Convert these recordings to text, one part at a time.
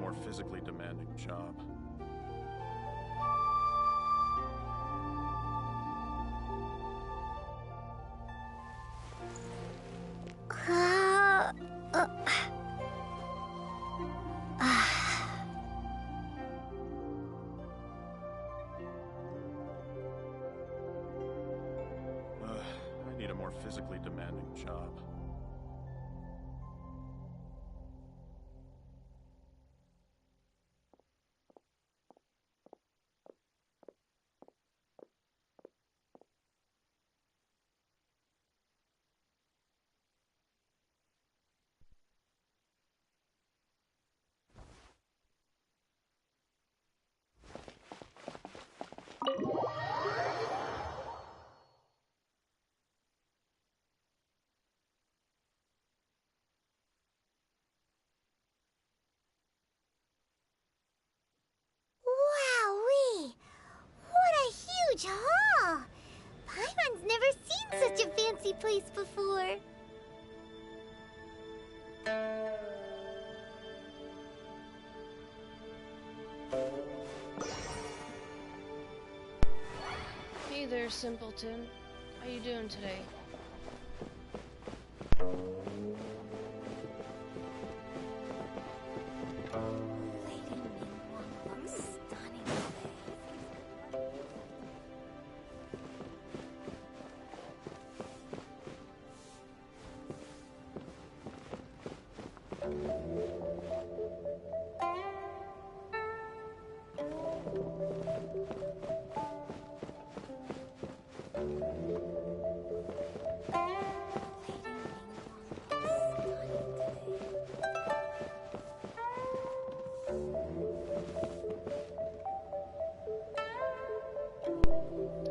more physically demanding job. I need a more physically demanding job. Wowee! What a huge hall! Paimon's never seen such a fancy place before. Hey there, simpleton. How you doing today?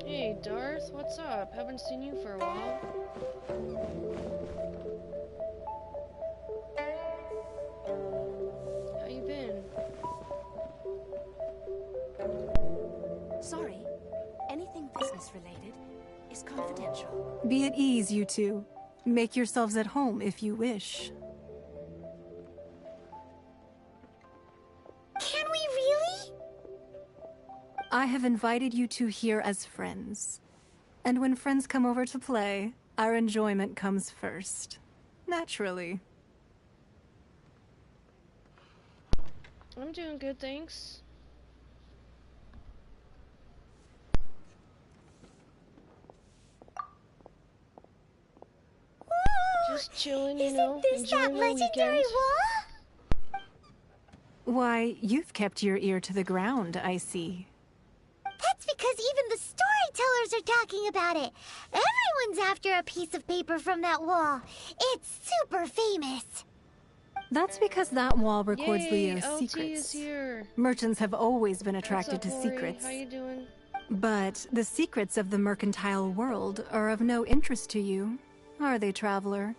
Hey, Darth, what's up? Haven't seen you for a while. How you been? Sorry, anything business related is confidential. Be at ease, you two. Make yourselves at home if you wish. Can we really? I have invited you two here as friends. And when friends come over to play, our enjoyment comes first. Naturally. I'm doing good, thanks. Just chilling, you know, Isn't this that enjoying my legendary weekend. wall? Why, you've kept your ear to the ground, I see. That's because even the storytellers are talking about it. Everyone's after a piece of paper from that wall. It's super famous. That's because that wall records Yay, Leo's LT secrets. is here. Merchants have always been What's attracted up, to Lori? secrets. How you doing? But the secrets of the mercantile world are of no interest to you, are they, traveler?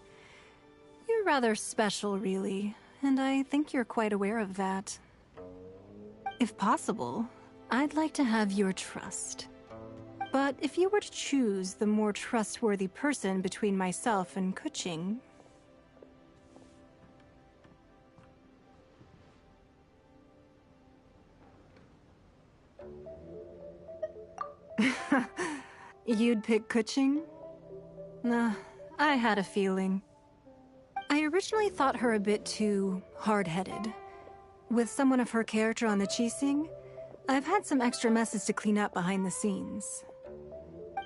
You're rather special, really, and I think you're quite aware of that. If possible, I'd like to have your trust. But if you were to choose the more trustworthy person between myself and Kuching... You'd pick Kuching? Nah, I had a feeling. I originally thought her a bit too hard-headed. With someone of her character on the Qixing, I've had some extra messes to clean up behind the scenes.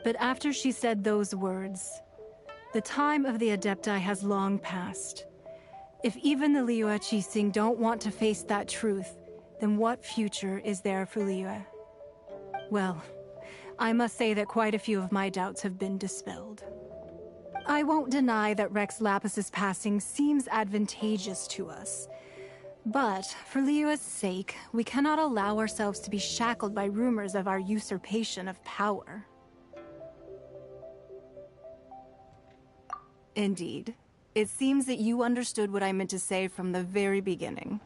But after she said those words, the time of the Adepti has long passed. If even the Liyue Qixing don't want to face that truth, then what future is there for Liyue? Well, I must say that quite a few of my doubts have been dispelled. I won't deny that Rex Lapis's passing seems advantageous to us. But, for Liyue's sake, we cannot allow ourselves to be shackled by rumors of our usurpation of power. Indeed. It seems that you understood what I meant to say from the very beginning.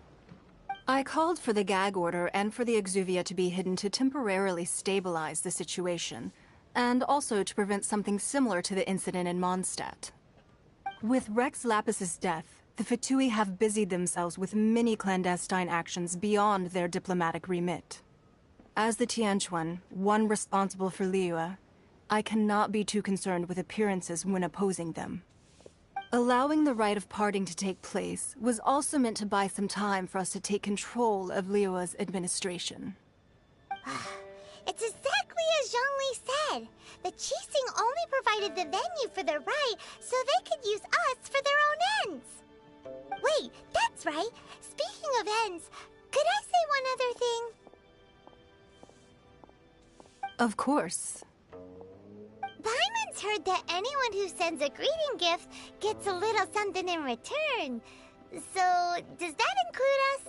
I called for the gag order and for the Exuvia to be hidden to temporarily stabilize the situation, and also to prevent something similar to the incident in Mondstadt. With Rex Lapis's death, the Fatui have busied themselves with many clandestine actions beyond their diplomatic remit. As the Tianquan, one responsible for Liyue, I cannot be too concerned with appearances when opposing them. Allowing the rite of parting to take place was also meant to buy some time for us to take control of Liyue's administration. It's exactly as Zhongli said. The Qixing only provided the venue for their rite so they could use us for their own ends. Wait, that's right. Speaking of ends, could I say one other thing? Of course. Paimon's heard that anyone who sends a greeting gift gets a little something in return. So, does that include us?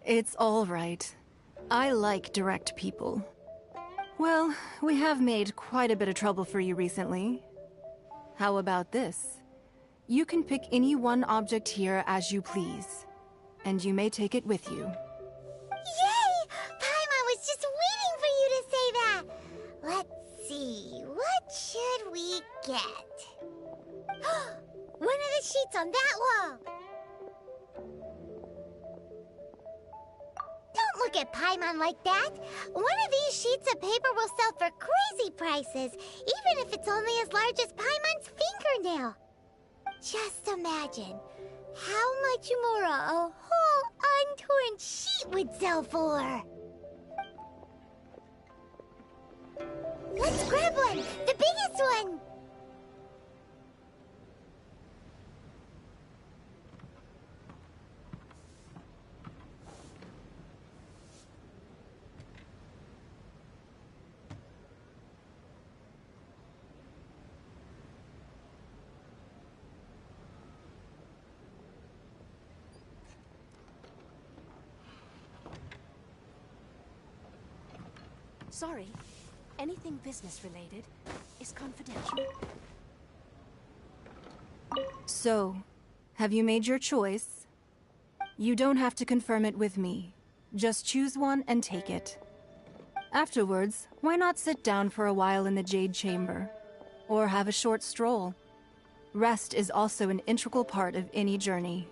It's all right. I like direct people. Well, we have made quite a bit of trouble for you recently. How about this? You can pick any one object here as you please, and you may take it with you. Yay! Paimon was just waiting for you to say that! Let's see, what should we get? One of the sheets on that wall! Don't look at Paimon like that! One of these sheets of paper will sell for crazy prices, even if it's only as large as Paimon's fingernail. Just imagine how much more a whole untorn sheet would sell for. Let's grab one! The biggest one! Sorry, anything business-related is confidential. So, have you made your choice? You don't have to confirm it with me. Just choose one and take it. Afterwards, why not sit down for a while in the Jade Chamber? Or have a short stroll? Rest is also an integral part of any journey.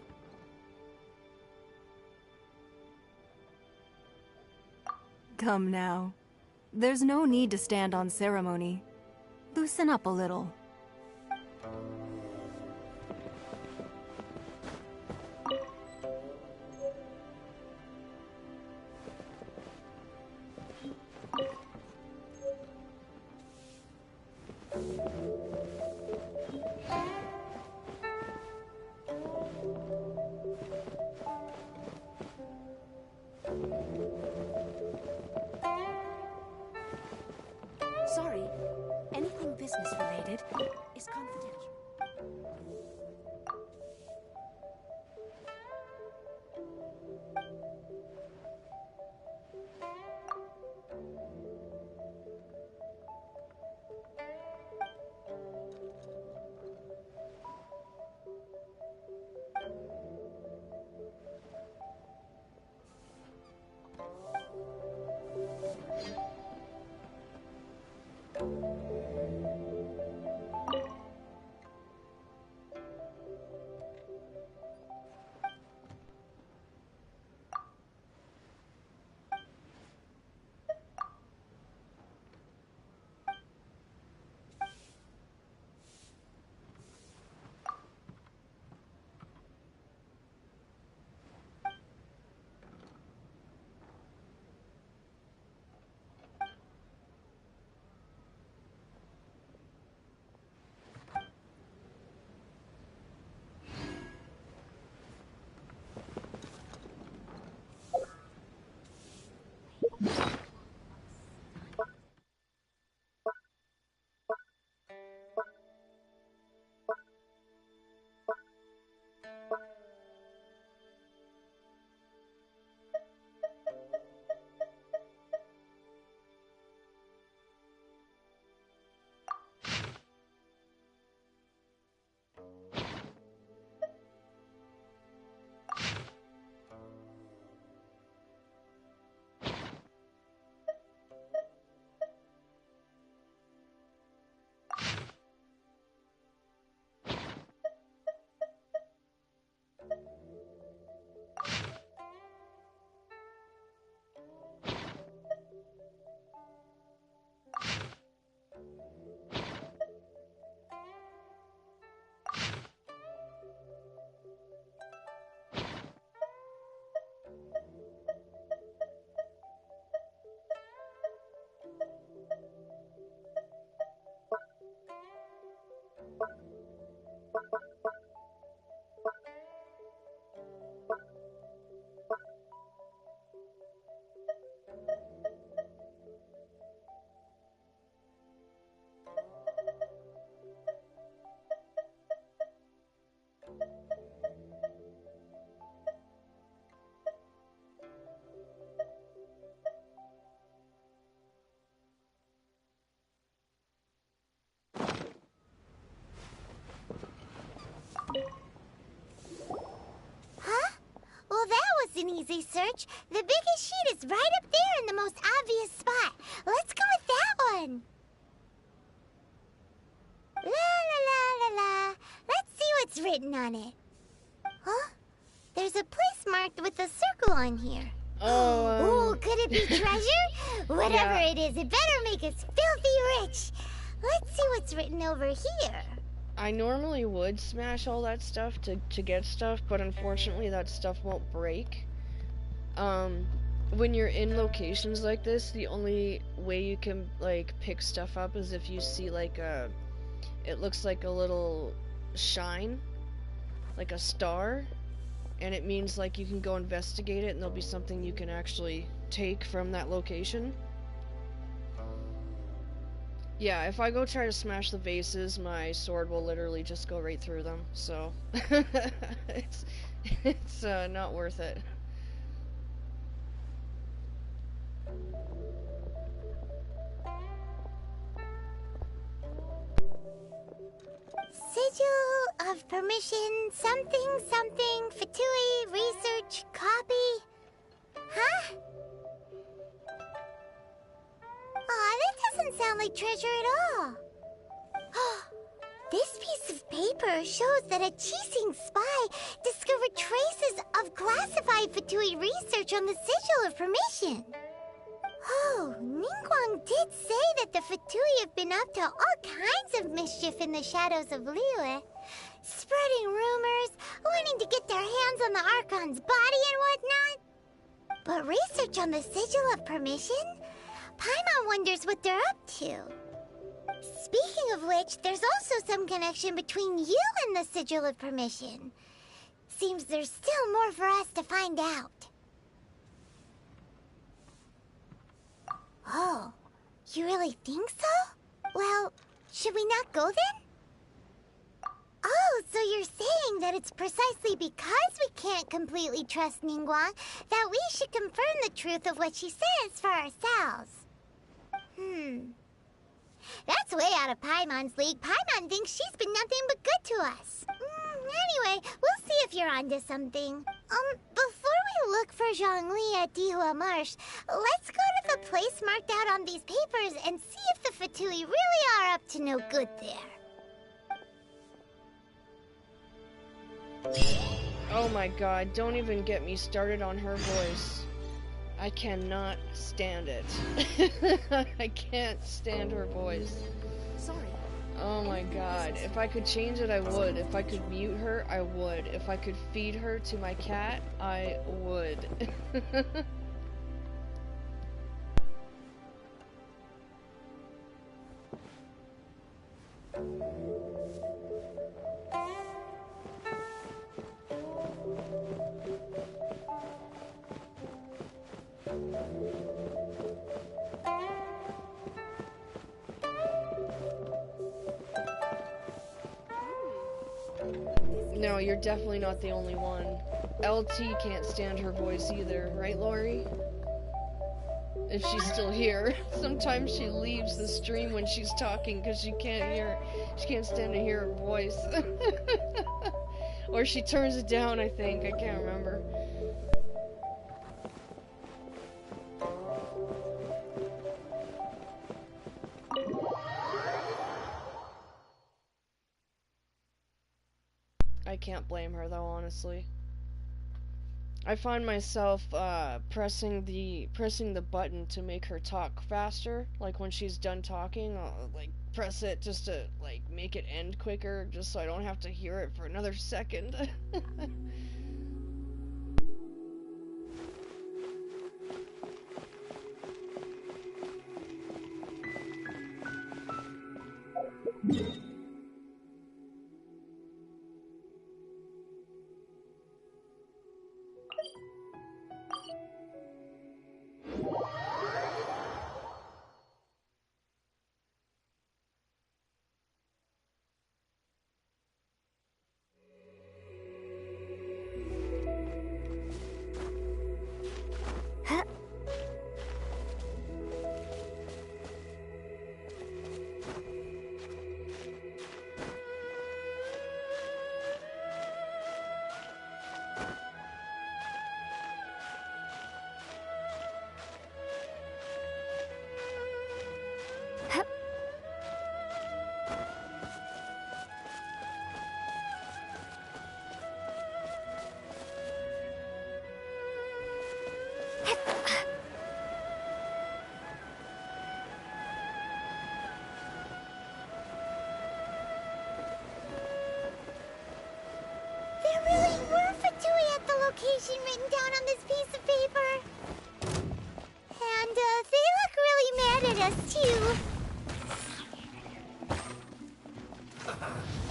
Come now. There's no need to stand on ceremony. Loosen up a little. Sorry, anything business-related is confidential. easy search. The biggest sheet is right up there in the most obvious spot. Let's go with that one. La la la la la. Let's see what's written on it. Huh? There's a place marked with a circle on here. Oh, Ooh, could it be treasure? Whatever yeah. it is, it better make us filthy rich. Let's see what's written over here. I normally would smash all that stuff to get stuff, but unfortunately that stuff won't break. When you're in locations like this, the only way you can, like, pick stuff up is if you see, like, it looks like a little shine, like a star, and it means, like, you can go investigate it and there'll be something you can actually take from that location. Yeah, if I go try to smash the vases, my sword will literally just go right through them, so it's not worth it. Sigil of permission, something, something, Fatui, research, copy. Huh? Aw, that doesn't sound like treasure at all. This piece of paper shows that a Chising spy discovered traces of classified Fatui research on the Sigil of Permission. Oh, Ningguang did say that the Fatui have been up to all kinds of mischief in the shadows of Liyue. Spreading rumors, wanting to get their hands on the Archon's body and whatnot. But research on the Sigil of Permission? Paimon wonders what they're up to. Speaking of which, there's also some connection between you and the Sigil of Permission. Seems there's still more for us to find out. Oh, you really think so? Well, should we not go then? Oh, so you're saying that it's precisely because we can't completely trust Ningguang that we should confirm the truth of what she says for ourselves. That's way out of Paimon's league. Paimon thinks she's been nothing but good to us. Anyway, we'll see if you're onto something. Before we look for Zhongli at Dihua Marsh, let's go to the place marked out on these papers and see if the Fatui really are up to no good there. Oh my god, don't even get me started on her voice. I cannot stand it. I can't stand her voice. Sorry. Oh my god. If I could change it, I would. If I could mute her, I would. If I could feed her to my cat, I would. No, you're definitely not the only one. LT can't stand her voice either, right, Lori? If she's still here. Sometimes she leaves the stream when she's talking because she can't stand to hear her voice. Or she turns it down, I think. I can't remember. I can't blame her though, honestly. I find myself pressing the button to make her talk faster. Like when she's done talking, I'll like press it just to like make it end quicker, just so I don't have to hear it for another second. written down on this piece of paper. And, they look really mad at us, too.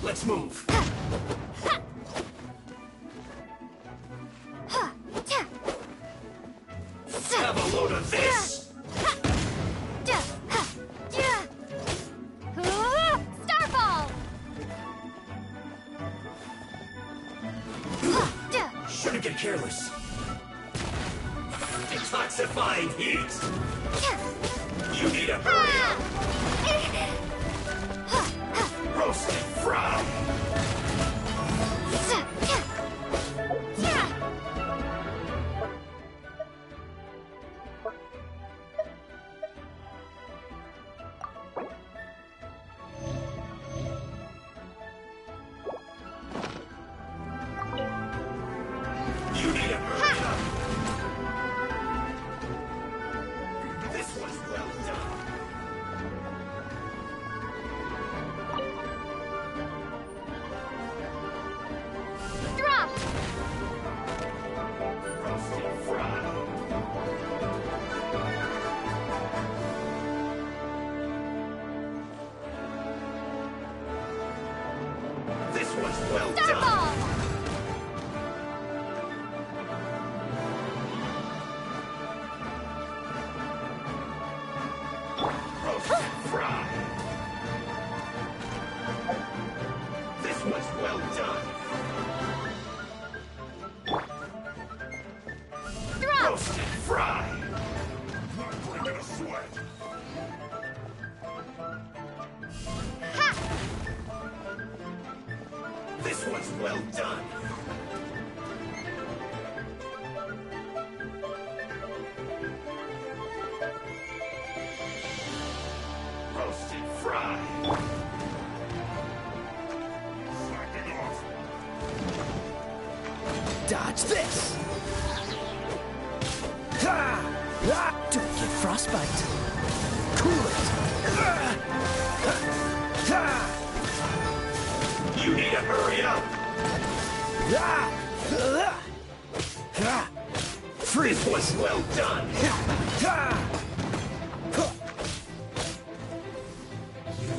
Let's move. Have a load of this. Starball! Shouldn't get careless. Detoxifying heat. You need a hurry up. Roast and fry. You need a hurry up. This was well done. Drop! Roast and fry. This was well done. Starball! Roast and fry. This was well done. Drop! Roast and fry. Not bringing a sweat. Ha! This was well done. Roast and fry. Slacking off. Dodge this! Ha! Ah! Don't get frostbite. Cool it! Ha! You need to hurry up. Ah! Ah! Freeze! This was well done. Ha!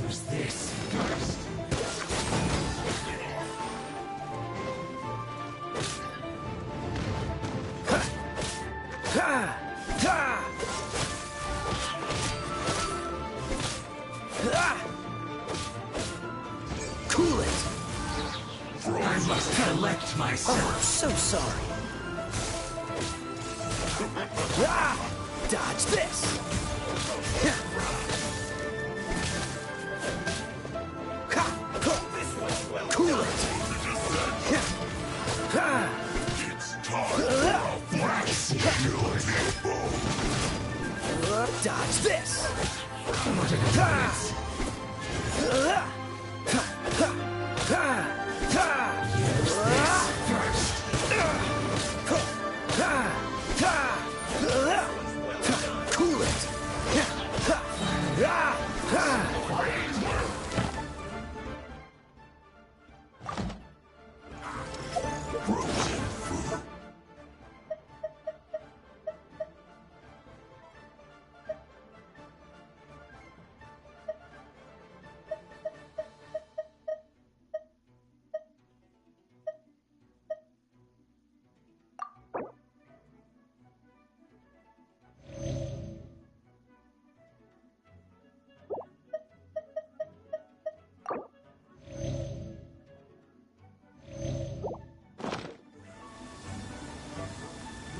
Use this first. Ha! Ha! Ah! Cool it! I must collect Oh, myself. so sorry. Ah! Dodge this! Ha! Ha! This was well Cool done. it! Ha! It's time for a flash your Dodge this! Ha! Cool it!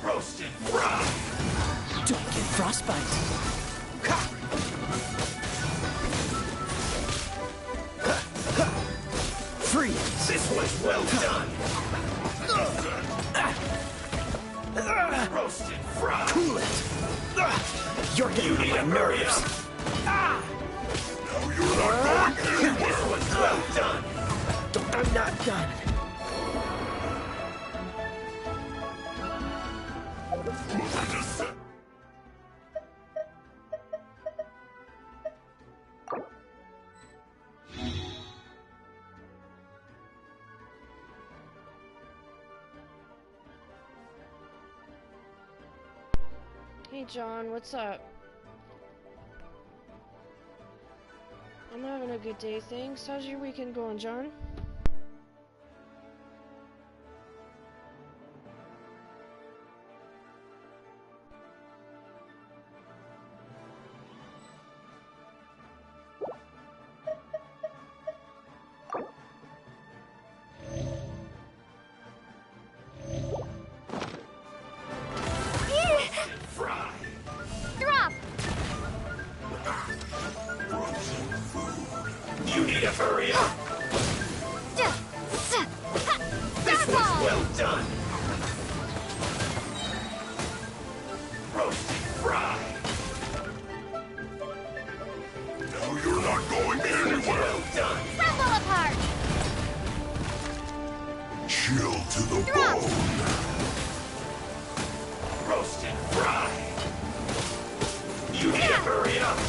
Roast and fry. Don't get frostbite. Ha! Ha! Ha! Freeze! This was well done. Roast and fry. Cool it! You're You getting need on to my hurry nerves. up. No, you're not going anywhere. This was well done. I'm not done. Hey John, what's up? I'm having a good day, thanks. How's your weekend going, John? You need to hurry up! This was well done! Roasted fry! Now you're not going anywhere! Well done! Crumble apart! Chill to the bone! Roasted fry! You need to hurry up!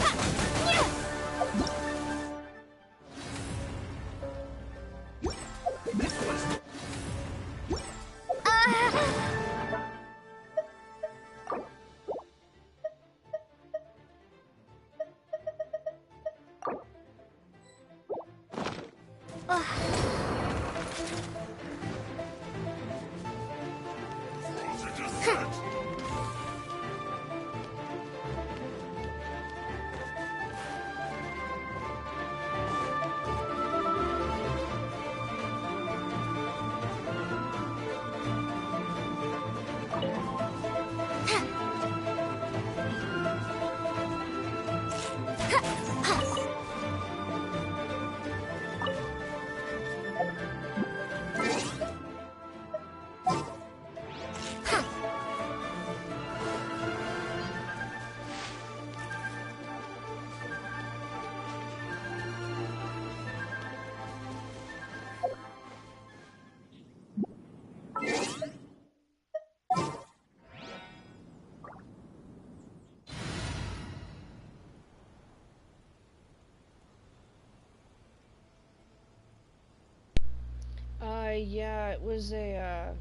Yeah, it was a,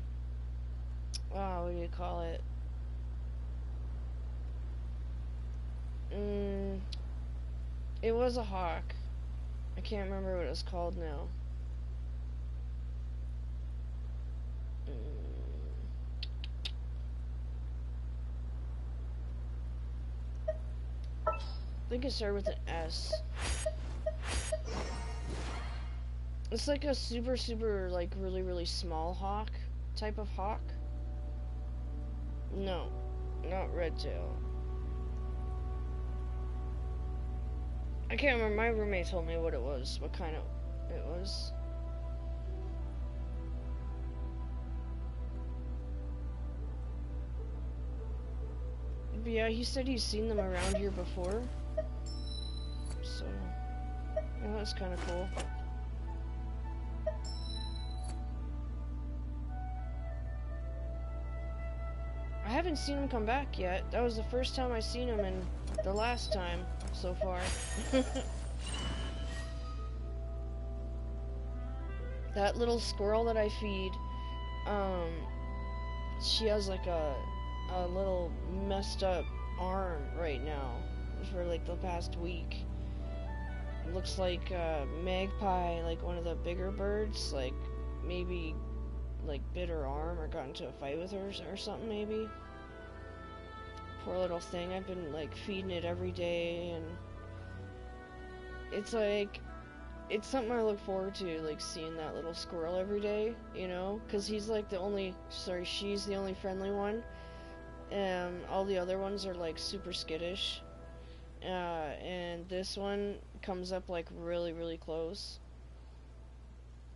oh, what do you call it? It was a hawk. I can't remember what it was called now. I think it started with an S. It's like a super, like, really small hawk type of hawk. No, not red tail. I can't remember. My roommate told me what it was, what kind of it was. But yeah, he said he's seen them around here before. So, yeah, that's kind of cool. I haven't seen him come back yet. That was the first time I seen him and the last time so far. That little squirrel that I feed, she has like a little messed up arm right now for like the past week. It looks like a magpie, like one of the bigger birds, like maybe like bit her arm or got into a fight with her or something maybe. Poor little thing. I've been like feeding it every day, and it's like, it's something I look forward to, like seeing that little squirrel every day, you know, because he's like the only, she's the only friendly one, and all the other ones are like super skittish, and this one comes up like really close.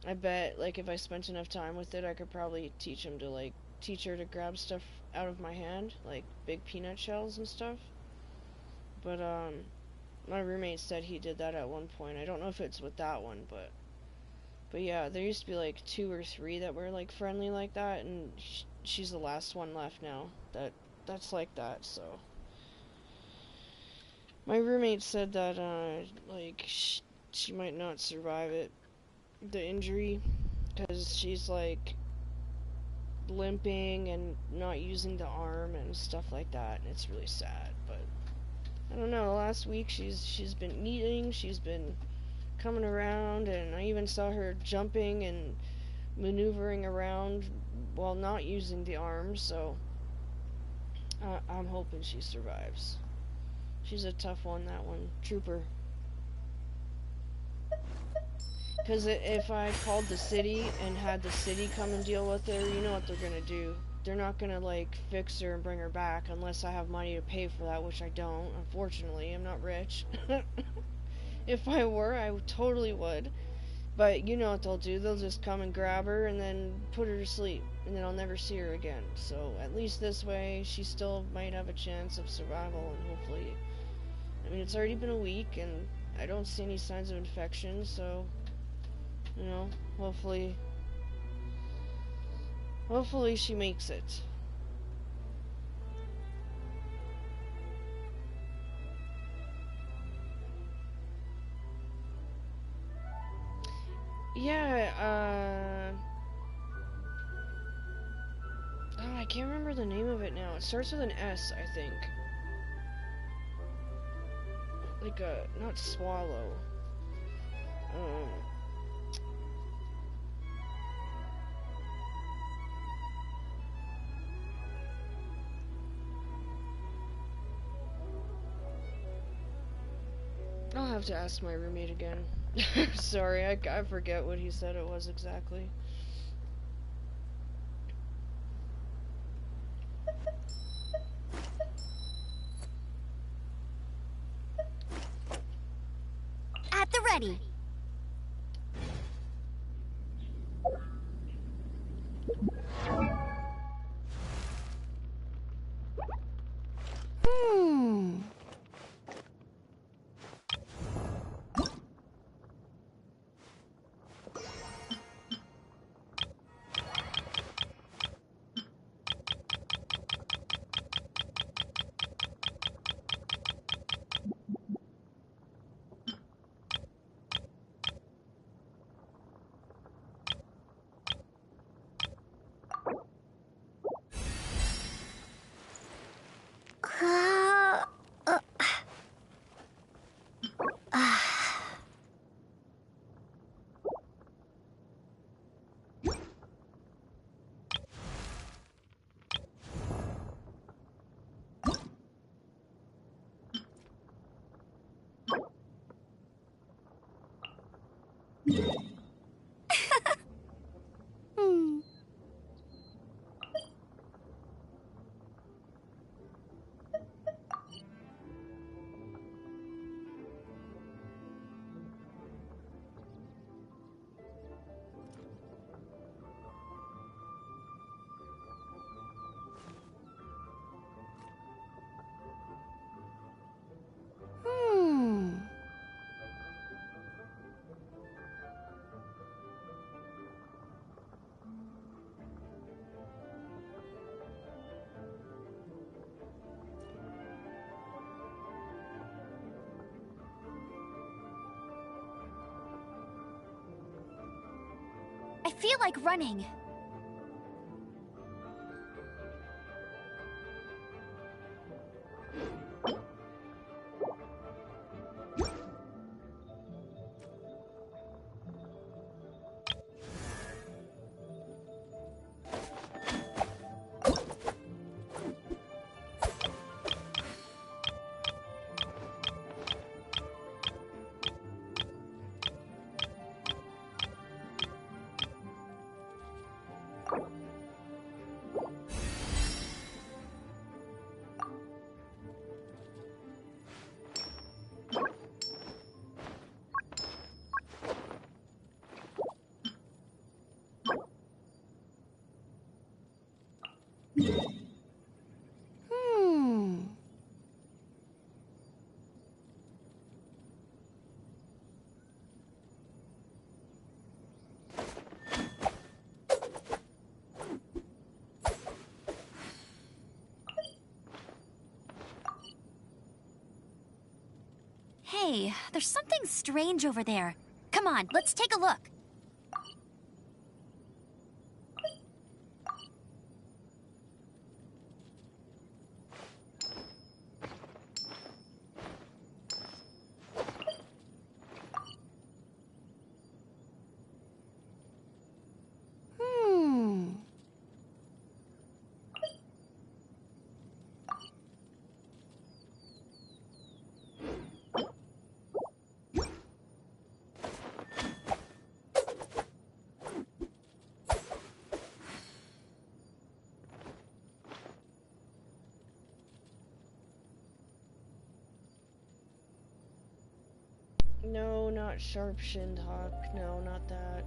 I bet, like, if I spent enough time with it, I could probably teach her to grab stuff out of my hand, like big peanut shells and stuff. But, my roommate said he did that at one point. I don't know if it's with that one, but yeah, there used to be like 2 or 3 that were like friendly like that, and she's the last one left now that's like that, so. My roommate said that, like, she might not survive it, the injury, because she's like limping and not using the arm and stuff like that, and it's really sad. But I don't know, last week she's been eating, she's been coming around, and I even saw her jumping and maneuvering around while not using the arms, so I'm hoping she survives. She's a tough one, that one. Trooper. Because if I called the city and had the city come and deal with her, you know what they're gonna do. They're not gonna, like, fix her and bring her back unless I have money to pay for that, which I don't. Unfortunately, I'm not rich. If I were, I totally would. But you know what they'll do. They'll just come and grab her and then put her to sleep. And then I'll never see her again. So at least this way, she still might have a chance of survival, and hopefully... I mean, it's already been a week, and I don't see any signs of infection, so... You know, hopefully she makes it. Yeah, oh, I can't remember the name of it now. It starts with an S, I think. Like not swallow. I'll have to ask my roommate again. Sorry, I forget what he said it was exactly. At the ready. I feel like running. Hey, there's something strange over there. Come on, let's take a look. No, not sharp-shinned hawk. No, not that.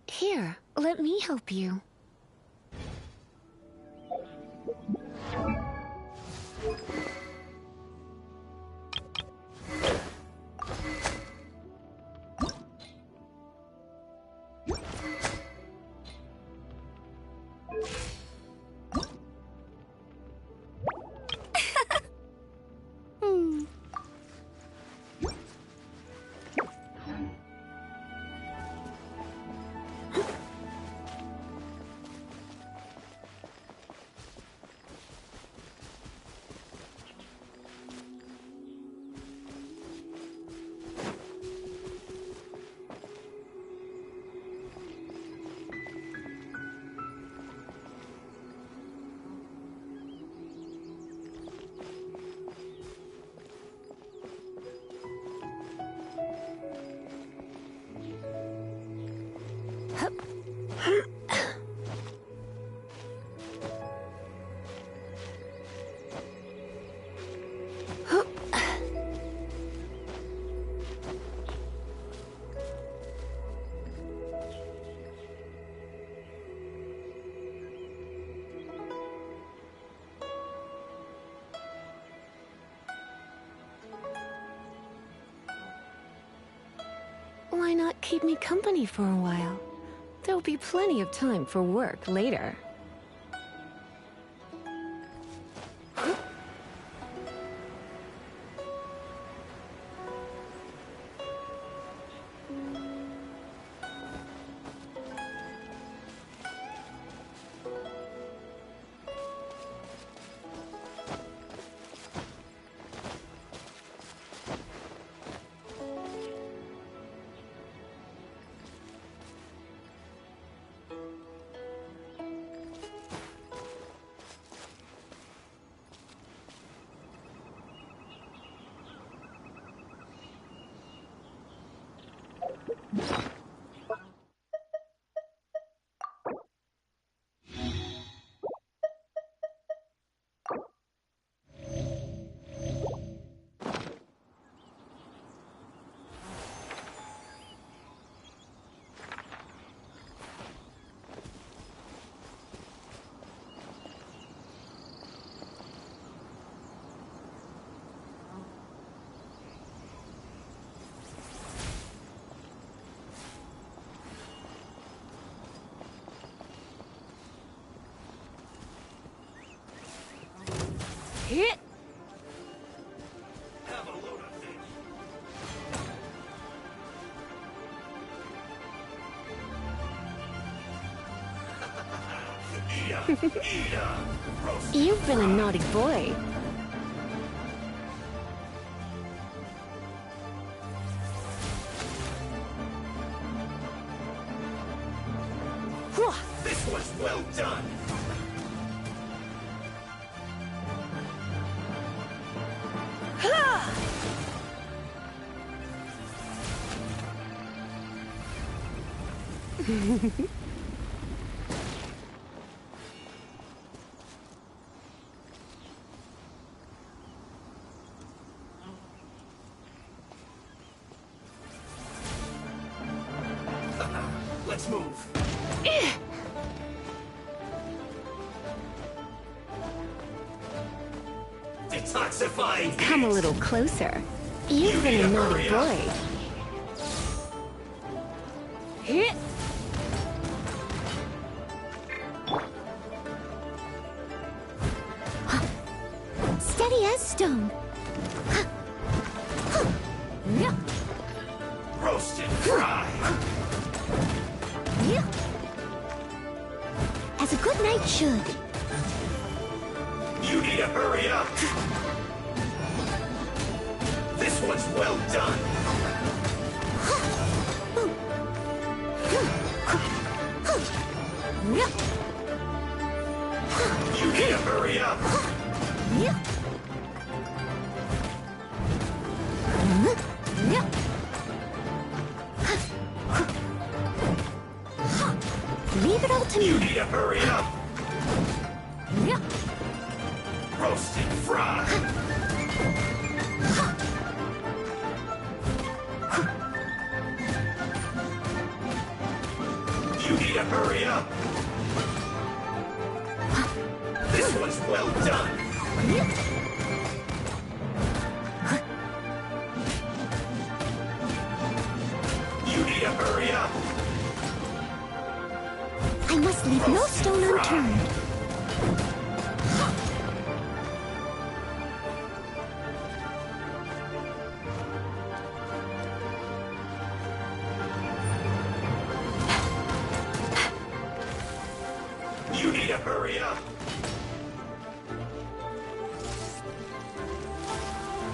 Here, let me help you. Why not keep me company for a while? There'll be plenty of time for work later. Hit! Have a load of this. You've been a naughty boy. This was well done. Let's move. Detoxifying. Come a little closer. You've been a naughty boy. Hit! Steady as stone. Roast and fry. As a good knight should. You need to hurry up. This one's well done. You need to hurry up. Leave it all to You me. need to hurry up. Roast and fry. You need to hurry up. This one's well done. You need to hurry up. I must leave no stone unturned. You need to hurry up.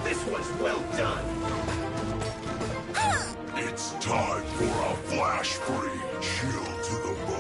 This one's well done. It's time for a flash-free chill to the bone.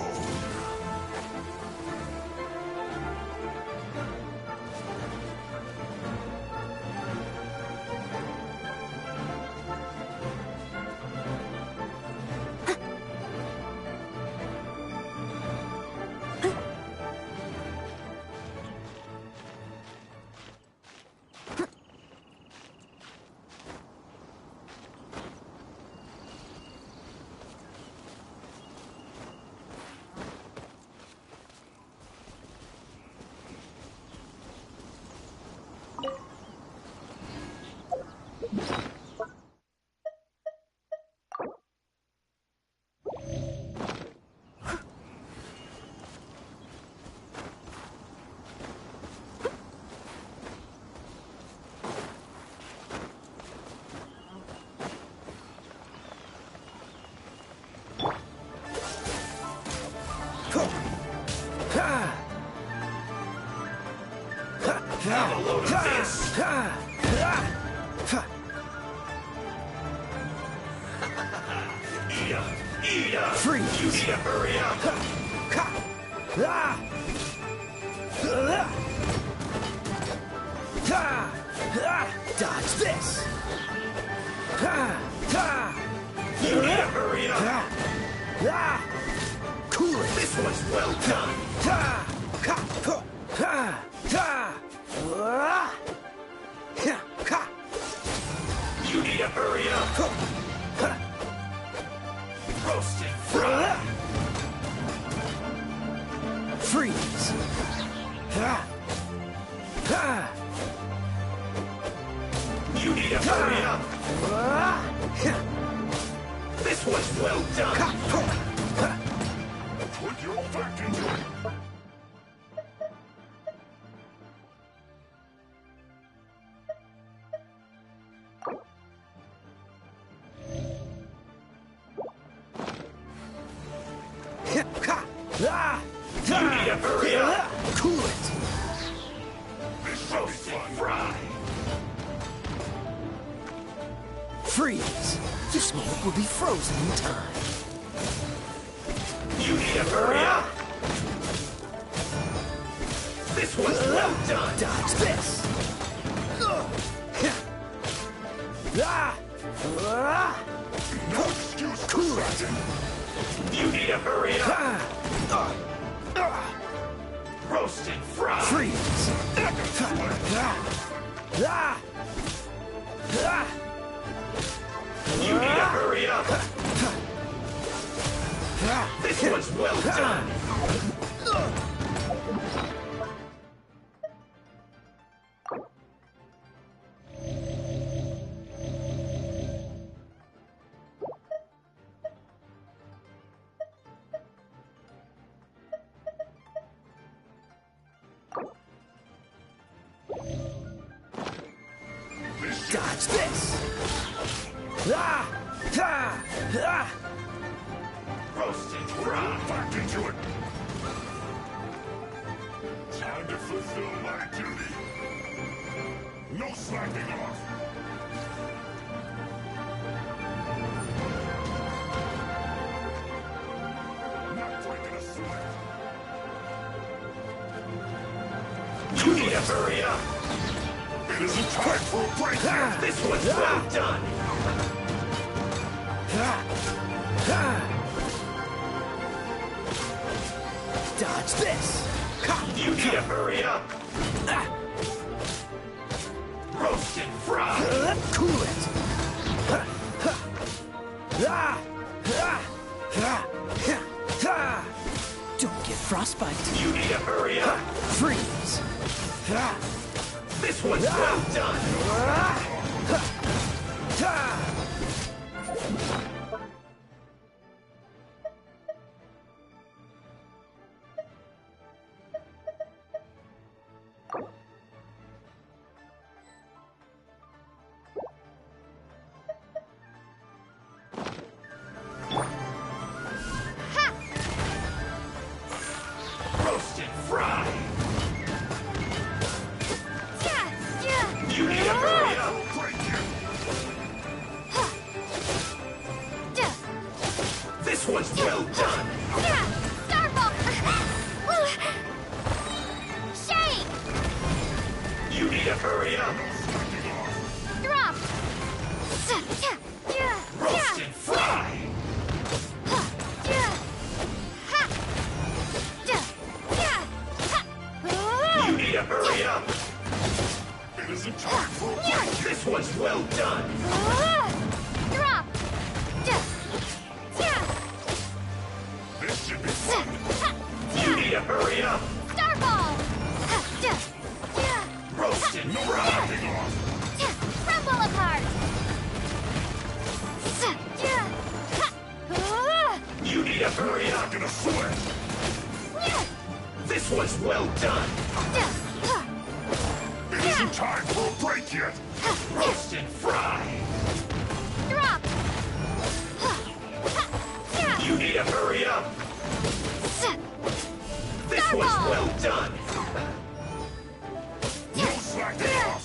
Have a load of this. Eat up. Eat up. Freeze. You need to hurry up. Dodge this. You need to hurry up. Cool it. This one's well done. You need to hurry up. Roast and fry. Freeze. You need to hurry up. This one's well done. Put your back into it. You need to hurry up! Cool it! Roast and fry. Freeze! Your smoke will be frozen in time. You need to hurry up! This was well done! Dodge this! No excuse for Cool it! slacking. You need to hurry up! Roast and fry! Freeze! You need to hurry up! This was well done! Dodge this! Roast and fry! Back into it. Time to fulfill my duty. No slacking off. Not breaking a sweat. You need to hurry up! It isn't time for a break yet. This was well done! Dodge this! You need to hurry up! Roast and fry! Cool it! Don't get frostbite. You need to hurry up! Freeze! This was well done! Roast and fry! You need to hurry up! Break it. This was well done! Shake! You need to hurry up! Drop! Roast and fry! You need to hurry up! It isn't time for a break. This was well done! Drop! This should be fun. You need to hurry up! Starball! Roast and fry! Slacking off. Crumble apart! You need to hurry up! Back in a sweat. This was well done! It isn't time for a break yet. Roast and fry! Drop! You need to hurry up! This was well done! No slacking off.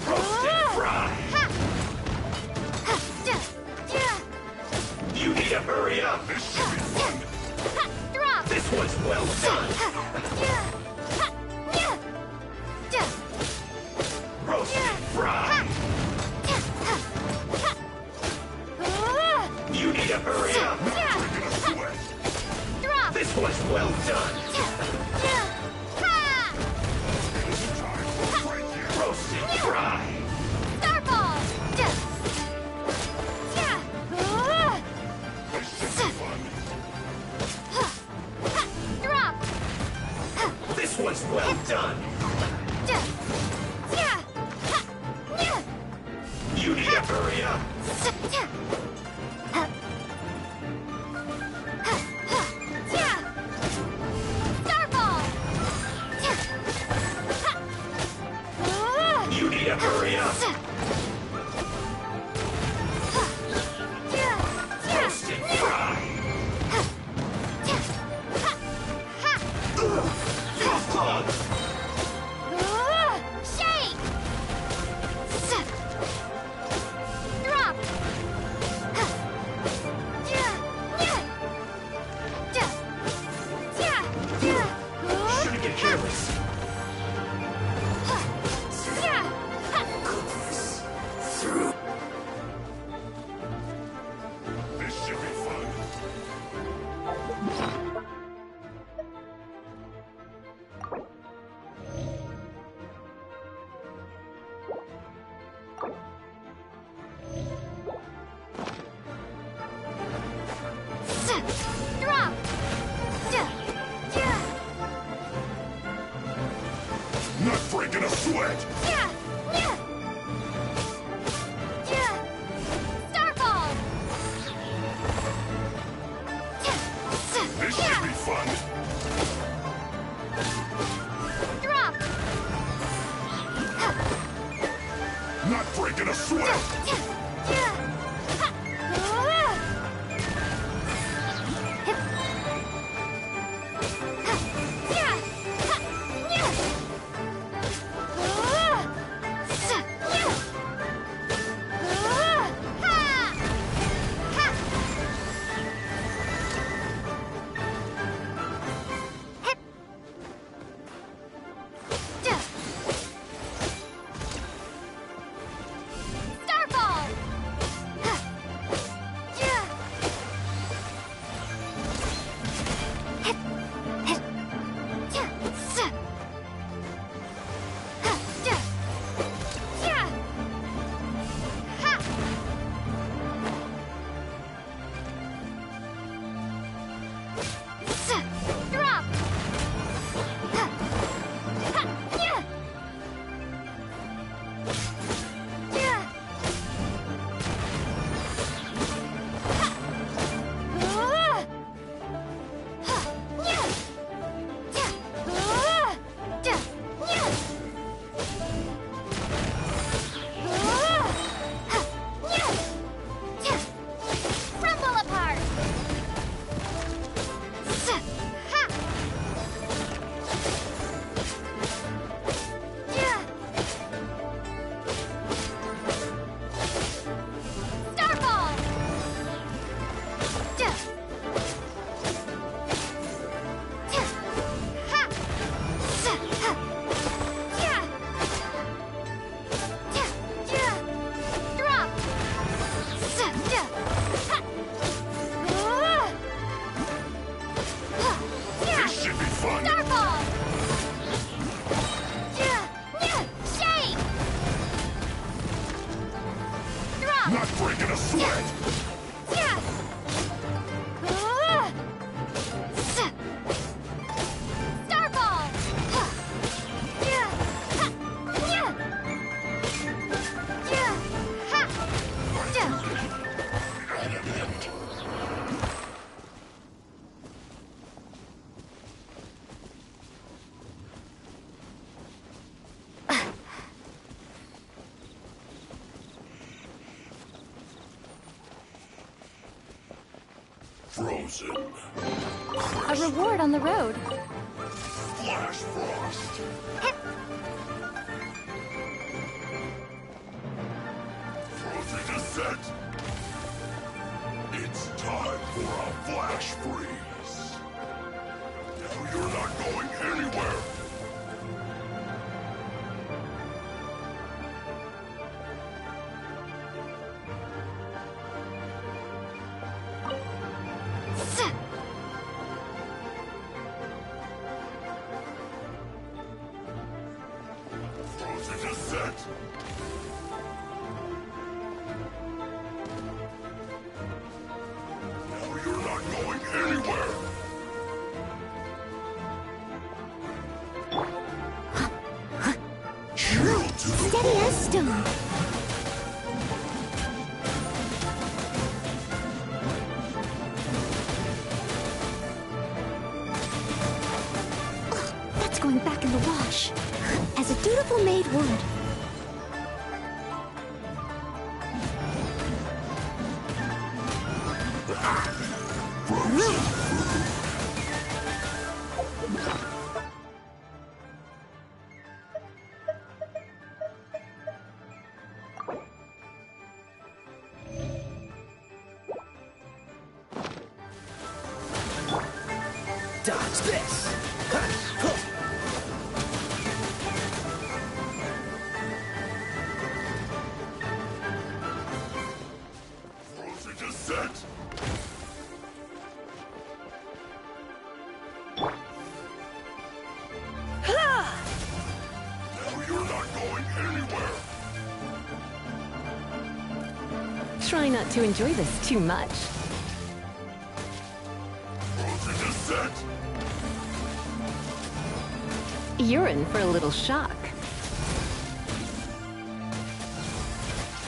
Roast and fry! You need to hurry up! This should be fun. Drop! This was well done! Roast and fry! You need to hurry up! Breaking a sweat. Drop! This was well done! It isn't time for a break yet. Roast and fry! Starball! This should be fun. Drop! This was well done! You need to hurry up! Starball! You need to hurry up! Roast and fry! Drop! Not breaking a sweat! Starfall! This should be fun! Drop! Not breaking a sweat! Starfall! Drop! Rumble apart! Starfall! Drop! This should be fun! Starfall! Shake! Drop! Not breaking a sweat! Starfall! Frozen. A reward on the road. Flash Frost. Frozen descent. It's time for a flash freeze. Now you're not going anywhere. Frozen descent. Now you're not going anywhere. Chill to the Steady as stone. That's going back in the wash. As a dutiful maid would. Dodge this! Frozen descent. Now you're not going anywhere. Try not to enjoy this too much. set. You're in for a little shock.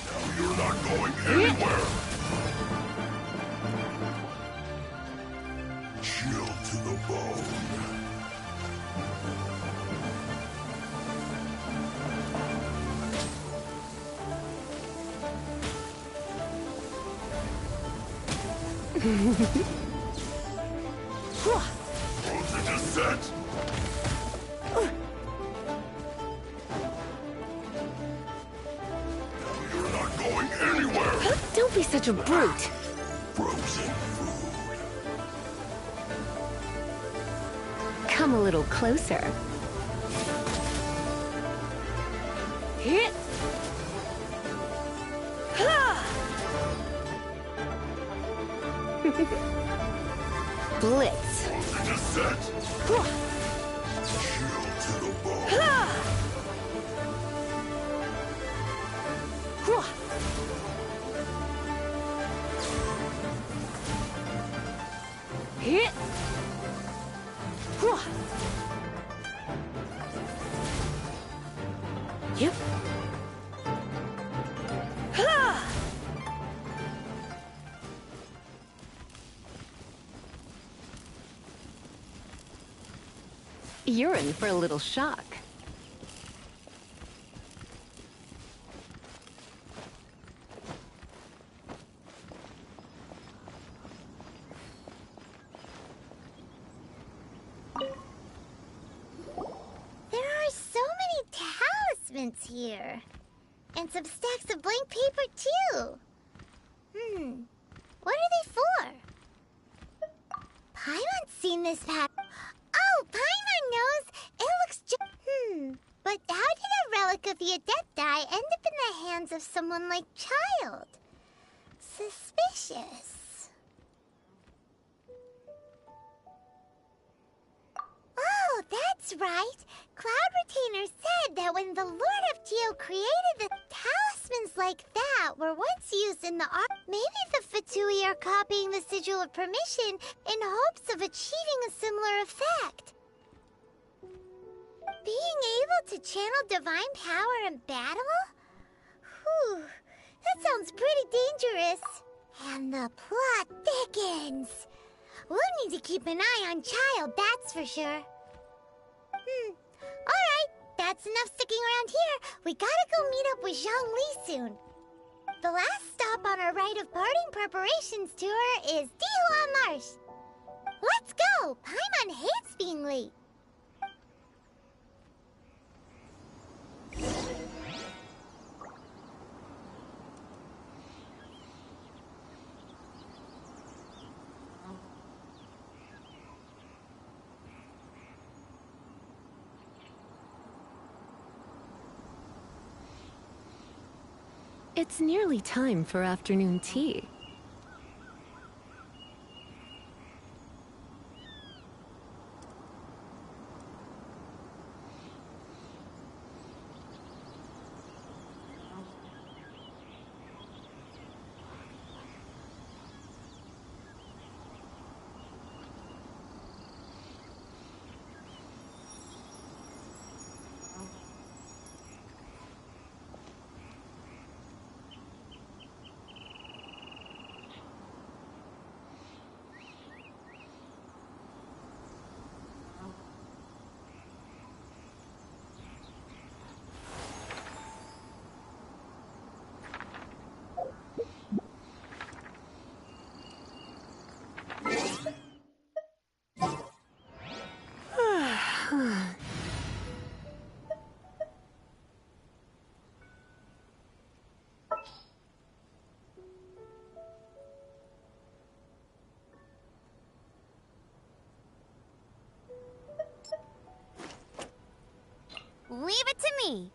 Now you're not going anywhere. Chill to the bone. Voltage is set. Now you're not going anywhere. Don't be such a brute. Frozen food. Come a little closer. Hit. Blitz. Voltage is set. Chill to the bone. Hit. Yep. You're in for a little shock. There are so many talismans here. And some stacks of blank paper, too. What are they for? Paimon's seen this pattern. Oh, Paimon knows. It looks But how did a relic of the Adepti end up in the hands of someone like Child? Suspicious. Oh, that's right. Cloud Retainer said that when the Lord of Geo created the talismans like that were once used in the art, maybe the Fatui are copying the Sigil of Permission in hopes of achieving a similar effect. Being able to channel divine power in battle? Whew, that sounds pretty dangerous. And the plot thickens. We'll need to keep an eye on Child, that's for sure. Alright, that's enough sticking around here. We gotta go meet up with Zhongli soon. The last stop on our rite of parting preparations tour is Dihua Marsh. Let's go! Paimon hates being late. It's nearly time for afternoon tea. Leave it to me.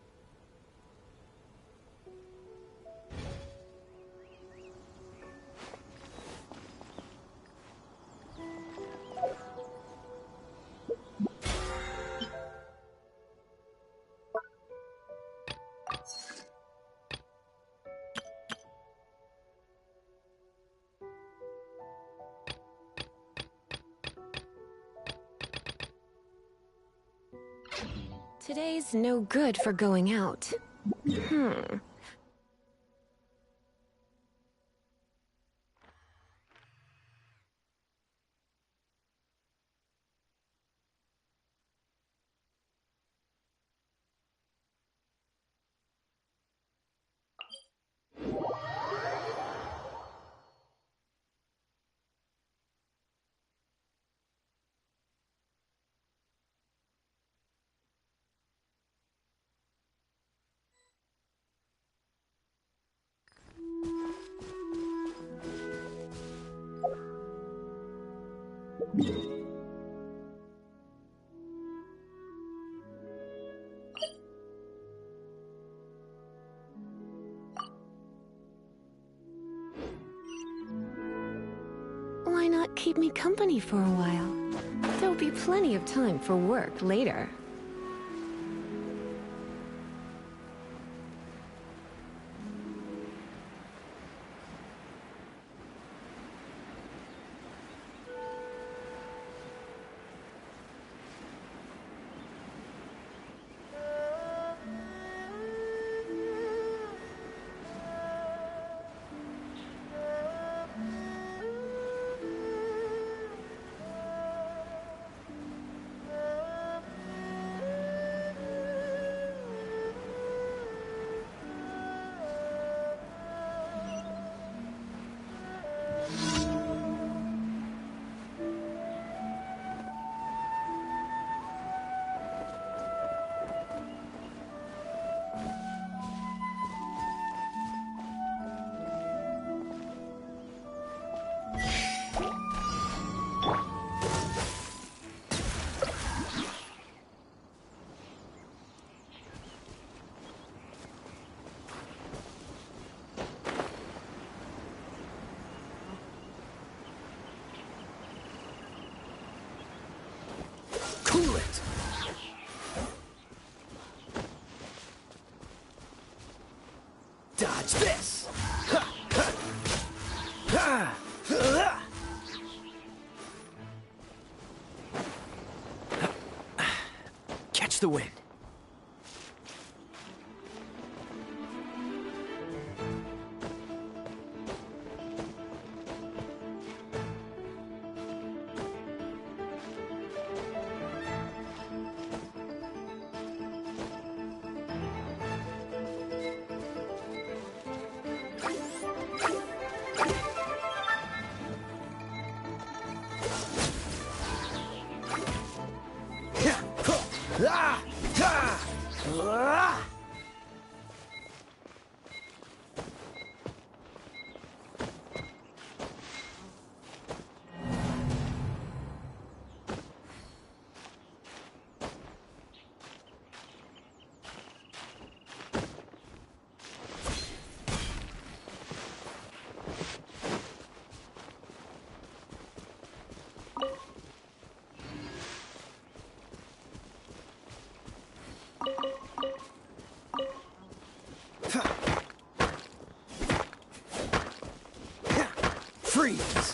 Today's no good for going out. Why not keep me company for a while? There'll be plenty of time for work later. Cool it! Dodge this! Ha, ha. Ha, ha. Catch the wind. Ah! Ah! Ah! Freeze!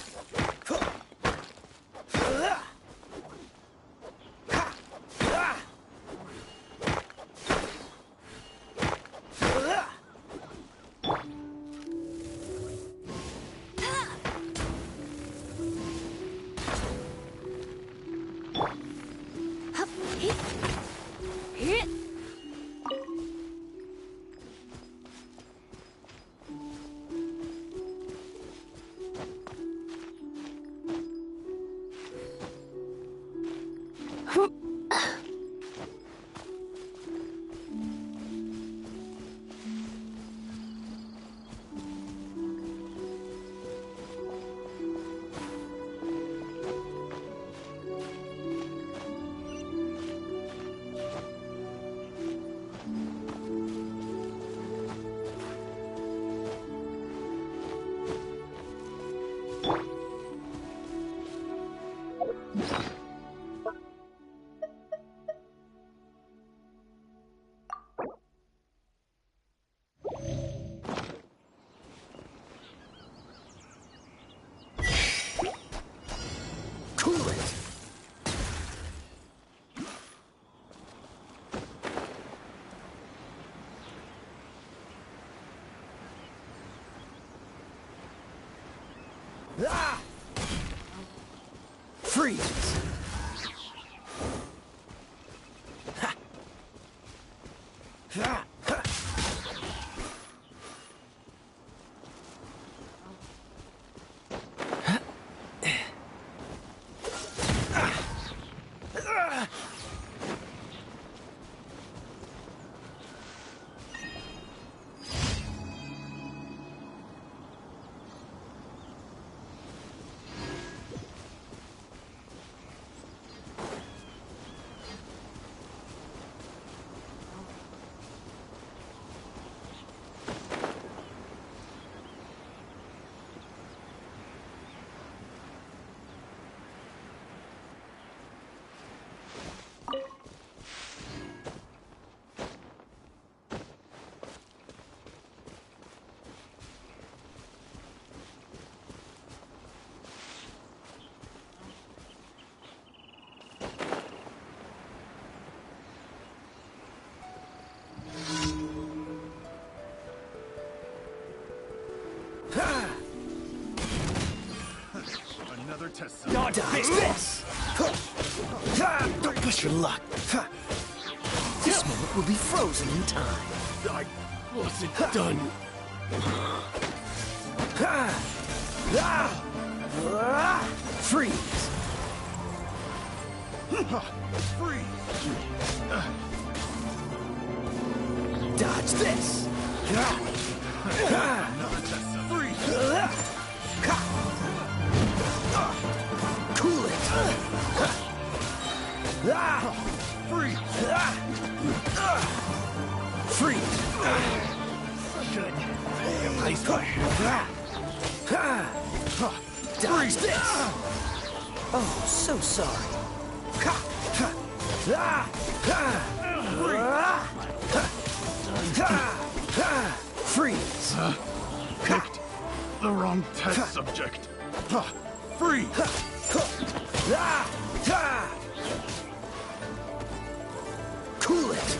Cool it! Freeze! Ha! Ha! Ha! Another test. Dodge this! Don't push your luck. This moment will be frozen in time. I wasn't done. Freeze! Freeze! Dodge this! Another test. Freeze! Cool it! Freeze! Freeze! Good. Nice push! Dodge this! Oh, so sorry. Freeze! Picked the wrong test subject. Freeze! Cool it!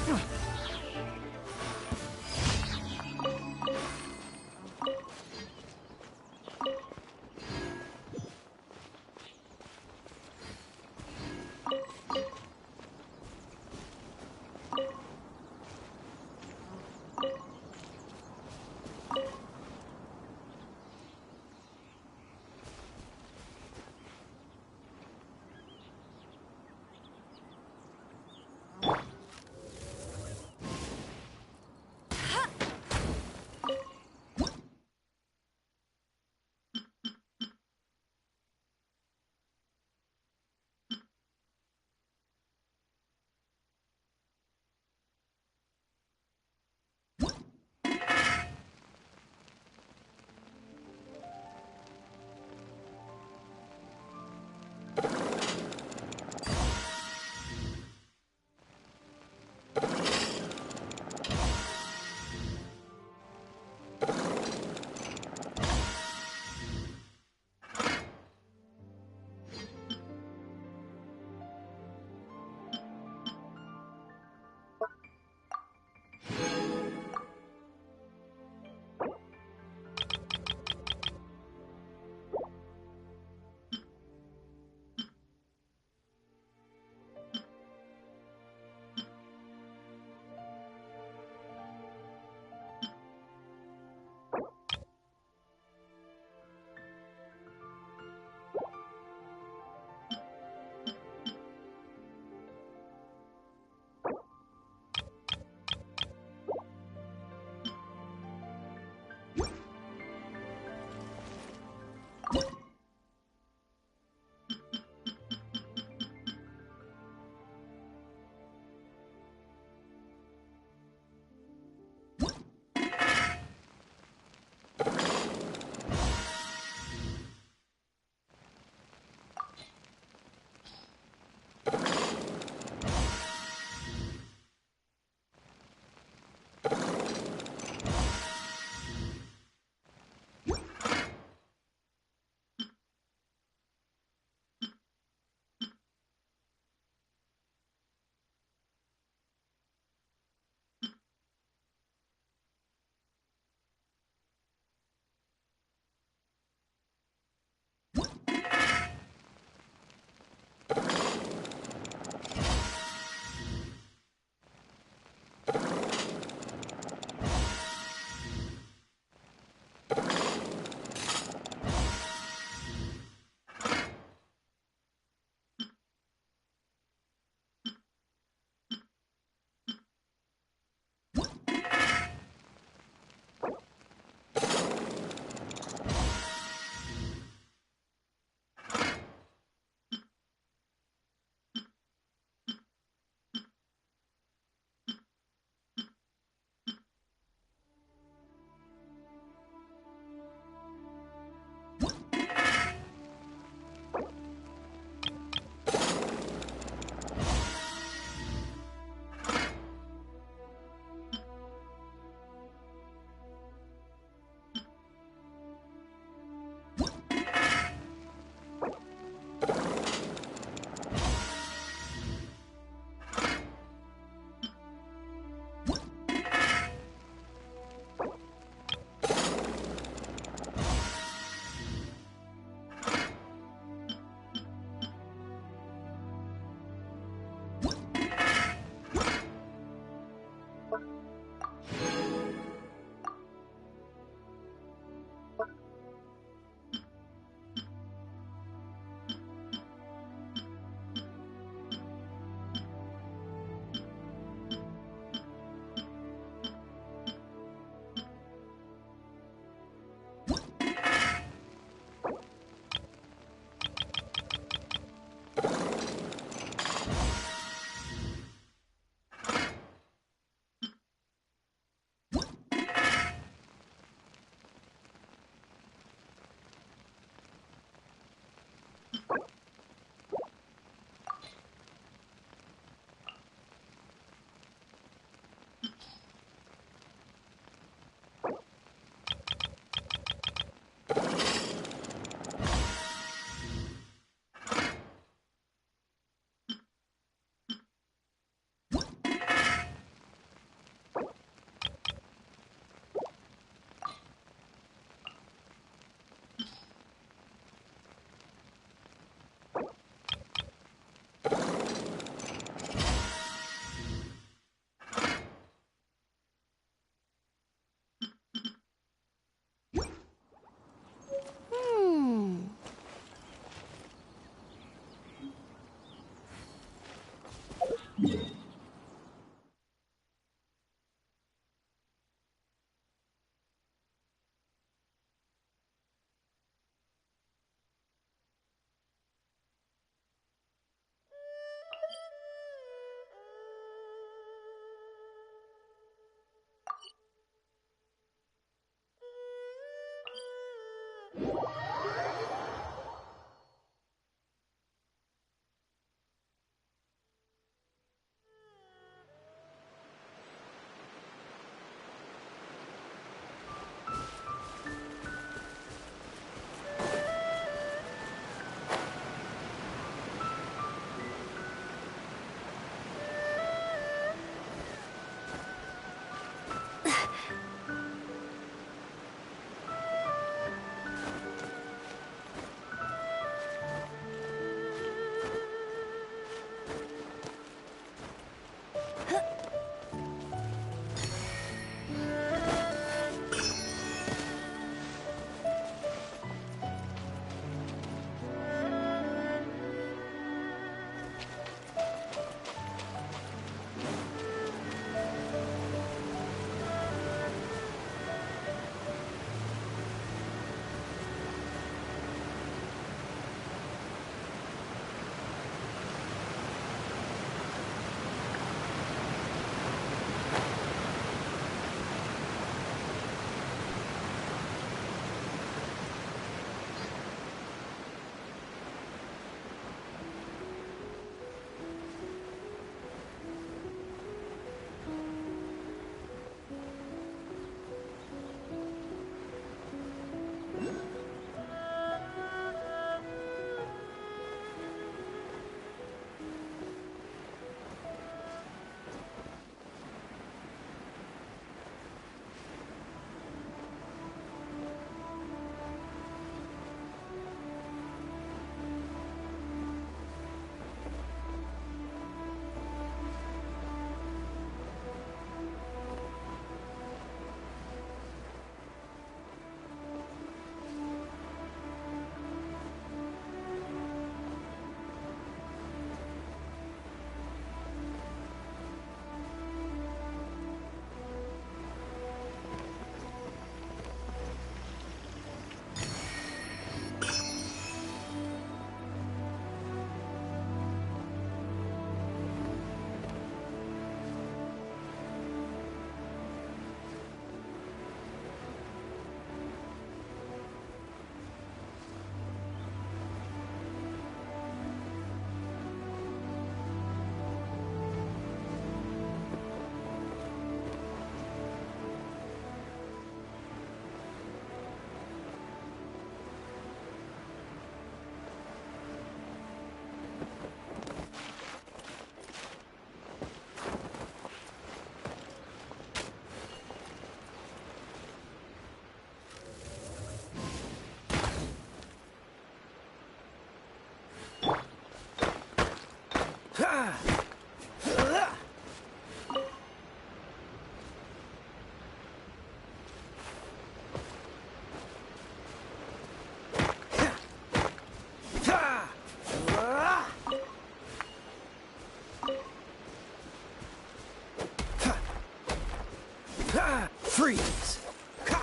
Freeze! Cool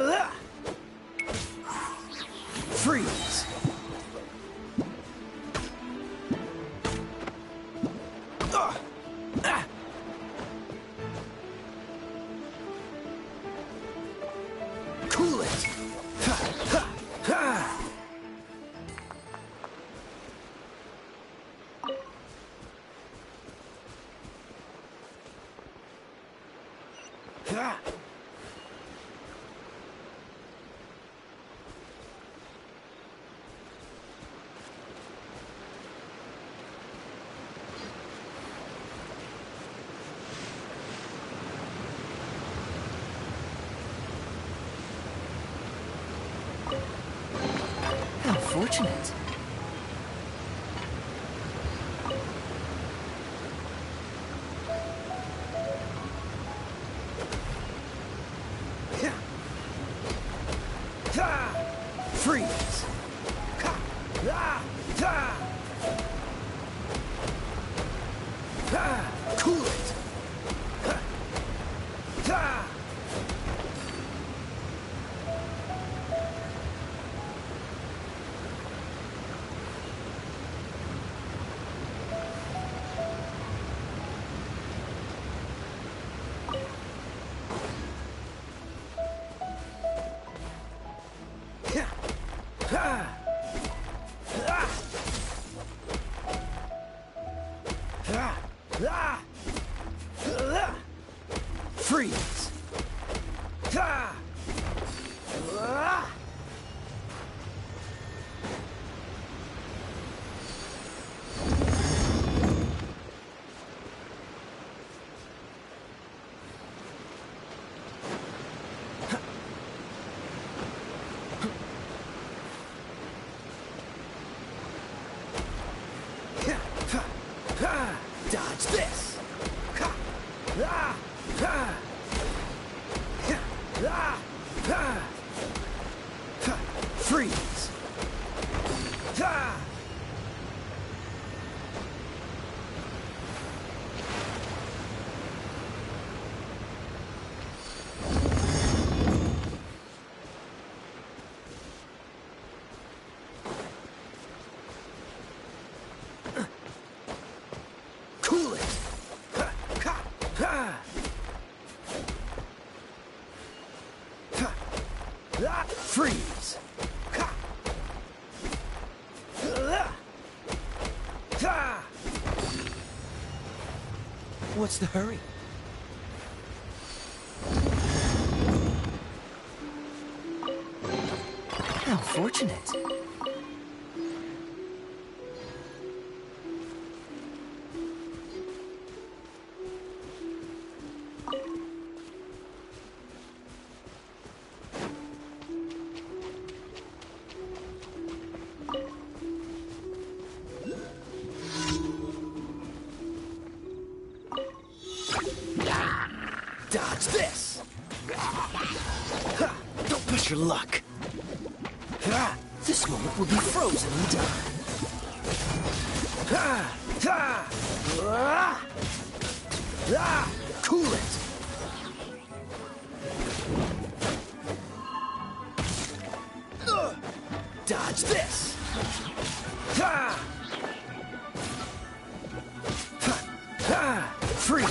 it! Freeze! Cool it! How fortunate. Freeze! Cool it! Freeze! Dodge this! Freeze! Cool it! Freeze! What's the hurry? How fortunate. Dodge this! Ha! Don't push your luck. Ha! This moment will be frozen in time. Ha! Ha! Ah! Ah! Cool it! Dodge this! Ha! Ha! Ha! Free!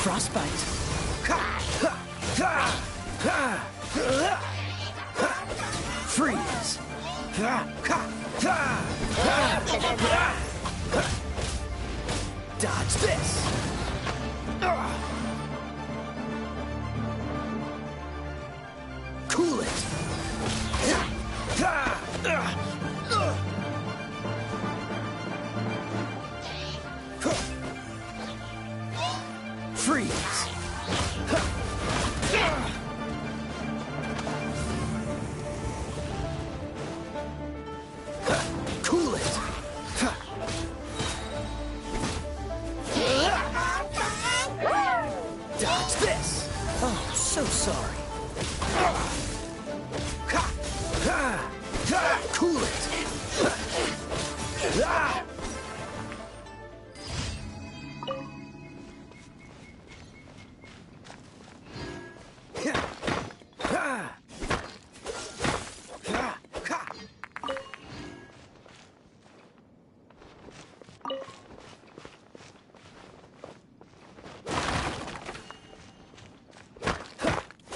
Frostbite. Freeze. Dodge this. Cool it. Freeze. Cool it. Dodge this. Oh, so sorry. Cool it.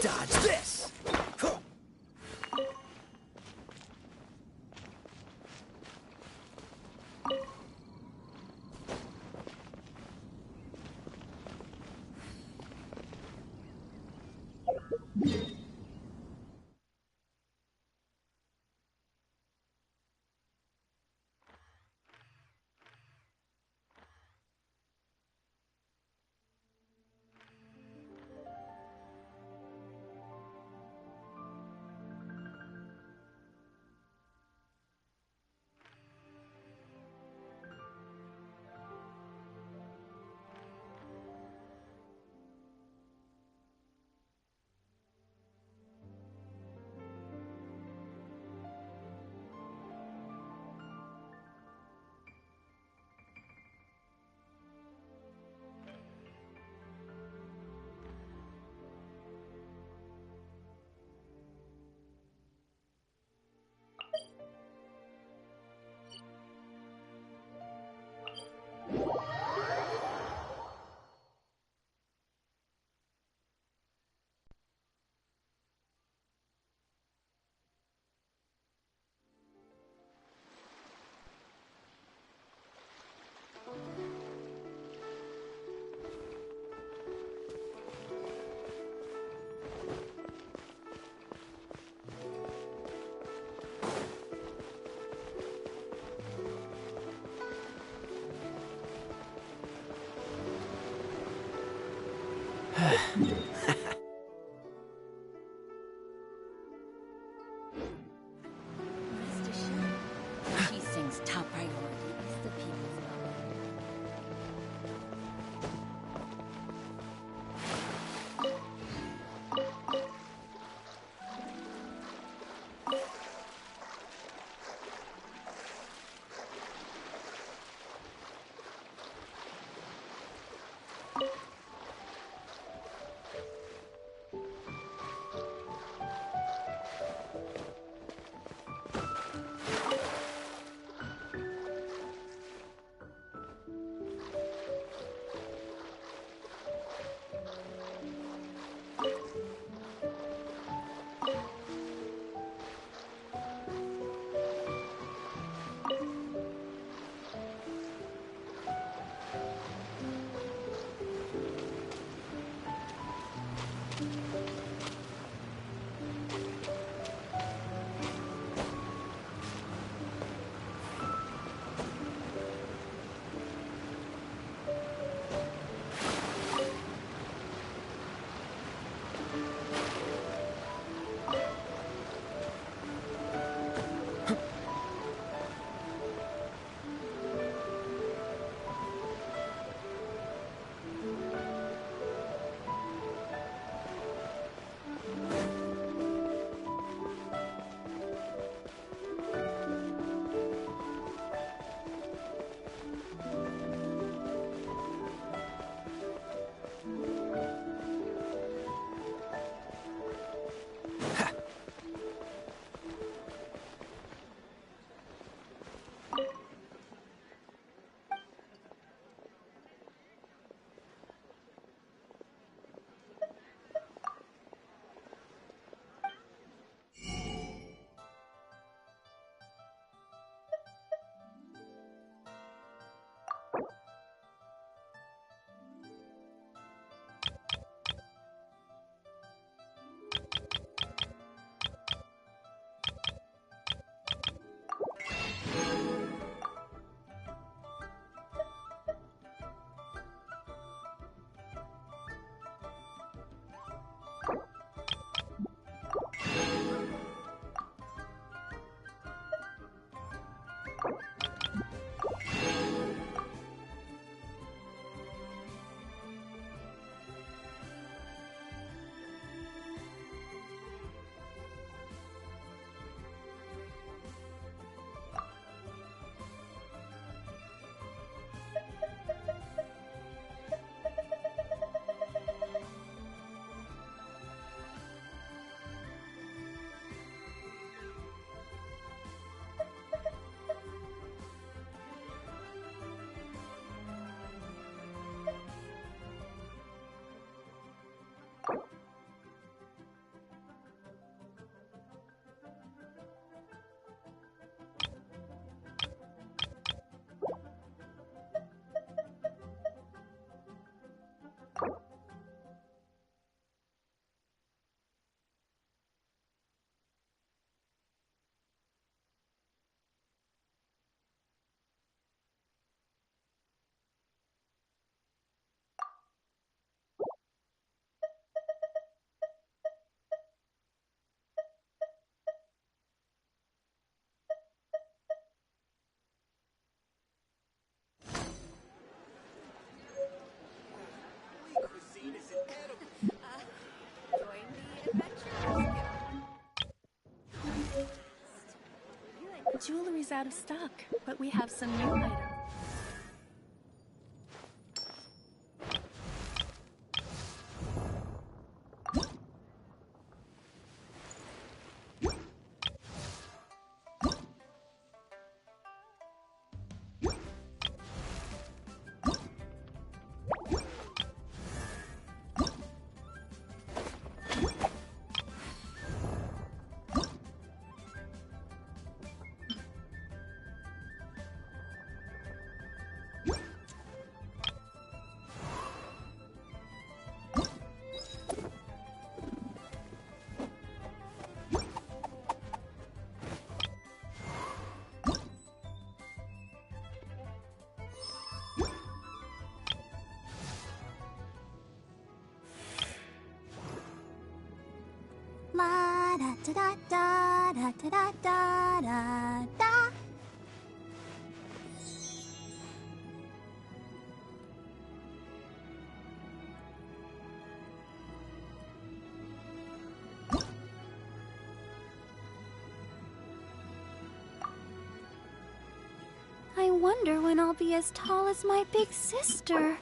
Dodge this. Rest assured, she sings top priority is the people's love. jewelry's out of stock, but we have some new items. La da da da da da da da da da. I wonder when I'll be as tall as my big sister.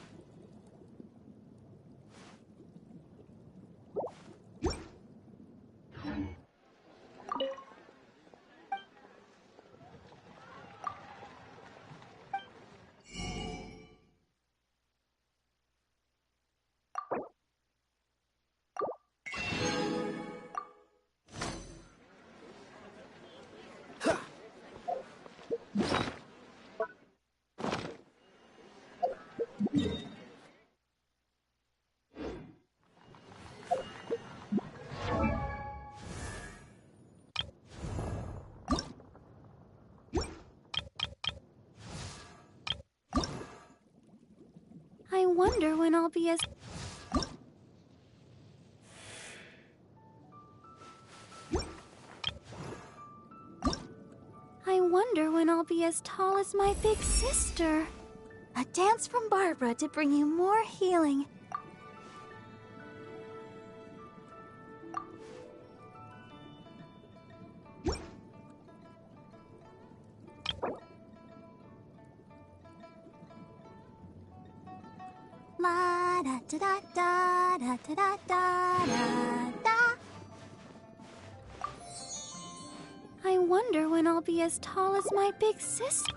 I wonder when I'll be as... I wonder when I'll be as tall as my big sister. A dance from Barbara to bring you more healing. La da da da da da da da da da. I wonder when I'll be as tall as my big sister.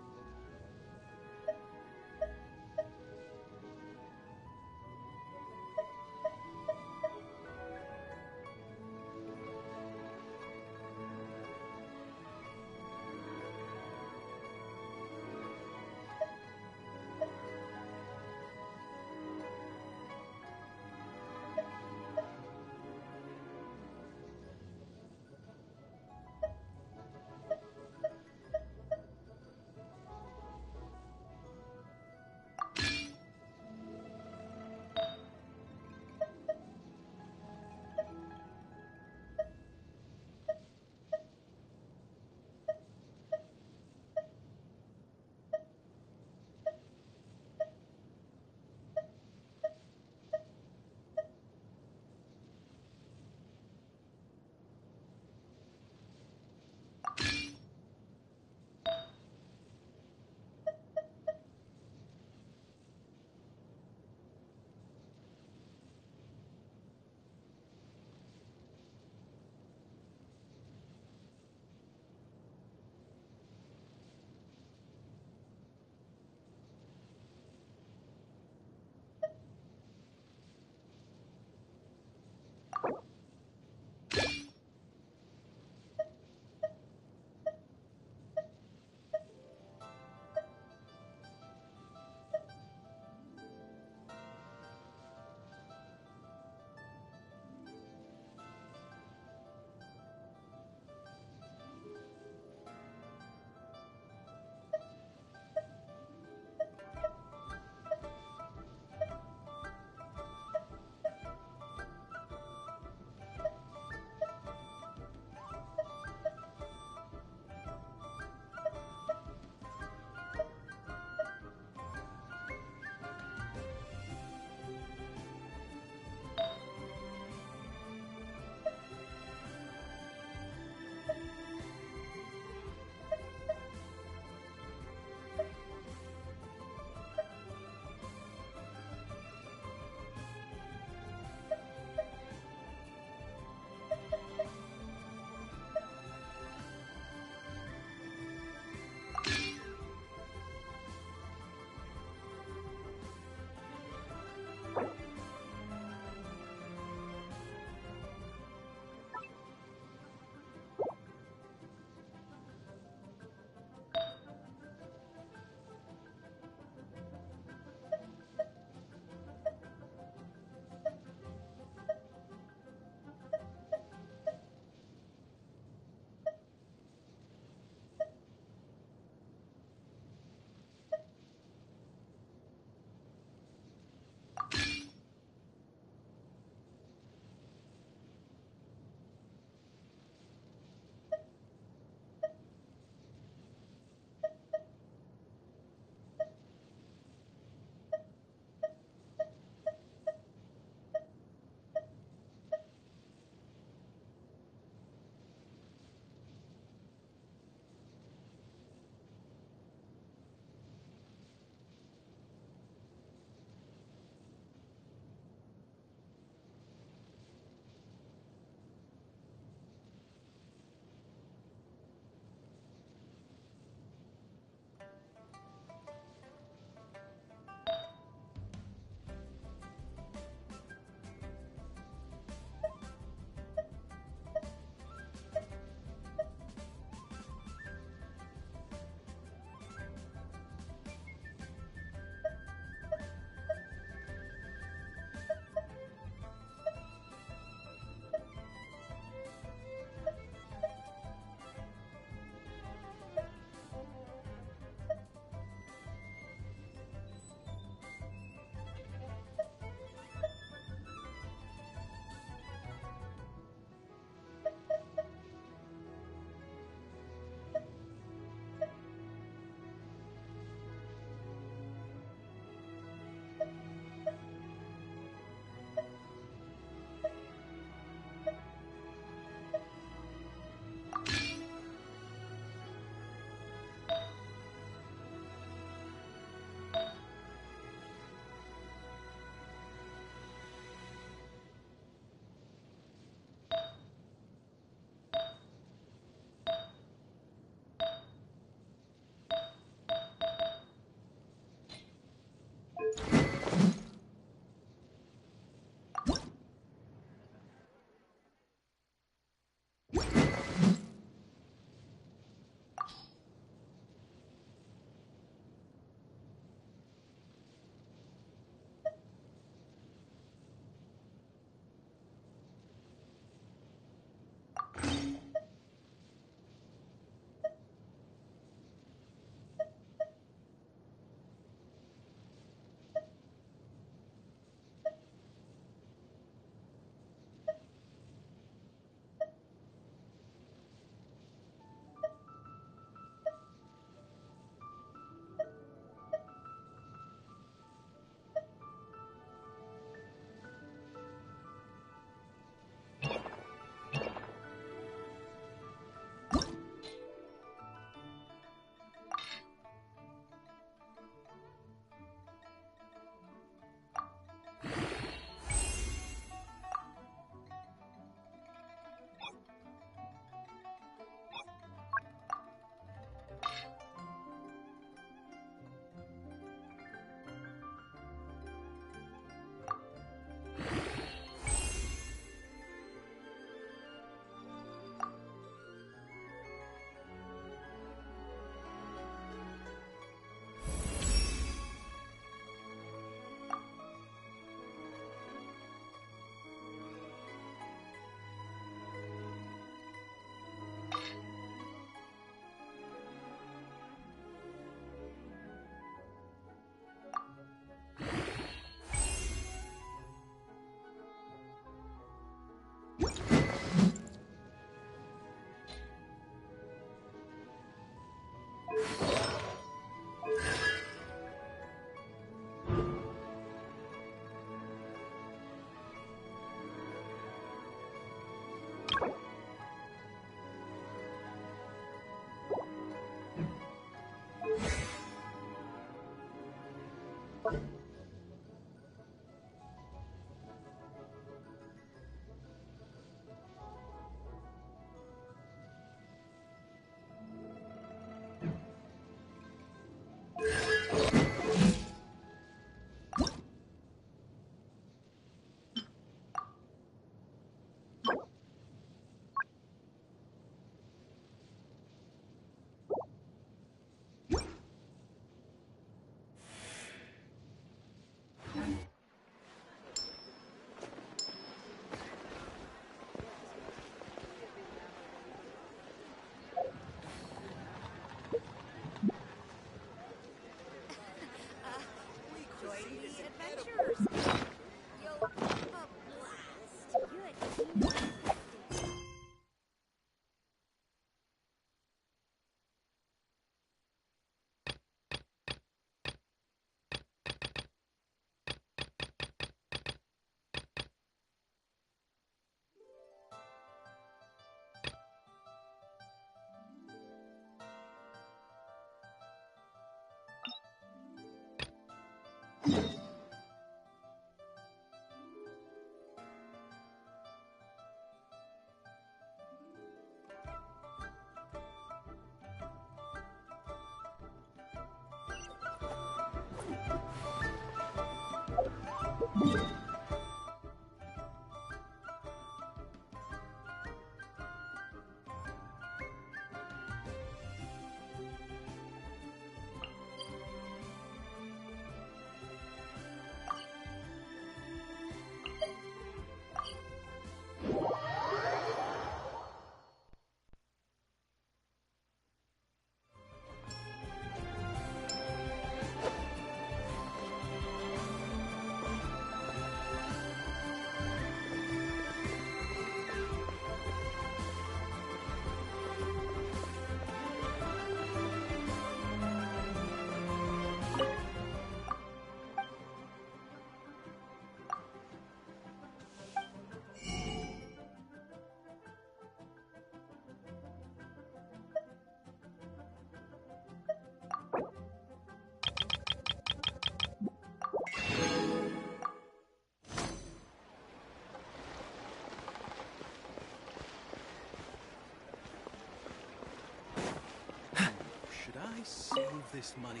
I save this money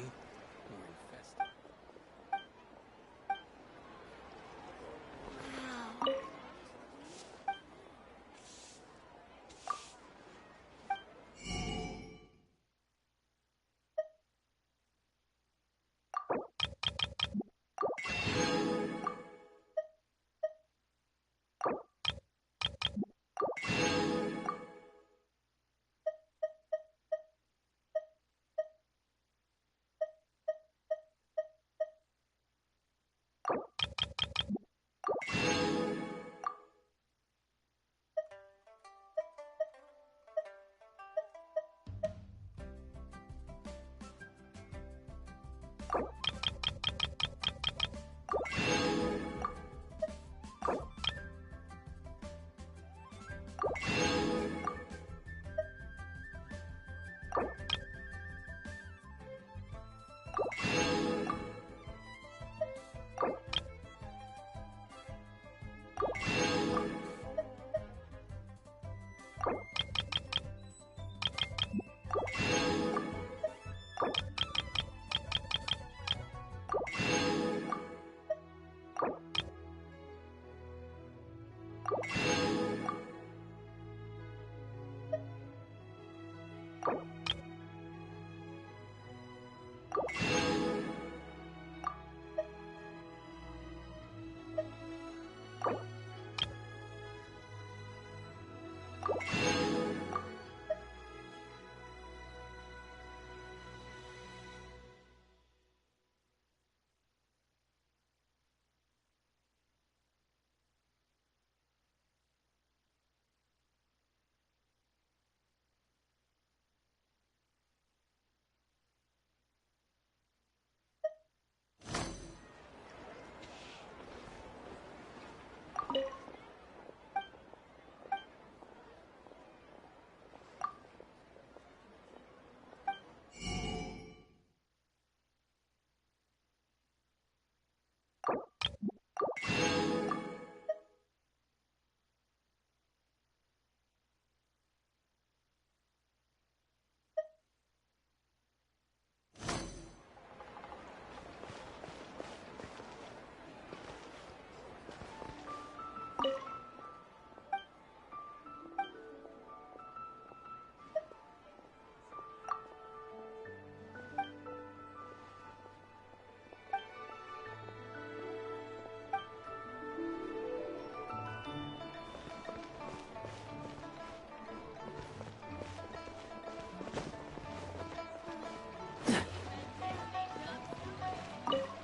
or invest it?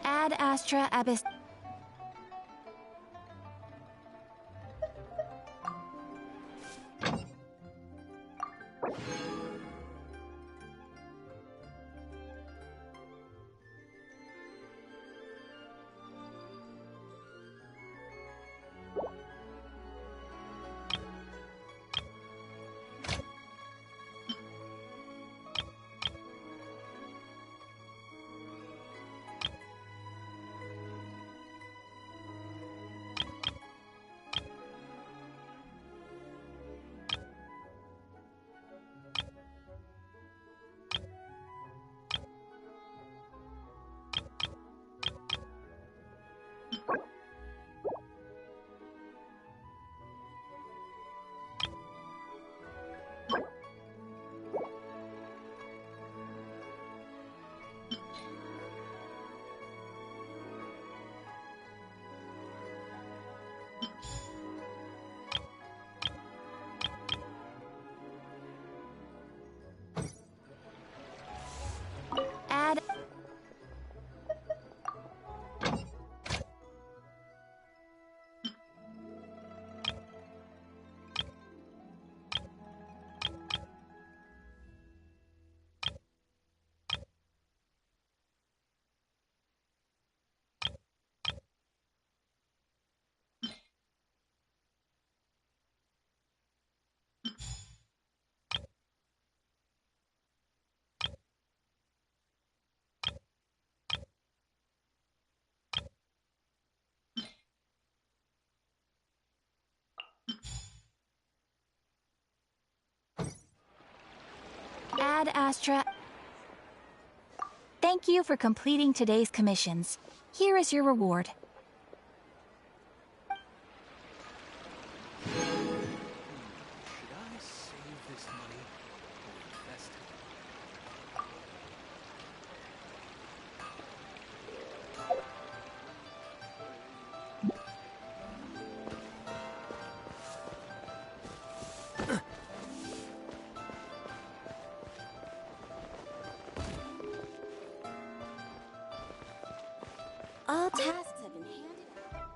Ad Astra Abyss. Ad. Ad Astra. Thank you for completing today's commissions. Here is your reward. Should I save this money or invest it? All tasks have been handed out.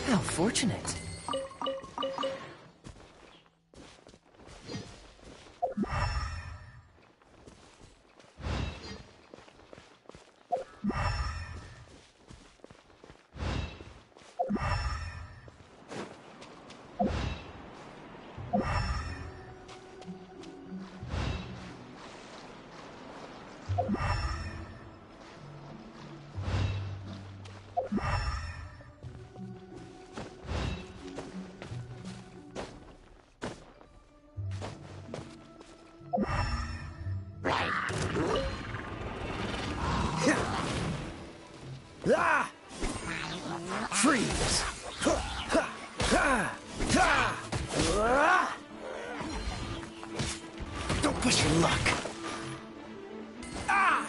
How fortunate. Ah! Freeze! Don't push your luck. Ah!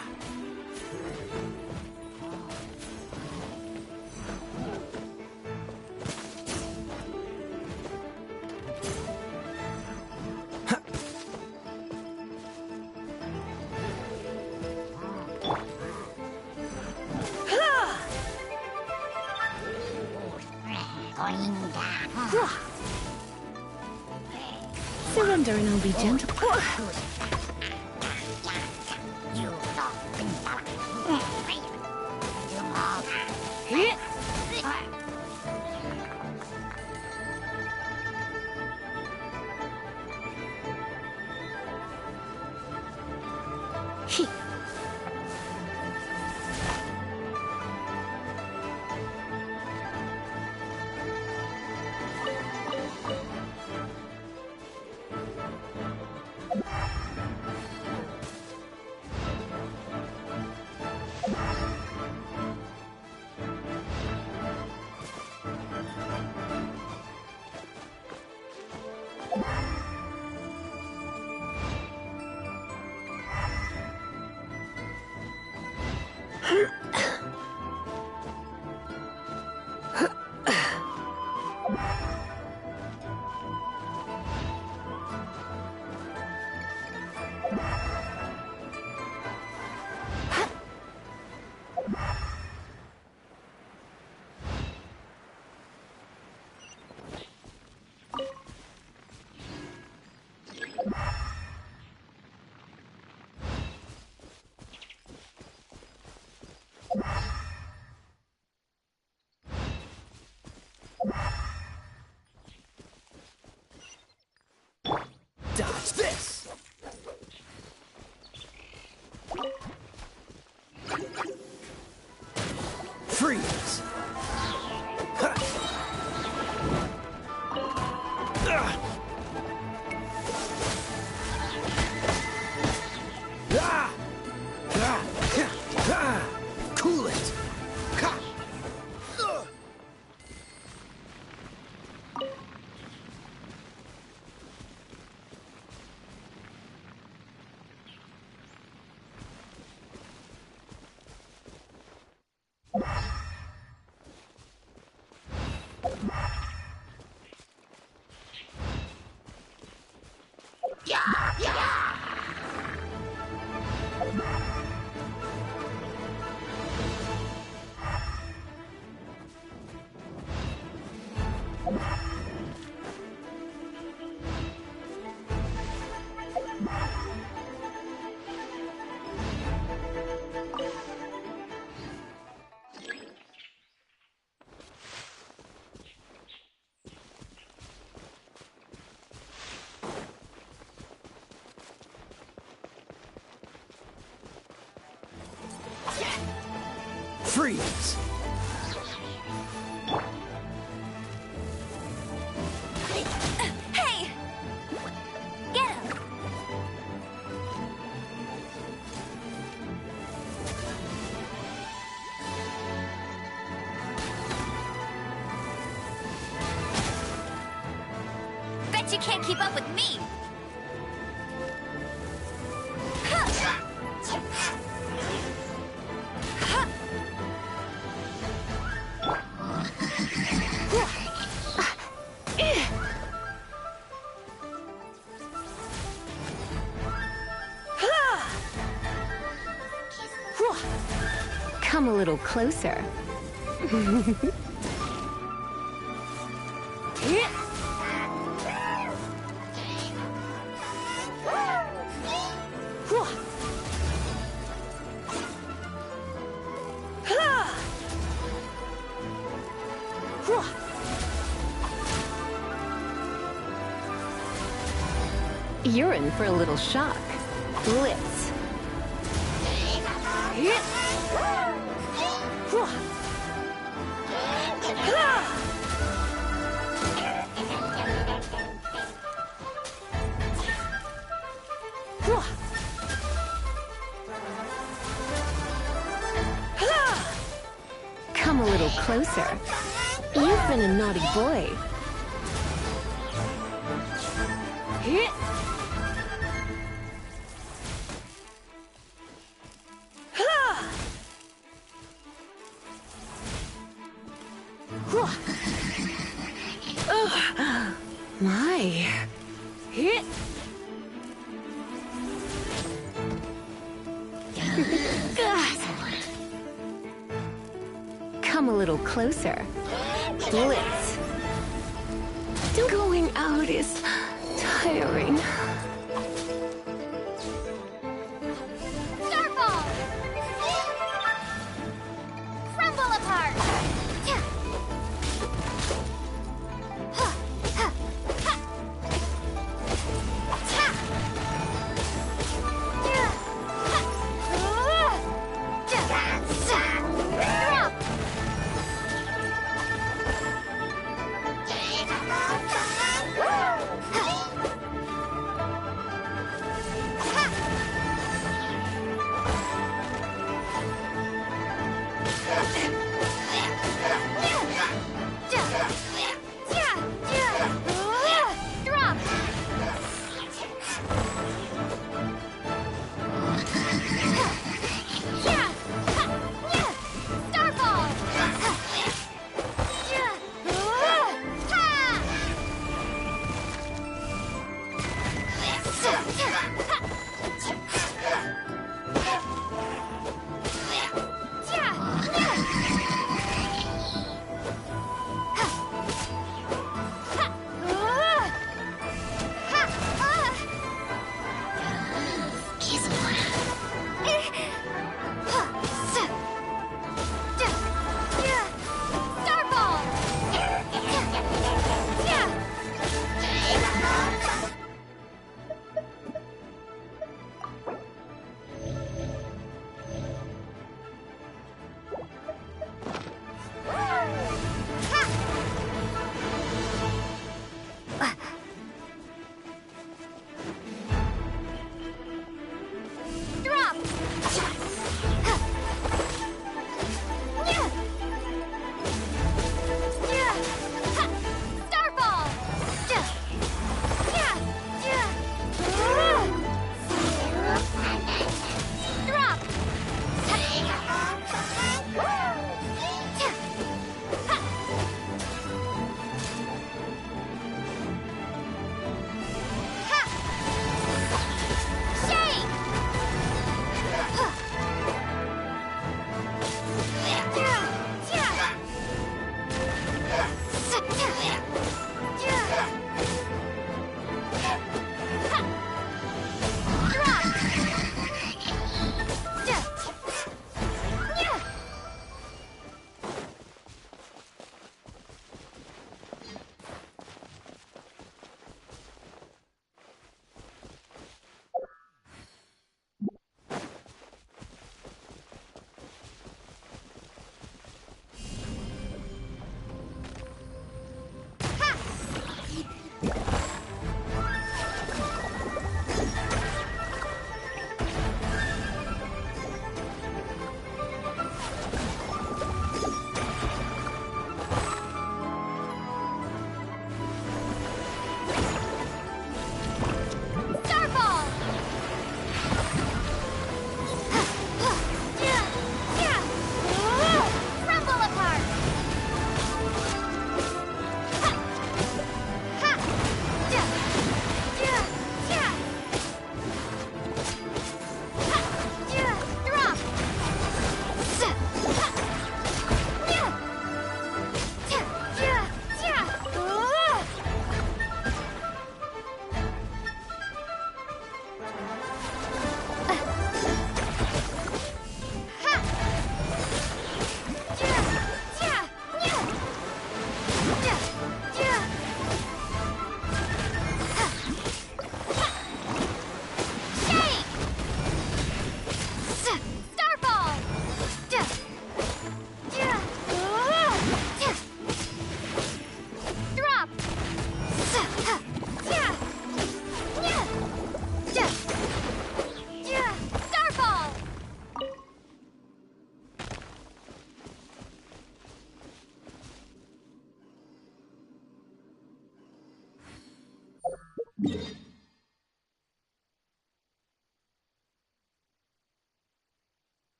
Surrender and I'll be gentle. Dodge this! Freeze! Ha! Ah! Ah! Ah! Ah! Cool it! Ha! Ugh! Freeze! Hey! Get him! Bet you can't keep up with me! Come a little closer. You're in for a little shock. Blitz. Come a little closer. You've been a naughty boy. My. Come a little closer. Blitz. Going out is tiring. Starfall! Crumble apart!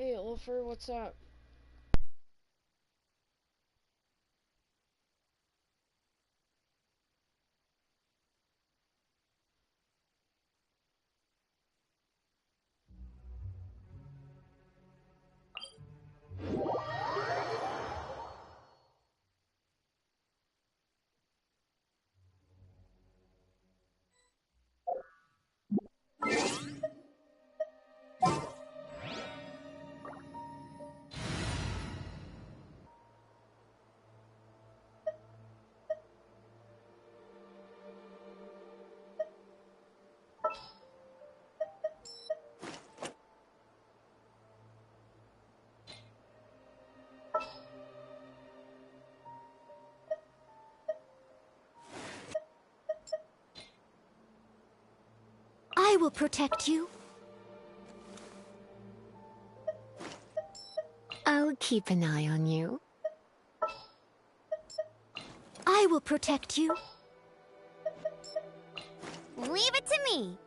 Hey, Ulfer, what's up? I will protect you. I'll keep an eye on you. I will protect you. Leave it to me.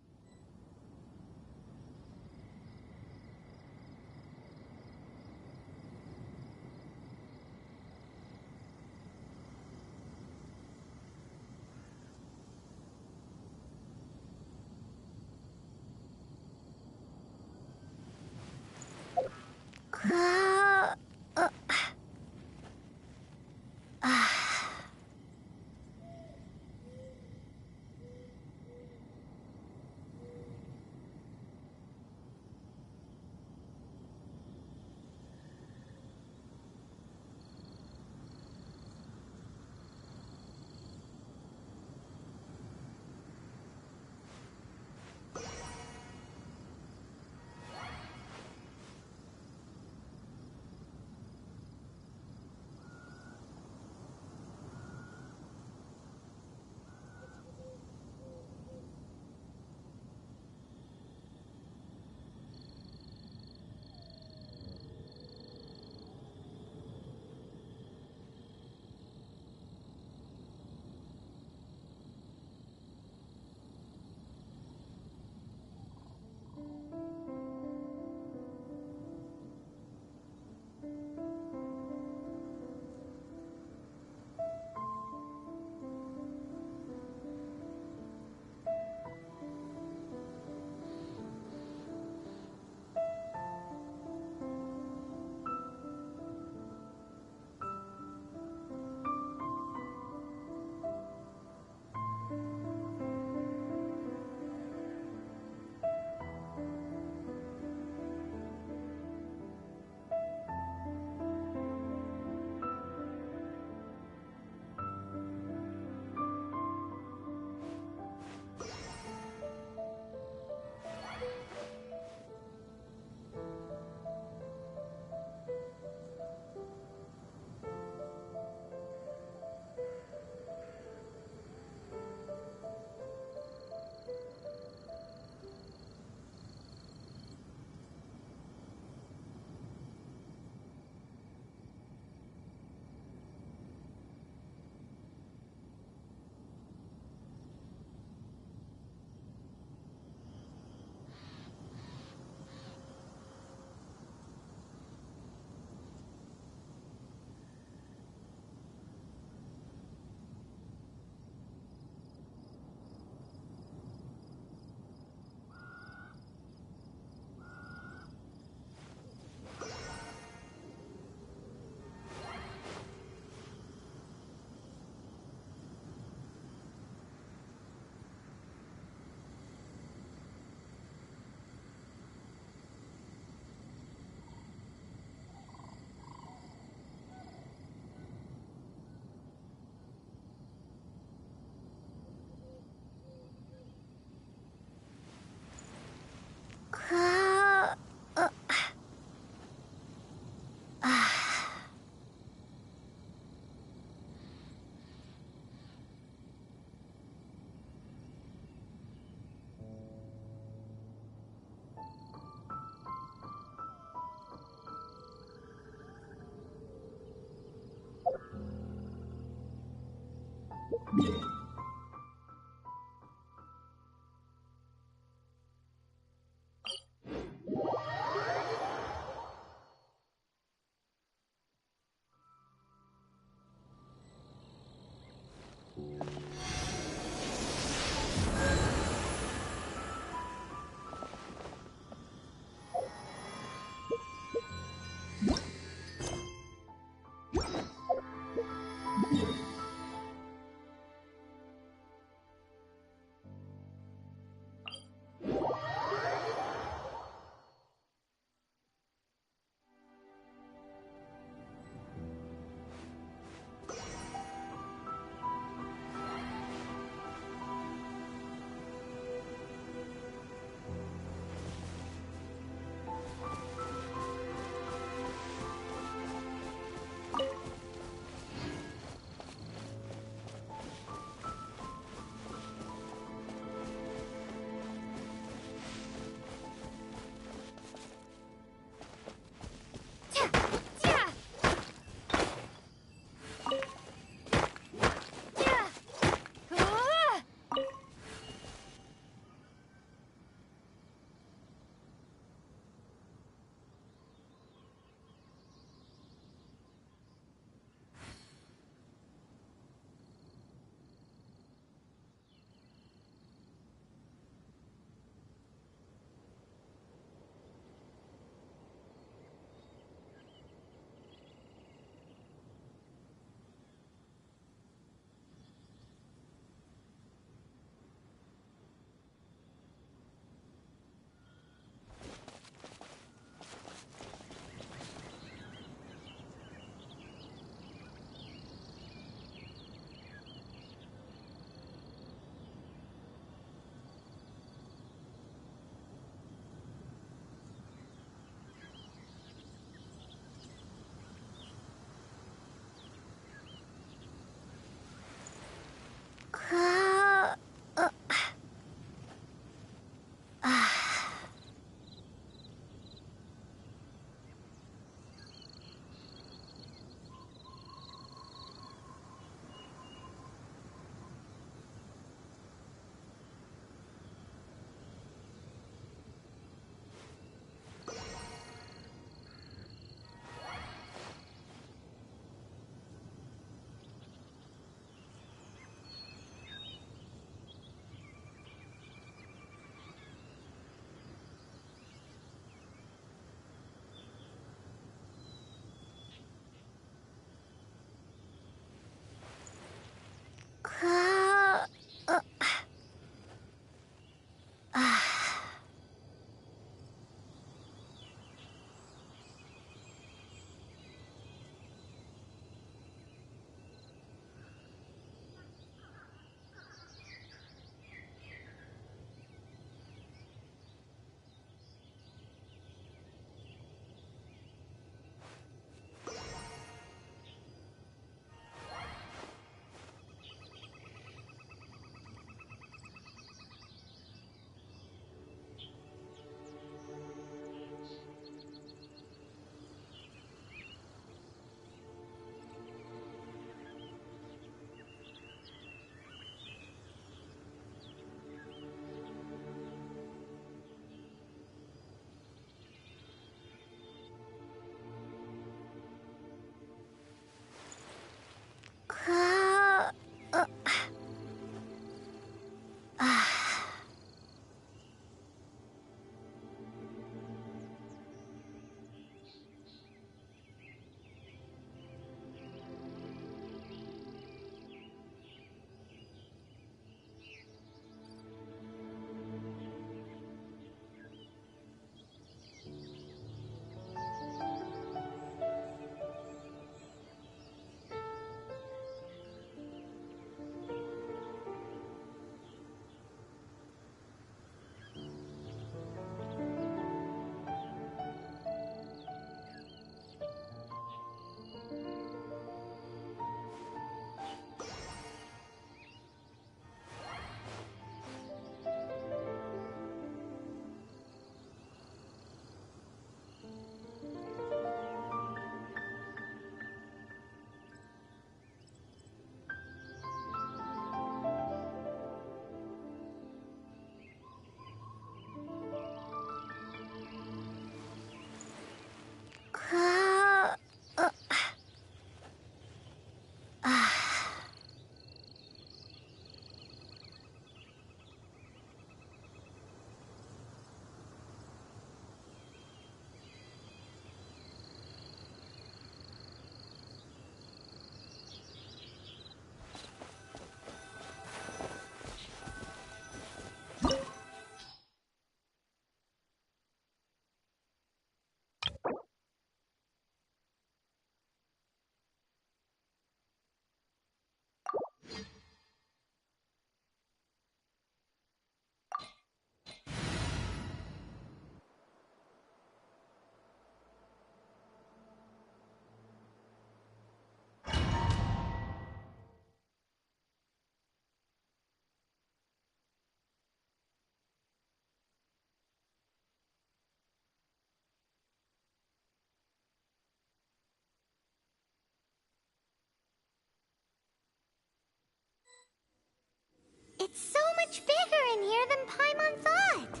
It's so much bigger in here than Paimon thought.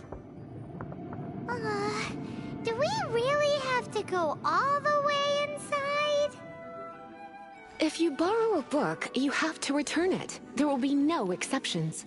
Do we really have to go all the way inside? If you borrow a book, you have to return it. There will be no exceptions.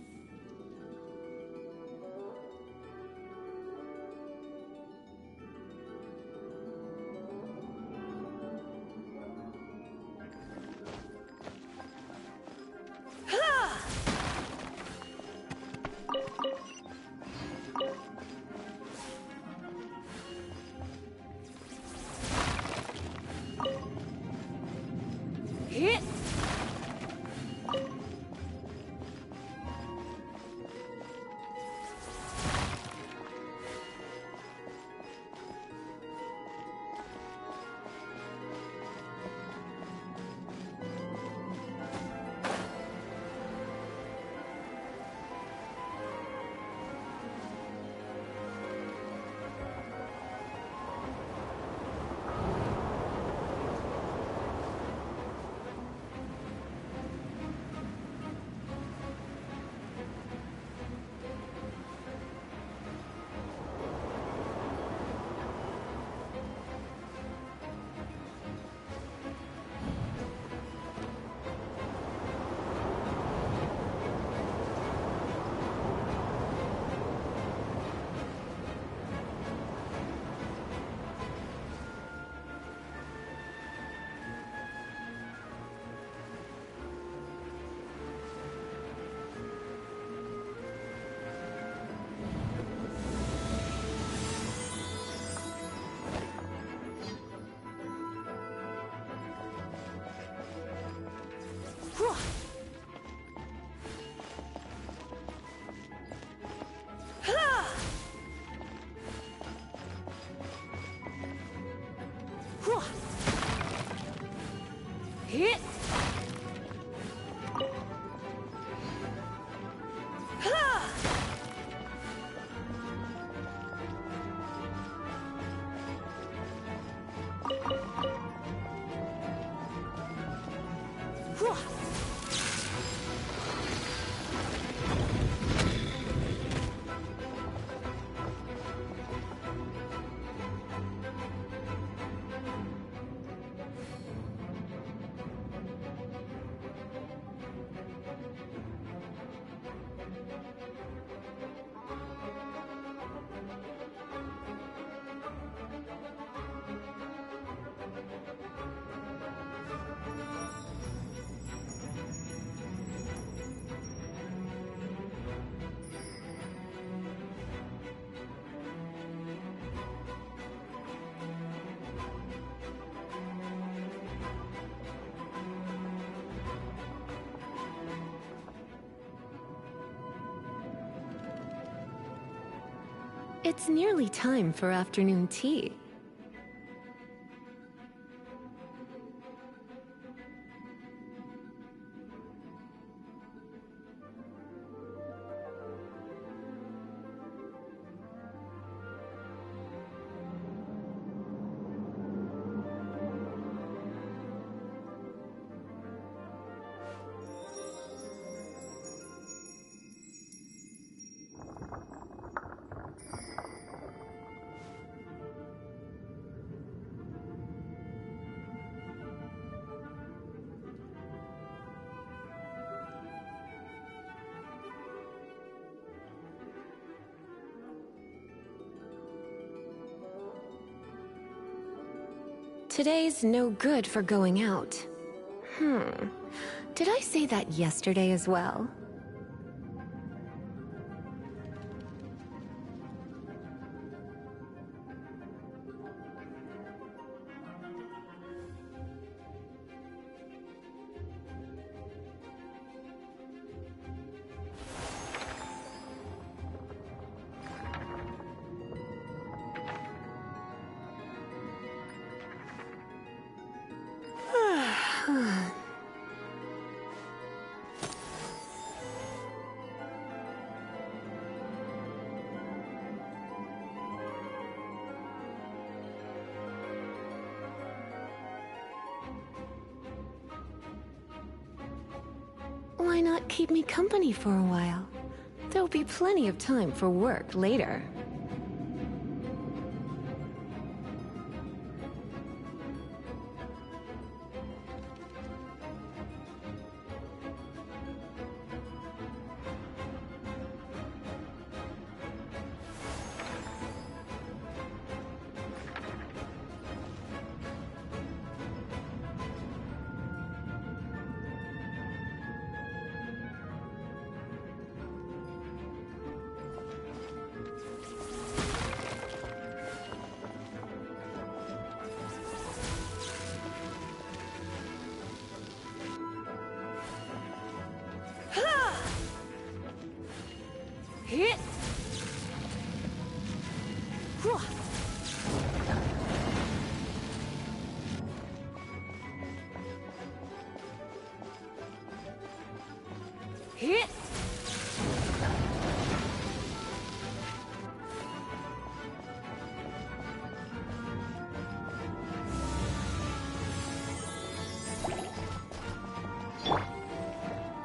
Hit! Ha! It's nearly time for afternoon tea. Today's no good for going out. Did I say that yesterday as well? Why not keep me company for a while? There'll be plenty of time for work later. Hit! Hit!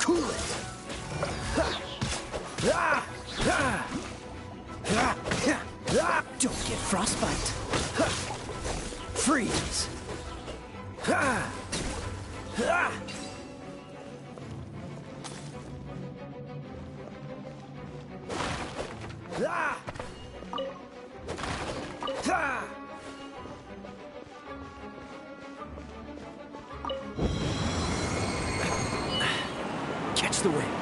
Cool it! Don't get frostbite. Freeze. Catch the wind.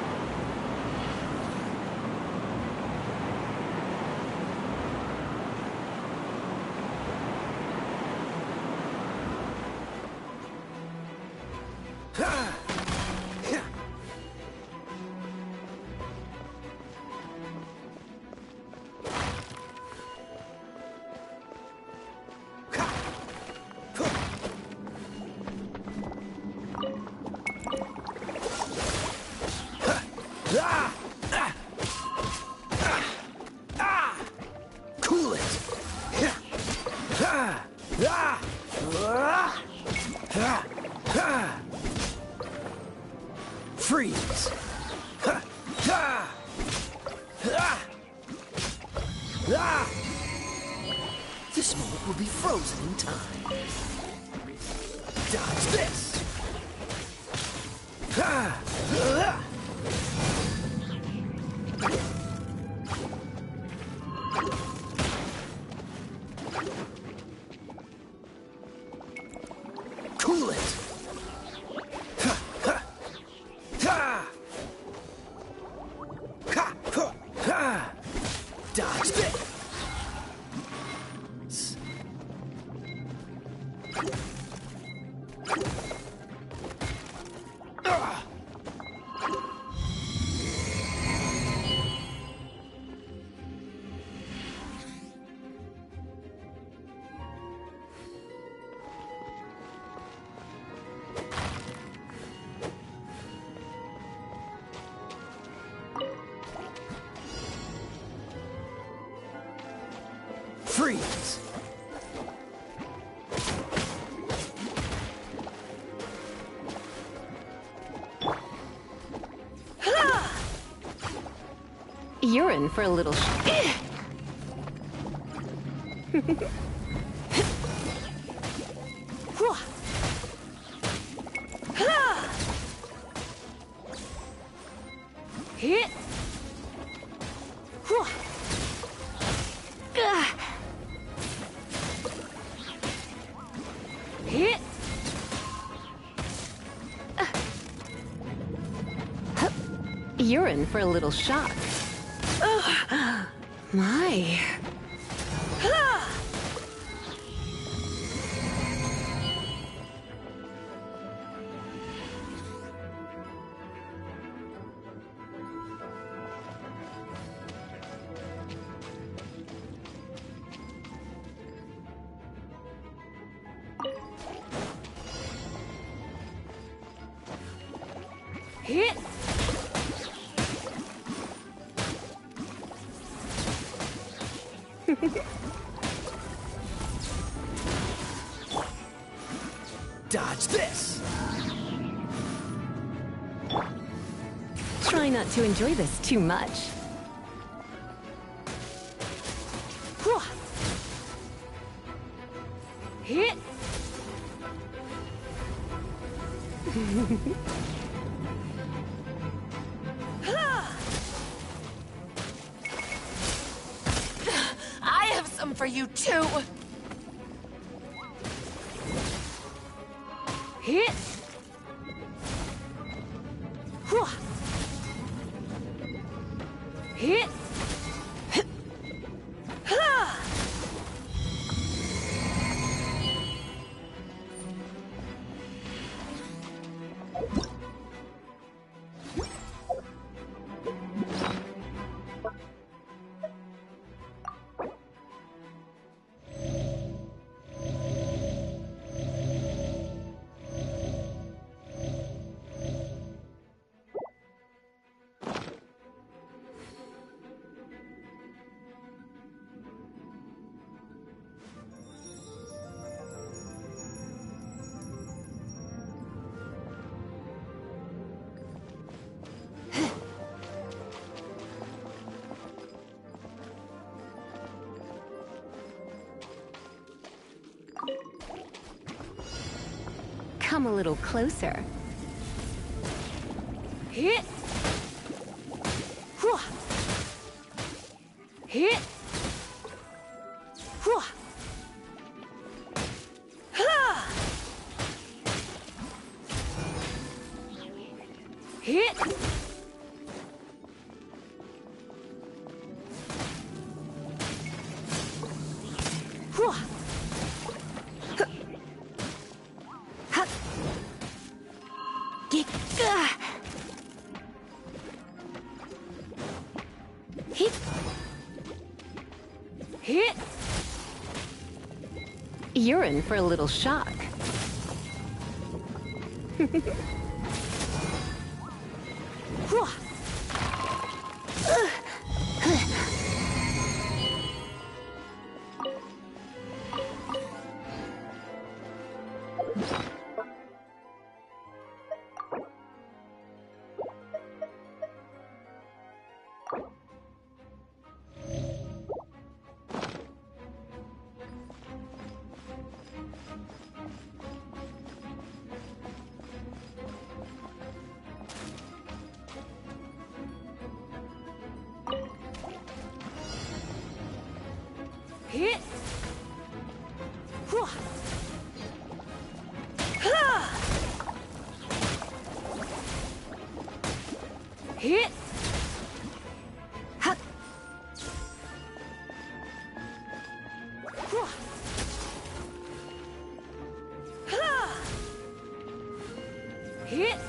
Ah! This moment will be frozen in time. Dodge this! Ah! Ah! Cool it! Ha! Ha! Ha! Ha! Ha! Ha! Dodge this! Freeze! You're in for a little Hit. Hit. You're in for a little shock. My. Hit. Dodge this! Try not to enjoy this too much. Hit. I have some for you too. Hit. Hit. Come a little closer. Hit. Hit. Hit. Hit. Hit. You're in for a little shock. Hit. Ha! Hit. Ha! Ha! Hit.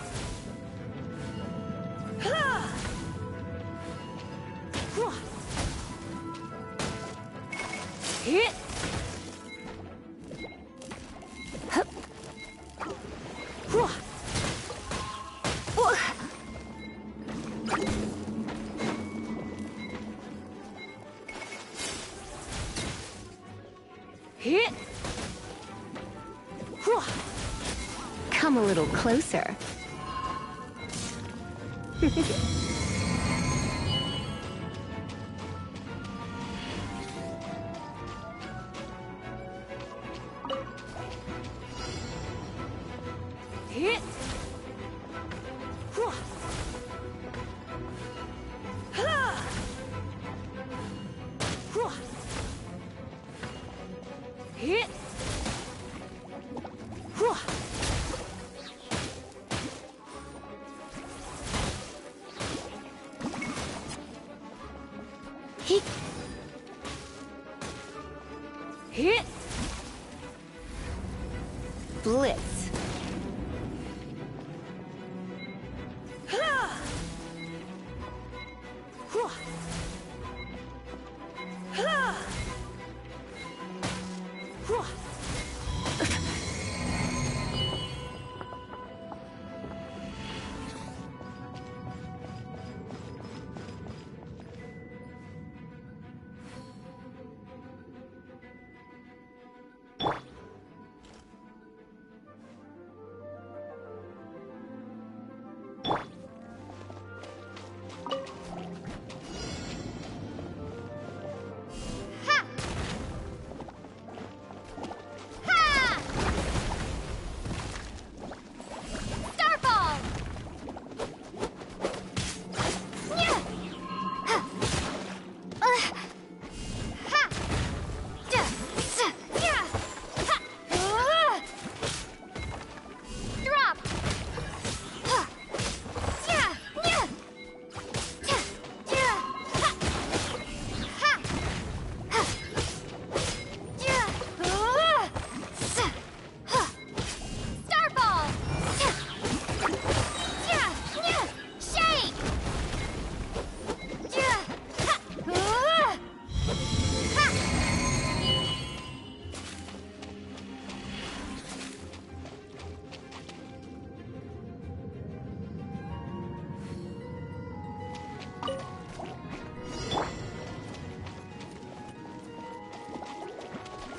Ha! Hit. Hup. Hit. Come a little closer. Hit. Ha! Hit. Hit. Hit. Blitz. Ha! Ha!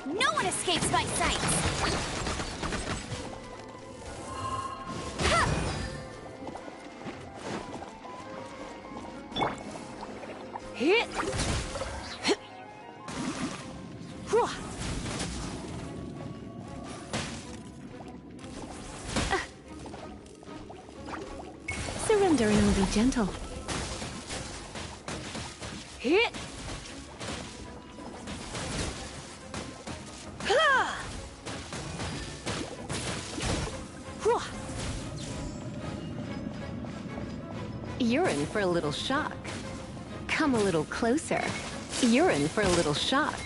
No one escapes my sight! Hit. Surrender and I'll be gentle. Hit. You're in for a little shock. Come a little closer. You're in for a little shock.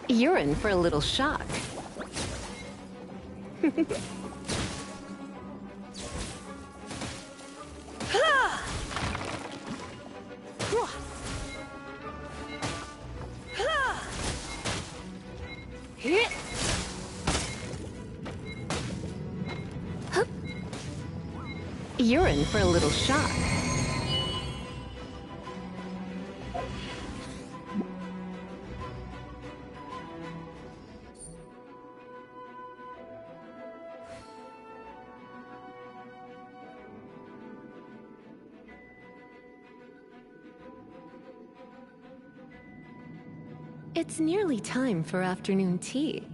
You're in for a little shock. You're in for a little shock. It's nearly time for afternoon tea.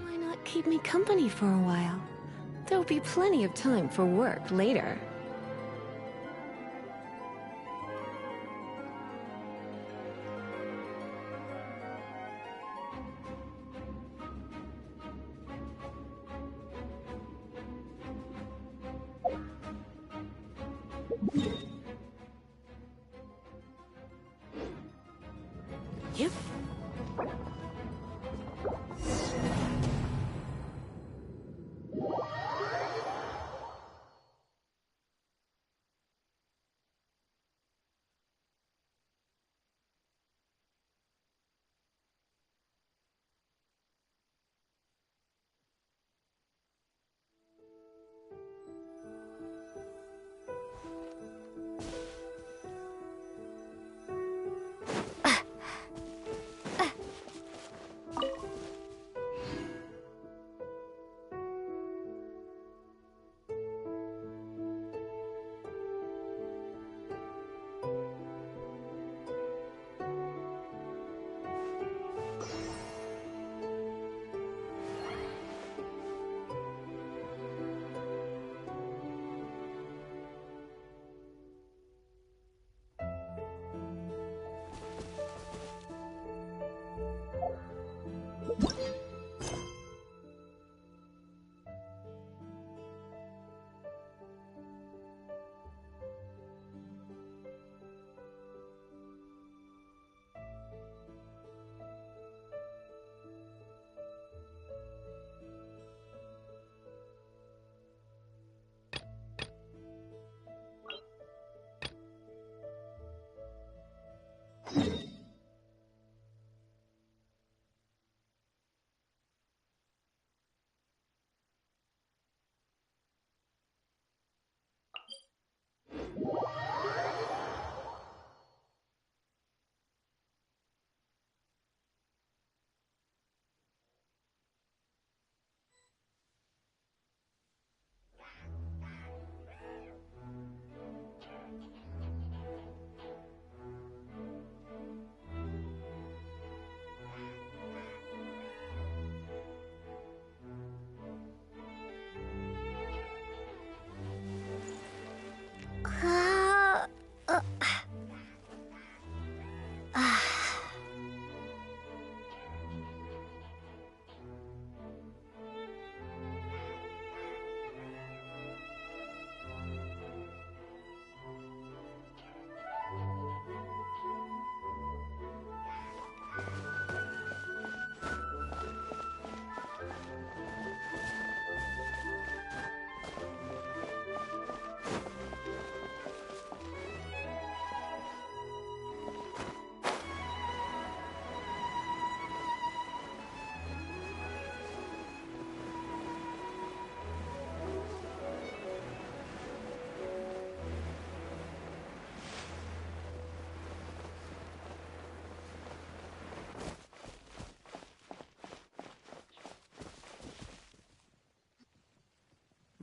Why not keep me company for a while? There'll be plenty of time for work later. Yep.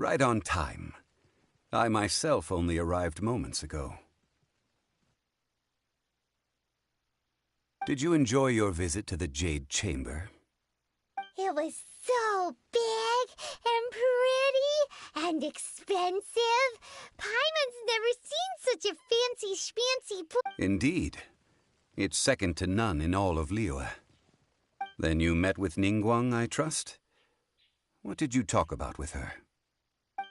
right on time. I myself only arrived moments ago. Did you enjoy your visit to the Jade Chamber? It was so big and pretty and expensive. Paimon's never seen such a fancy schmancy place. Indeed. It's second to none in all of Liyue. Then you met with Ningguang, I trust? What did you talk about with her?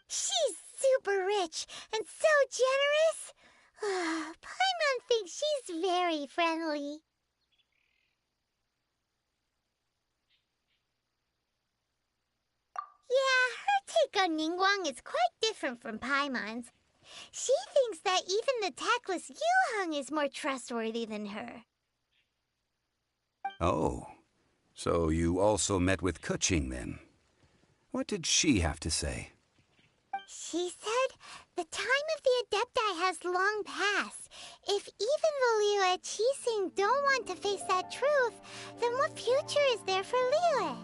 She's super rich and so generous. Paimon thinks she's very friendly. Yeah, her take on Ningguang is quite different from Paimon's. She thinks that even the tactless Yuheng is more trustworthy than her. Oh, so you also met with Keqing then? What did she have to say? She said the time of the Adepti has long passed. If even the Liyue Qixing don't want to face that truth, then what future is there for Liyue?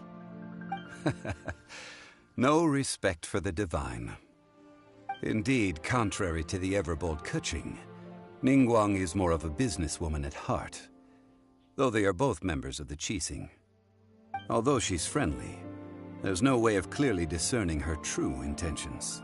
No respect for the divine. Indeed, contrary to the ever-bold Keqing, Ningguang is more of a businesswoman at heart, though they are both members of the Qixing. Although she's friendly, there's no way of clearly discerning her true intentions.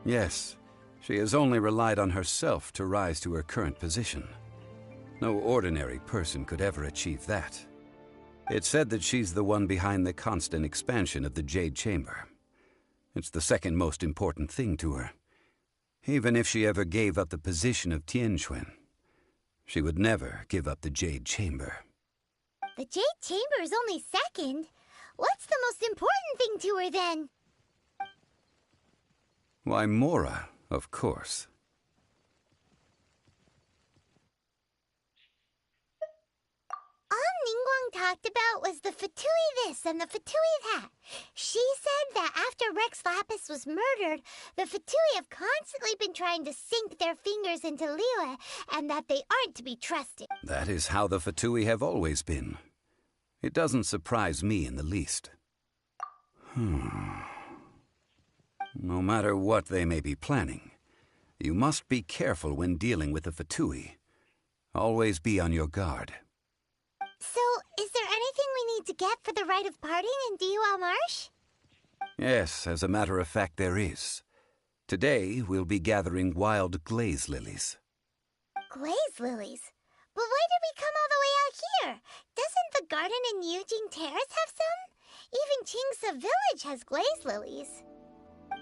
Yes, she has only relied on herself to rise to her current position. No ordinary person could ever achieve that. It's said that she's the one behind the constant expansion of the Jade Chamber. It's the second most important thing to her. Even if she ever gave up the position of Tianquan, she would never give up the Jade Chamber. The Jade Chamber is only second. What's the most important thing to her, then? Why, Mora, of course. All Ningguang talked about was the Fatui this and the Fatui that. She said that after Rex Lapis was murdered, the Fatui have constantly been trying to sink their fingers into Liyue, and that they aren't to be trusted. That is how the Fatui have always been. It doesn't surprise me in the least. No matter what they may be planning, you must be careful when dealing with the Fatui. Always be on your guard. So, is there anything we need to get for the rite of parting in Dihua Marsh? Yes, as a matter of fact, there is. Today, we'll be gathering wild glaze lilies. Glaze lilies? But why did we come all the way out here? Doesn't the garden in Yujing Terrace have some? Even Qingse Village has glaze lilies.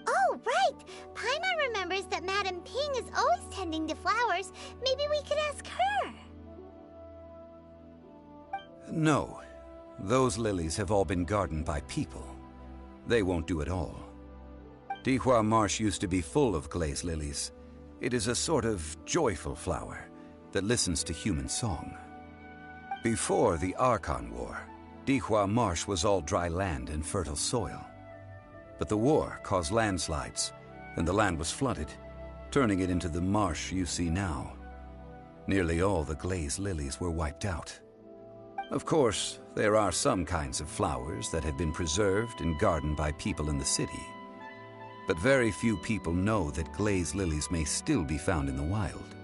Oh, right! Paimon remembers that Madame Ping is always tending to flowers. Maybe we could ask her. No. Those lilies have all been gardened by people. They won't do it all. Dihua Marsh used to be full of glaze lilies. It is a sort of joyful flower that listens to human song. Before the Archon War, Dihua Marsh was all dry land and fertile soil. But the war caused landslides, and the land was flooded, turning it into the marsh you see now. Nearly all the glaze lilies were wiped out. Of course, there are some kinds of flowers that have been preserved and gardened by people in the city. But very few people know that glaze lilies may still be found in the wild.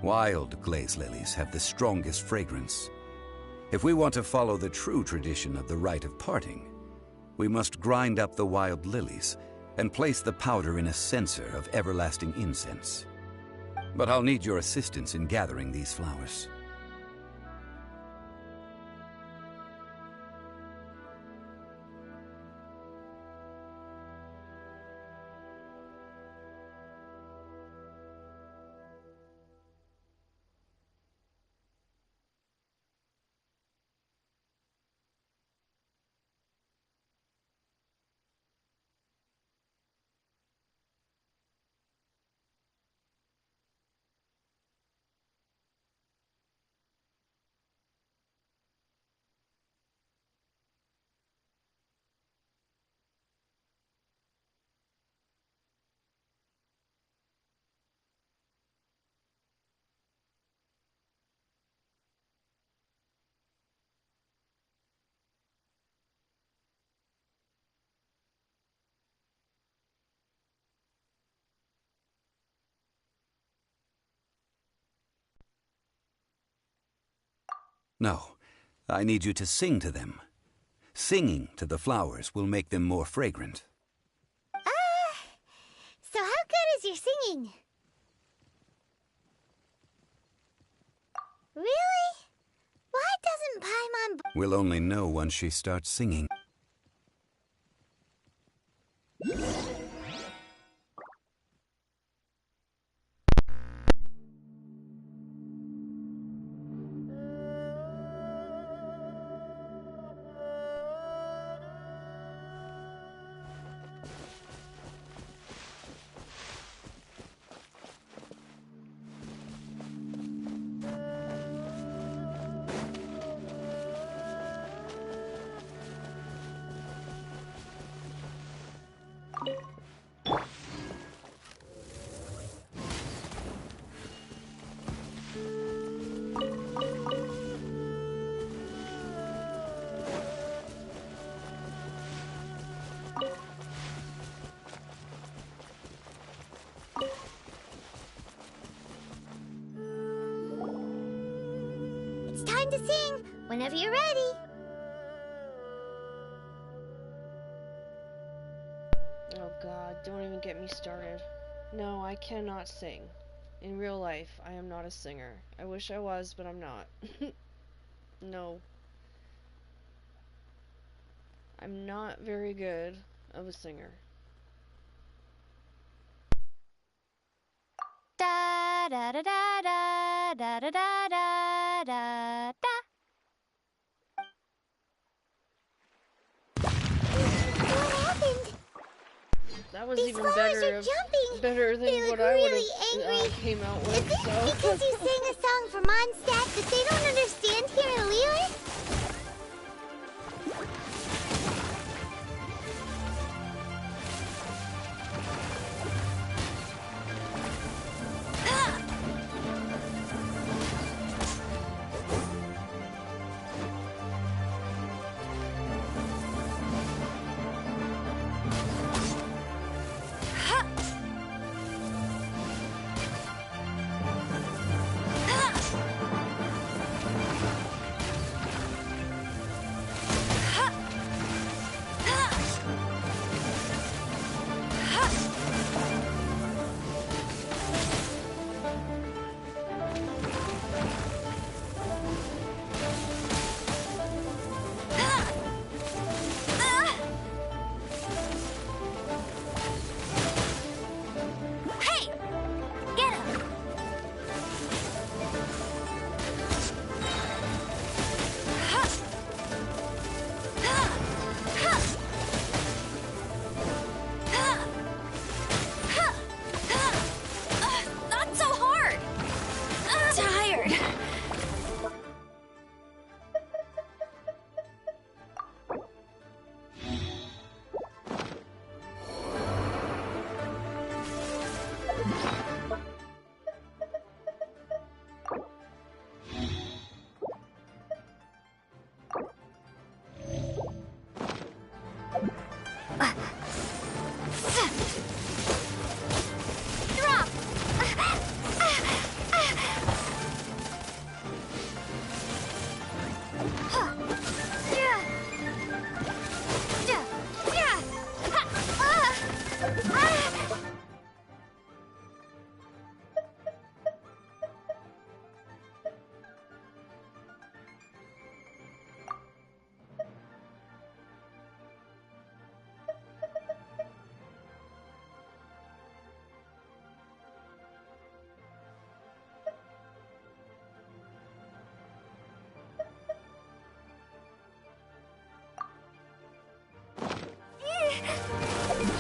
Wild glaze lilies have the strongest fragrance. If we want to follow the true tradition of the rite of parting, we must grind up the wild lilies and place the powder in a censer of everlasting incense. But I'll need your assistance in gathering these flowers. No, I need you to sing to them. Singing to the flowers will make them more fragrant. So how good is your singing? Really? Why doesn't Paimon... We'll only know once she starts singing. It's time to sing, whenever you're ready. Oh god, don't even get me started. No, I cannot sing. In real life, I am not a singer. I wish I was, but I'm not. No. I'm not very good of a singer. Da da da da da da da da da da da. What happened? That was These even flowers better. are jumping. Better than They what look I would really have angry. came out with. Is this So. because you sang a song for Mondstadt that they don't understand here in Leland?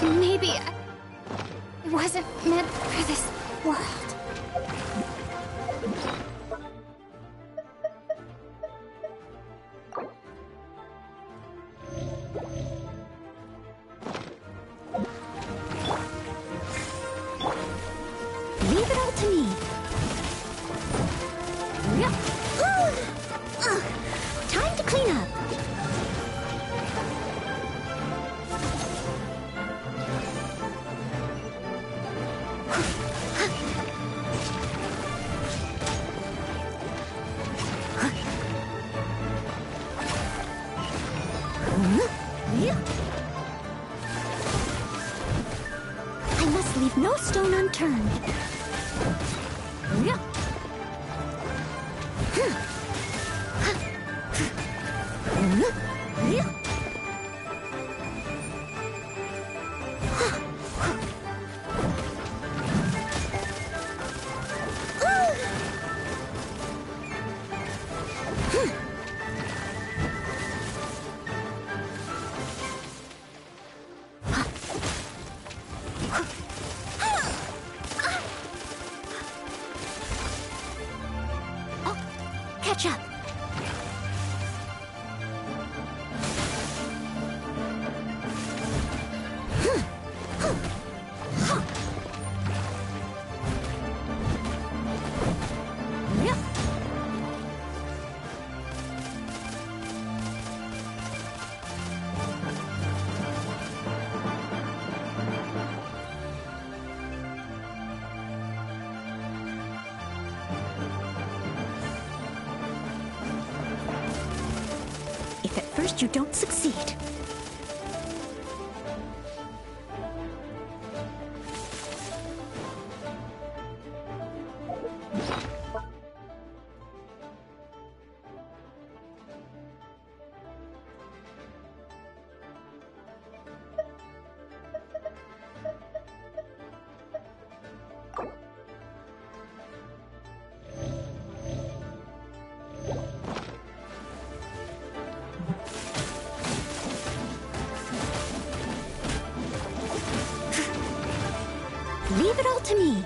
Maybe I wasn't meant for this world. Leave it all to me. Time to clean up. I must leave no stone unturned. Catch up. If at first you don't succeed. Leave it all to me.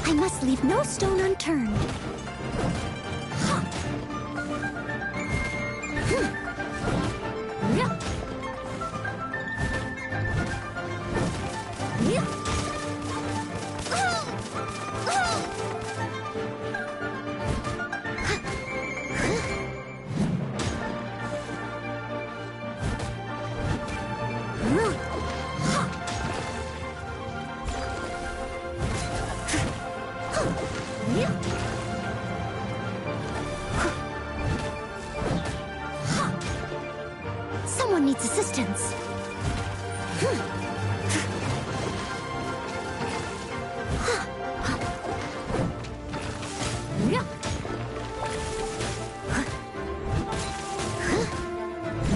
I must leave no stone unturned. Someone needs assistance.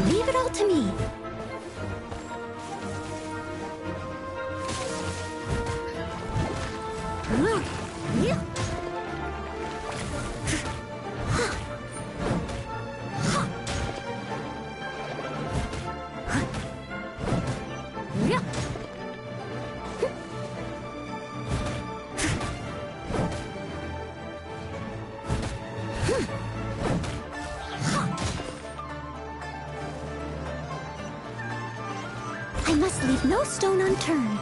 Leave it all to me. I must leave no stone unturned.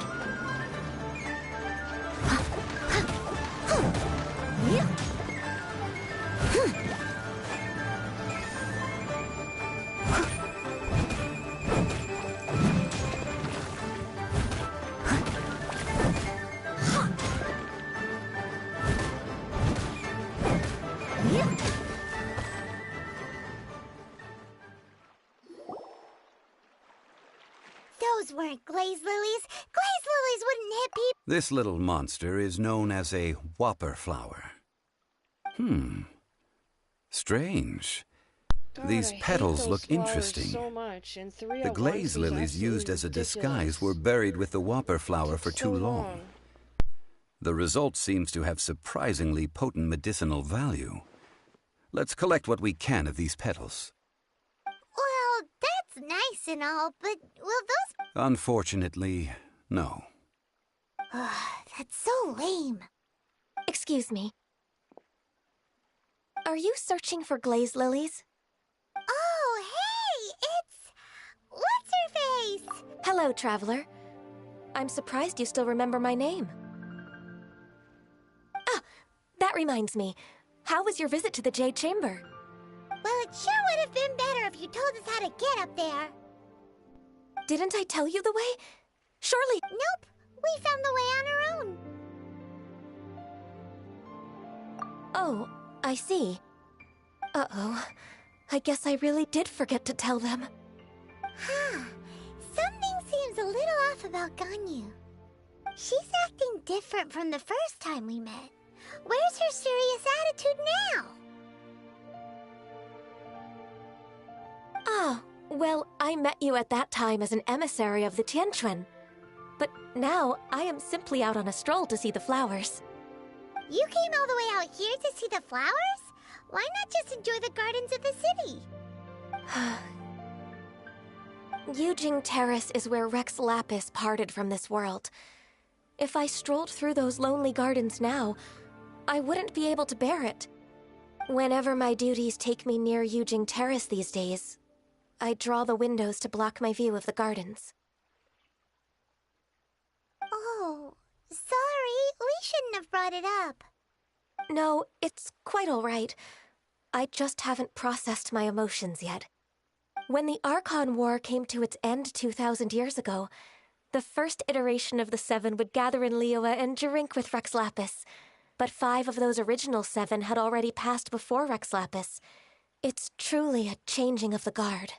Those weren't glaze lilies. Glaze lilies wouldn't hit people. This little monster is known as a whopper flower. Strange. God, These I hate petals those look flowers interesting. so much, and 3 The at glaze once was lilies used as a absolutely disguise were ridiculous. buried with the whopper flower for Took too so long. The result seems to have surprisingly potent medicinal value. Let's collect what we can of these petals. Well, that's nice and all, but will those... Unfortunately, no. That's so lame. Excuse me. Are you searching for glaze lilies? Oh, hey! It's... What's-her-face? Hello, traveler. I'm surprised you still remember my name. Ah, that reminds me. How was your visit to the Jade Chamber? Well, it sure would have been better if you told us how to get up there. Didn't I tell you the way? Surely... Nope. We found the way on our own. Oh, I see. Uh-oh. I guess I really did forget to tell them. Huh. Something seems a little off about Ganyu. She's acting different from the first time we met. Where's her serious attitude now? Ah, well, I met you at that time as an emissary of the Tianquan. But now, I am simply out on a stroll to see the flowers. You came all the way out here to see the flowers? Why not just enjoy the gardens of the city? Yujing Terrace is where Rex Lapis parted from this world. If I strolled through those lonely gardens now, I wouldn't be able to bear it. Whenever my duties take me near Yujing Terrace these days, I draw the windows to block my view of the gardens. Oh, sorry. We shouldn't have brought it up. No, it's quite all right. I just haven't processed my emotions yet. When the Archon War came to its end 2,000 years ago, the first iteration of the Seven would gather in Liyue and drink with Rex Lapis. But 5 of those original 7 had already passed before Rex Lapis. It's truly a changing of the guard.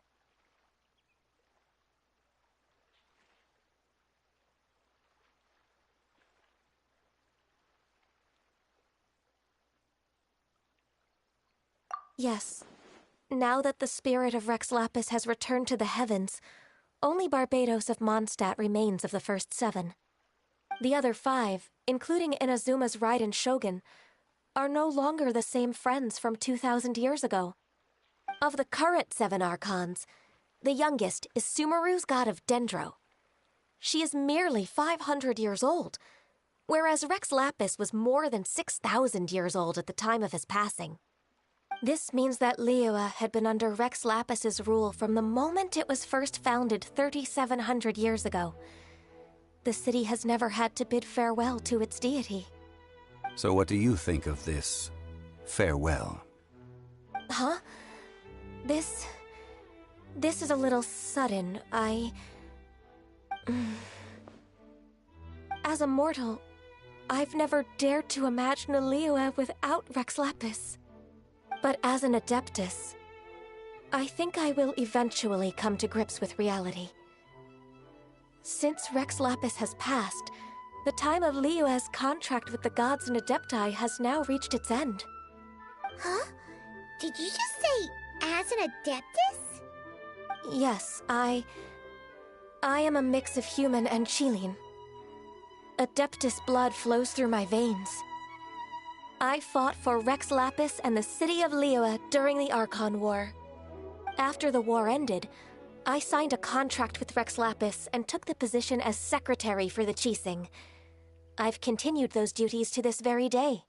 Yes, Now that the spirit of Rex Lapis has returned to the heavens, only Barbados of Mondstadt remains of the first 7. The other 5, including Inazuma's Raiden Shogun, are no longer the same friends from 2,000 years ago. Of the current 7 Archons, the youngest is Sumeru's god of Dendro. She is merely 500 years old, whereas Rex Lapis was more than 6,000 years old at the time of his passing. This means that Liyue had been under Rex Lapis's rule from the moment it was first founded 3,700 years ago. The city has never had to bid farewell to its deity. So what do you think of this farewell? Huh? This is a little sudden. As a mortal, I've never dared to imagine a Liyue without Rex Lapis. But as an Adeptus, I think I will eventually come to grips with reality. Since Rex Lapis has passed, the time of Liyue's contract with the gods and Adepti has now reached its end. Huh? Did you just say, as an Adeptus? Yes, I am a mix of human and Chilean. Adeptus blood flows through my veins. I fought for Rex Lapis and the city of Liyue during the Archon War. After the war ended, I signed a contract with Rex Lapis and took the position as secretary for the Qixing. I've continued those duties to this very day.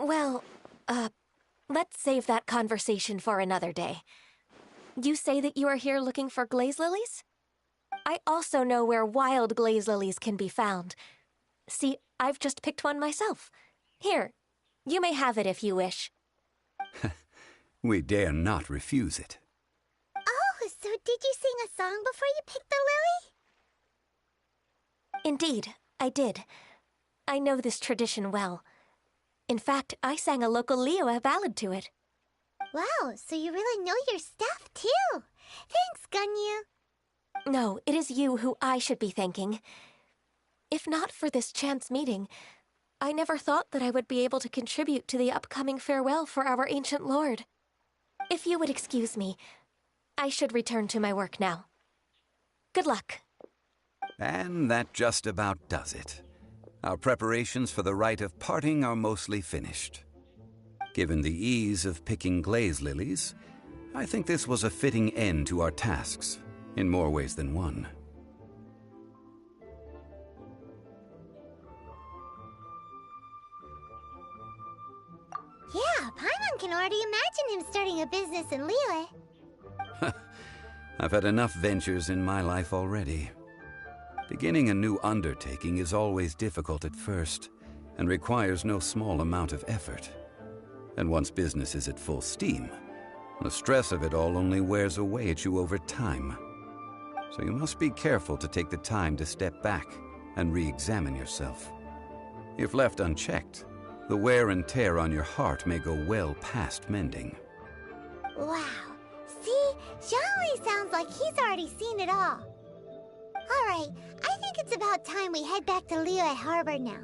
Well, let's save that conversation for another day. You say that you are here looking for glaze lilies? I also know where wild glaze lilies can be found. See, I've just picked one myself. Here, you may have it if you wish. We dare not refuse it. Oh, so did you sing a song before you picked the lily? Indeed, I did. I know this tradition well. In fact, I sang a local Liyue ballad to it. Wow, so you really know your stuff, too. Thanks, Gunyu. No, it is you who I should be thanking. If not for this chance meeting, I never thought that I would be able to contribute to the upcoming farewell for our ancient lord. If you would excuse me, I should return to my work now. Good luck. And that just about does it. Our preparations for the rite of parting are mostly finished. Given the ease of picking glaze lilies, I think this was a fitting end to our tasks, in more ways than one. Yeah, Paimon can already imagine him starting a business in Liyue. I've had enough ventures in my life already. Beginning a new undertaking is always difficult at first, and requires no small amount of effort. And once business is at full steam, the stress of it all only wears away at you over time. So you must be careful to take the time to step back and re-examine yourself. If left unchecked, the wear and tear on your heart may go well past mending. Wow. See? Zhongli sounds like he's already seen it all. Alright, I think it's about time we head back to Liyue Harbor now.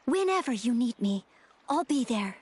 Whenever you need me, I'll be there.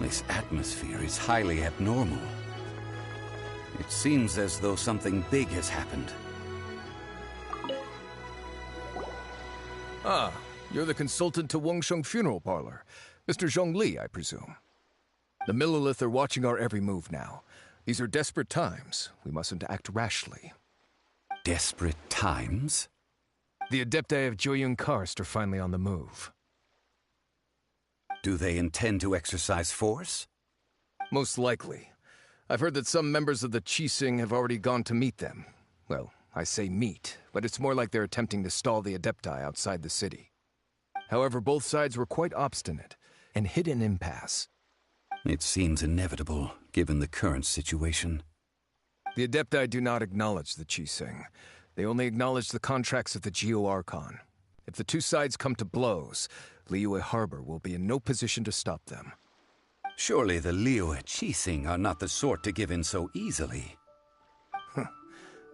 This atmosphere is highly abnormal. It seems as though something big has happened. Ah, you're the consultant to Wangsheng Funeral Parlor. Mr. Zhongli, I presume. The Millilith are watching our every move now. These are desperate times. We mustn't act rashly. Desperate times? The Adepti of Joyun Karst are finally on the move. Do they intend to exercise force? Most likely. I've heard that some members of the Qixing have already gone to meet them. Well, I say meet, but it's more like they're attempting to stall the Adepti outside the city. However, both sides were quite obstinate and hit an impasse. It seems inevitable, given the current situation. The Adepti do not acknowledge the Qixing. They only acknowledge the contracts of the Geo-Archon. If the two sides come to blows, Liyue Harbor will be in no position to stop them. Surely the Liyue Qixing are not the sort to give in so easily.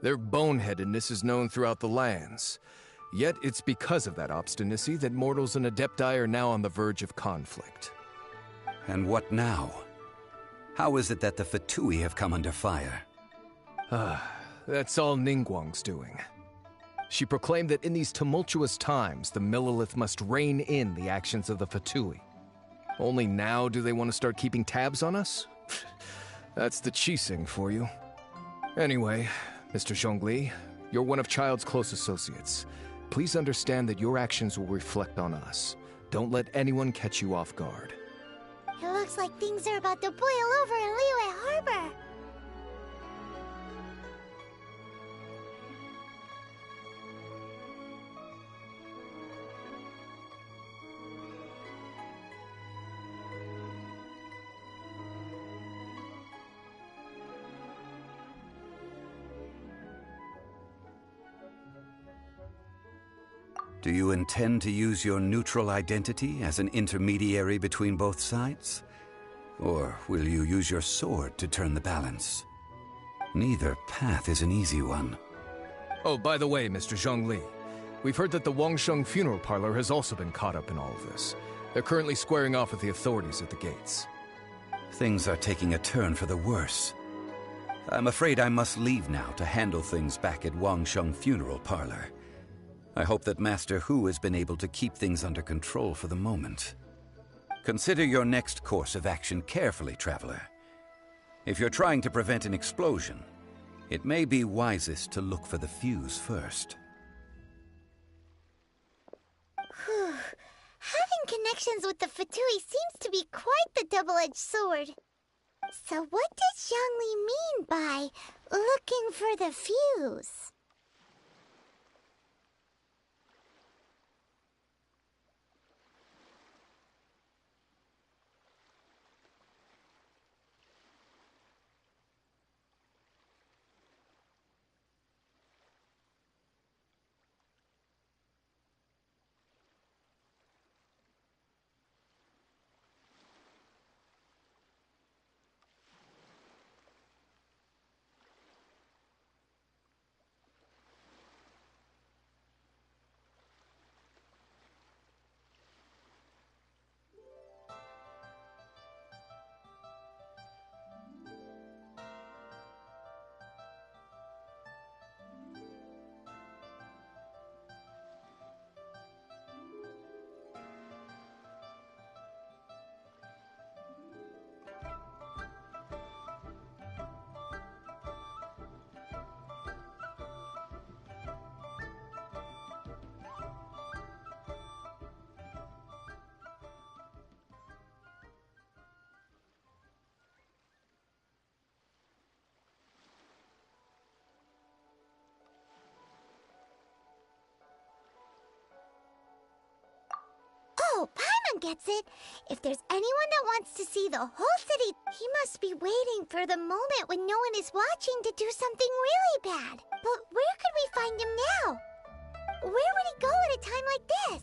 Their boneheadedness is known throughout the lands. Yet it's because of that obstinacy that mortals and Adepti are now on the verge of conflict. And what now? How is it that the Fatui have come under fire? That's all Ningguang's doing. She proclaimed that in these tumultuous times, the Millilith must rein in the actions of the Fatui. Only now do they want to start keeping tabs on us? That's the Qixing for you. Anyway, Mr. Zhongli, you're one of Child's close associates. Please understand that your actions will reflect on us. Don't let anyone catch you off guard. It looks like things are about to boil over in Liyue Harbor. Do you intend to use your neutral identity as an intermediary between both sides? Or will you use your sword to turn the balance? Neither path is an easy one. Oh, by the way, Mr. Zhongli, we've heard that the Wangsheng Funeral Parlor has also been caught up in all of this. They're currently squaring off with the authorities at the gates. Things are taking a turn for the worse. I'm afraid I must leave now to handle things back at Wangsheng Funeral Parlor. I hope that Master Hu has been able to keep things under control for the moment. Consider your next course of action carefully, Traveler. If you're trying to prevent an explosion, it may be wisest to look for the fuse first. Having connections with the Fatui seems to be quite the double-edged sword. So what does Zhongli mean by looking for the fuse? Oh, Paimon gets it. If there's anyone that wants to see the whole city, he must be waiting for the moment when no one is watching to do something really bad. But where could we find him now? Where would he go at a time like this?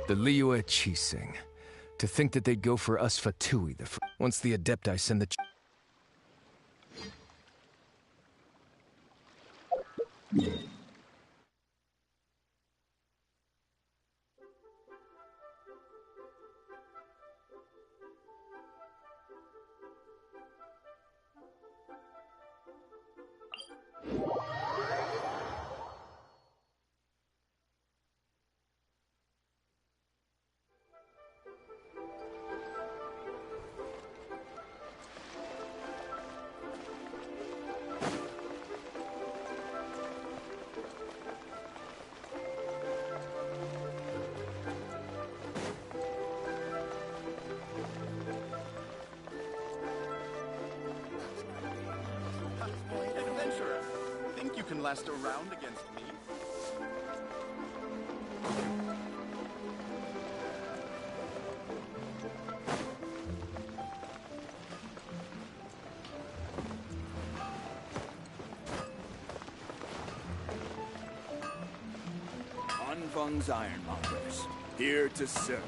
The Liyue Qixing. To think that they'd go for us Fatui once the Adepti send the... Adventurer, think you can last a round against me? Anfang's Ironmongers, here to serve.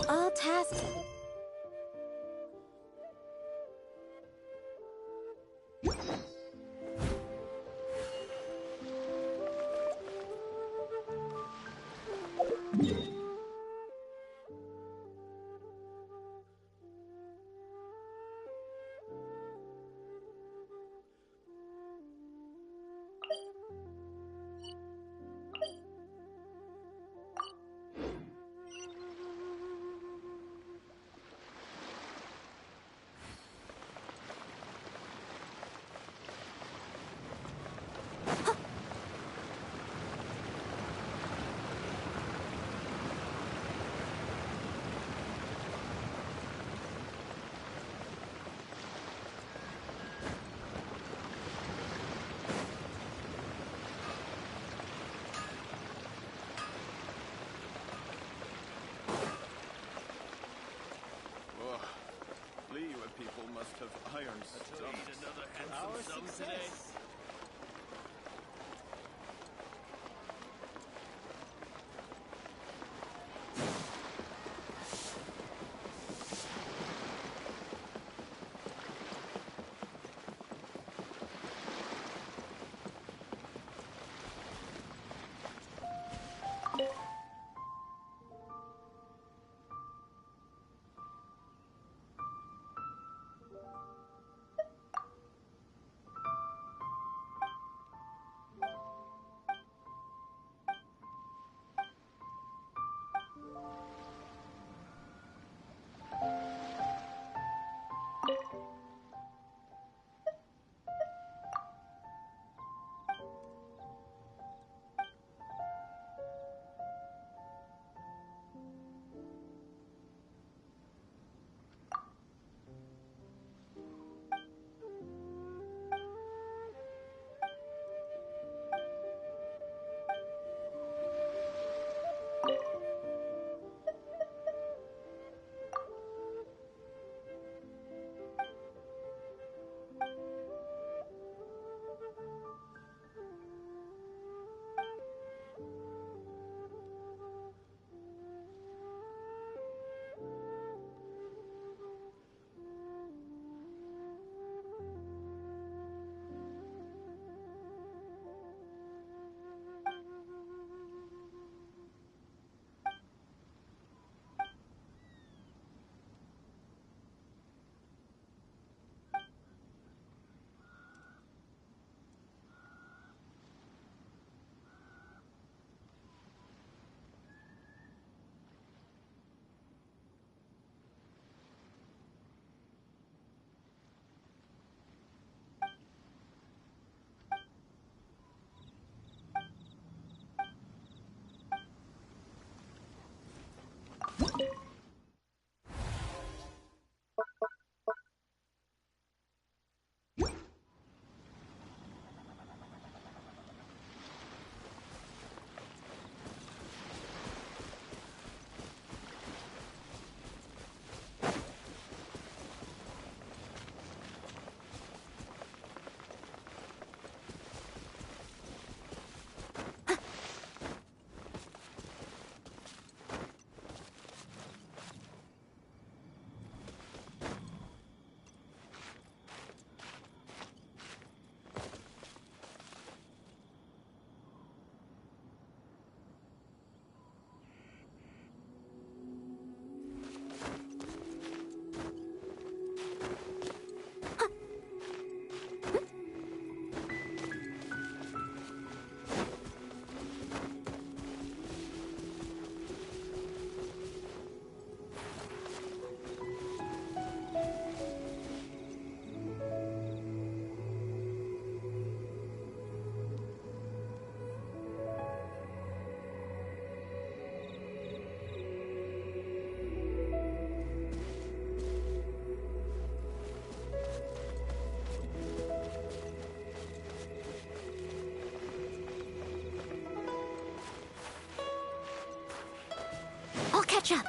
All tasks. People must have iron stomachs. Another handsome sum today. catch up.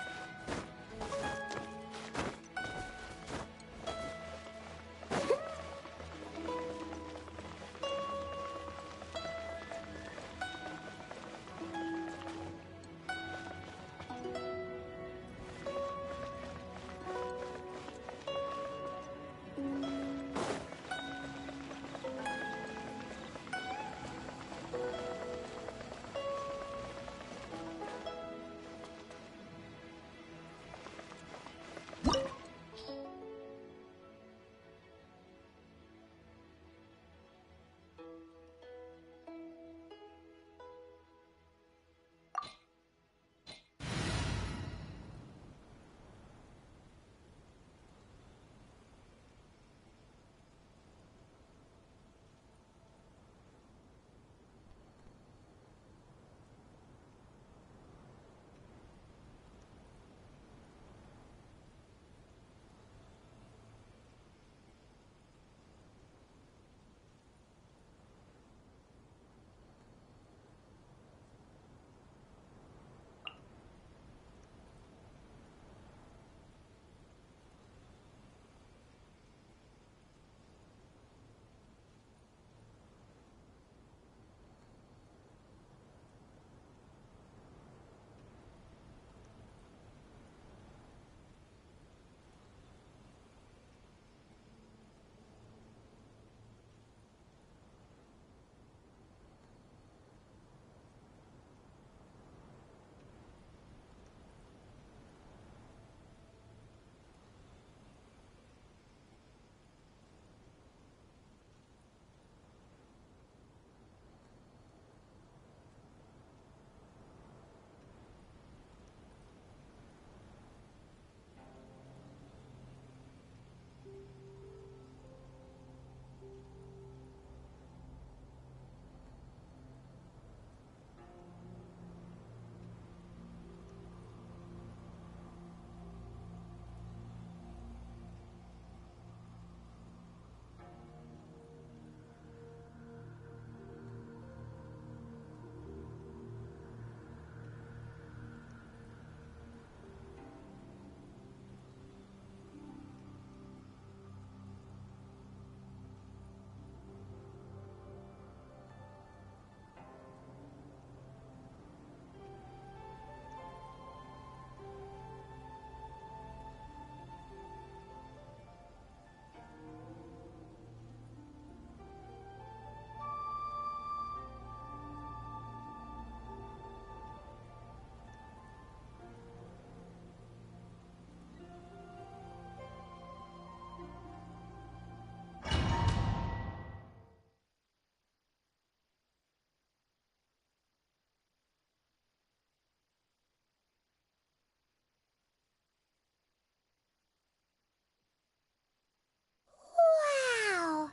Wow!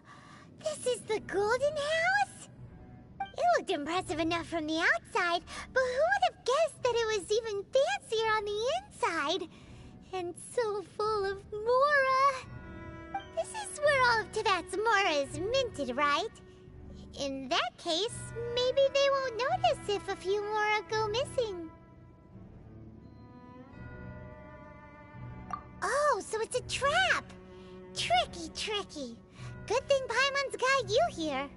This is the Golden House? It looked impressive enough from the outside, but who would have guessed that it was even fancier on the inside? And so full of Mora. This is where all of Tibet's Mora is minted, right? In that case, maybe they won't notice if a few Mora go missing. Oh, so it's a trap! Tricky, tricky. Good thing Paimon's got you here.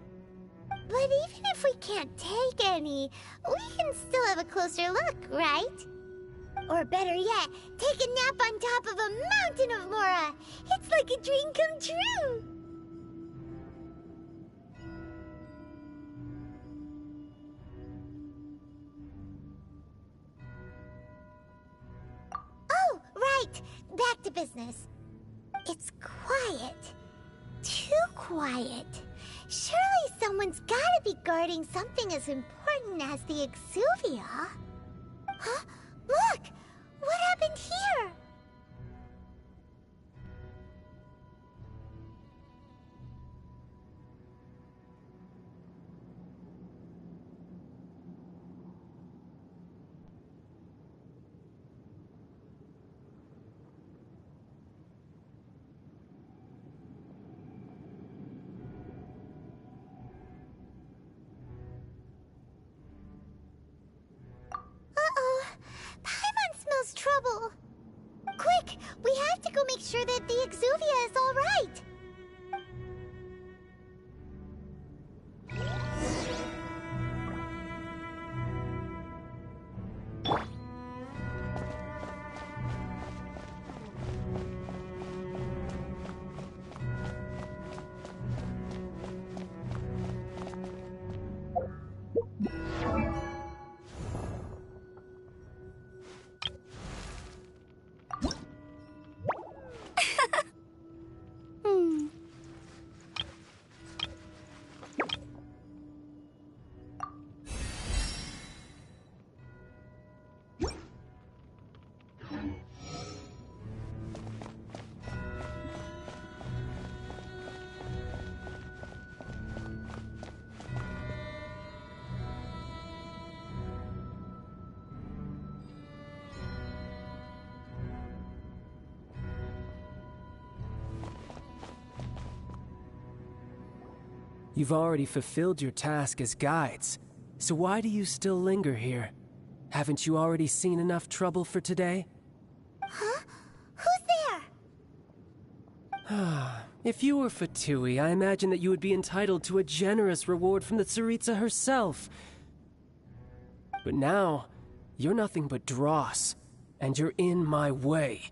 But even if we can't take any, we can still have a closer look, right? Or better yet, take a nap on top of a mountain of Mora. It's like a dream come true. Oh, right. Back to business. It's quiet. Too quiet. Surely someone's gotta be guarding something as important as the Exuvia. Huh? Look! What happened here? Uh-oh. trouble. Quick, we have to go make sure that the Exuvia is all right. You've already fulfilled your task as guides, so why do you still linger here? Haven't you already seen enough trouble for today? Huh? Who's there? If you were Fatui, I imagine that you would be entitled to a generous reward from the Tsaritsa herself. But now, you're nothing but dross, and you're in my way.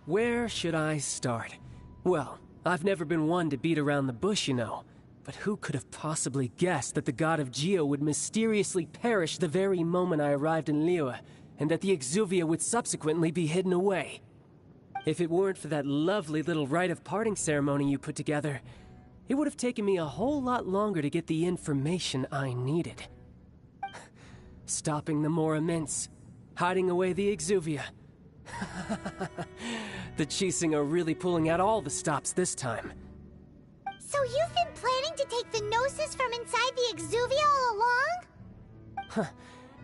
Where should I start? Well, I've never been one to beat around the bush, you know. But who could have possibly guessed that the god of Geo would mysteriously perish the very moment I arrived in Liyue, and that the Exuvia would subsequently be hidden away? If it weren't for that lovely little rite of parting ceremony you put together, it would have taken me a whole lot longer to get the information I needed. Stopping the Mora Mints, hiding away the Exuvia. The Chising are really pulling out all the stops this time. So you've been planning to take the Gnosis from inside the Exuvia all along?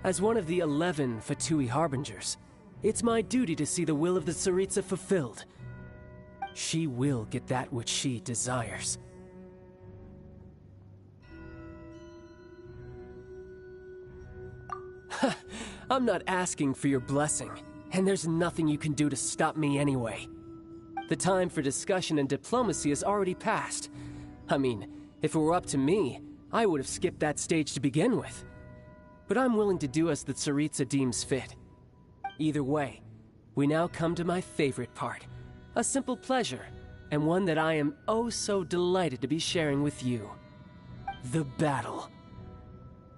As one of the 11 Fatui Harbingers, it's my duty to see the will of the Tsaritsa fulfilled. She will get that which she desires. I'm not asking for your blessing. And there's nothing you can do to stop me anyway. The time for discussion and diplomacy has already passed. I mean, if it were up to me, I would have skipped that stage to begin with. But I'm willing to do as the Tsaritsa deems fit. Either way, we now come to my favorite part. A simple pleasure, and one that I am oh so delighted to be sharing with you. The battle.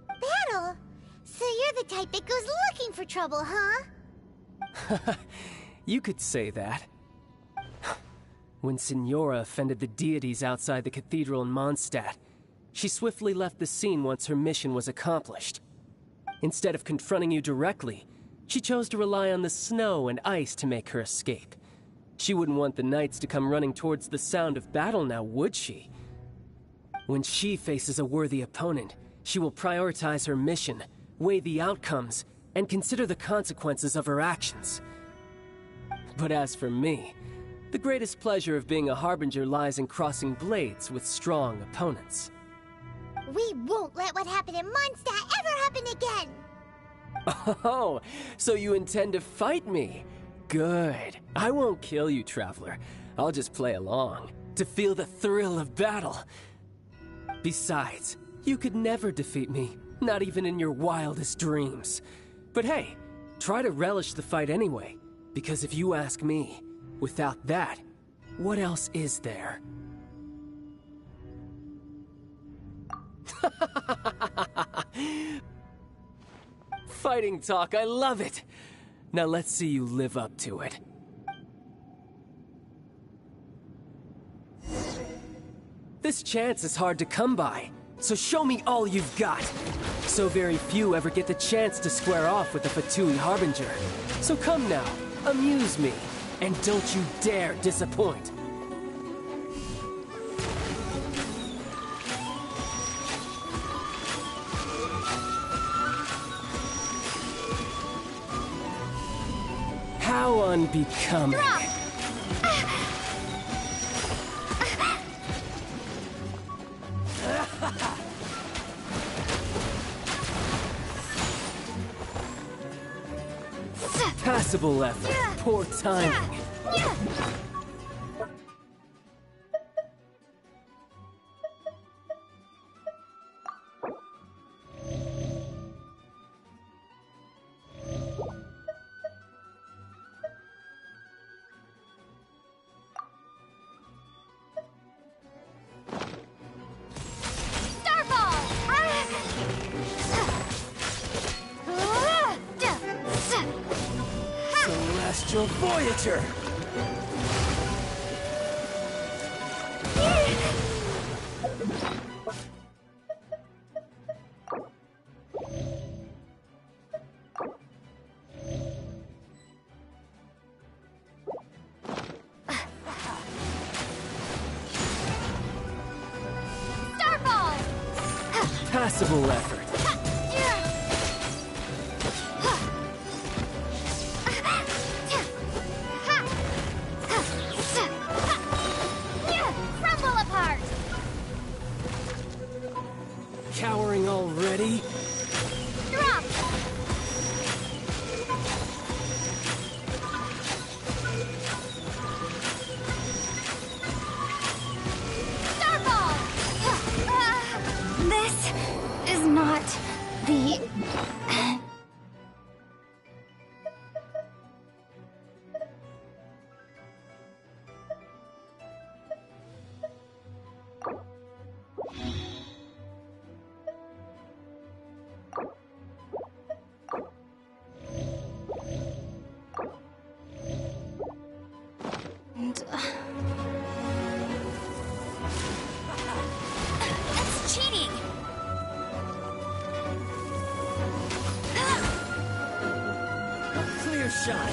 Battle? So you're the type that goes looking for trouble, huh? You could say that. When Signora offended the deities outside the cathedral in Mondstadt, she swiftly left the scene once her mission was accomplished. Instead of confronting you directly, she chose to rely on the snow and ice to make her escape. She wouldn't want the knights to come running towards the sound of battle now, would she? When she faces a worthy opponent, she will prioritize her mission, weigh the outcomes, and consider the consequences of her actions. But as for me, the greatest pleasure of being a Harbinger lies in crossing blades with strong opponents. We won't let what happened in Mondstadt ever happen again! Oh, so you intend to fight me? Good. I won't kill you, Traveler. I'll just play along, to feel the thrill of battle. Besides, you could never defeat me, not even in your wildest dreams. But hey, Try to relish the fight anyway, because if you ask me, without that, what else is there? Fighting talk, I love it! Now let's see you live up to it. This chance is hard to come by, so show me all you've got. So very few ever get the chance to square off with the Fatui Harbinger. So come now, amuse me, and don't you dare disappoint. How unbecoming. Passable effort. Poor timing. Celestial Voyager! Passable effort. Crumble apart! Cowering already? Drop! Starball! This is not the... That's cheating! Clear shot.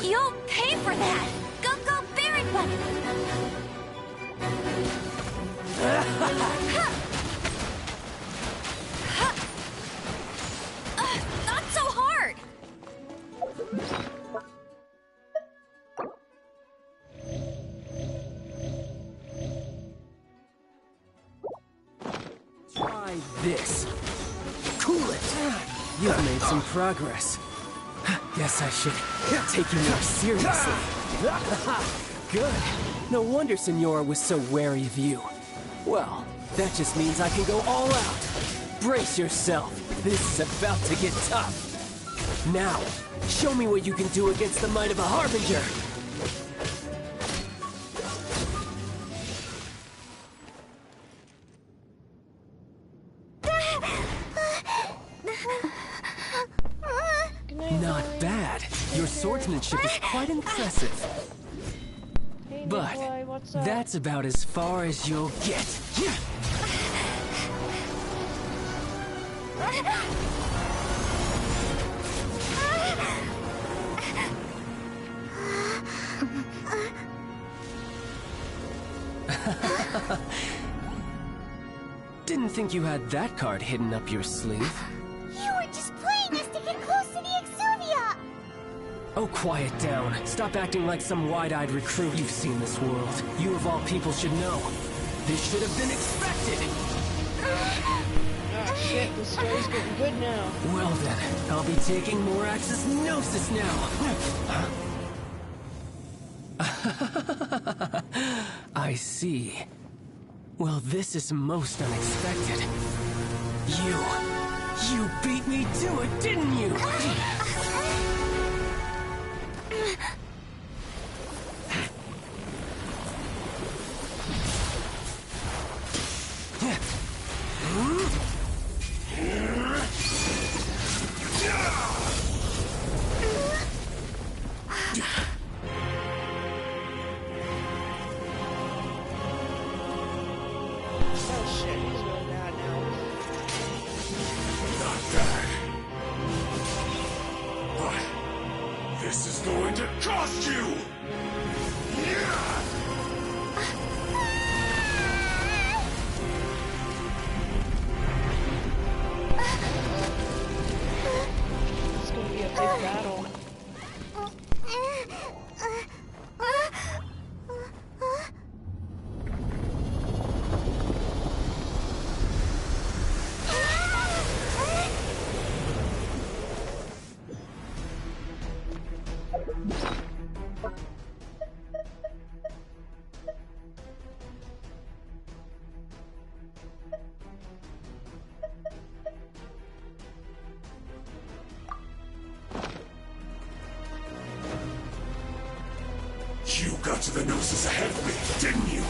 You'll pay for that! Go, Berry Bunny! Not so hard! Try this. Cool it. You've made some progress. Guess I should take you more seriously. Good. No wonder Senora was so wary of you. Well, that just means I can go all out. Brace yourself. This is about to get tough. Now, show me what you can do against the might of a Harbinger. Not bad. Your swordsmanship is quite impressive. Hey, But Nikolai, what's up? that's about as far as you'll get. Didn't think you had that card hidden up your sleeve. You were just playing us to get close to the Exuvia! Oh, quiet down. Stop acting like some wide-eyed recruit. You've seen this world. You of all people should know. This should have been expected! Oh shit, this story's getting good now. Well then, I'll be taking more Axis Gnosis now. I see. Well, this is most unexpected. You beat me to it, didn't you? This is going to cost you! It's gonna be a big battle. You got to the Gnosis ahead of me, didn't you?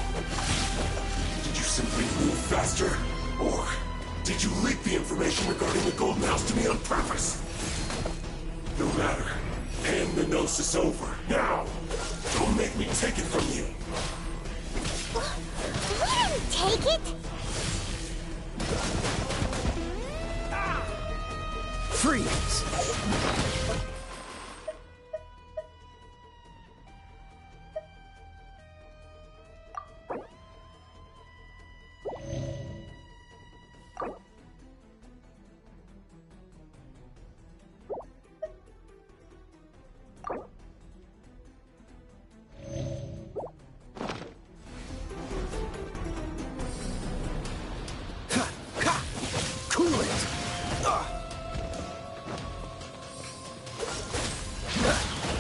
Did you simply move faster? Or did you leak the information regarding the Golden House to me on purpose? No matter. Hand the Gnosis over, now! Don't make me take it from you! We didn't take it! Freeze!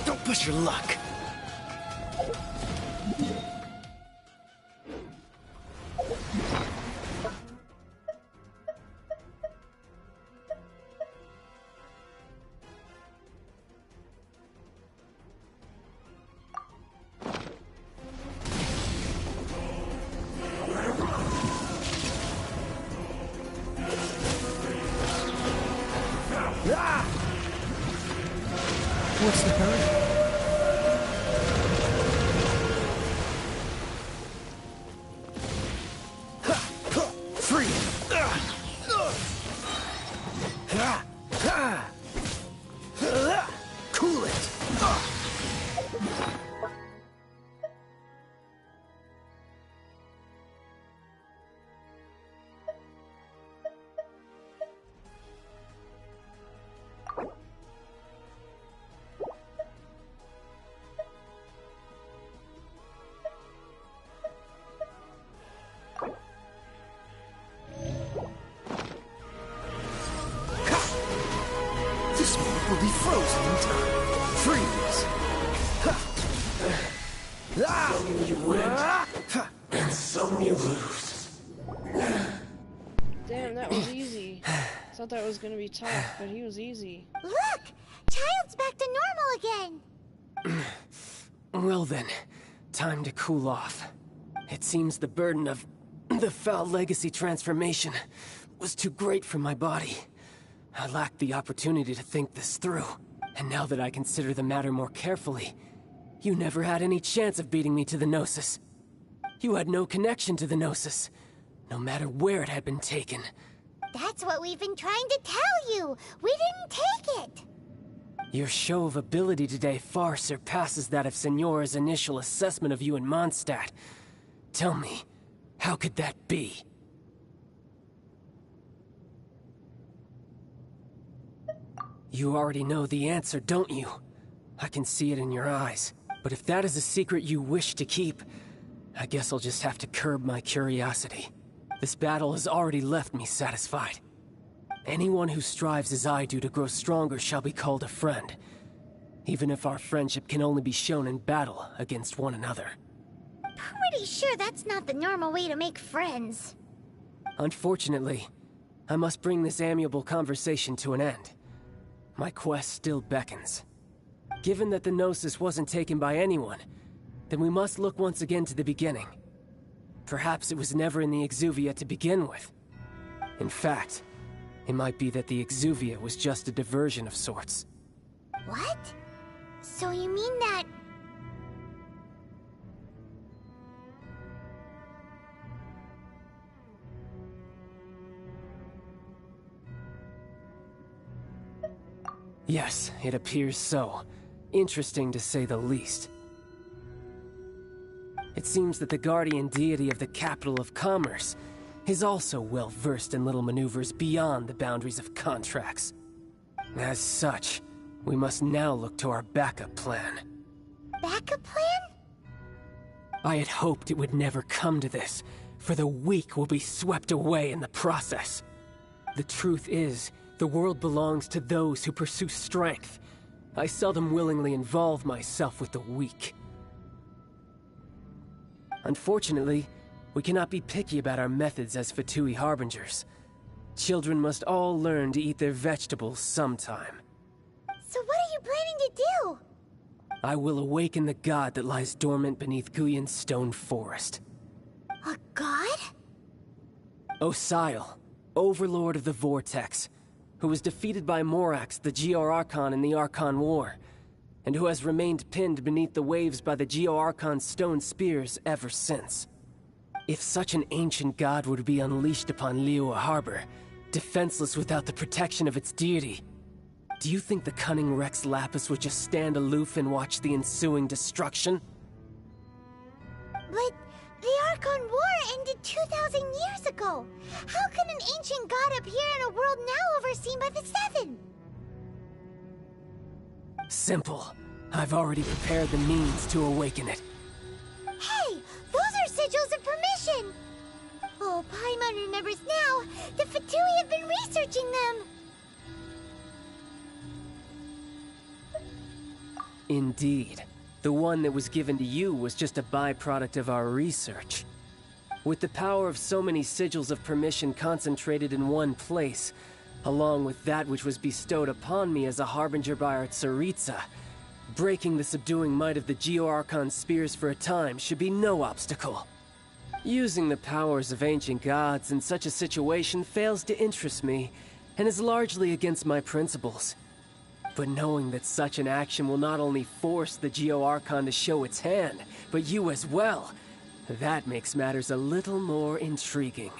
Don't push your luck. What's the hurry? Cool it! This moment will be frozen in time. Freeze! Some you win, and some you lose. Damn, that was easy. Thought that was gonna be tough, but he was easy. Look! Child's back to normal again! Well then, time to cool off. It seems the burden of the foul legacy transformation was too great for my body. I lacked the opportunity to think this through. And now that I consider the matter more carefully, you never had any chance of beating me to the Gnosis. You had no connection to the Gnosis, no matter where it had been taken. That's what we've been trying to tell you! We didn't take it! Your show of ability today far surpasses that of Signora's initial assessment of you in Mondstadt. Tell me, how could that be? You already know the answer, don't you? I can see it in your eyes. But if that is a secret you wish to keep, I guess I'll just have to curb my curiosity. This battle has already left me satisfied. Anyone who strives as I do to grow stronger shall be called a friend. even if our friendship can only be shown in battle against one another. Pretty sure that's not the normal way to make friends. Unfortunately, I must bring this amiable conversation to an end. My quest still beckons. Given that the Gnosis wasn't taken by anyone, then we must look once again to the beginning. Perhaps it was never in the Exuvia to begin with. In fact, it might be that the Exuvia was just a diversion of sorts. What? So you mean that... Yes, it appears so. Interesting to say the least. It seems that the guardian deity of the capital of commerce is also well versed in little maneuvers beyond the boundaries of contracts. As such, we must now look to our backup plan. Backup plan? I had hoped it would never come to this, for the weak will be swept away in the process. The truth is, the world belongs to those who pursue strength. I seldom willingly involve myself with the weak. Unfortunately, we cannot be picky about our methods as Fatui Harbingers. Children must all learn to eat their vegetables sometime. So what are you planning to do? I will awaken the god that lies dormant beneath Guyon's stone forest. A god? Osial, overlord of the Vortex, who was defeated by Morax, the Geo-Archon in the Archon War, and who has remained pinned beneath the waves by the Geo-Archon's stone spears ever since. If such an ancient god were to be unleashed upon Liyue Harbor, defenseless without the protection of its deity, do you think the cunning Rex Lapis would just stand aloof and watch the ensuing destruction? But the Archon War ended 2,000 years ago. How can an ancient god appear in a world now overseen by the Seven? Simple. I've already prepared the means to awaken it. Hey, those are sigils of permission! Oh, Paimon remembers now. The Fatui have been researching them. Indeed. The one that was given to you was just a byproduct of our research. With the power of so many sigils of permission concentrated in one place, along with that which was bestowed upon me as a harbinger by our Tsaritsa, breaking the subduing might of the Geo-Archon spears for a time should be no obstacle. Using the powers of ancient gods in such a situation fails to interest me, and is largely against my principles. But knowing that such an action will not only force the Geo-Archon to show its hand, but you as well, that makes matters a little more intriguing.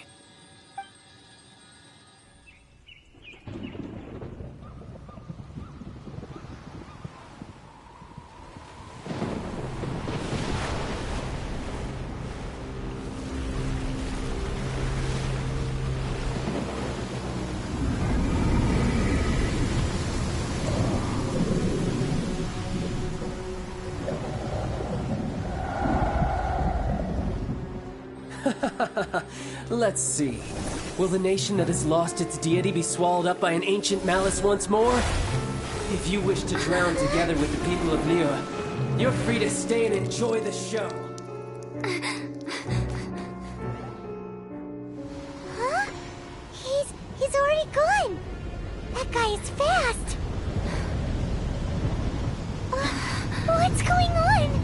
Let's see. Will the nation that has lost its deity be swallowed up by an ancient malice once more? If you wish to drown together with the people of Liyue, you're free to stay and enjoy the show. Huh? He's already gone. That guy is fast. What's going on?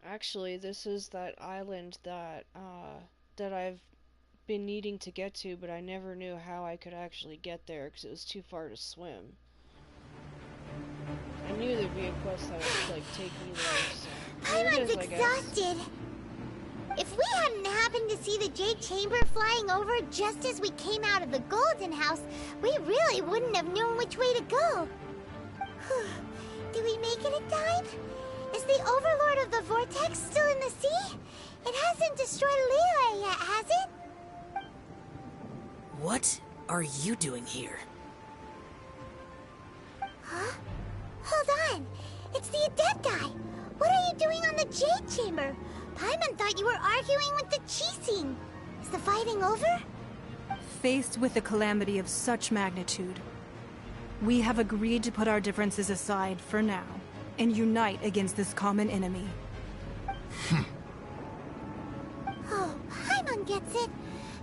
Actually, this is that island that I've been needing to get to, but I never knew how I could actually get there because it was too far to swim. I knew there'd be a quest that would like take me there. So Paimon's exhausted. If we hadn't happened to see the Jade Chamber flying over just as we came out of the Golden House, we really wouldn't have known which way to go. Did we make it in time? Is the Overlord of the Vortex still in the sea? It hasn't destroyed Liyue yet, has it? What are you doing here? Huh? Hold on. It's the Adepti. What are you doing on the Jade Chamber? Paimon thought you were arguing with the Qixing. Is the fighting over? Faced with a calamity of such magnitude, we have agreed to put our differences aside for now and unite against this common enemy. Oh, Paimon gets it.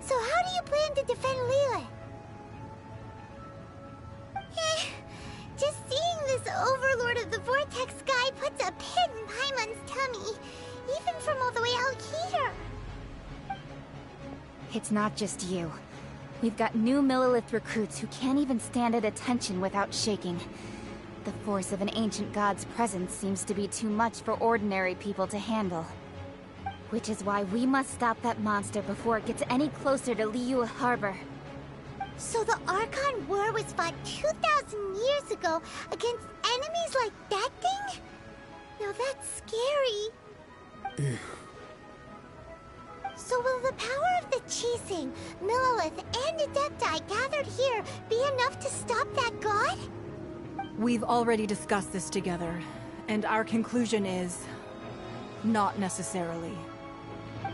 So how do you plan to defend Lilith? Just seeing this Overlord of the Vortex guy puts a pit in Paimon's tummy, even from all the way out here. It's not just you. We've got new Millilith recruits who can't even stand at attention without shaking. The force of an ancient god's presence seems to be too much for ordinary people to handle. Which is why we must stop that monster before it gets any closer to Liyue Harbor. So the Archon War was fought 2,000 years ago against enemies like that thing? Now that's scary. So will the power of the Qixing, Millilith, and Adepti gathered here be enough to stop that god? We've already discussed this together, and our conclusion is... not necessarily.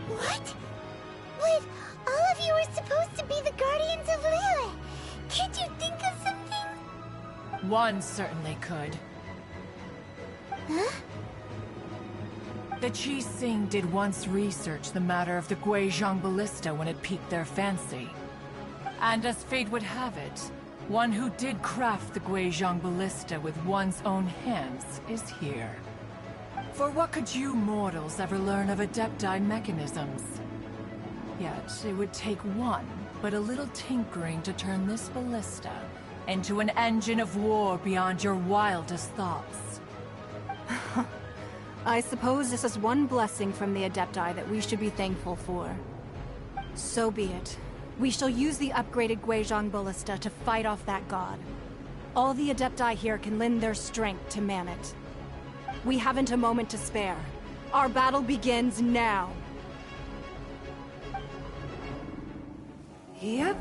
What? But all of you were supposed to be the Guardians of Lilith. Can't you think of something? One certainly could. Huh? The Qixing did once research the matter of the Guizhong Ballista when it piqued their fancy. And as fate would have it, one who did craft the Guizhong Ballista with one's own hands is here. For what could you mortals ever learn of Adepti mechanisms? Yet, it would take one, but a little tinkering to turn this ballista into an engine of war beyond your wildest thoughts. I suppose this is one blessing from the Adepti that we should be thankful for. So be it. We shall use the upgraded Guizhong Ballista to fight off that god. All the Adepti here can lend their strength to man it. We haven't a moment to spare. Our battle begins now. Yep.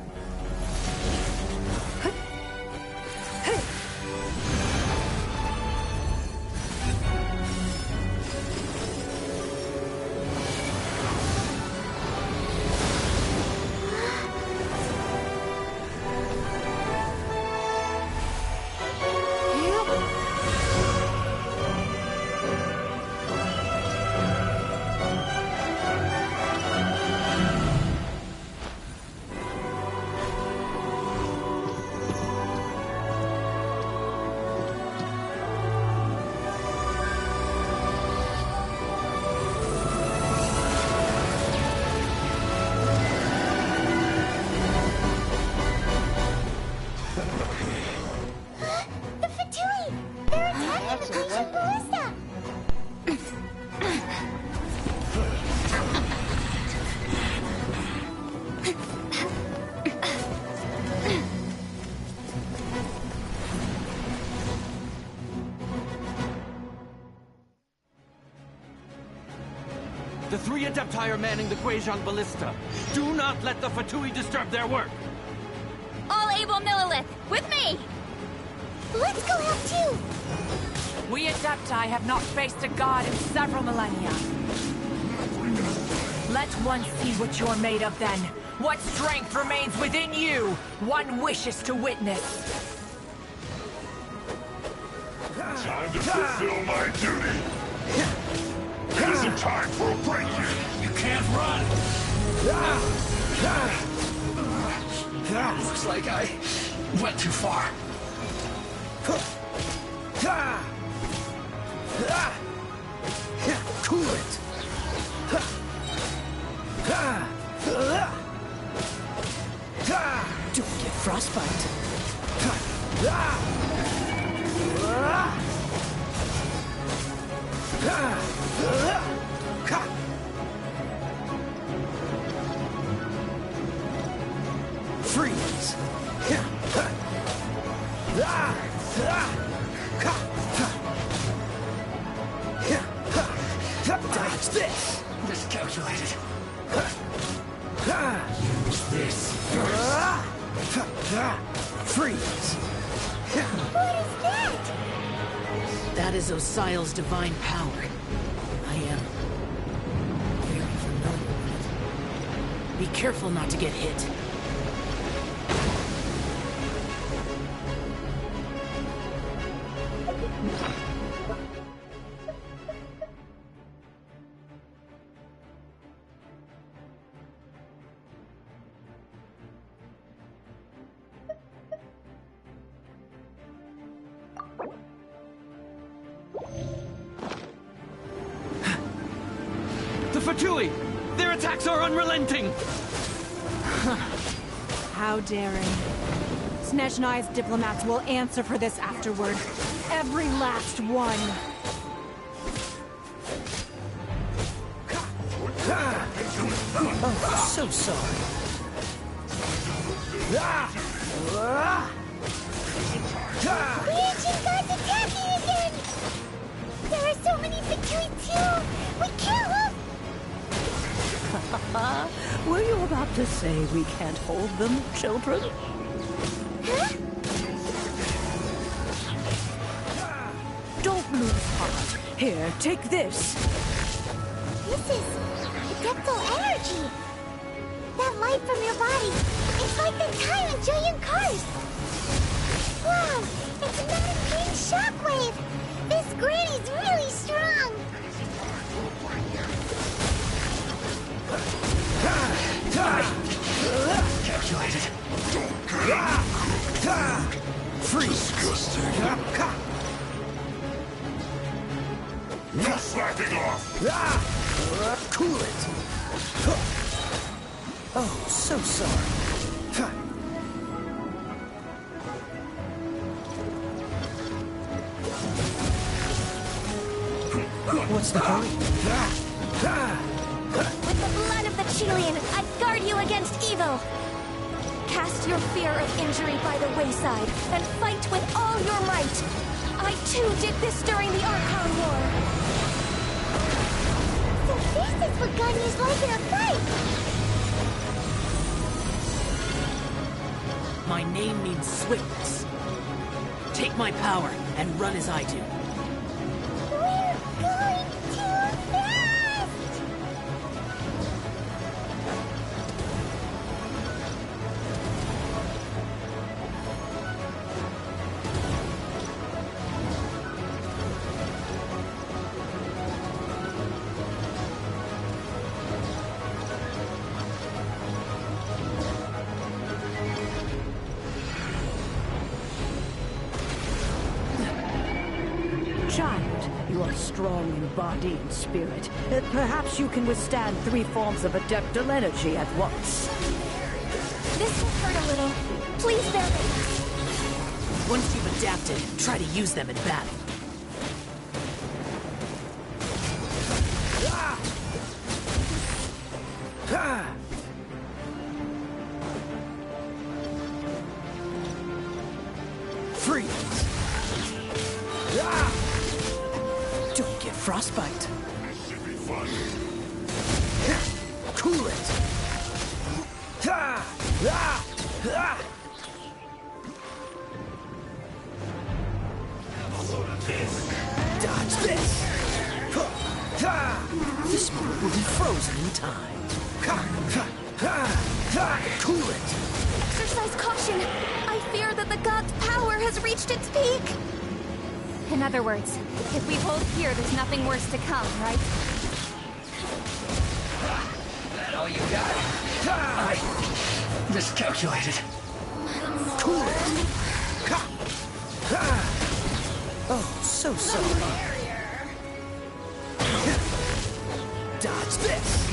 The three Adepti are manning the Guizhong Ballista. Do not let the Fatui disturb their work! All able Millilith, with me! Let's go help too! We Adepti have not faced a god in several millennia. Let one see what you're made of then. What strength remains within you, one wishes to witness. Time to fulfill my duty! Isn't time for a break here! You can't run! Looks like I went too far. Cool it! Don't get frostbite. Freeze! Dodge this! Miscalculated. Use this first. That is Osial's divine power. I am very familiar with it. Be careful not to get hit. The Fatui! Their attacks are unrelenting! How daring. Snezhnai's diplomats will answer for this afterward. Every last one. Oh, so sorry. The ancient gods attacking again! There are so many Fatui too! We can't hold... Were you about to say we can't hold them, children? Huh? Don't lose heart. Here, take this. This is adeptal energy! That light from your body, it's like the time in Julian Cars! Wow, it's not a green shockwave! This granny's really strong! Calculated. Freeze. Disgusting. No slacking off. Cool it. Oh, so sorry. What's the hurry? With the blood of the Chilean, I guard you against evil! Cast your fear of injury by the wayside, and fight with all your might! I too did this during the Archon War! So this is what Ganya's like in a fight! My name means swiftness. Take my power and run as I do. We're going too fast! Child, you are strong in body and spirit. Perhaps you can withstand 3 forms of adeptal energy at once. This will hurt a little. Please bear with us. Once you've adapted, try to use them in battle. Freeze! Don't get frostbite. Should be fun. Cool it! Dodge this! This moment will be frozen in time. Cool it! Exercise caution! I fear that the god's power has reached its peak! In other words, if we hold here, there's nothing worse to come, right? That all you got? I miscalculated. Cool it! Oh, so sorry. Dodge this!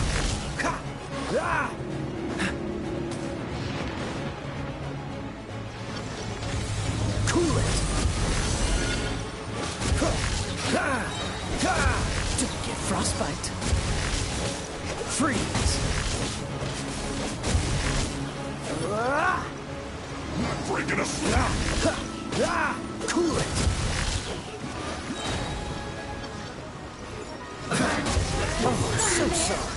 Cool it! Don't get frostbite. Freeze! Not breaking a sweat. Cool it! Oh, so sorry.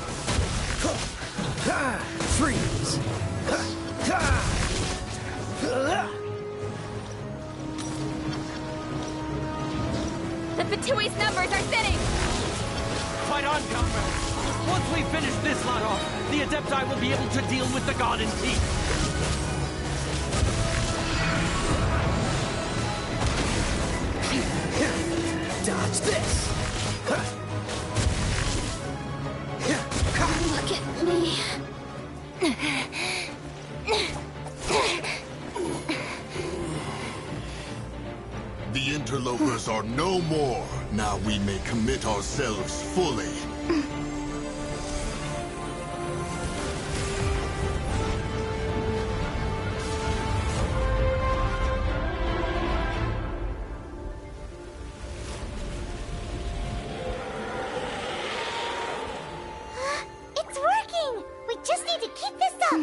Freeze! The Fatui's numbers are thinning! Fight on, comrade! Once we finish this lot off, the Adepti will be able to deal with the god in peace! Dodge this! Look at me. The interlopers are no more. Now we may commit ourselves fully. It's working! We just need to keep this up!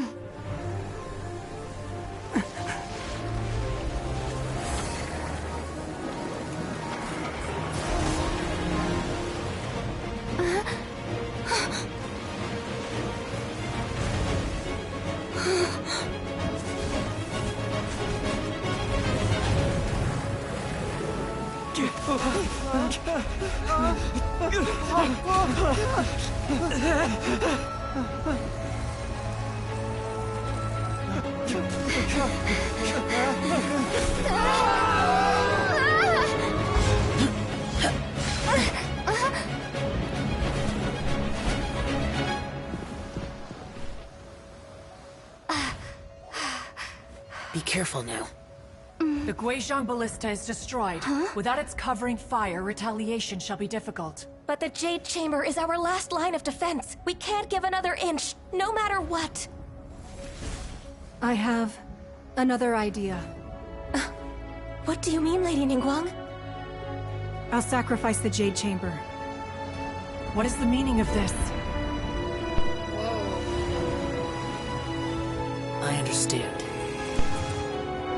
Be careful now. The Guizhong Ballista is destroyed. Without its covering fire, retaliation shall be difficult. But the Jade Chamber is our last line of defense. We can't give another inch, no matter what. I have another idea. What do you mean, Lady Ningguang? I'll sacrifice the Jade Chamber. What is the meaning of this? I understand.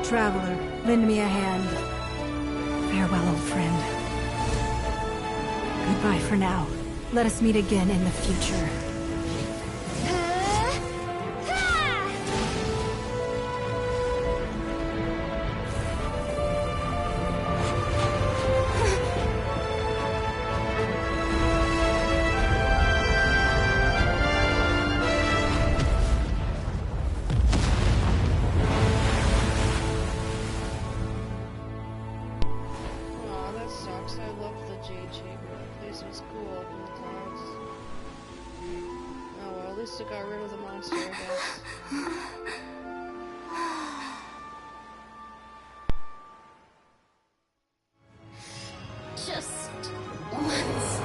Traveler, lend me a hand. Farewell, old friend. Goodbye for now. Let us meet again in the future. Just once.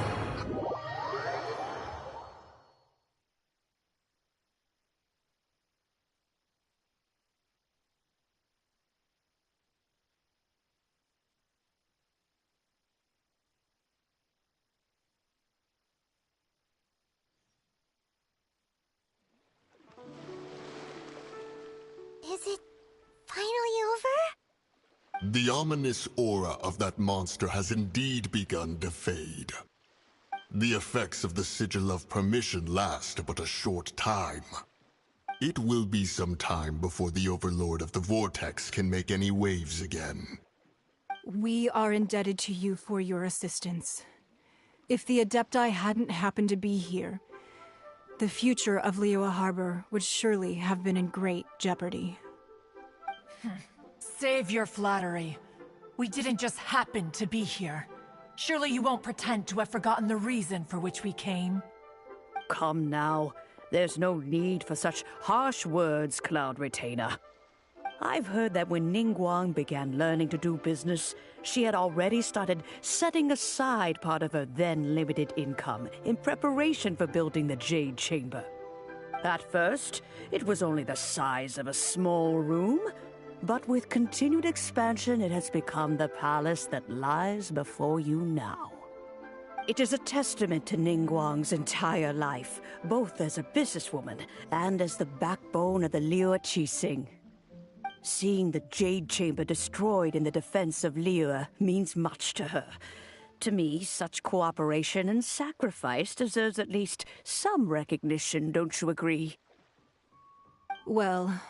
Is it finally over? The ominous aura of that monster has indeed begun to fade. The effects of the Sigil of Permission last but a short time. It will be some time before the Overlord of the Vortex can make any waves again. We are indebted to you for your assistance. If the Adepti hadn't happened to be here, the future of Liyue Harbor would surely have been in great jeopardy. Save your flattery. We didn't just happen to be here. Surely you won't pretend to have forgotten the reason for which we came. Come now. There's no need for such harsh words, Cloud Retainer. I've heard that when Ningguang began learning to do business, she had already started setting aside part of her then limited income in preparation for building the Jade Chamber. At first, it was only the size of a small room, but with continued expansion, it has become the palace that lies before you now. It is a testament to Ningguang's entire life, both as a businesswoman and as the backbone of the Liyue Qixing. Seeing the Jade Chamber destroyed in the defense of Liyue means much to her. To me, such cooperation and sacrifice deserves at least some recognition, don't you agree? Well,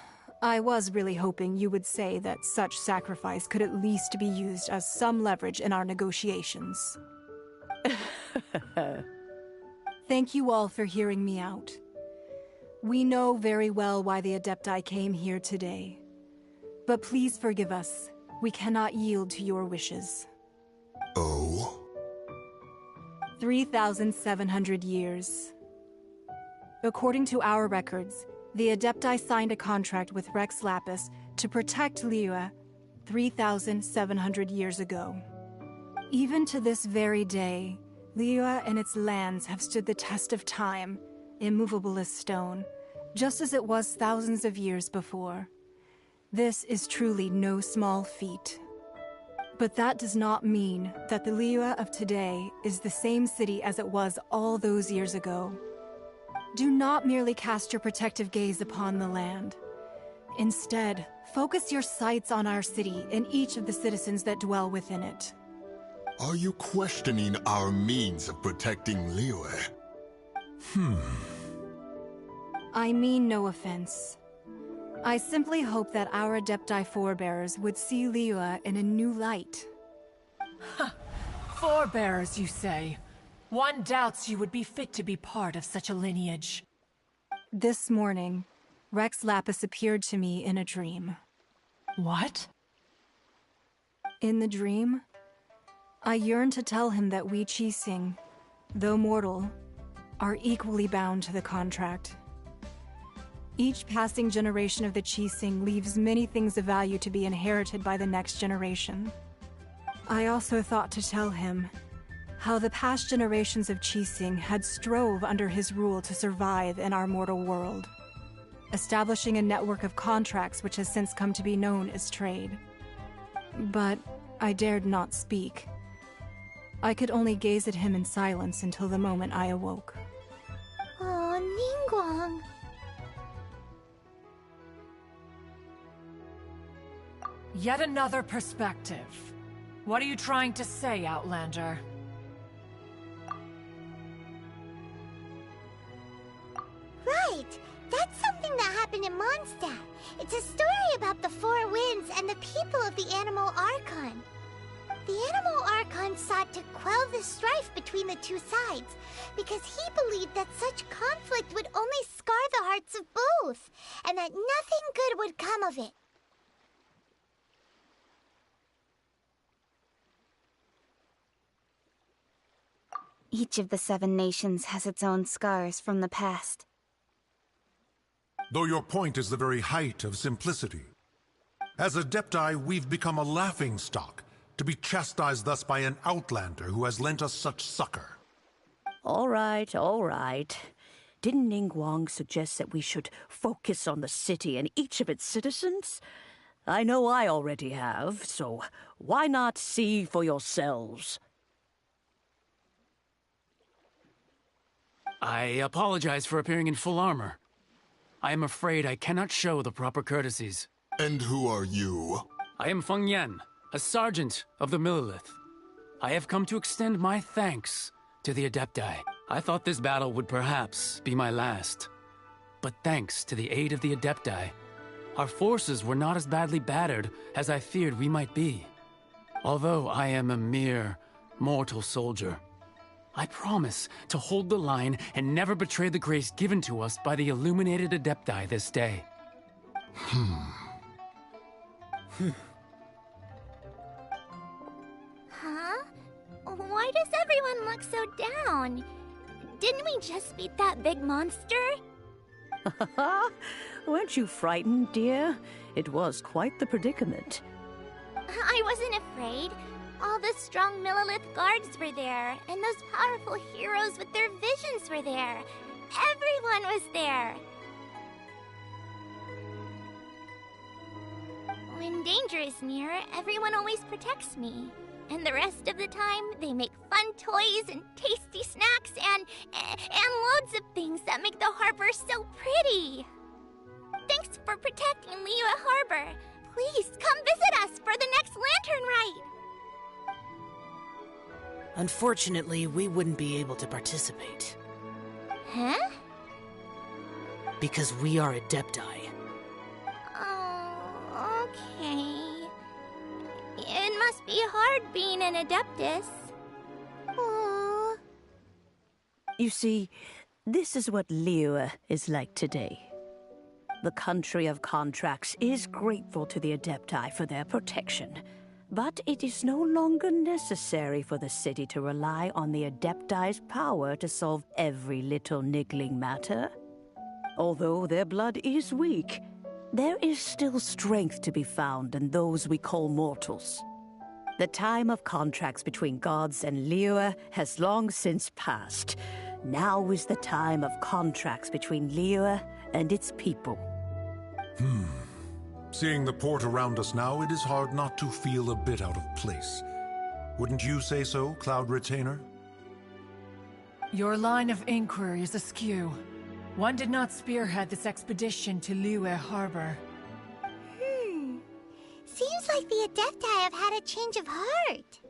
I was really hoping you would say that such sacrifice could at least be used as some leverage in our negotiations. Thank you all for hearing me out. We know very well why the Adepti came here today. But please forgive us. We cannot yield to your wishes. Oh? 3,700 years. According to our records, the Adepti signed a contract with Rex Lapis to protect Liyue 3,700 years ago. Even to this very day, Liyue and its lands have stood the test of time, immovable as stone, just as it was thousands of years before. This is truly no small feat. But that does not mean that the Liyue of today is the same city as it was all those years ago. Do not merely cast your protective gaze upon the land. Instead, focus your sights on our city and each of the citizens that dwell within it. Are you questioning our means of protecting Liyue? I mean no offense. I simply hope that our Adepti forebears would see Liyue in a new light. Forebears, you say? One doubts you would be fit to be part of such a lineage. This morning, Rex Lapis appeared to me in a dream. What? In the dream, I yearned to tell him that we Qixing, though mortal, are equally bound to the contract. Each passing generation of the Qixing leaves many things of value to be inherited by the next generation. I also thought to tell him how the past generations of Qixing had strove under his rule to survive in our mortal world, establishing a network of contracts which has since come to be known as trade. But I dared not speak. I could only gaze at him in silence until the moment I awoke. Oh, Ningguang. Yet another perspective. What are you trying to say, Outlander? Right! That's something that happened in Mondstadt. It's a story about the Four Winds and the people of the Animal Archon. The Animal Archon sought to quell the strife between the two sides, because he believed that such conflict would only scar the hearts of both, and that nothing good would come of it. Each of the 7 nations has its own scars from the past. Though your point is the very height of simplicity. As Adepti, we've become a laughingstock, to be chastised thus by an outlander who has lent us such succor. All right, all right. Didn't Ningguang suggest that we should focus on the city and each of its citizens? I know I already have, so why not see for yourselves? I apologize for appearing in full armor. I am afraid I cannot show the proper courtesies. And who are you? I am Feng Yan, a sergeant of the Millelith. I have come to extend my thanks to the Adepti. I thought this battle would perhaps be my last. But thanks to the aid of the Adepti, our forces were not as badly battered as I feared we might be. Although I am a mere mortal soldier, I promise to hold the line and never betray the grace given to us by the illuminated Adepti this day. Huh? Why does everyone look so down? Didn't we just beat that big monster? Weren't you frightened, dear? It was quite the predicament. I wasn't afraid. All the strong Millelith guards were there, and those powerful heroes with their visions were there. Everyone was there. When danger is near, everyone always protects me. And the rest of the time, they make fun toys and tasty snacks and loads of things that make the harbor so pretty. Thanks for protecting Liyue Harbor. Please come visit us for the next lantern rite. Unfortunately, we wouldn't be able to participate. Huh? Because we are Adepti. Oh. be hard being an Adeptus. Aww. You see, this is what Liyue is like today. The country of contracts is grateful to the Adepti for their protection, but it is no longer necessary for the city to rely on the Adepti's power to solve every little niggling matter. Although their blood is weak, there is still strength to be found in those we call mortals. The time of contracts between gods and Liyue has long since passed. Now is the time of contracts between Liyue and its people. Seeing the port around us now, it is hard not to feel a bit out of place. Wouldn't you say so, Cloud Retainer? Your line of inquiry is askew. One did not spearhead this expedition to Liyue Harbor. Seems like the Adepti have had a change of heart.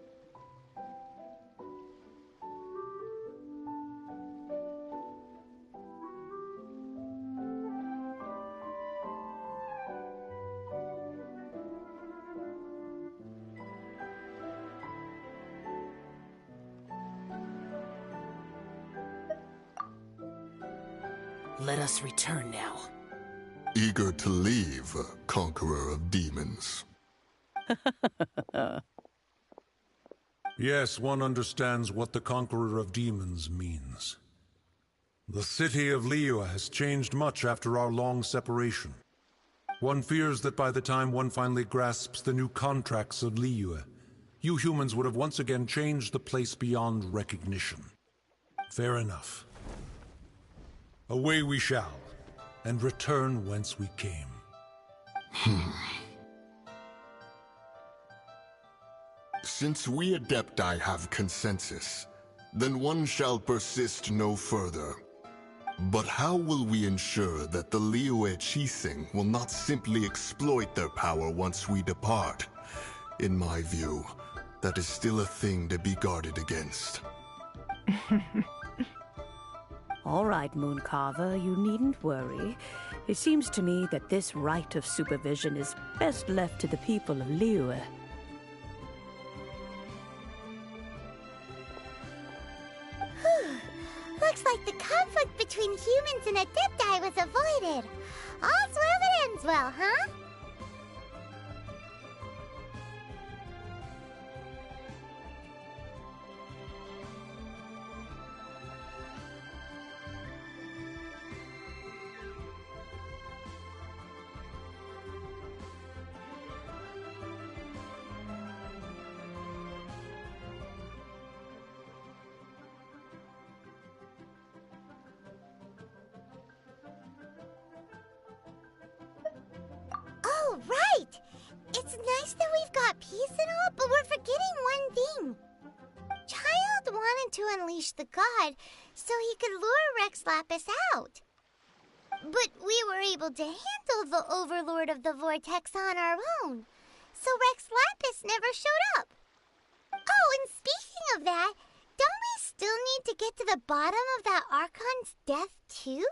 Let us return now. Eager to leave, Conqueror of Demons. Yes, one understands what the Conqueror of Demons means. The city of Liyue has changed much after our long separation. One fears that by the time one finally grasps the new contracts of Liyue, you humans would have once again changed the place beyond recognition. Fair enough. Away we shall, and return whence we came. Since we Adepti have consensus, then one shall persist no further. But how will we ensure that the Liyue Qixing will not simply exploit their power once we depart? In my view, that is still a thing to be guarded against. All right, Mooncarver, you needn't worry. It seems to me that this right of supervision is best left to the people of Liyue. Looks like the conflict between humans and Adepti was avoided. All's well that ends well, huh? Oh, right! It's nice that we've got peace and all, but we're forgetting one thing. Child wanted to unleash the god so he could lure Rex Lapis out. But we were able to handle the Overlord of the Vortex on our own, so Rex Lapis never showed up. Oh, and speaking of that, don't we still need to get to the bottom of that Archon's death, too?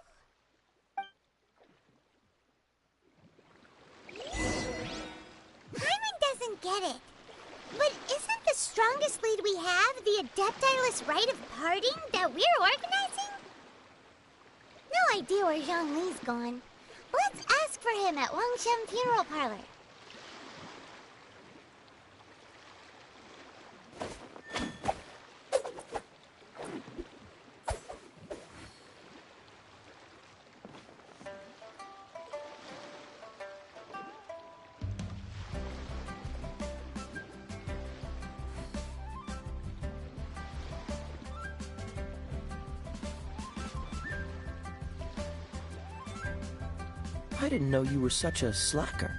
Hyman doesn't get it. But isn't the strongest lead we have the Adeptiless rite of parting that we're organizing? No idea where Zhongli's gone. Let's ask for him at Wangshen Funeral Parlor. I didn't know you were such a slacker.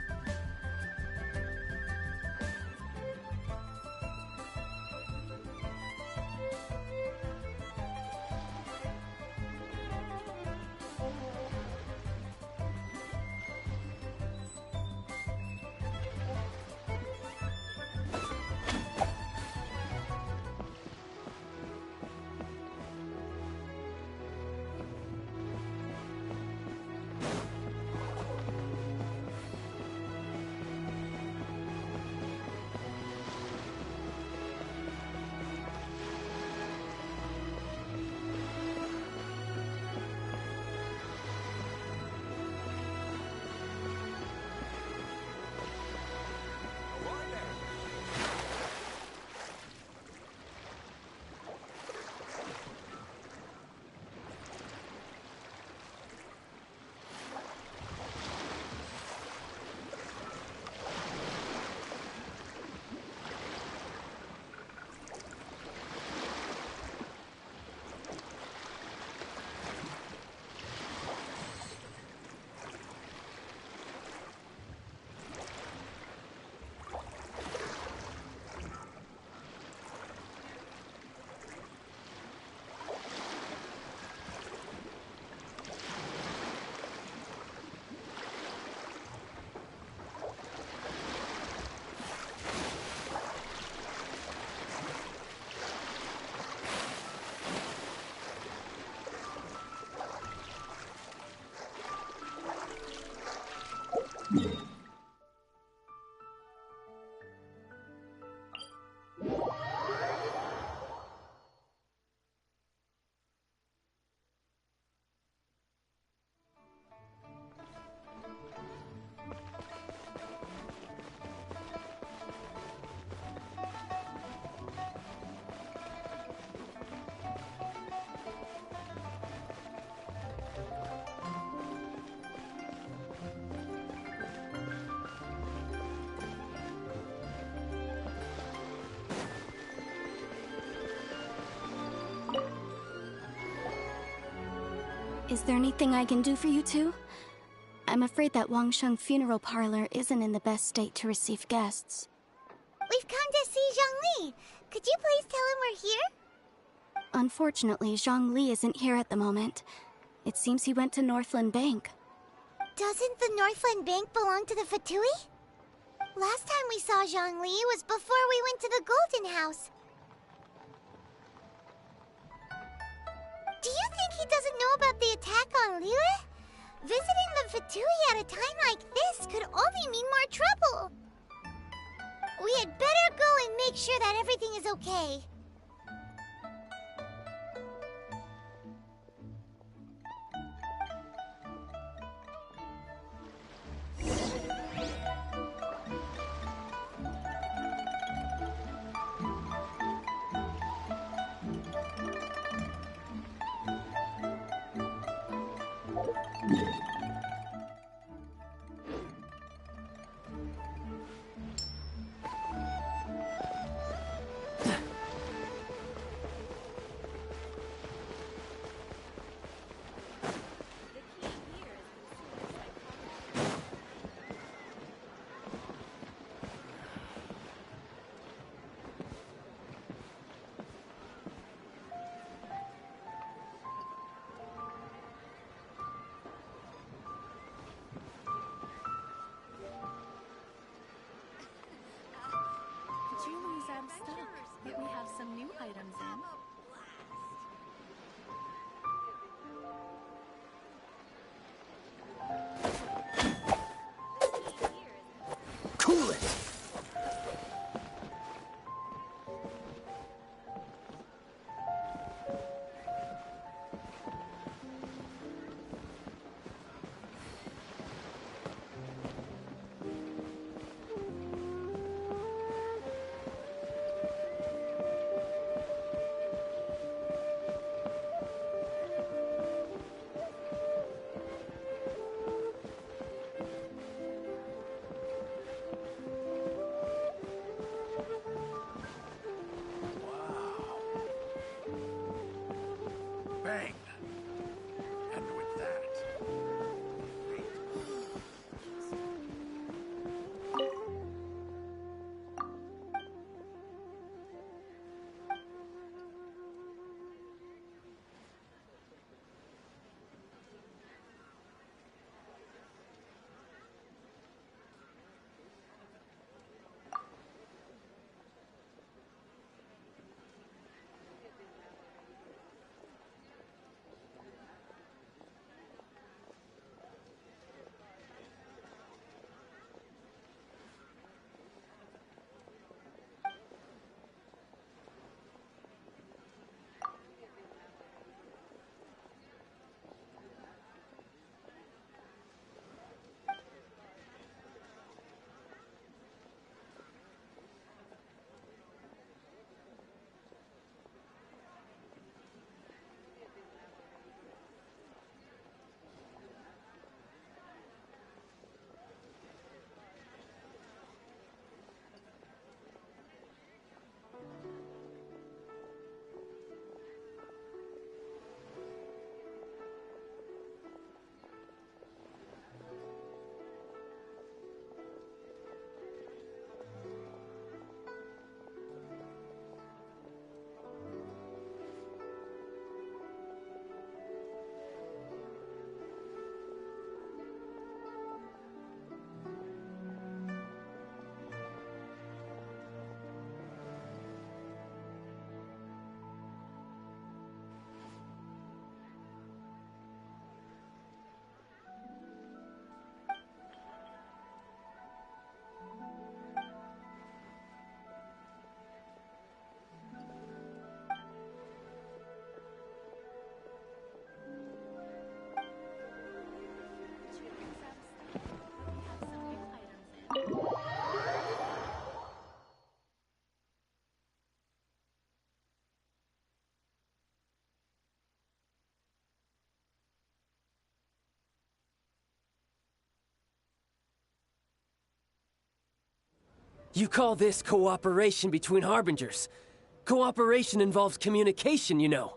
Is there anything I can do for you two? I'm afraid that Wangsheng funeral parlor isn't in the best state to receive guests. We've come to see Zhongli. Could you please tell him we're here? Unfortunately, Zhongli isn't here at the moment. It seems he went to Northland Bank. Doesn't the Northland Bank belong to the Fatui? Last time we saw Zhongli was before we went to the Golden House. Do you think he doesn't know about the attack on Liyue? Visiting the Fatui at a time like this could only mean more trouble. We had better go and make sure that everything is okay. But we have some new items in. Cool it! Bang! And with that... You call this cooperation between Harbingers? Cooperation involves communication, you know.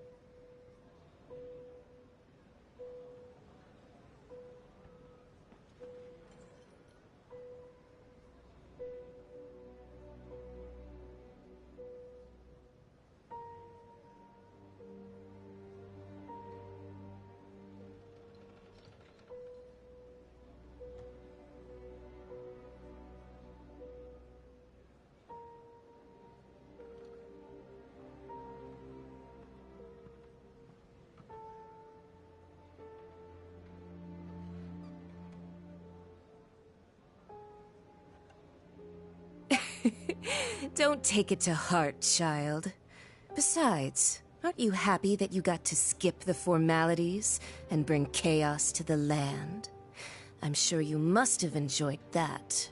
Don't take it to heart, child. Besides, aren't you happy that you got to skip the formalities and bring chaos to the land? I'm sure you must have enjoyed that.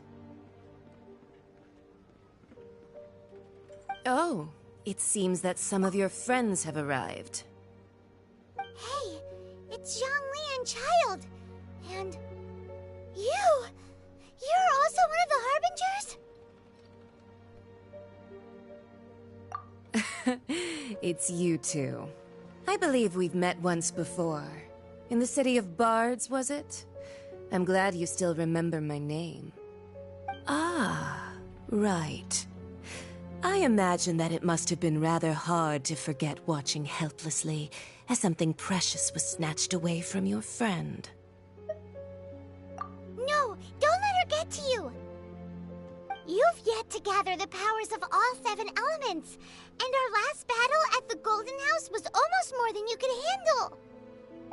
Oh, it seems that some of your friends have arrived. Hey, it's Zhongli and Child. And you! You're also one of the Harbingers? It's you two. I believe we've met once before. In the city of Bards, was it? I'm glad you still remember my name. Ah, right. I imagine that it must have been rather hard to forget watching helplessly as something precious was snatched away from your friend. No, don't let her get to you! You've yet to gather the powers of all 7 elements, and our last battle at the Golden House was almost more than you could handle.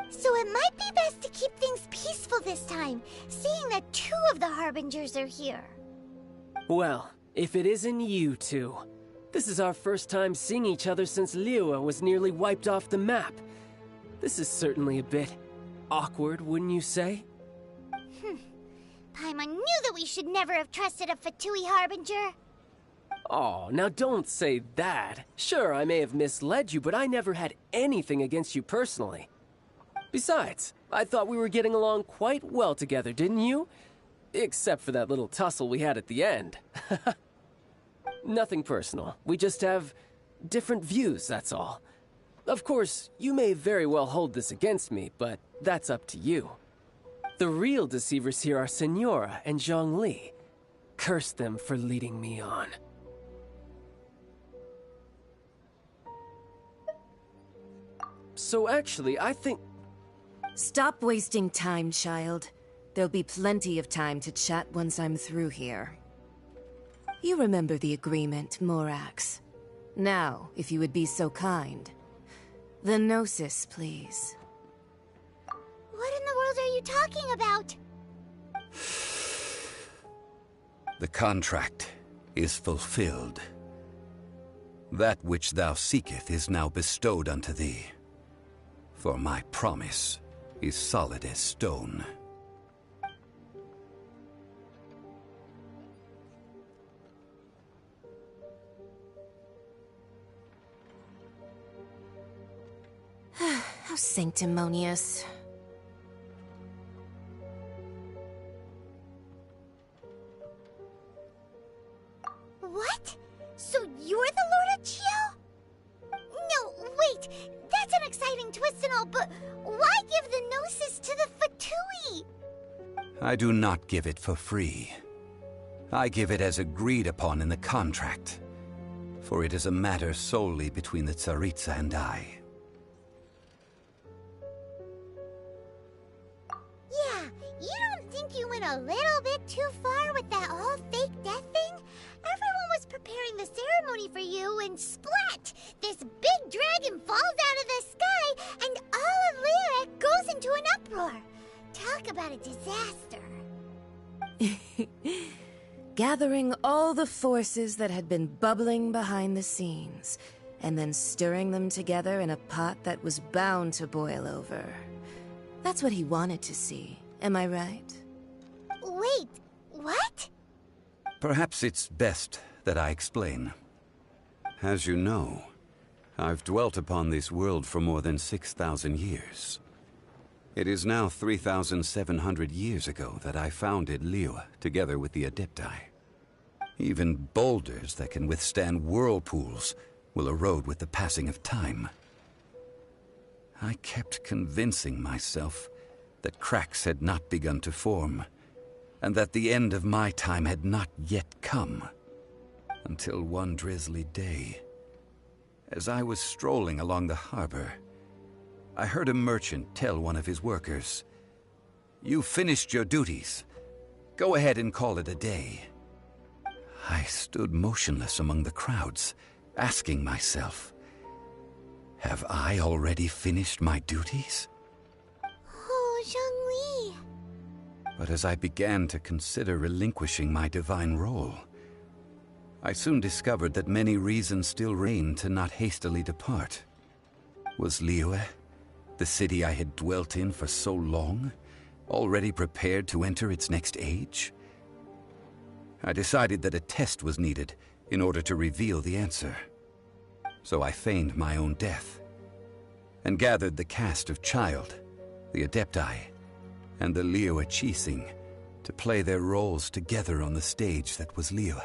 So it might be best to keep things peaceful this time, seeing that 2 of the Harbingers are here. Well, if it isn't you two. This is our first time seeing each other since Liyue was nearly wiped off the map. This is certainly a bit awkward, wouldn't you say? Paimon knew that we should never have trusted a Fatui Harbinger. Oh, now don't say that. Sure, I may have misled you, but I never had anything against you personally. Besides, I thought we were getting along quite well together, didn't you? Except for that little tussle we had at the end. Nothing personal. We just have different views, that's all. Of course, you may very well hold this against me, but that's up to you. The real deceivers here are Senora and Zhongli. Curse them for leading me on. So actually, I think... Stop wasting time, child. There'll be plenty of time to chat once I'm through here. You remember the agreement, Morax. Now, if you would be so kind. The Gnosis, please. What in the world are you talking about? The contract is fulfilled. That which thou seeketh is now bestowed unto thee. For my promise is solid as stone. How sanctimonious. What? So you're the Lord of Chiao? No, wait! That's an exciting twist and all, but why give the Gnosis to the Fatui? I do not give it for free. I give it as agreed upon in the contract. For it is a matter solely between the Tsaritsa and I. Yeah, you don't think you went a little bit too far with that whole fake death thing? Everyone was preparing the ceremony for you, and splat! This big dragon falls out of the sky, and all of Lyric goes into an uproar. Talk about a disaster. Gathering all the forces that had been bubbling behind the scenes, and then stirring them together in a pot that was bound to boil over. That's what he wanted to see, am I right? Wait, what? Perhaps it's best that I explain. As you know, I've dwelt upon this world for more than 6,000 years. It is now 3,700 years ago that I founded Liyue together with the Adepti. Even boulders that can withstand whirlpools will erode with the passing of time. I kept convincing myself that cracks had not begun to form, and that the end of my time had not yet come. Until one drizzly day, as I was strolling along the harbor, I heard a merchant tell one of his workers, "You've finished your duties. Go ahead and call it a day." I stood motionless among the crowds, asking myself, have I already finished my duties? Oh, Zhongli. But as I began to consider relinquishing my divine role, I soon discovered that many reasons still reigned to not hastily depart. Was Liyue, the city I had dwelt in for so long, already prepared to enter its next age? I decided that a test was needed in order to reveal the answer. So I feigned my own death, and gathered the cast of Child, the Adepti, and the Liyue Qixing to play their roles together on the stage that was Liyue.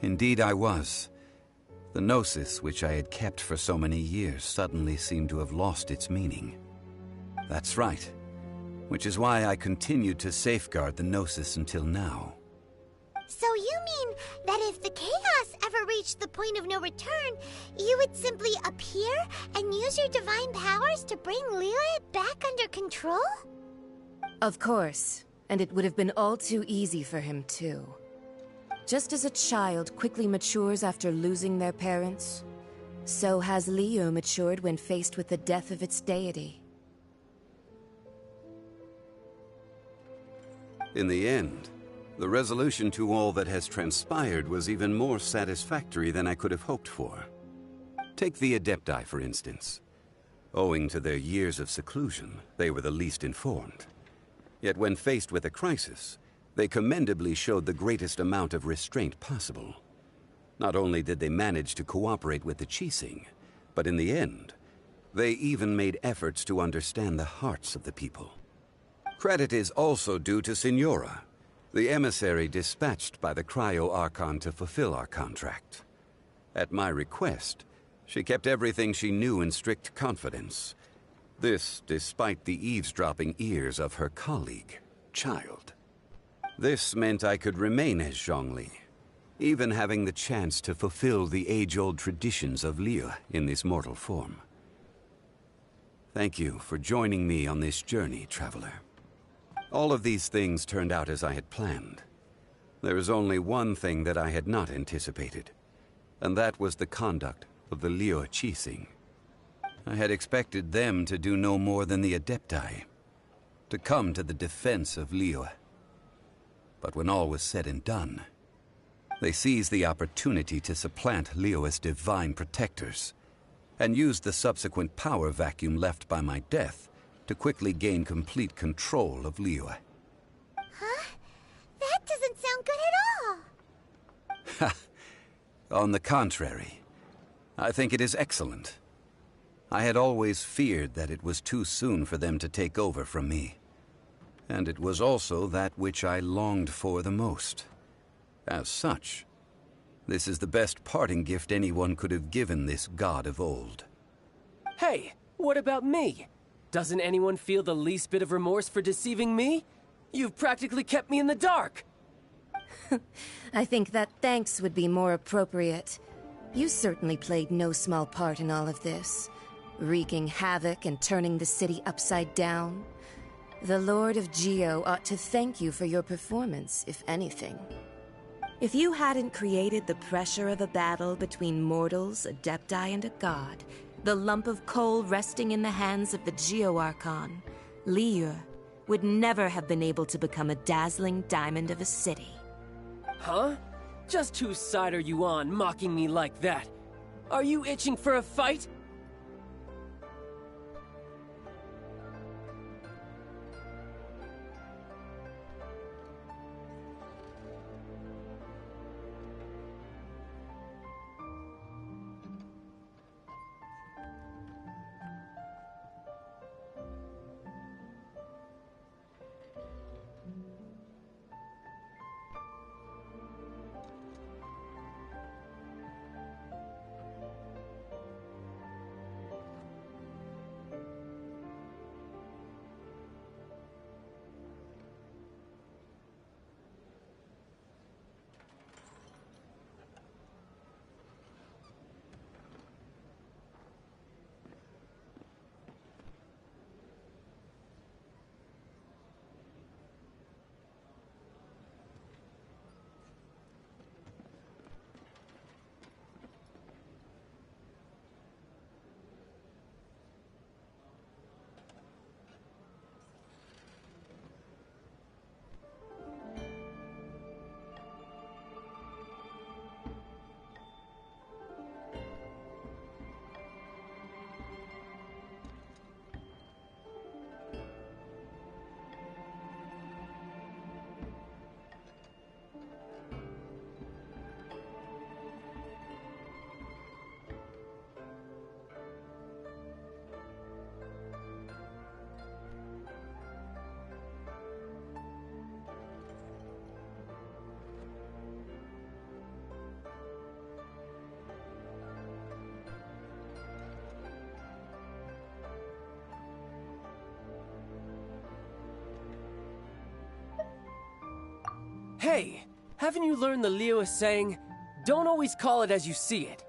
Indeed I was. The Gnosis, which I had kept for so many years, suddenly seemed to have lost its meaning. That's right. Which is why I continued to safeguard the Gnosis until now. So you mean that if the chaos ever reached the point of no return, you would simply appear and use your divine powers to bring Liyue back under control? Of course. And it would have been all too easy for him, too. Just as a child quickly matures after losing their parents, so has Liyue matured when faced with the death of its deity. In the end, the resolution to all that has transpired was even more satisfactory than I could have hoped for. Take the Adepti, for instance. Owing to their years of seclusion, they were the least informed. Yet when faced with a crisis, they commendably showed the greatest amount of restraint possible. Not only did they manage to cooperate with the Qixing, but in the end, they even made efforts to understand the hearts of the people. Credit is also due to Signora, the emissary dispatched by the Cryo-Archon to fulfill our contract. At my request, she kept everything she knew in strict confidence. This despite the eavesdropping ears of her colleague, Child. This meant I could remain as Zhongli, even having the chance to fulfill the age-old traditions of Liyue in this mortal form. Thank you for joining me on this journey, Traveler. All of these things turned out as I had planned. There is only one thing that I had not anticipated, and that was the conduct of the Liyue Qixing. I had expected them to do no more than the Adepti, to come to the defense of Liyue. But when all was said and done, they seized the opportunity to supplant Liyue's divine protectors, and used the subsequent power vacuum left by my death to quickly gain complete control of Liyue. Huh? That doesn't sound good at all! Ha! On the contrary, I think it is excellent. I had always feared that it was too soon for them to take over from me. And it was also that which I longed for the most. As such, this is the best parting gift anyone could have given this god of old. Hey, what about me? Doesn't anyone feel the least bit of remorse for deceiving me? You've practically kept me in the dark! I think that thanks would be more appropriate. You certainly played no small part in all of this, wreaking havoc and turning the city upside down. The Lord of Geo ought to thank you for your performance, if anything. If you hadn't created the pressure of a battle between mortals, Adepti, and a god, the lump of coal resting in the hands of the Geo-Archon, Liyue, would never have been able to become a dazzling diamond of a city. Huh? Just whose side are you on, mocking me like that? Are you itching for a fight? Hey, haven't you learned the Liyue saying, don't always call it as you see it?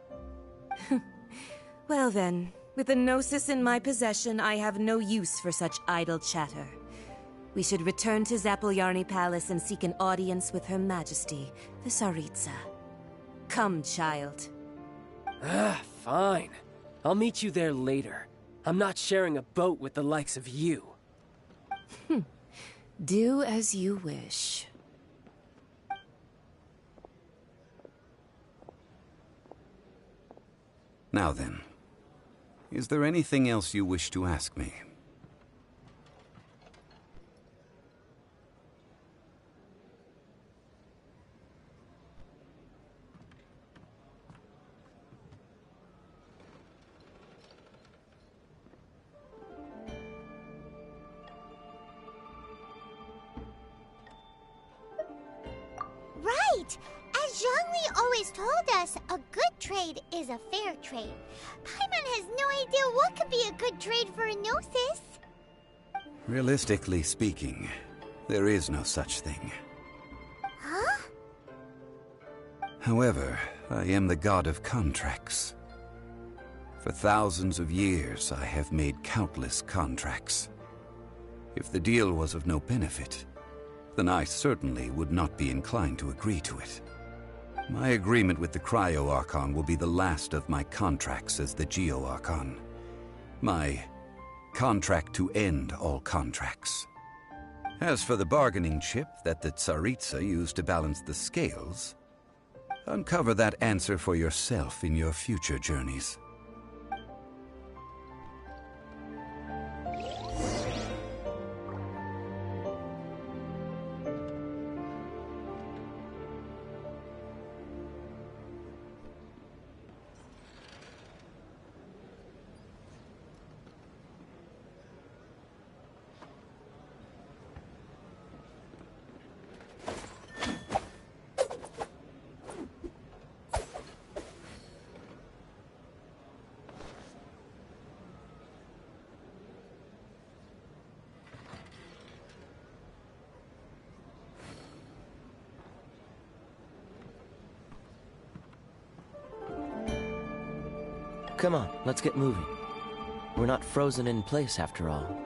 Well then, with the Gnosis in my possession, I have no use for such idle chatter. We should return to Zapoljarny Palace and seek an audience with Her Majesty, the Tsaritsa. Come, child. Fine. I'll meet you there later. I'm not sharing a boat with the likes of you. Do as you wish. Now then, is there anything else you wish to ask me? Right! As Zhongli always told us, a good trade is a fair trade. Paimon has no idea what could be a good trade for a Gnosis. Realistically speaking, there is no such thing. Huh? However, I am the god of contracts. For thousands of years, I have made countless contracts. If the deal was of no benefit, then I certainly would not be inclined to agree to it. My agreement with the Cryo-Archon will be the last of my contracts as the Geo-Archon. My contract to end all contracts. As for the bargaining chip that the Tsaritsa used to balance the scales, uncover that answer for yourself in your future journeys. Come on, let's get moving. We're not frozen in place after all.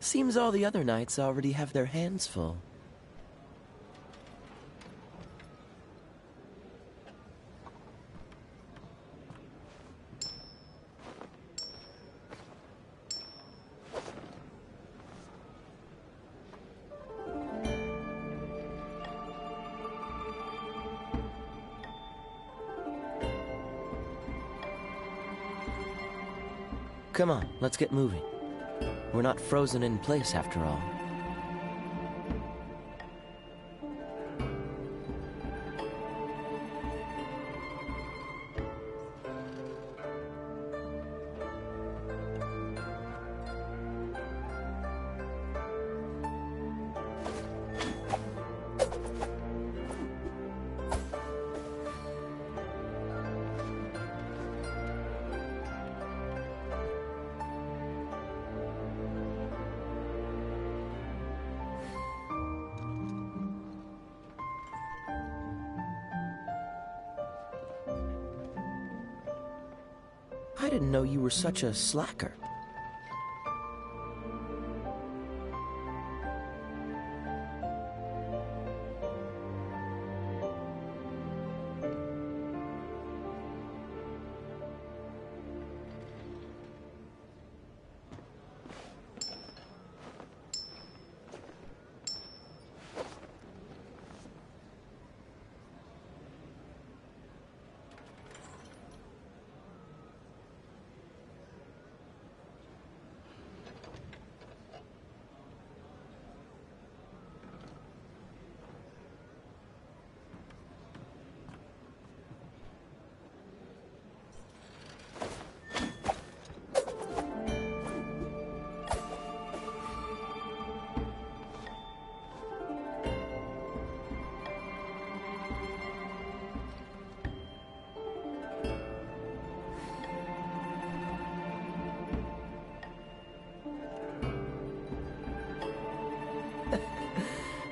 Seems all the other knights already have their hands full. Come on, let's get moving. We're not frozen in place after all. I didn't know you were such a slacker.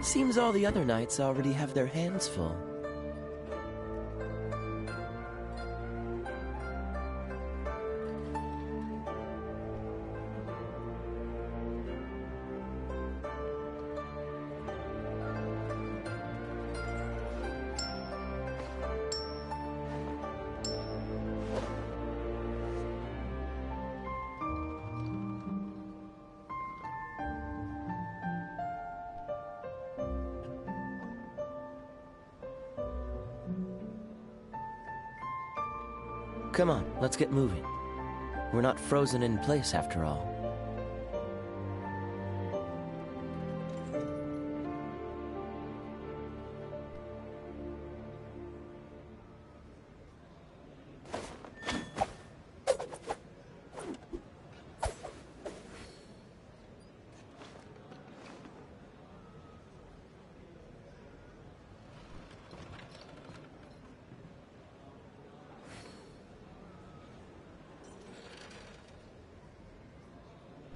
Seems all the other knights already have their hands full. Come on, let's get moving. We're not frozen in place after all.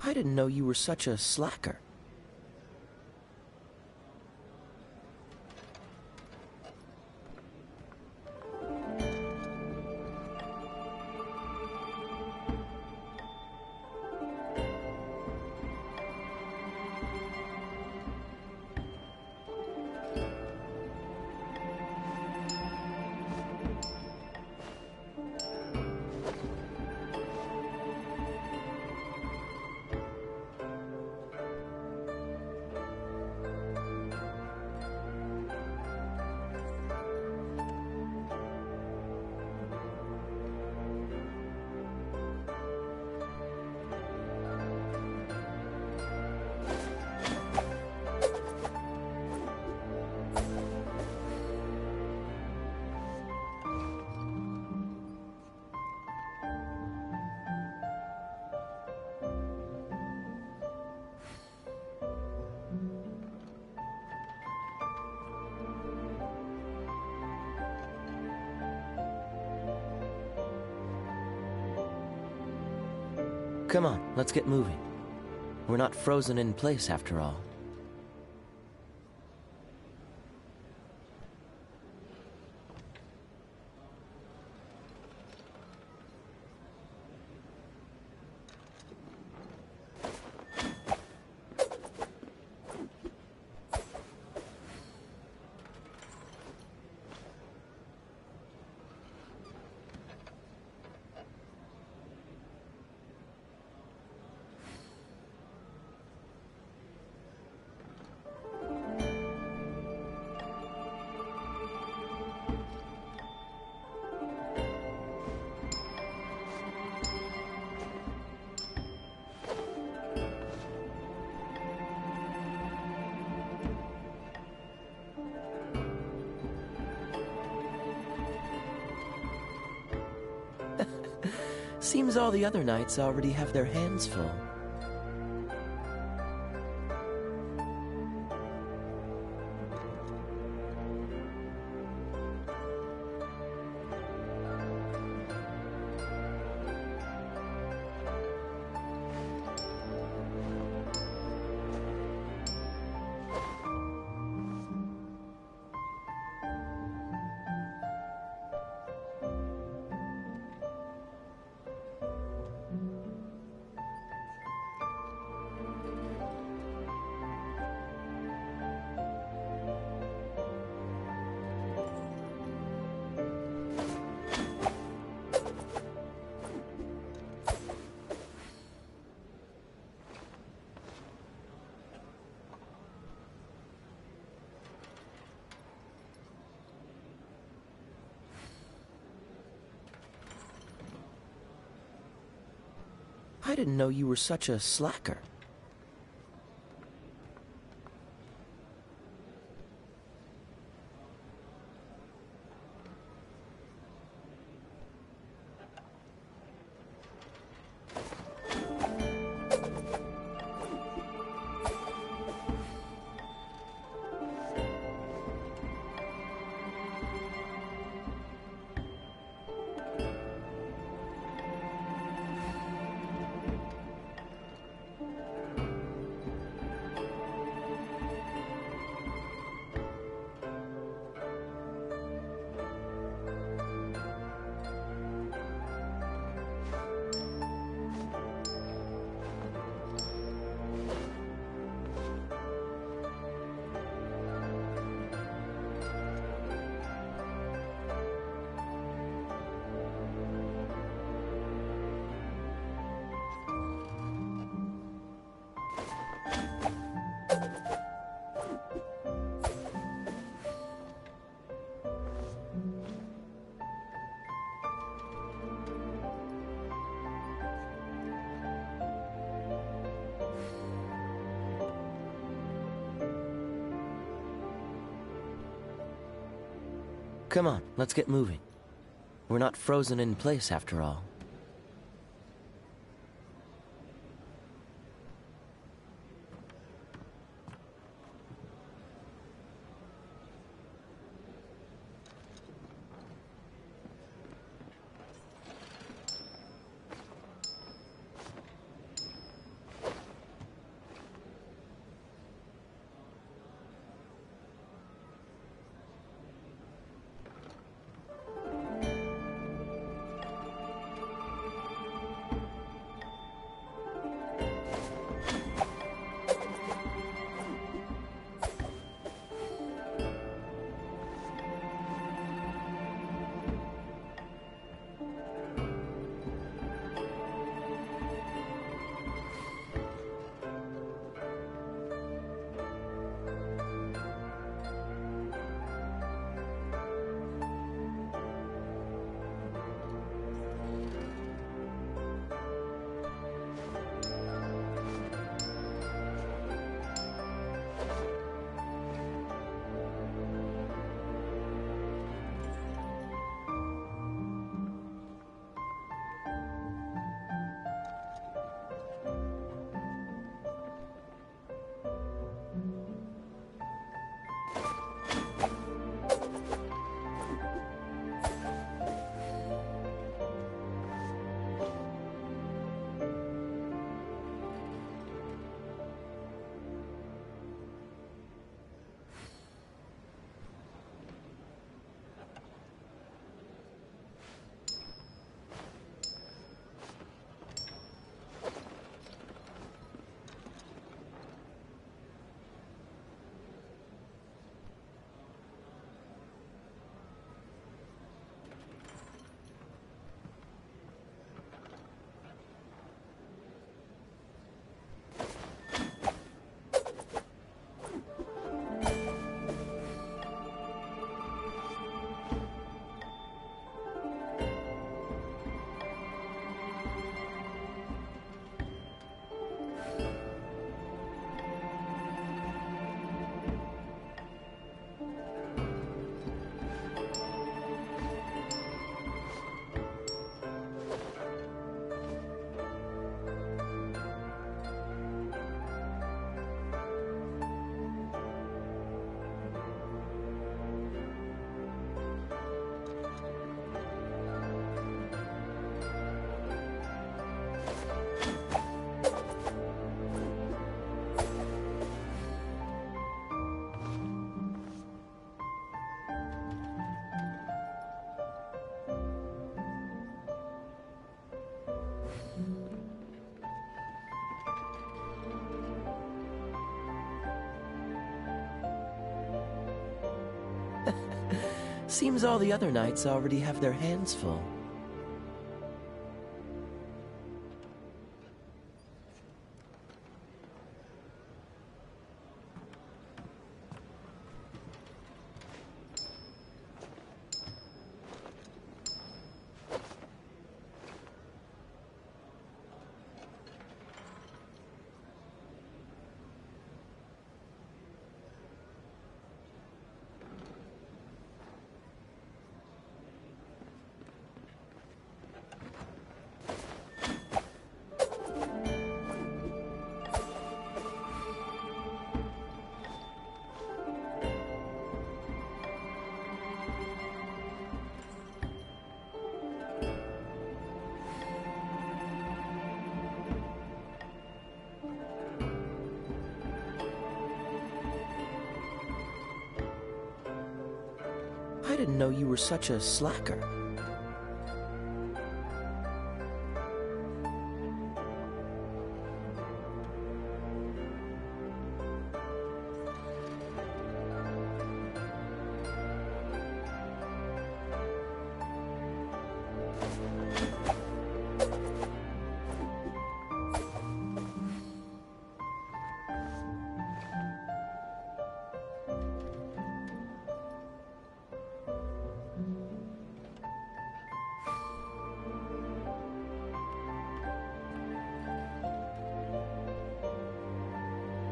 I didn't know you were such a slacker. Come on, let's get moving. We're not frozen in place after all. Seems all the other knights already have their hands full. I didn't know you were such a slacker. Come on, let's get moving. We're not frozen in place after all. Seems all the other knights already have their hands full. I didn't know you were such a slacker.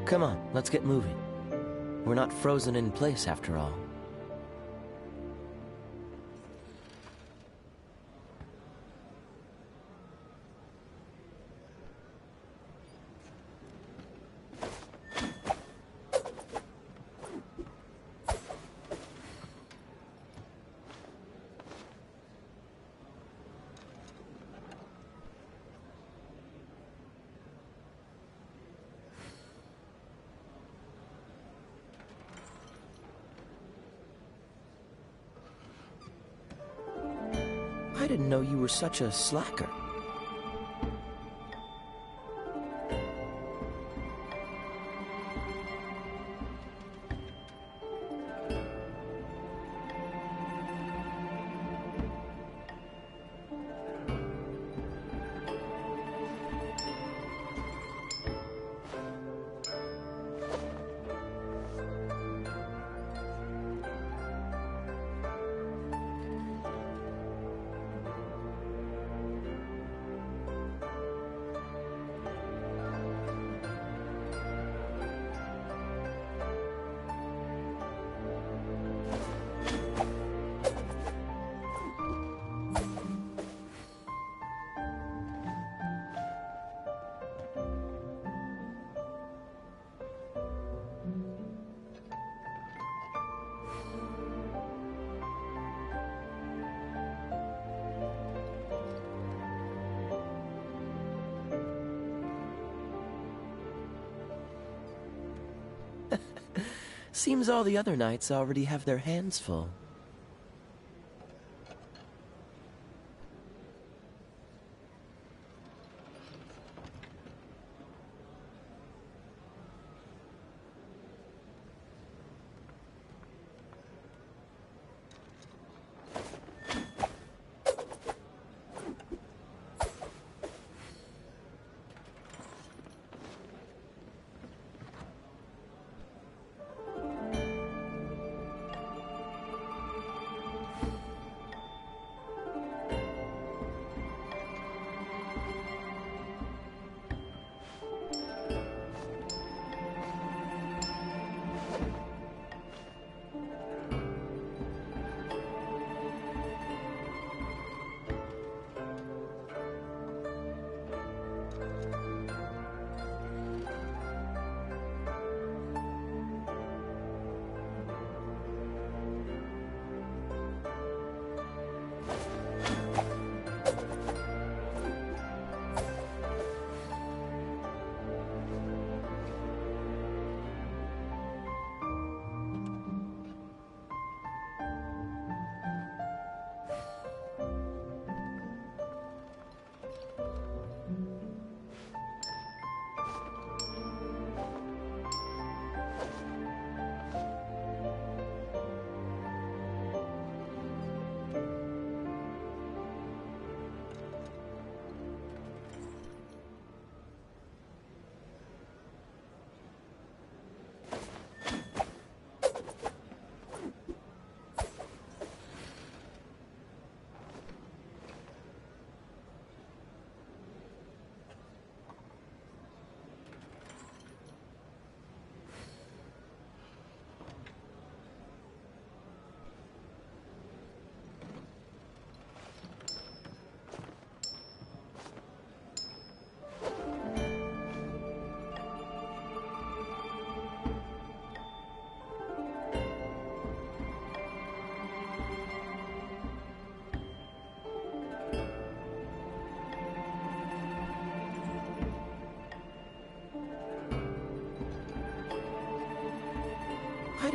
Come on, let's get moving. We're not frozen in place after all. I didn't know you were such a slacker. Seems all the other knights already have their hands full.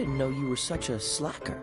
didn't know you were such a slacker.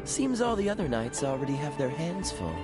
Seems all the other knights already have their hands full.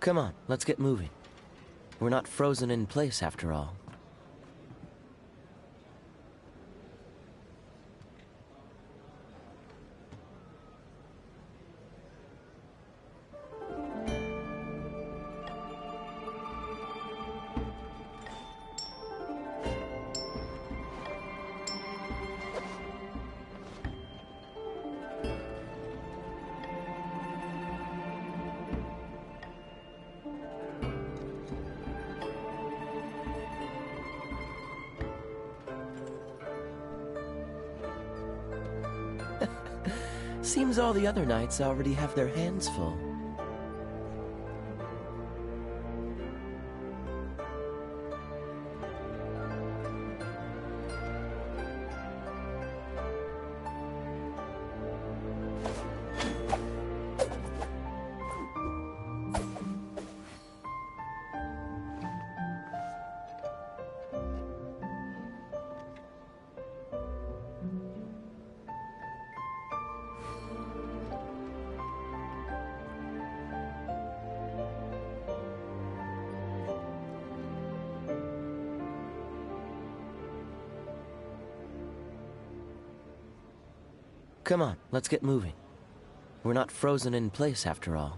Come on, let's get moving. We're not frozen in place after all. Seems all the other knights already have their hands full. Come on, let's get moving. We're not frozen in place after all.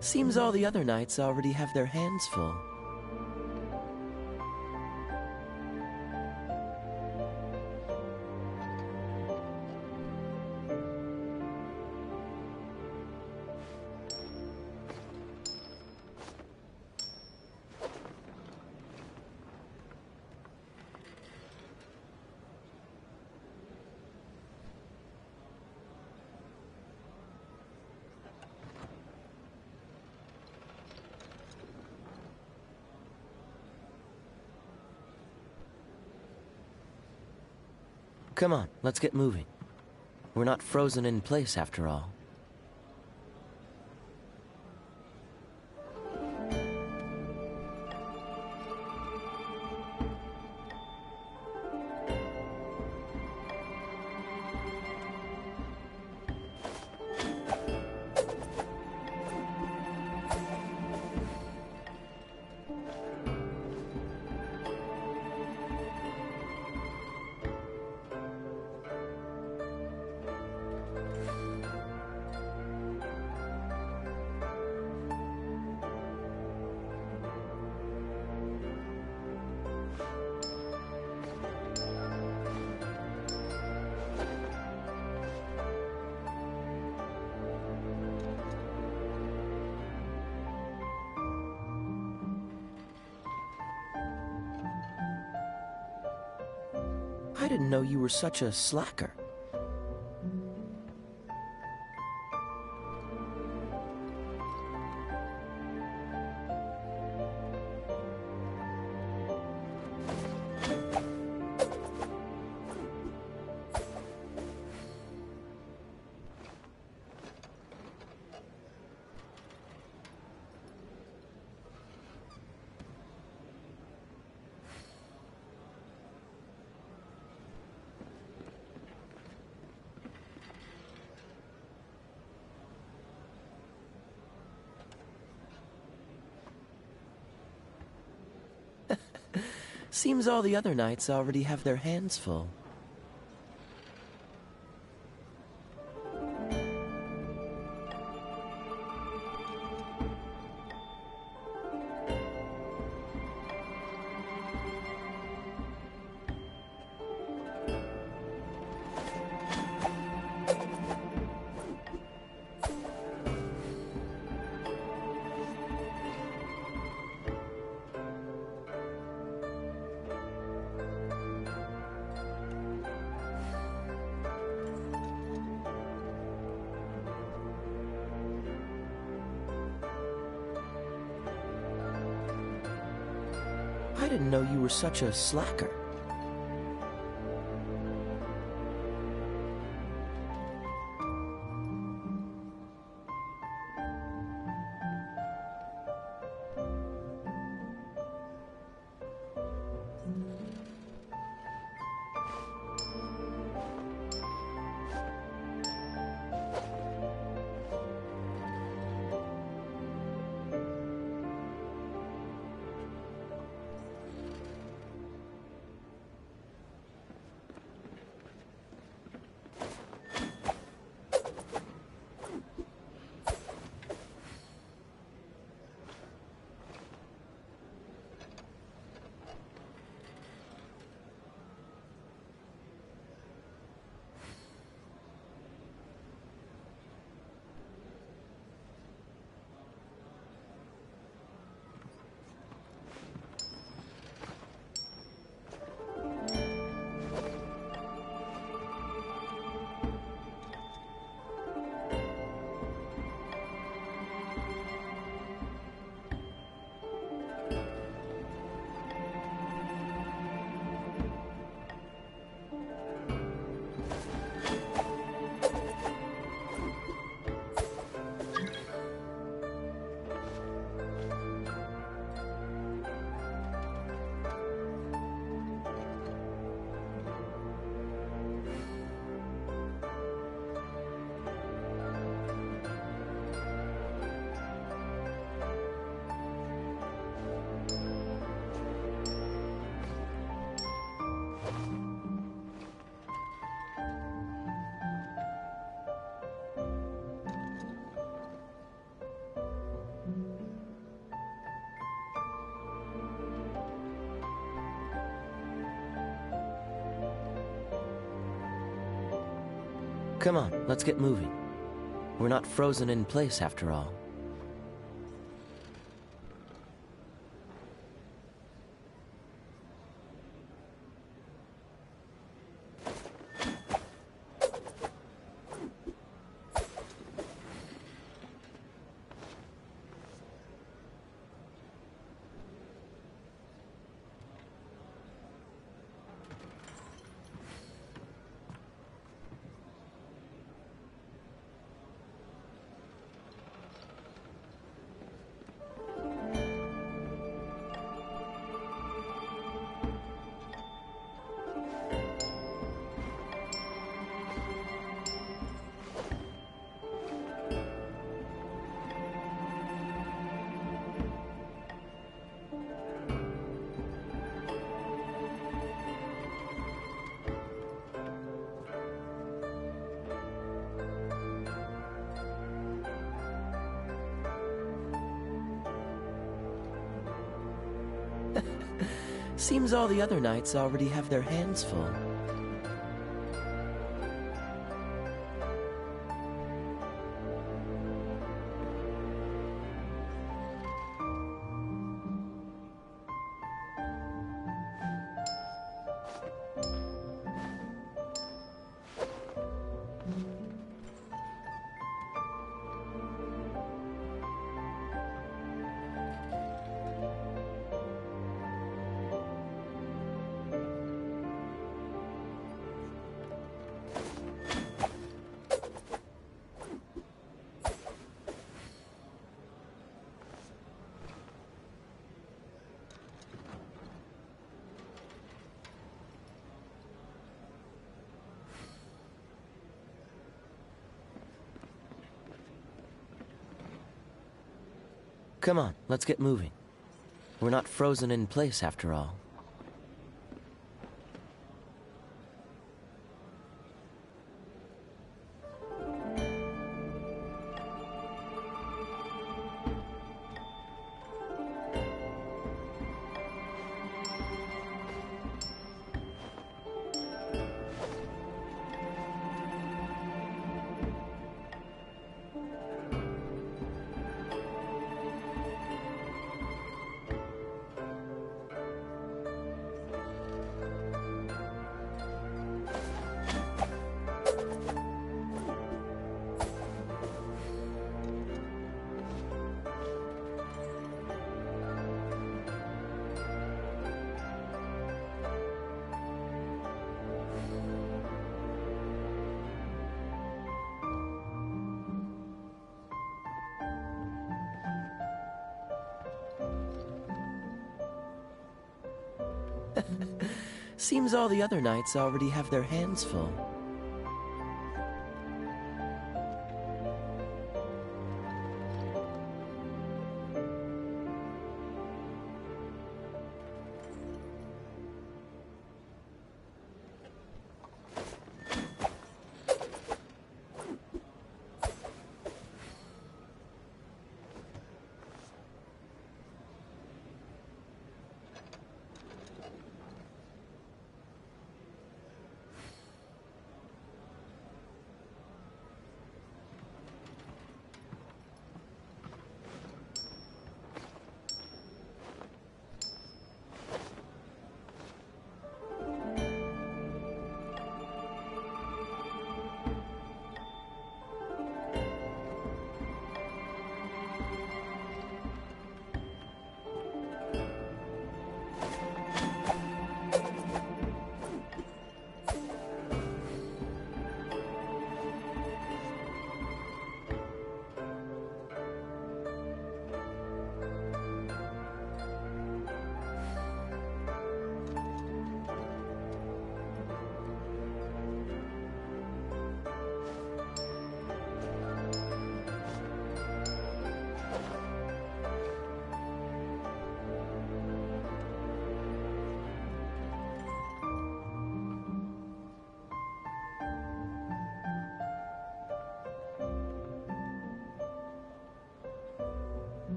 Seems all the other knights already have their hands full. Come on, let's get moving. We're not frozen in place after all. I didn't know you were such a slacker. Seems all the other knights already have their hands full. I didn't know you were such a slacker. Come on, let's get moving. We're not frozen in place after all. Seems all the other knights already have their hands full. Come on, let's get moving. We're not frozen in place after all. Seems all the other knights already have their hands full.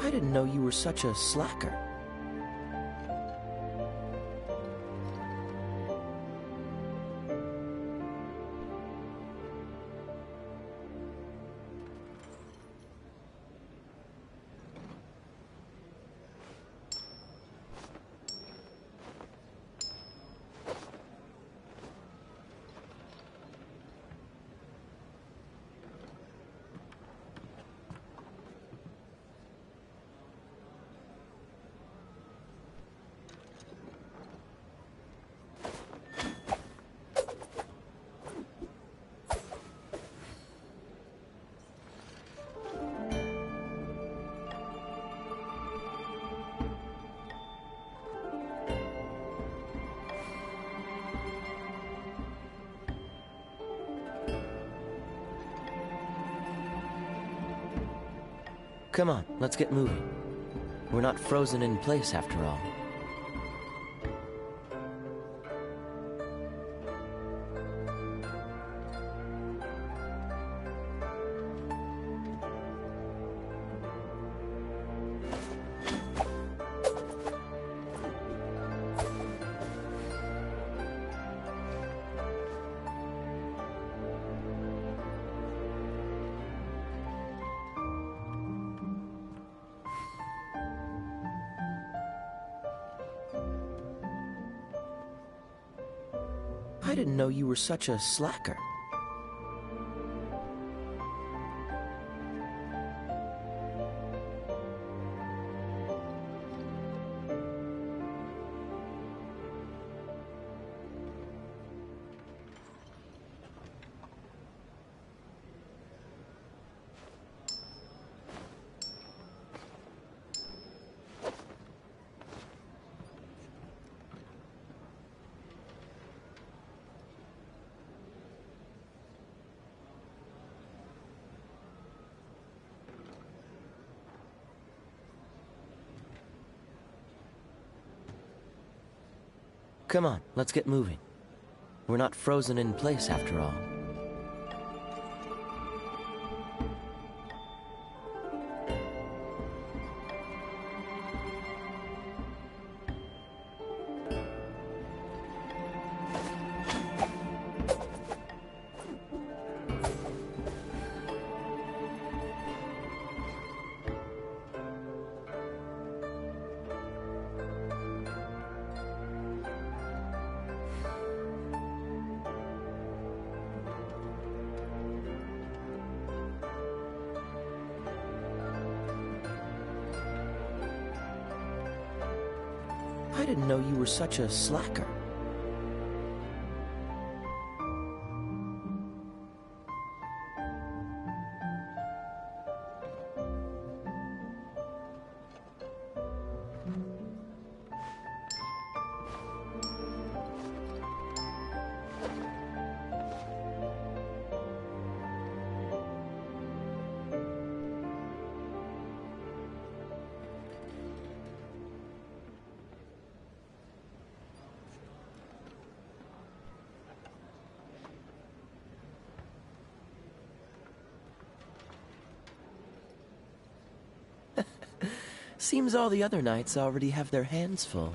I didn't know you were such a slacker. Come on, let's get moving. We're not frozen in place after all. I didn't know you were such a slacker. Come on, let's get moving. We're not frozen in place after all. I didn't know you were such a slacker. Seems all the other knights already have their hands full.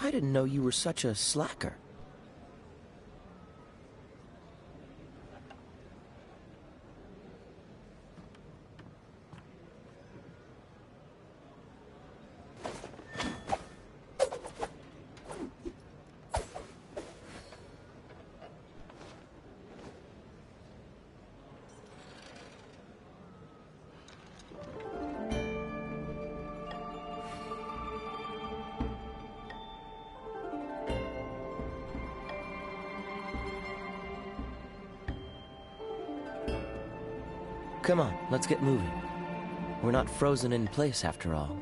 I didn't know you were such a slacker. Come on, let's get moving. We're not frozen in place after all.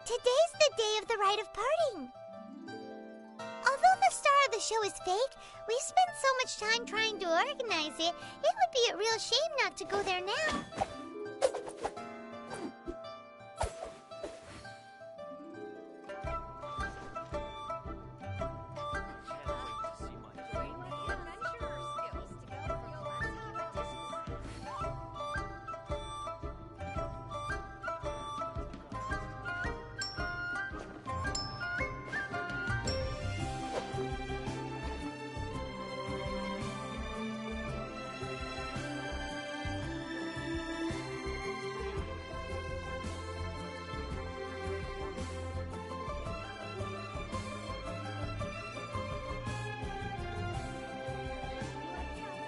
Today's the day of the rite of parting. Although the star of the show is fake, we spent so much time trying to organize it, it would be a real shame not to go there now.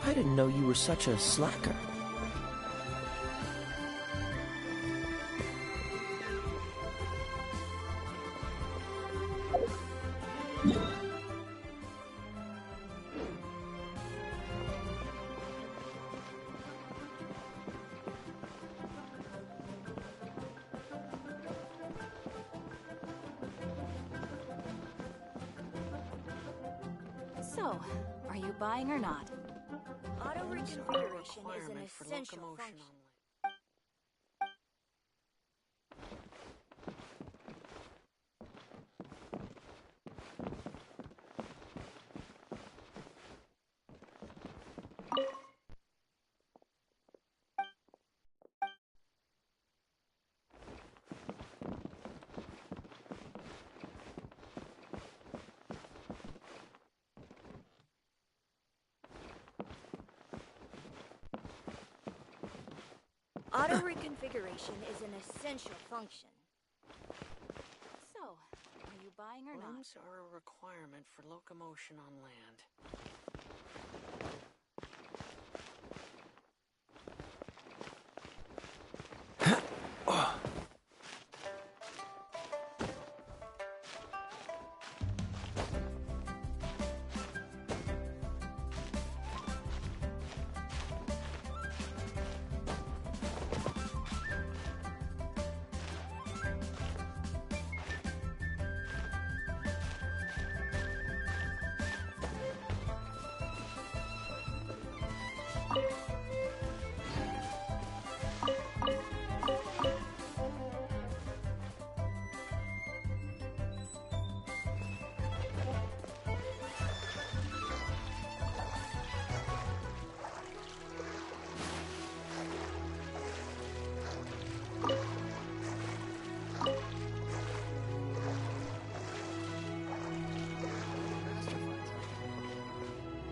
I didn't know you were such a slacker. So, are you buying or not? Auto reconfiguration is an essential function. Auto reconfiguration is an essential function. So, are you buying or not? Rooms are a requirement for locomotion on land.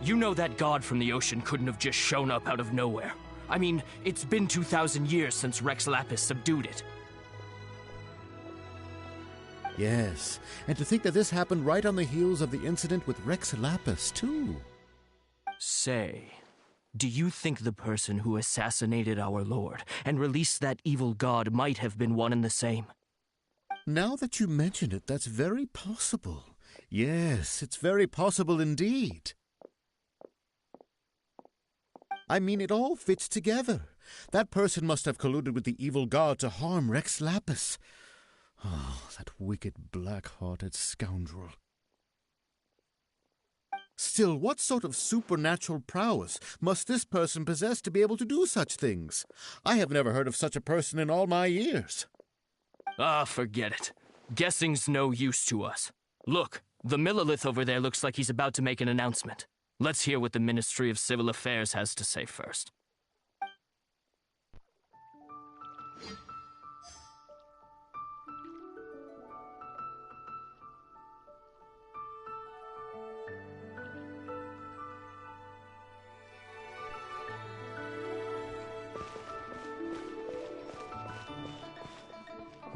You know that god from the ocean couldn't have just shown up out of nowhere. I mean, it's been 2,000 years since Rex Lapis subdued it. Yes, and to think that this happened right on the heels of the incident with Rex Lapis, too. Say, do you think the person who assassinated our lord and released that evil god might have been one and the same? Now that you mention it, that's very possible. Yes, it's very possible indeed. I mean, it all fits together. That person must have colluded with the evil god to harm Rex Lapis. Oh, that wicked, black-hearted scoundrel. Still, what sort of supernatural prowess must this person possess to be able to do such things? I have never heard of such a person in all my years. Ah, forget it. Guessing's no use to us. Look, the Millelith over there looks like he's about to make an announcement. Let's hear what the Ministry of Civil Affairs has to say first.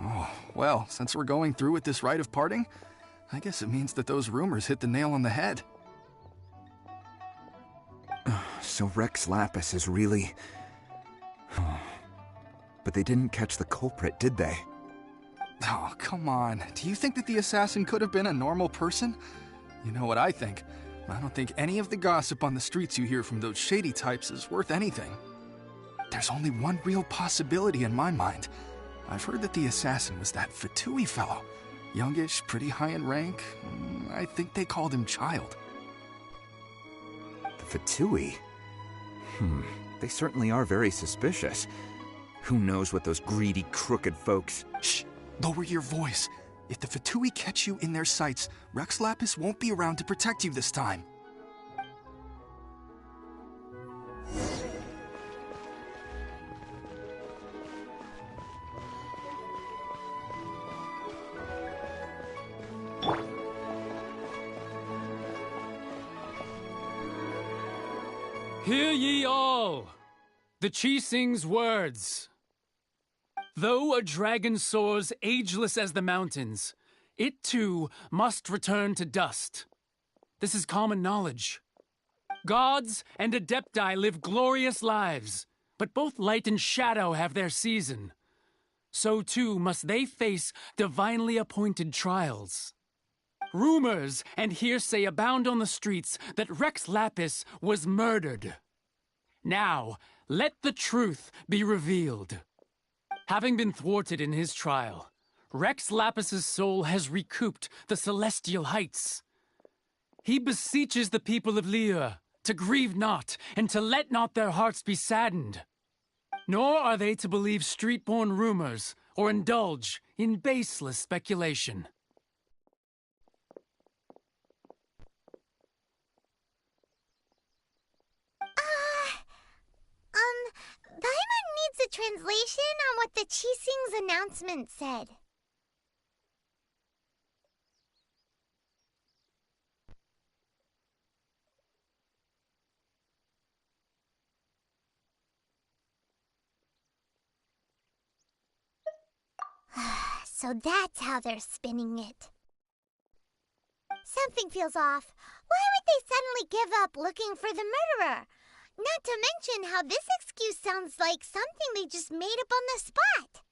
Oh, well, since we're going through with this rite of parting, I guess it means that those rumors hit the nail on the head. So Rex Lapis is really... But they didn't catch the culprit, did they? Oh, come on. Do you think that the assassin could have been a normal person? You know what I think. I don't think any of the gossip on the streets you hear from those shady types is worth anything. There's only one real possibility in my mind. I've heard that the assassin was that Fatui fellow. Youngish, pretty high in rank. I think they called him Child. The Fatui? They certainly are very suspicious. Who knows what those greedy, crooked folks... Shh! Lower your voice. If the Fatui catch you in their sights, Rex Lapis won't be around to protect you this time. Hear ye all! The Qixing's words. Though a dragon soars ageless as the mountains, it too must return to dust. This is common knowledge. Gods and Adepti live glorious lives, but both light and shadow have their season. So too must they face divinely appointed trials. Rumors and hearsay abound on the streets that Rex Lapis was murdered. Now, let the truth be revealed. Having been thwarted in his trial, Rex Lapis's soul has recouped the celestial heights. He beseeches the people of Liyue to grieve not and to let not their hearts be saddened. Nor are they to believe street-born rumors or indulge in baseless speculation. Paimon needs a translation on what the Qixing's announcement said. So that's how they're spinning it. Something feels off. Why would they suddenly give up looking for the murderer? Not to mention how this excuse sounds like something they just made up on the spot.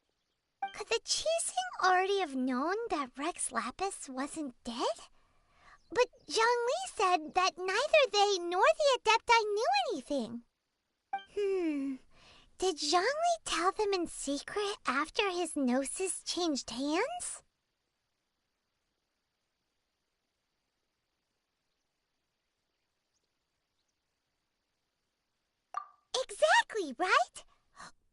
Could the Qixing already have known that Rex Lapis wasn't dead? But Zhongli said that neither they nor the Adepti knew anything. Did Zhongli tell them in secret after his gnosis changed hands? Exactly, right?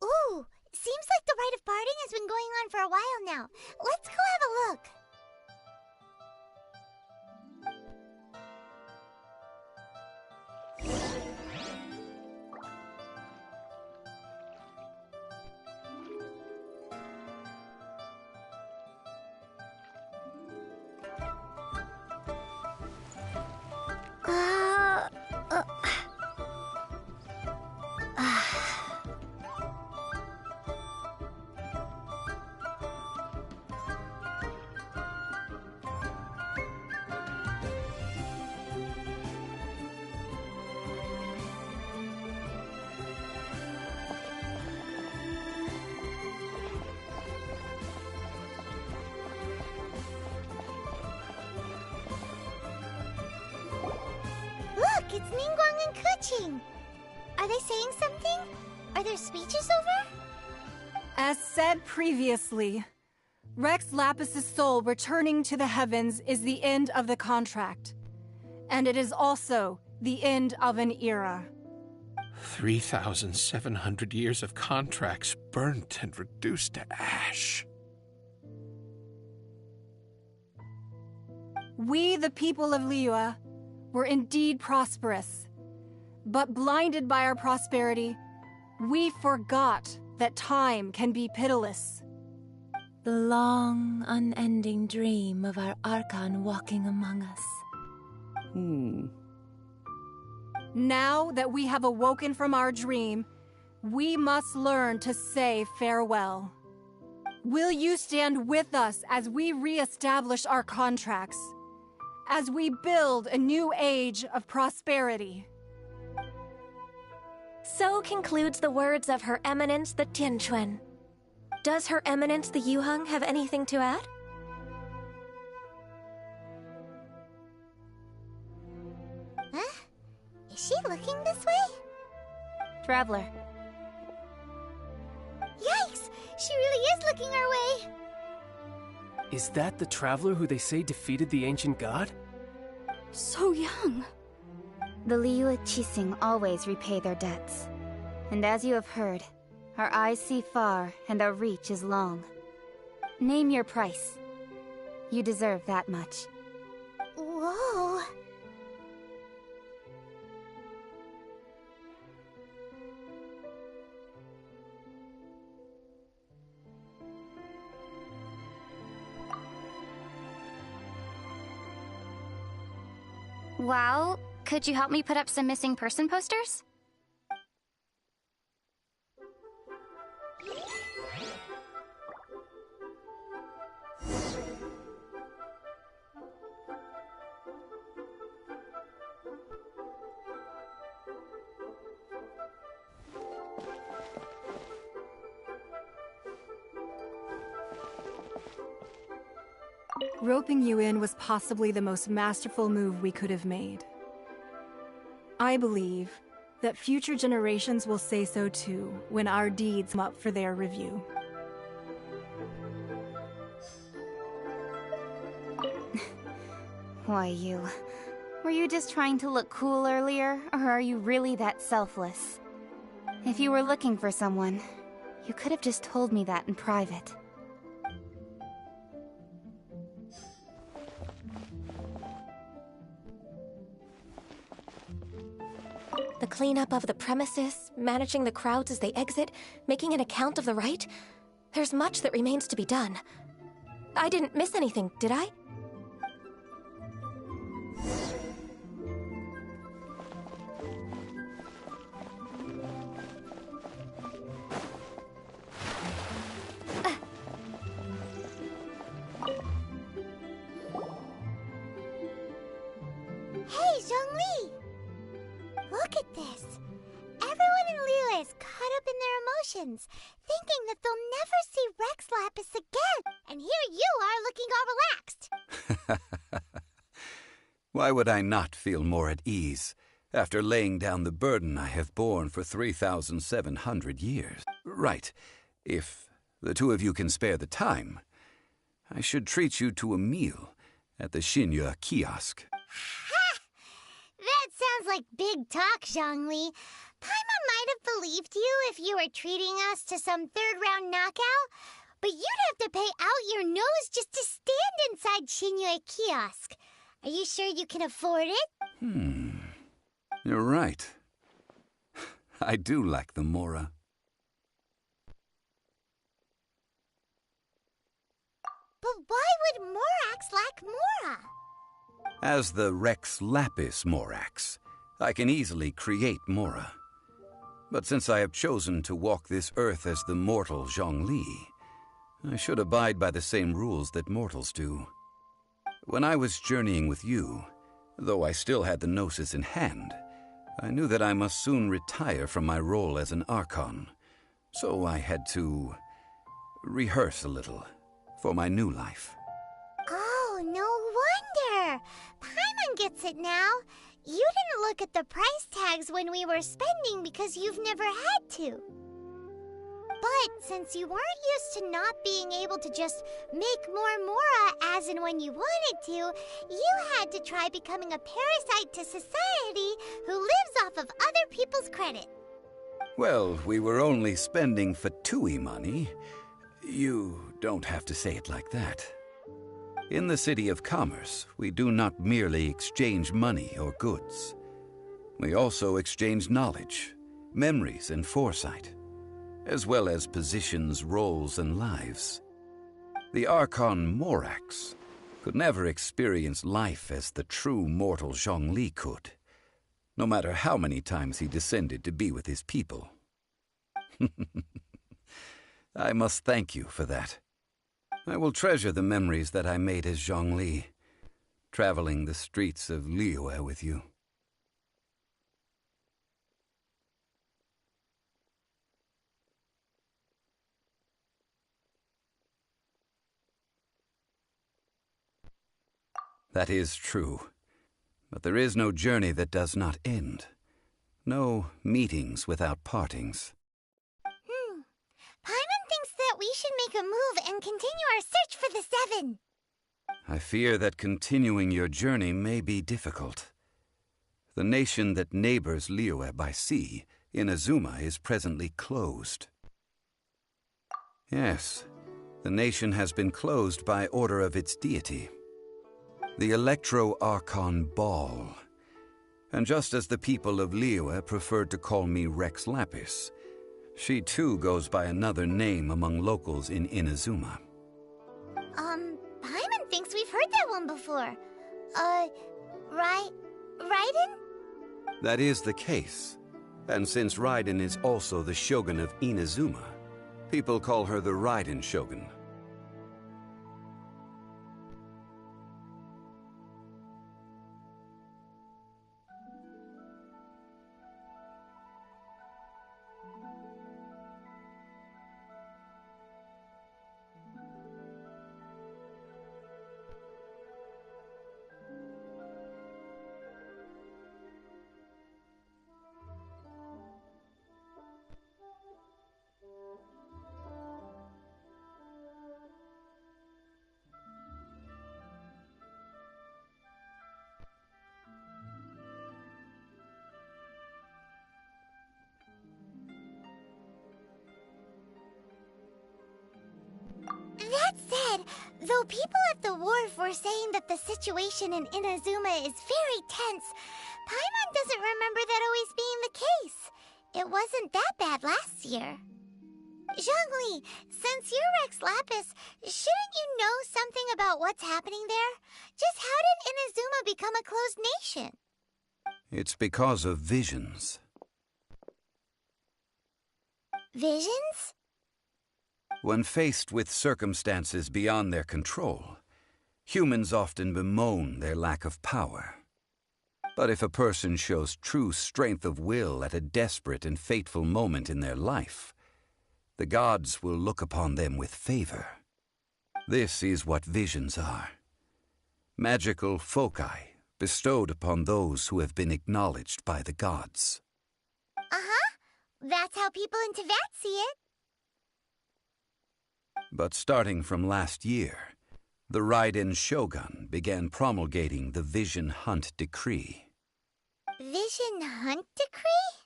Ooh, seems like the rite of parting has been going on for a while now. Let's go have a look. Look, it's Ningguang and Keqing. Are they saying something? Are there speeches over? As said previously, Rex Lapis's soul returning to the heavens is the end of the contract. And it is also the end of an era. 3,700 years of contracts burnt and reduced to ash. We, the people of Liyue, were indeed prosperous. But blinded by our prosperity, we forgot that time can be pitiless. The long, unending dream of our Archon walking among us. Now that we have awoken from our dream, we must learn to say farewell. Will you stand with us as we re-establish our contracts? As we build a new age of prosperity? So concludes the words of Her Eminence the Tianquan. Does Her Eminence the Yuheng have anything to add? Huh? Is she looking this way? Traveler. Yikes! She really is looking our way! Is that the traveler who they say defeated the ancient god? So young. The Liyue Qixing always repay their debts. And as you have heard, our eyes see far and our reach is long. Name your price. You deserve that much. Whoa! Well, could you help me put up some missing person posters? Roping you in was possibly the most masterful move we could have made. I believe that future generations will say so too when our deeds come up for their review. Why, you... Were you just trying to look cool earlier, or are you really that selfless? If you were looking for someone, you could have just told me that in private. The cleanup of the premises, managing the crowds as they exit, making an account of the rite? There's much that remains to be done. I didn't miss anything, did I? Hey, Zhongli! Look at this. Everyone in Liyue is caught up in their emotions, thinking that they'll never see Rex Lapis again. And here you are looking all relaxed. Why would I not feel more at ease after laying down the burden I have borne for 3,700 years? Right. If the two of you can spare the time, I should treat you to a meal at the Xinyue kiosk. Ha! That sounds like big talk, Zhongli. Paimon might have believed you if you were treating us to some third-round knockout, but you'd have to pay out your nose just to stand inside Xinyue kiosk. Are you sure you can afford it? You're right. I do lack the Mora. But why would Morax lack Mora? As the Rex Lapis Morax, I can easily create Mora. But since I have chosen to walk this earth as the mortal Zhongli, I should abide by the same rules that mortals do. When I was journeying with you, though I still had the Gnosis in hand, I knew that I must soon retire from my role as an Archon, so I had to rehearse a little for my new life. Oh, no wonder! Paimon gets it now. You didn't look at the price tags when we were spending because you've never had to. admit, since you weren't used to not being able to just make more Mora as and when you wanted to, you had to try becoming a parasite to society who lives off of other people's credit. Well, we were only spending Fatui money. You don't have to say it like that. In the City of Commerce, we do not merely exchange money or goods. We also exchange knowledge, memories, and foresight, as well as positions, roles, and lives. The Archon Morax could never experience life as the true mortal Zhongli could, no matter how many times he descended to be with his people. I must thank you for that. I will treasure the memories that I made as Zhongli, traveling the streets of Liyue with you. That is true. But there is no journey that does not end. No meetings without partings. Paimon thinks that we should make a move and continue our search for the Seven. I fear that continuing your journey may be difficult. The nation that neighbors Liyue by sea, Inazuma, is presently closed. Yes, the nation has been closed by order of its deity, the Electro-Archon Ball. And just as the people of Liyue preferred to call me Rex Lapis, she too goes by another name among locals in Inazuma. Paimon thinks we've heard that one before. Raiden? That is the case. And since Raiden is also the Shogun of Inazuma, people call her the Raiden Shogun. That said, though people at the wharf were saying that the situation in Inazuma is very tense, Paimon doesn't remember that always being the case. It wasn't that bad last year. Zhongli, since you're Rex Lapis, shouldn't you know something about what's happening there? Just how did Inazuma become a closed nation? It's because of visions. Visions? When faced with circumstances beyond their control, humans often bemoan their lack of power. But if a person shows true strength of will at a desperate and fateful moment in their life, the gods will look upon them with favor. This is what visions are. Magical foci bestowed upon those who have been acknowledged by the gods. Uh-huh. That's how people in Teyvat see it. But starting from last year, the Raiden Shogun began promulgating the Vision Hunt Decree. Vision Hunt Decree?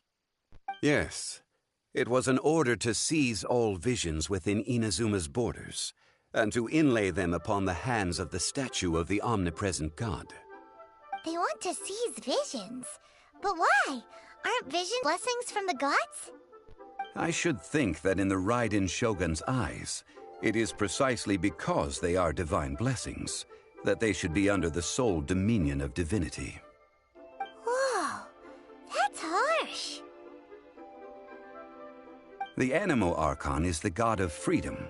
Yes. It was an order to seize all visions within Inazuma's borders, and to inlay them upon the hands of the statue of the omnipresent god. They want to seize visions. But why? Aren't vision blessings from the gods? I should think that in the Raiden Shogun's eyes, it is precisely because they are divine blessings that they should be under the sole dominion of divinity. Whoa, that's harsh. The Animo Archon is the god of freedom,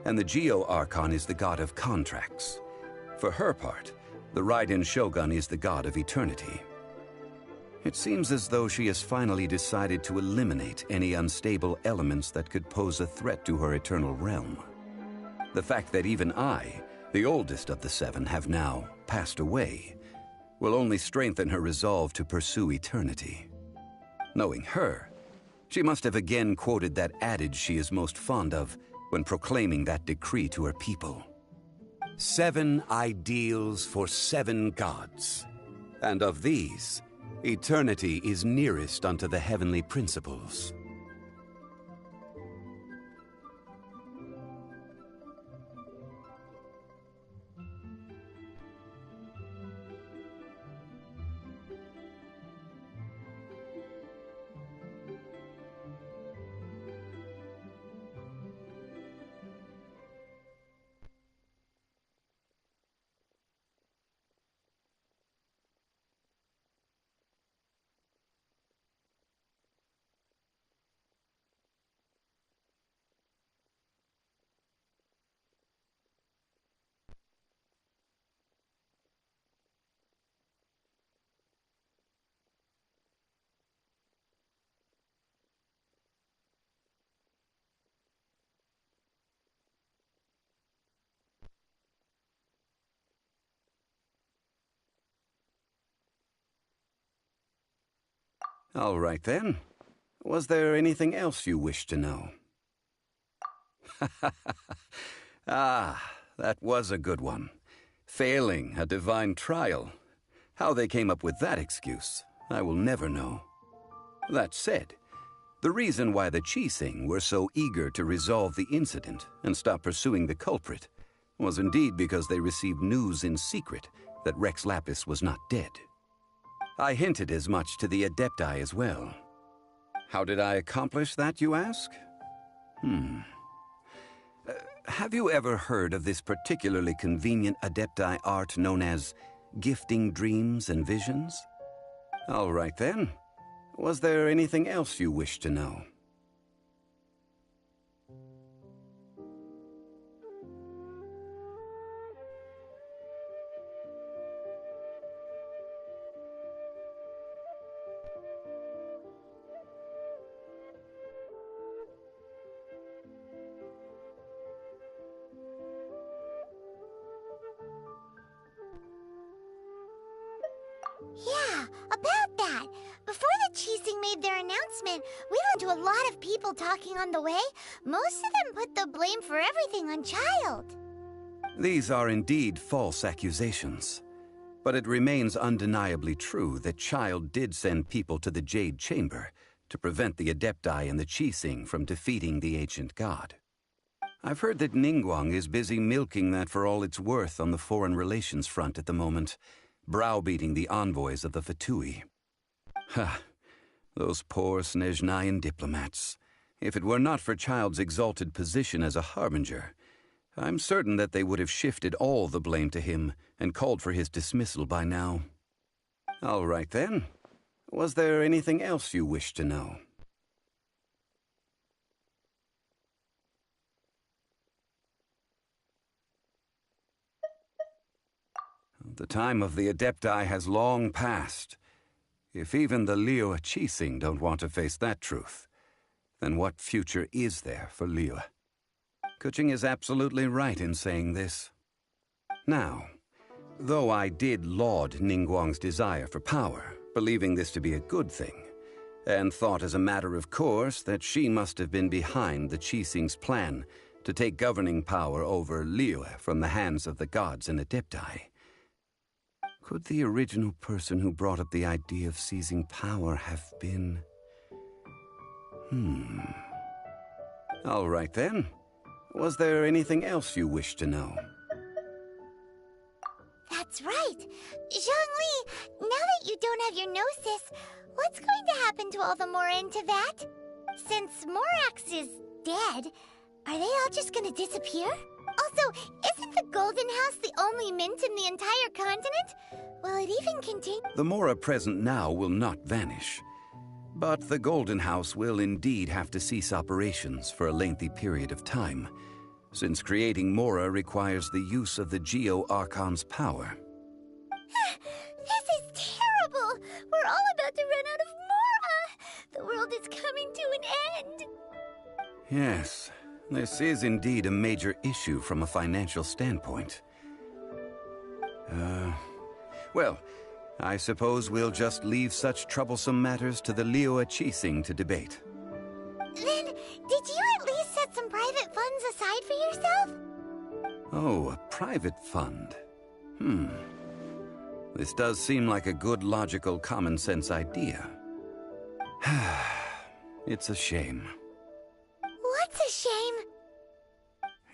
and the Geo Archon is the god of contracts. For her part, the Raiden Shogun is the god of eternity. It seems as though she has finally decided to eliminate any unstable elements that could pose a threat to her eternal realm. The fact that even I, the oldest of the seven, have now passed away, will only strengthen her resolve to pursue eternity. Knowing her, She must have again quoted that adage she is most fond of when proclaiming that decree to her people. 7 ideals for 7 gods, and of these, eternity is nearest unto the heavenly principles. All right then. Was there anything else you wished to know? Ah, that was a good one. Failing a divine trial. How they came up with that excuse, I will never know. That said, the reason why the Qixing were so eager to resolve the incident and stop pursuing the culprit was indeed because they received news in secret that Rex Lapis was not dead. I hinted as much to the Adepti as well. How did I accomplish that, you ask? Have you ever heard of this particularly convenient Adepti art known as gifting dreams and visions? All right then. Was there anything else you wished to know? Yeah, about that. Before the Qixing made their announcement, we listened to a lot of people talking on the way. Most of them put the blame for everything on Child. These are indeed false accusations. But it remains undeniably true that Child did send people to the Jade Chamber to prevent the Adepti and the Qixing from defeating the ancient god. I've heard that Ningguang is busy milking that for all it's worth on the foreign relations front at the moment, browbeating the envoys of the Fatui. Ha! Those poor Snezhnayan diplomats. If it were not for Child's exalted position as a harbinger, I'm certain that they would have shifted all the blame to him and called for his dismissal by now. All right then. Was there anything else you wished to know? The time of the Adepti has long passed. If even the Liyue Qixing don't want to face that truth, then what future is there for Liyue? Kuching is absolutely right in saying this. Now, though I did laud Ningguang's desire for power, believing this to be a good thing, and thought as a matter of course that she must have been behind the Qixing's plan to take governing power over Liyue from the hands of the gods and Adepti, could the original person who brought up the idea of seizing power have been... All right then. Was there anything else you wished to know? That's right. Zhongli, now that you don't have your gnosis, what's going to happen to all the Mora in Teyvat? Since Morax is dead, are they all just gonna disappear? Also, isn't the Golden House the only mint in the entire continent? Will it even contain... The Mora present now will not vanish. But the Golden House will indeed have to cease operations for a lengthy period of time, since creating Mora requires the use of the Geo-Archon's power. This is terrible! We're all about to run out of Mora! The world is coming to an end! Yes, this is indeed a major issue from a financial standpoint. Well, I suppose we'll just leave such troublesome matters to the Liyue Qixing to debate. Oh, a private fund. This does seem like a good, logical, common-sense idea. It's a shame. What's a shame?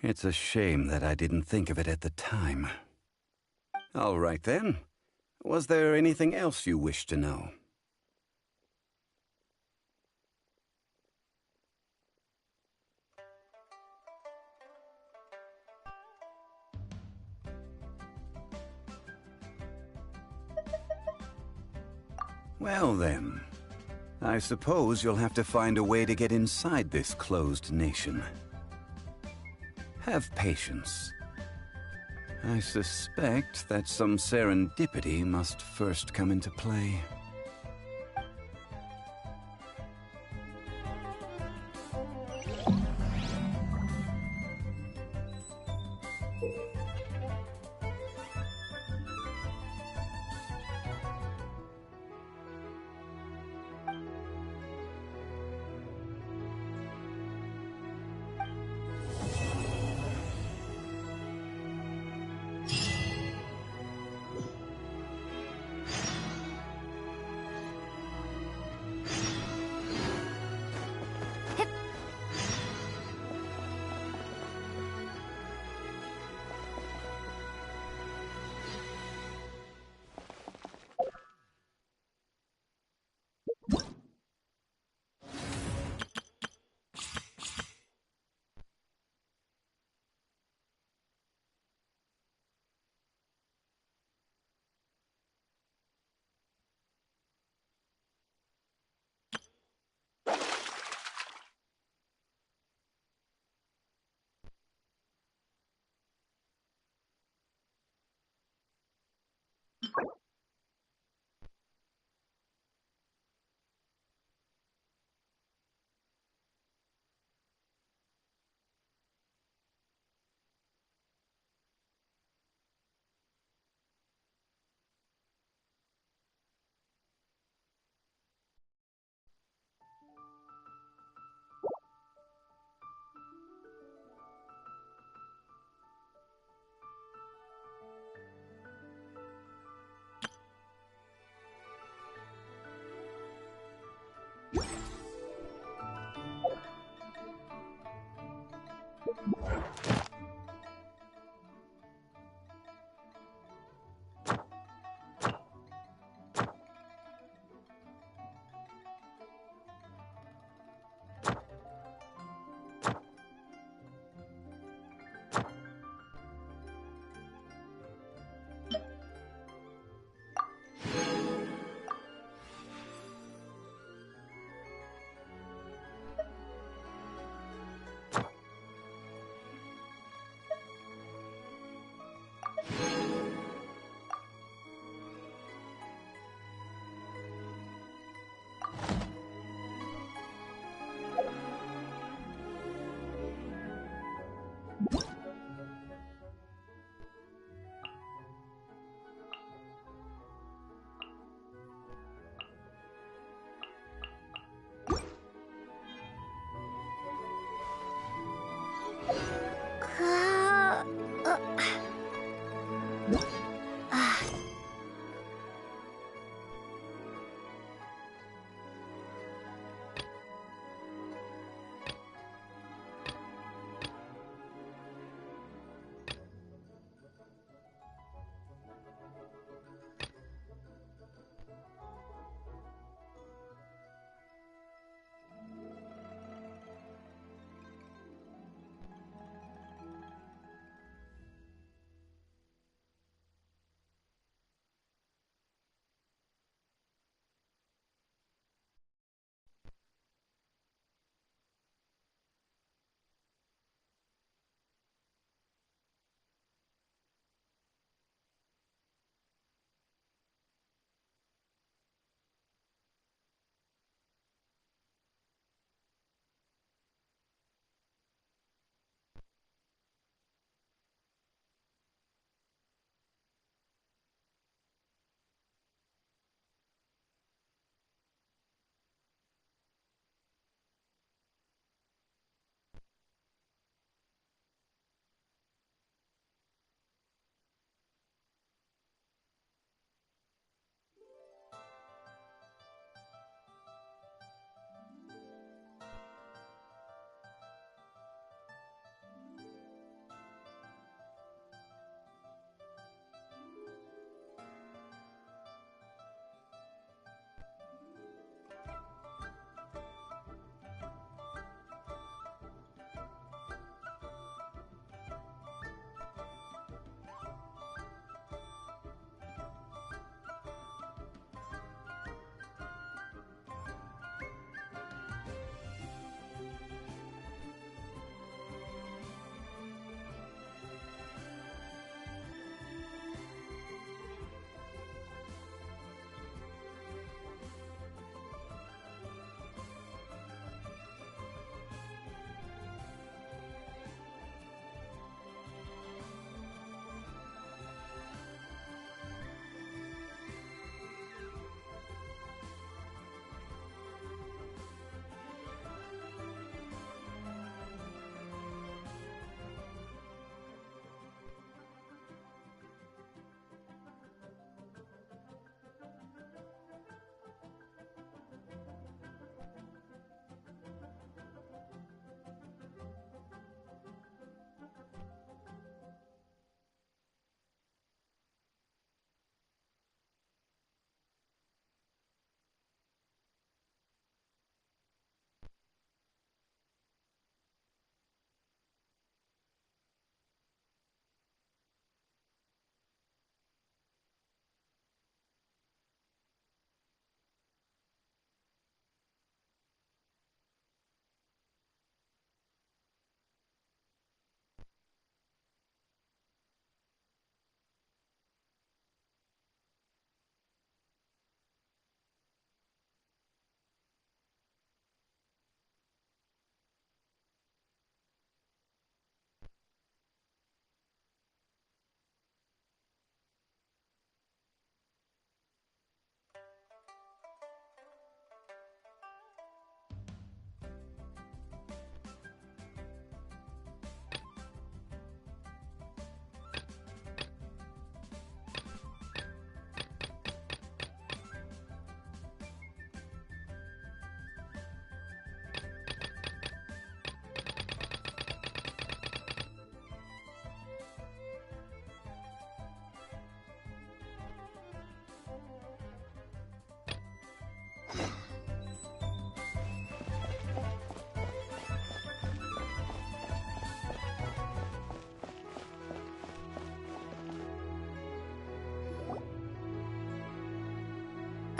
It's a shame that I didn't think of it at the time. All right, then. Was there anything else you wished to know? Well then, I suppose you'll have to find a way to get inside this closed nation. Have patience. I suspect that some serendipity must first come into play.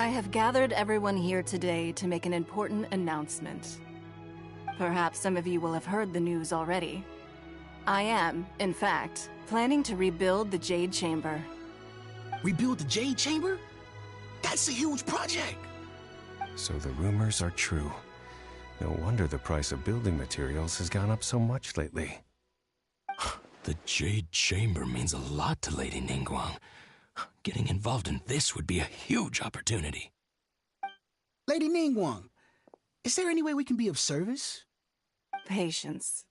I have gathered everyone here today to make an important announcement. Perhaps some of you will have heard the news already. I am, in fact, planning to rebuild the Jade Chamber. Rebuild the Jade Chamber? That's a huge project! So the rumors are true. No wonder the price of building materials has gone up so much lately. The Jade Chamber means a lot to Lady Ningguang. Getting involved in this would be a huge opportunity. Lady Ningguang, is there any way we can be of service? Patience.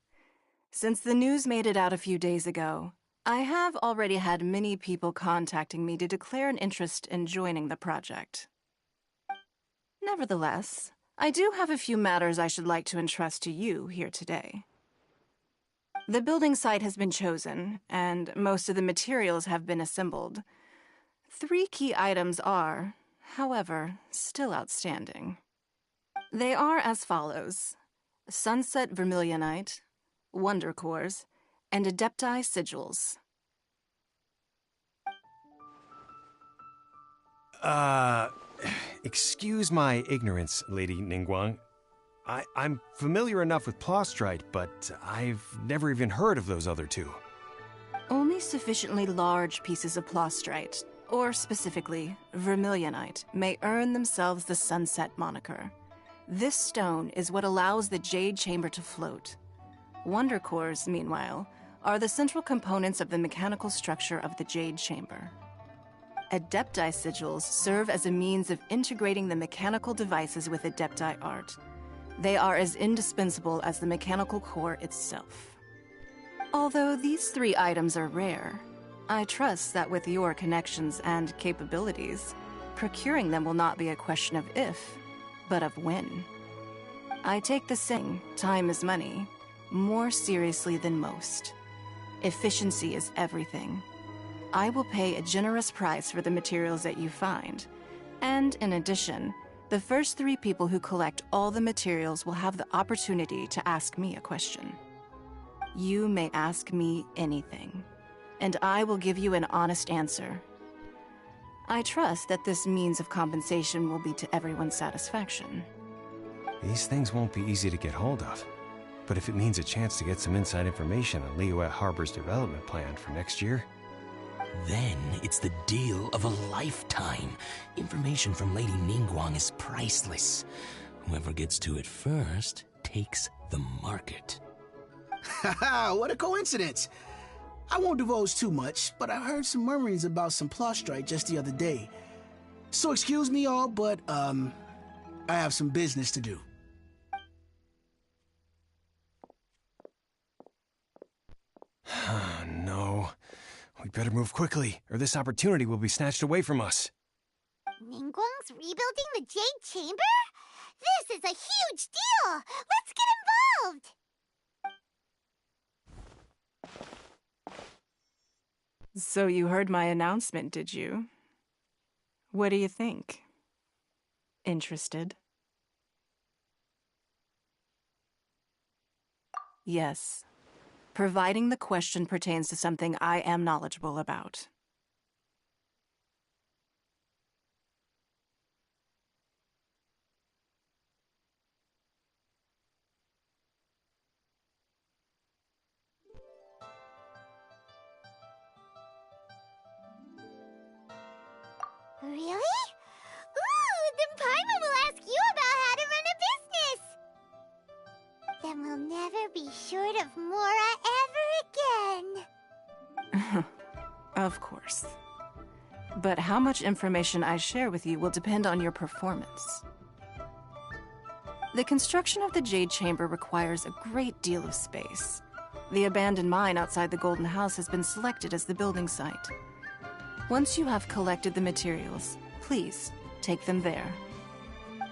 Since the news made it out a few days ago, I have already had many people contacting me to declare an interest in joining the project. Nevertheless, I do have a few matters I should like to entrust to you here today. The building site has been chosen, and most of the materials have been assembled. 3 key items are, however, still outstanding. They are as follows: Sunset Vermilionite, Wonder Cores, and Adepti Sigils. Excuse my ignorance, Lady Ningguang. I'm familiar enough with Plostrite, but I've never even heard of those other 2. Only sufficiently large pieces of Plostrite, or specifically Vermilionite, may earn themselves the Sunset moniker. This stone is what allows the Jade Chamber to float. Wonder Cores, meanwhile, are the central components of the mechanical structure of the Jade Chamber. Adepti Sigils serve as a means of integrating the mechanical devices with Adepti art. They are as indispensable as the mechanical core itself. Although these 3 items are rare, I trust that with your connections and capabilities, procuring them will not be a question of if, but of when. I take the saying, time is money, more seriously than most. Efficiency is everything. I will pay a generous price for the materials that you find, and in addition, the first 3 people who collect all the materials will have the opportunity to ask me a question. You may ask me anything, and I will give you an honest answer. I trust that this means of compensation will be to everyone's satisfaction. These things won't be easy to get hold of. But if it means a chance to get some inside information on Liyue Harbor's development plan for next year... Then it's the deal of a lifetime. Information from Lady Ningguang is priceless. Whoever gets to it first takes the market. Haha, what a coincidence! I won't divulge too much, but I heard some murmurings about some Plostrite just the other day. So excuse me all, but, I have some business to do. No. We better move quickly, or this opportunity will be snatched away from us. Ningguang's rebuilding the Jade Chamber? This is a huge deal! Let's get involved! So you heard my announcement, did you? What do you think? Interested? Yes. Providing the question pertains to something I am knowledgeable about. Really? Ooh, then Paimon will ask you about how to run a business! Then we'll never be short of Mora ever again. Of course. But how much information I share with you will depend on your performance. The construction of the Jade Chamber requires a great deal of space. The abandoned mine outside the Golden House has been selected as the building site. Once you have collected the materials, please take them there.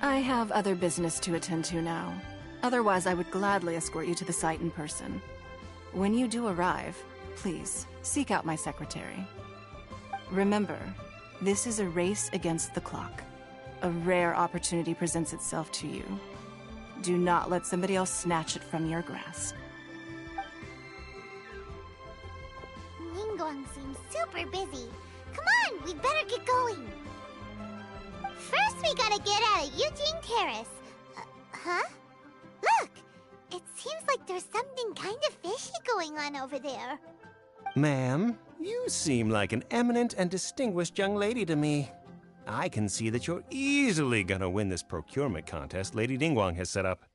I have other business to attend to now. Otherwise, I would gladly escort you to the site in person. When you do arrive, please seek out my secretary. Remember, this is a race against the clock. A rare opportunity presents itself to you. Do not let somebody else snatch it from your grasp. Ningguang seems super busy. Come on, we better get going. First, we gotta get out of Eugene Terrace. Huh? Look! It seems like there's something kind of fishy going on over there. Ma'am, you seem like an eminent and distinguished young lady to me. I can see that you're easily gonna win this procurement contest Lady Ningguang has set up.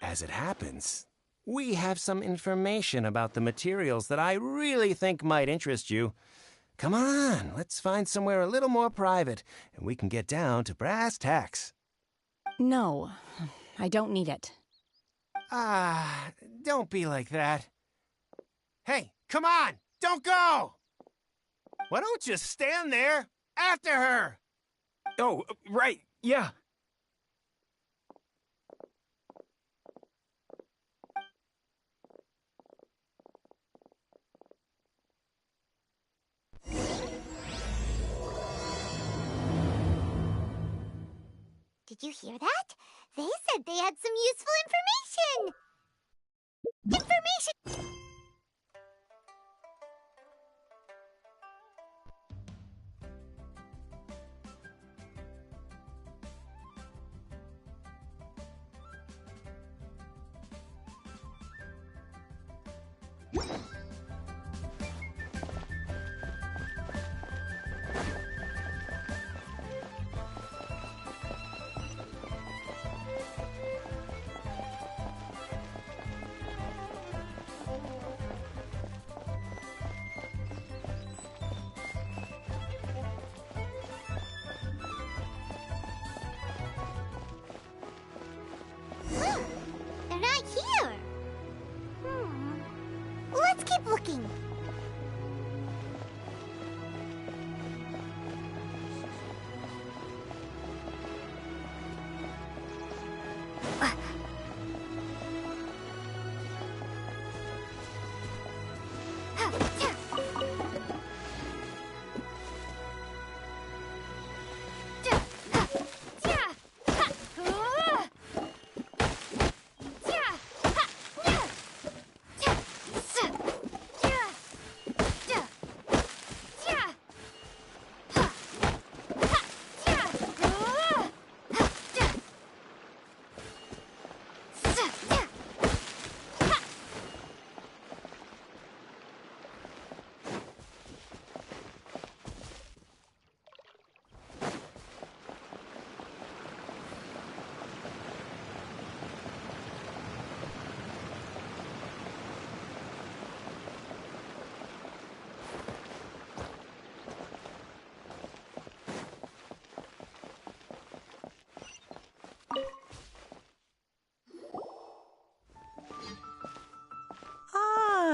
As it happens, we have some information about the materials that I really think might interest you. Come on, let's find somewhere a little more private, and we can get down to brass tacks. No, I don't need it. Don't be like that. Hey, come on, don't go! Why don't you stand there after her? Oh, right, yeah. Did you hear that? They said they had some useful information! They're not here! Let's keep looking.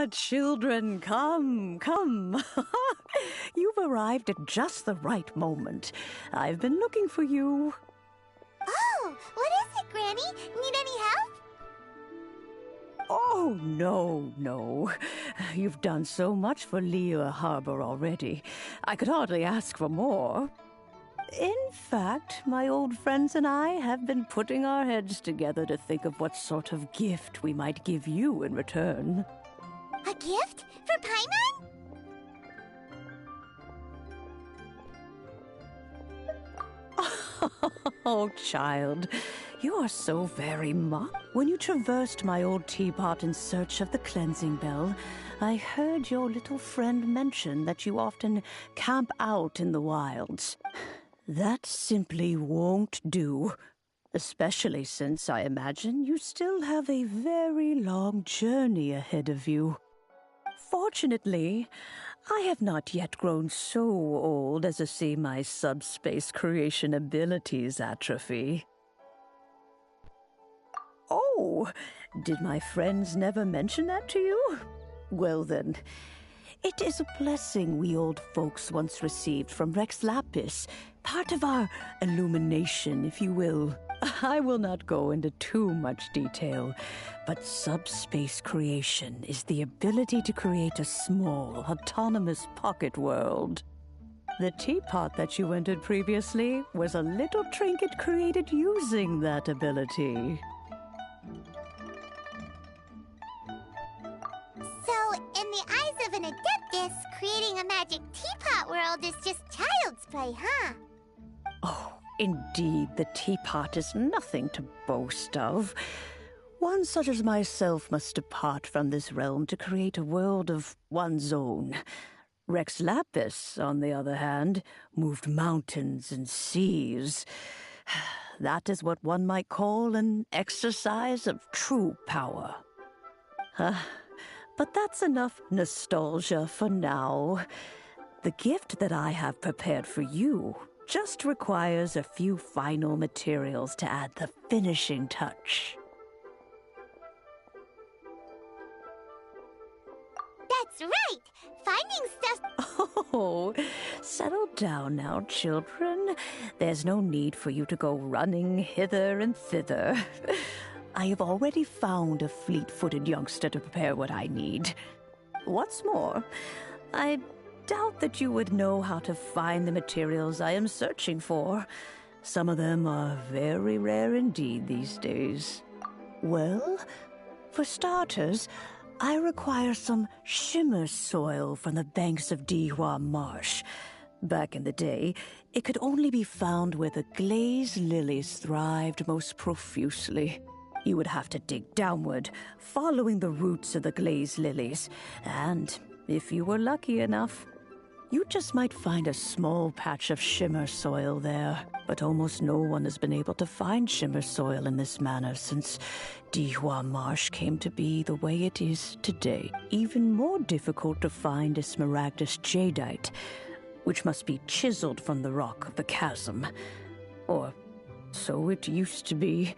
Children, come, come. You've arrived at just the right moment. I've been looking for you. Oh, what is it, Granny? Need any help? Oh, no. You've done so much for Liyue Harbor already. I could hardly ask for more. In fact, my old friends and I have been putting our heads together to think of what sort of gift we might give you in return. A gift? For Paimon? Oh, child, you are so very mock. When you traversed my old teapot in search of the cleansing bell, I heard your little friend mention that you often camp out in the wilds. That simply won't do. Especially since I imagine you still have a very long journey ahead of you. Fortunately, I have not yet grown so old as to see my subspace creation abilities atrophy. Oh, did my friends never mention that to you? Well then, it is a blessing we old folks once received from Rex Lapis, part of our illumination, if you will. I will not go into too much detail, but subspace creation is the ability to create a small, autonomous pocket world. The teapot that you entered previously was a little trinket created using that ability. So, in the eyes of an adeptus, creating a magic teapot world is just child's play, huh? Oh, Indeed, the teapot is nothing to boast of. One such as myself must depart from this realm to create a world of one's own. Rex Lapis, on the other hand, moved mountains and seas. That is what one might call an exercise of true power. But that's enough nostalgia for now. The gift that I have prepared for you just requires a few final materials to add the finishing touch. That's right! Finding stuff... Oh, settle down now, children. There's no need for you to go running hither and thither. I have already found a fleet-footed youngster to prepare what I need. What's more, I doubt that you would know how to find the materials I am searching for. Some of them are very rare indeed these days. Well, for starters, I require some shimmer soil from the banks of Dihua Marsh. Back in the day, it could only be found where the glazed lilies thrived most profusely. You would have to dig downward, following the roots of the glazed lilies, and if you were lucky enough, you just might find a small patch of shimmer soil there. But almost no one has been able to find shimmer soil in this manner since Dihua Marsh came to be the way it is today. Even more difficult to find is smaragdus jadeite, which must be chiseled from the rock of the chasm. Or so it used to be.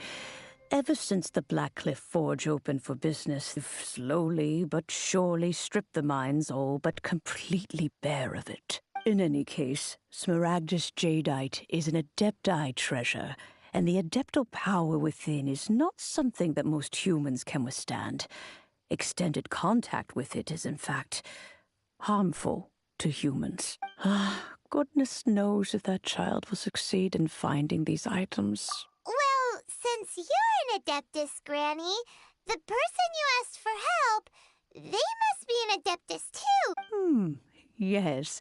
Ever since the Blackcliff Forge opened for business, they've slowly but surely stripped the mines all but completely bare of it. In any case, smaragdus jadeite is an adepti treasure, and the adeptal power within is not something that most humans can withstand. Extended contact with it is, in fact, harmful to humans. Goodness knows if that child will succeed in finding these items. Well, since you're an Adeptus, Granny, the person you asked for help, they must be an Adeptus too. Yes.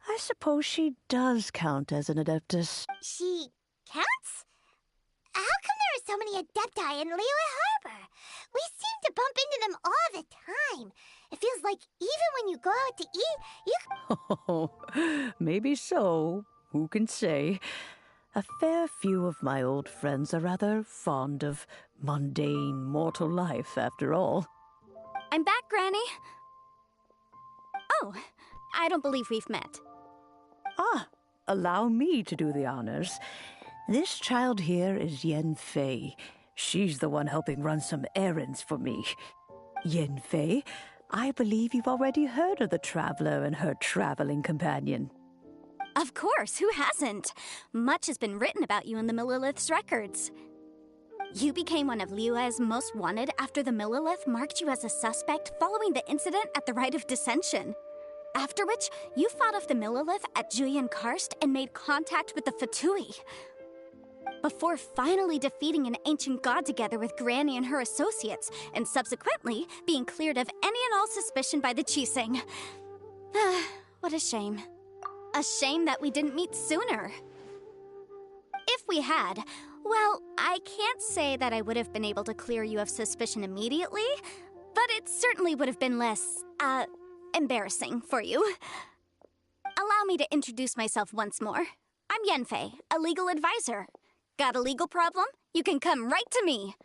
I suppose she does count as an Adeptus. She counts? How come there are so many Adepti in Liyue Harbor? We seem to bump into them all the time. It feels like even when you go out to eat, you... Oh, maybe so. Who can say? A fair few of my old friends are rather fond of mundane mortal life, after all. I'm back, Granny. Oh, I don't believe we've met. Allow me to do the honors. This child here is Yen Fei. She's the one helping run some errands for me. Yen Fei, I believe you've already heard of the traveler and her traveling companion. Of course, who hasn't? Much has been written about you in the Millilith's records. You became one of Liyue's most wanted after the Millilith marked you as a suspect following the incident at the Rite of Dissension. After which, you fought off the Millilith at Julian Karst and made contact with the Fatui. Before finally defeating an ancient god together with Granny and her associates, and subsequently being cleared of any and all suspicion by the Qixing. What a shame. A shame that we didn't meet sooner. If we had, well, I can't say that I would have been able to clear you of suspicion immediately, but it certainly would have been less, embarrassing for you. Allow me to introduce myself once more. I'm Yen Fei, a legal advisor. Got a legal problem? You can come right to me.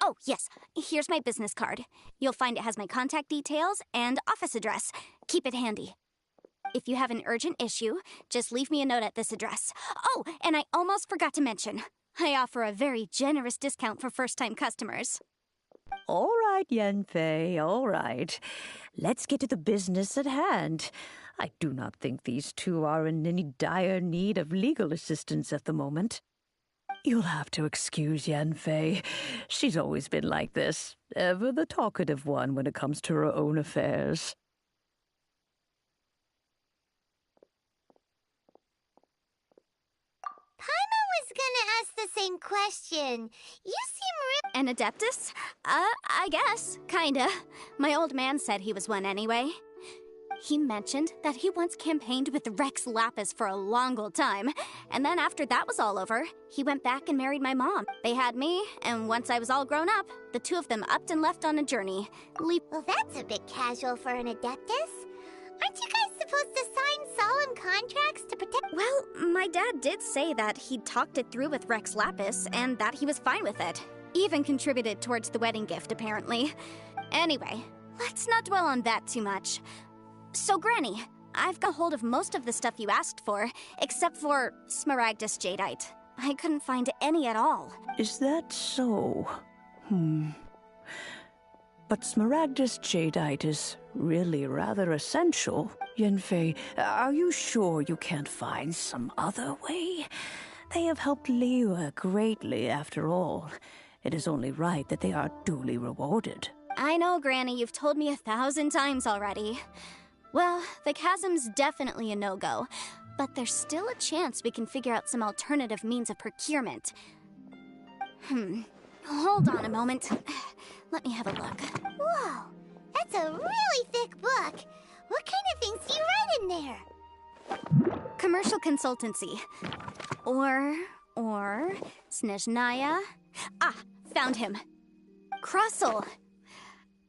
Oh, yes, here's my business card. You'll find it has my contact details and office address. Keep it handy. If you have an urgent issue, just leave me a note at this address. Oh, and I almost forgot to mention, I offer a very generous discount for first-time customers. All right, Yen Fei, all right. Let's get to the business at hand. I do not think these two are in any dire need of legal assistance at the moment. You'll have to excuse Yen Fei. She's always been like this, ever the talkative one when it comes to her own affairs. Paimon was gonna ask the same question. You seem An Adeptus? I guess. Kinda. My old man said he was one anyway. He mentioned that he once campaigned with Rex Lapis for a long old time, and then after that was all over, he went back and married my mom. They had me, and once I was all grown up, the two of them upped and left on a journey. Well, that's a bit casual for an Adeptus. Aren't you guys supposed to sign solemn contracts to protect— Well, my dad did say that he'd talked it through with Rex Lapis, and that he was fine with it. Even contributed towards the wedding gift, apparently. Anyway, let's not dwell on that too much. So, Granny, I've got hold of most of the stuff you asked for, except for Smaragdus Jadeite. I couldn't find any at all. Is that so? But Smaragdus Jadeite is really rather essential. Yanfei, are you sure you can't find some other way? They have helped Liyue greatly, after all. It is only right that they are duly rewarded. I know, Granny, you've told me 1,000 times already. Well, the chasm's definitely a no-go, but there's still a chance we can figure out some alternative means of procurement. Hold on a moment. Let me have a look. Whoa, that's a really thick book. What kind of things do you write in there? Commercial consultancy. Or Snezhnaya. Ah, found him. Krusel.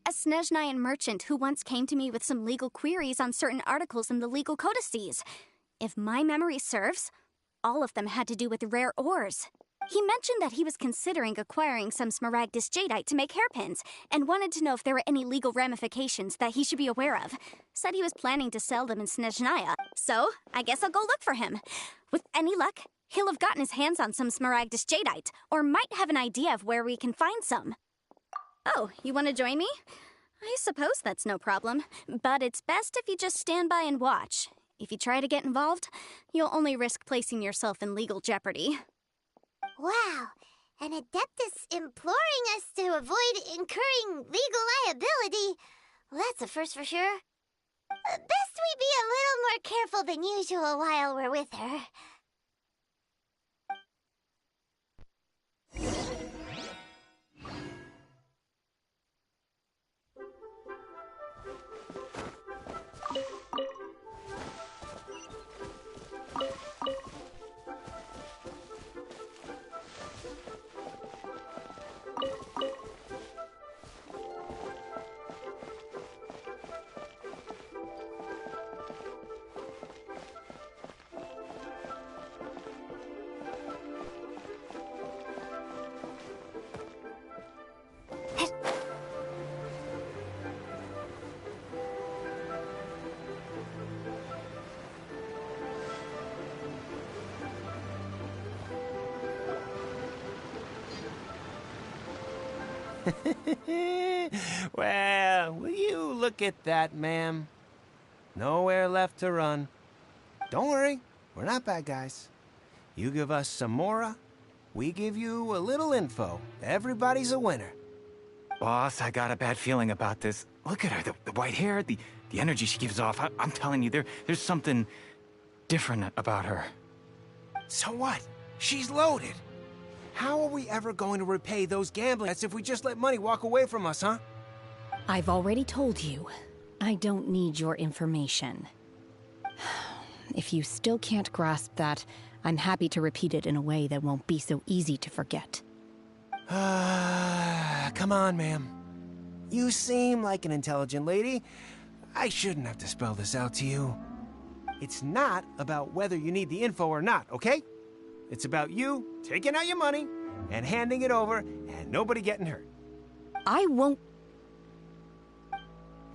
A Snezhnayan merchant who once came to me with some legal queries on certain articles in the legal codices. If my memory serves, all of them had to do with rare ores. He mentioned that he was considering acquiring some Smaragdus Jadeite to make hairpins, and wanted to know if there were any legal ramifications that he should be aware of. Said he was planning to sell them in Snezhnaya, so I guess I'll go look for him. With any luck, he'll have gotten his hands on some Smaragdus Jadeite, or might have an idea of where we can find some. Oh, you want to join me? I suppose that's no problem, but it's best if you just stand by and watch. If you try to get involved, you'll only risk placing yourself in legal jeopardy. Wow, an Adeptus imploring us to avoid incurring legal liability. Well, that's a first for sure. Best we be a little more careful than usual while we're with her. Well, will you look at that, ma'am? Nowhere left to run. Don't worry, we're not bad guys. You give us some mora, we give you a little info. Everybody's a winner. Boss, I got a bad feeling about this. Look at her, the white hair, the energy she gives off. I'm telling you, there's something different about her. So what? She's loaded. How are we ever going to repay those gambling debts if we just let money walk away from us, huh? I've already told you, I don't need your information. If you still can't grasp that, I'm happy to repeat it in a way that won't be so easy to forget. Come on, ma'am. You seem like an intelligent lady. I shouldn't have to spell this out to you. It's not about whether you need the info or not, okay? It's about you taking out your money and handing it over and nobody getting hurt. I won't...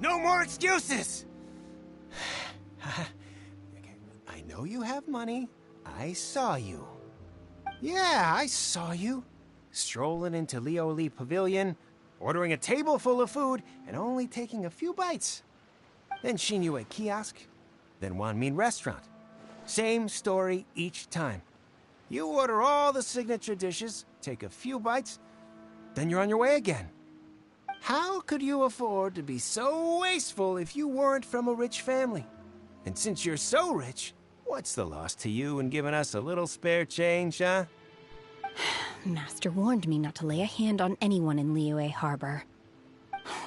No more excuses! I know you have money. I saw you. Yeah, I saw you. Strolling into Lioli Pavilion, ordering a table full of food, and only taking a few bites. Then Shinyue Kiosk, then Wanmin Restaurant. Same story each time. You order all the signature dishes, take a few bites, then you're on your way again. How could you afford to be so wasteful if you weren't from a rich family? And since you're so rich, what's the loss to you in giving us a little spare change, huh? Master warned me not to lay a hand on anyone in Liyue Harbor.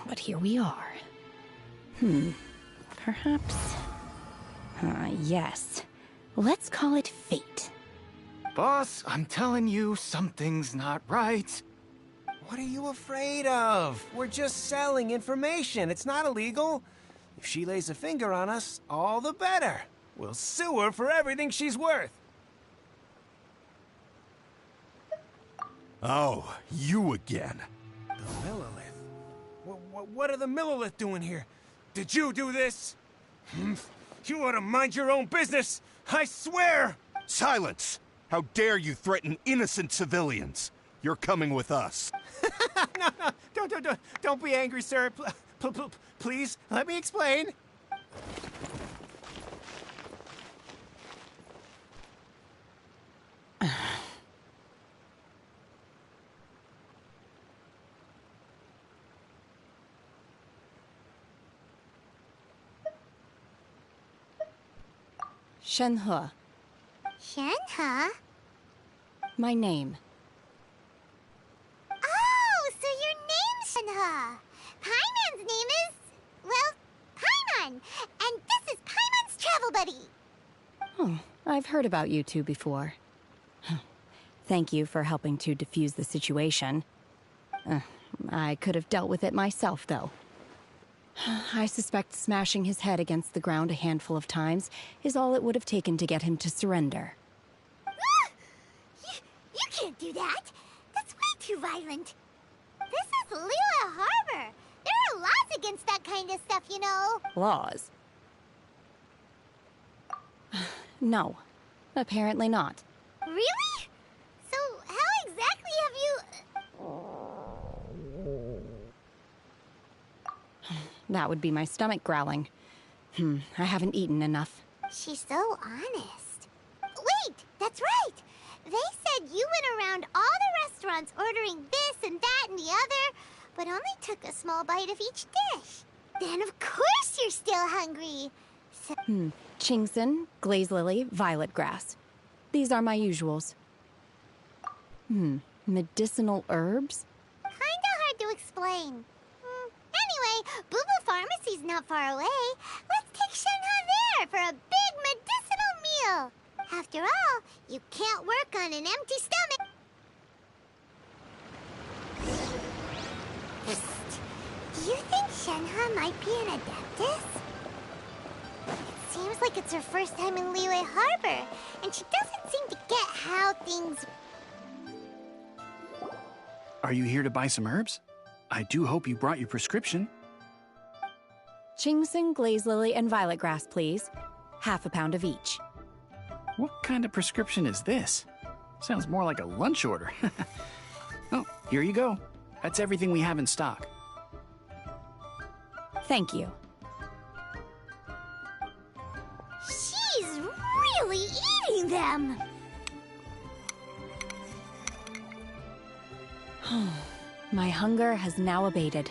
But here we are. Perhaps... yes. Let's call it fate. Boss, I'm telling you, something's not right. What are you afraid of? We're just selling information. It's not illegal. If she lays a finger on us, all the better. We'll sue her for everything she's worth. Oh, you again. The Millilith? What are the Millilith doing here? Did you do this? You ought to mind your own business! I swear! Silence! How dare you threaten innocent civilians? You're coming with us. No, don't be angry, sir. Please, let me explain. Shenhe. Shenhe? My name. Oh, so your name's Shenhe. Paimon's name is... well, Paimon. And this is Paimon's travel buddy. Oh, I've heard about you two before. Thank you for helping to defuse the situation. I could have dealt with it myself, though. I suspect smashing his head against the ground a handful of times is all it would have taken to get him to surrender. You can't do that. That's way too violent. This is Liyue Harbor. There are laws against that kind of stuff, you know. Laws? No. Apparently not. Really? So how exactly have you... That would be my stomach growling. I haven't eaten enough. She's so honest. Wait, that's right. They said you went around all the restaurants ordering this and that and the other, but only took a small bite of each dish. Then of course you're still hungry. So Chingson, glaze lily, violet grass. These are my usuals. Medicinal herbs? Kinda hard to explain. Anyway, Boo Boo Pharmacy's not far away. Let's take Shenhe there for a big medicinal meal. After all, you can't work on an empty stomach. Do you think Shenhe might be an Adeptus? It seems like it's her first time in Liyue Harbor, and she doesn't seem to get how things... Are you here to buy some herbs? I do hope you brought your prescription. Chingson, glaze lily, and violet grass, please. Half a pound of each. What kind of prescription is this? Sounds more like a lunch order. Oh, here you go. That's everything we have in stock. Thank you. She's really eating them! My hunger has now abated.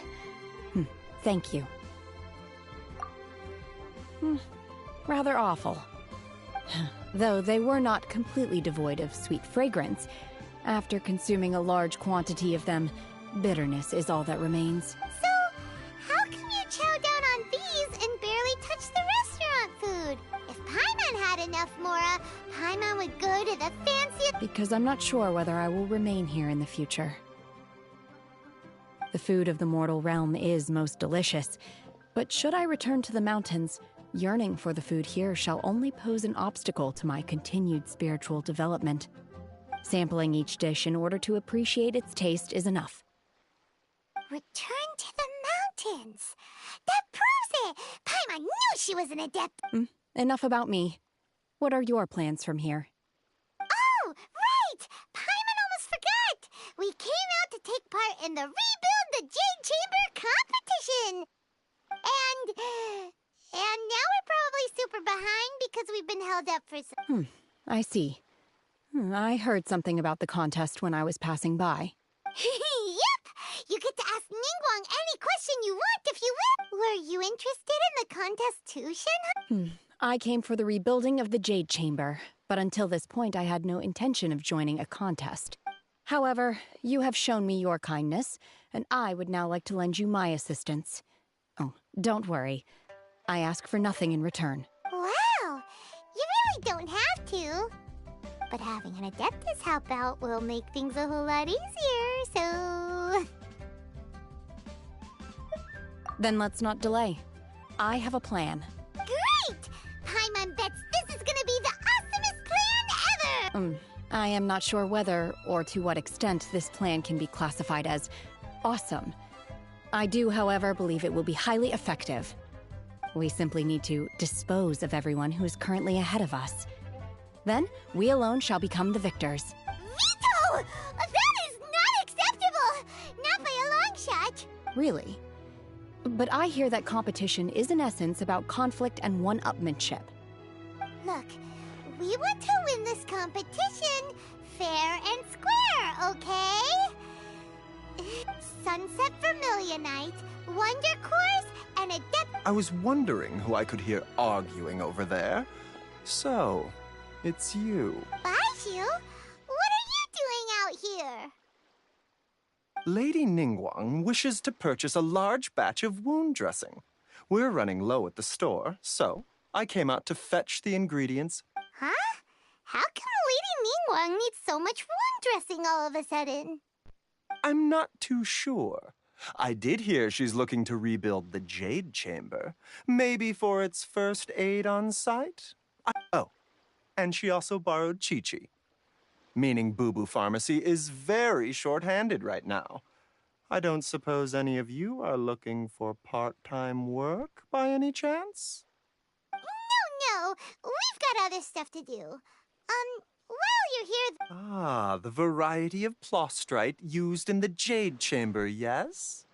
Thank you. Rather awful. Though they were not completely devoid of sweet fragrance. After consuming a large quantity of them, bitterness is all that remains. So, how can you chow down on these and barely touch the restaurant food? If Paimon had enough Mora, Paimon would go to the fanciest... Because I'm not sure whether I will remain here in the future. The food of the mortal realm is most delicious, but should I return to the mountains, yearning for the food here shall only pose an obstacle to my continued spiritual development. Sampling each dish in order to appreciate its taste is enough. Return to the mountains! That proves it! Paimon knew she was an adept! Enough about me. What are your plans from here? Oh, right! Paimon almost forgot! We came out to take part in the Rebuild the Jade Chamber competition! And now we're probably super behind because we've been held up for some... I see. I heard something about the contest when I was passing by. Yep! You get to ask Ningguang any question you want if you will! Were you interested in the contest too, Shenhe? I came for the rebuilding of the Jade Chamber, but until this point I had no intention of joining a contest. However, you have shown me your kindness, and I would now like to lend you my assistance. Oh, don't worry. I ask for nothing in return. Wow! You really don't have to. But having an Adeptus help out will make things a whole lot easier, so... Then let's not delay. I have a plan. Great! Paimon bets this is gonna be the awesomest plan ever! I am not sure whether, or to what extent, this plan can be classified as awesome. I do, however, believe it will be highly effective. We simply need to dispose of everyone who is currently ahead of us. Then, we alone shall become the victors. Veto! That is not acceptable! Not by a long shot! Really? But I hear that competition is in essence about conflict and one-upmanship. Look, we want to win this competition fair and square, okay? Sunset Vermilionite, Wonder Course, and Adept... I was wondering who I could hear arguing over there. So, it's you. Baizhu? What are you doing out here? Lady Ningguang wishes to purchase a large batch of wound dressing. We're running low at the store, so I came out to fetch the ingredients. Huh? How come Lady Ningguang needs so much wound dressing all of a sudden? I'm not too sure. I did hear she's looking to rebuild the Jade Chamber. Maybe for its first aid on site? Oh, and she also borrowed Chi-Chi. Meaning Boo Boo Pharmacy is very short-handed right now. I don't suppose any of you are looking for part-time work by any chance? No, we've got other stuff to do. While you're here... Ah, the variety of plostrite used in the Jade Chamber, yes?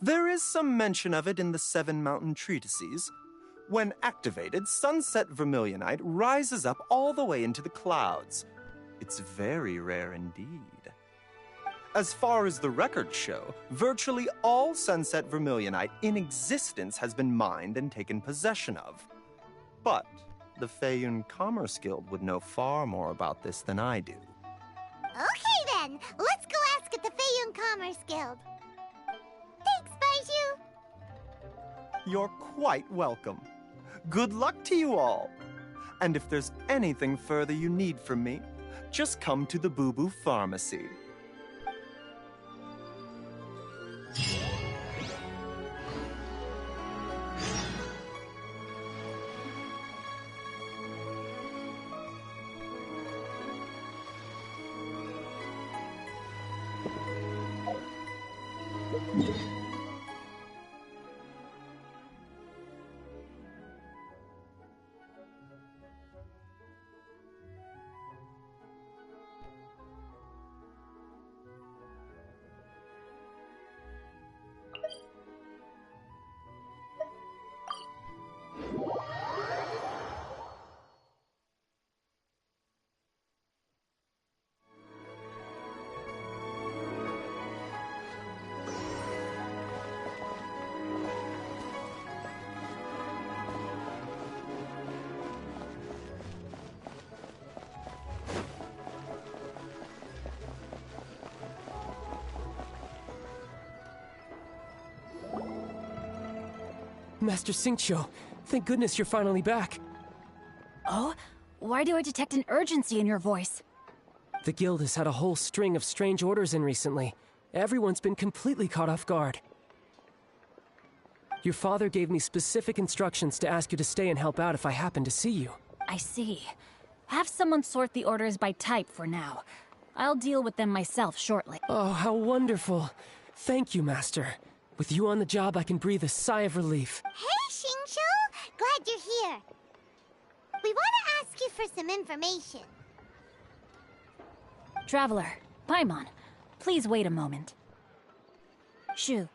There is some mention of it in the Seven Mountain Treatises. When activated, Sunset Vermilionite rises up all the way into the clouds. It's very rare indeed. As far as the records show, virtually all Sunset Vermilionite in existence has been mined and taken possession of. But the Feiyun Commerce Guild would know far more about this than I do. Okay then, let's go ask at the Feiyun Commerce Guild. Thanks, Baizhu. You're quite welcome. Good luck to you all. And if there's anything further you need from me, just come to the Boo Boo Pharmacy. Master Xingqiu, thank goodness you're finally back. Oh? Why do I detect an urgency in your voice? The guild has had a whole string of strange orders in recently. Everyone's been completely caught off guard. Your father gave me specific instructions to ask you to stay and help out if I happen to see you. I see. Have someone sort the orders by type for now. I'll deal with them myself shortly. Oh, how wonderful. Thank you, Master. With you on the job, I can breathe a sigh of relief. Hey, Xingqiu! Glad you're here. We want to ask you for some information. Traveler, Paimon, please wait a moment. Shu,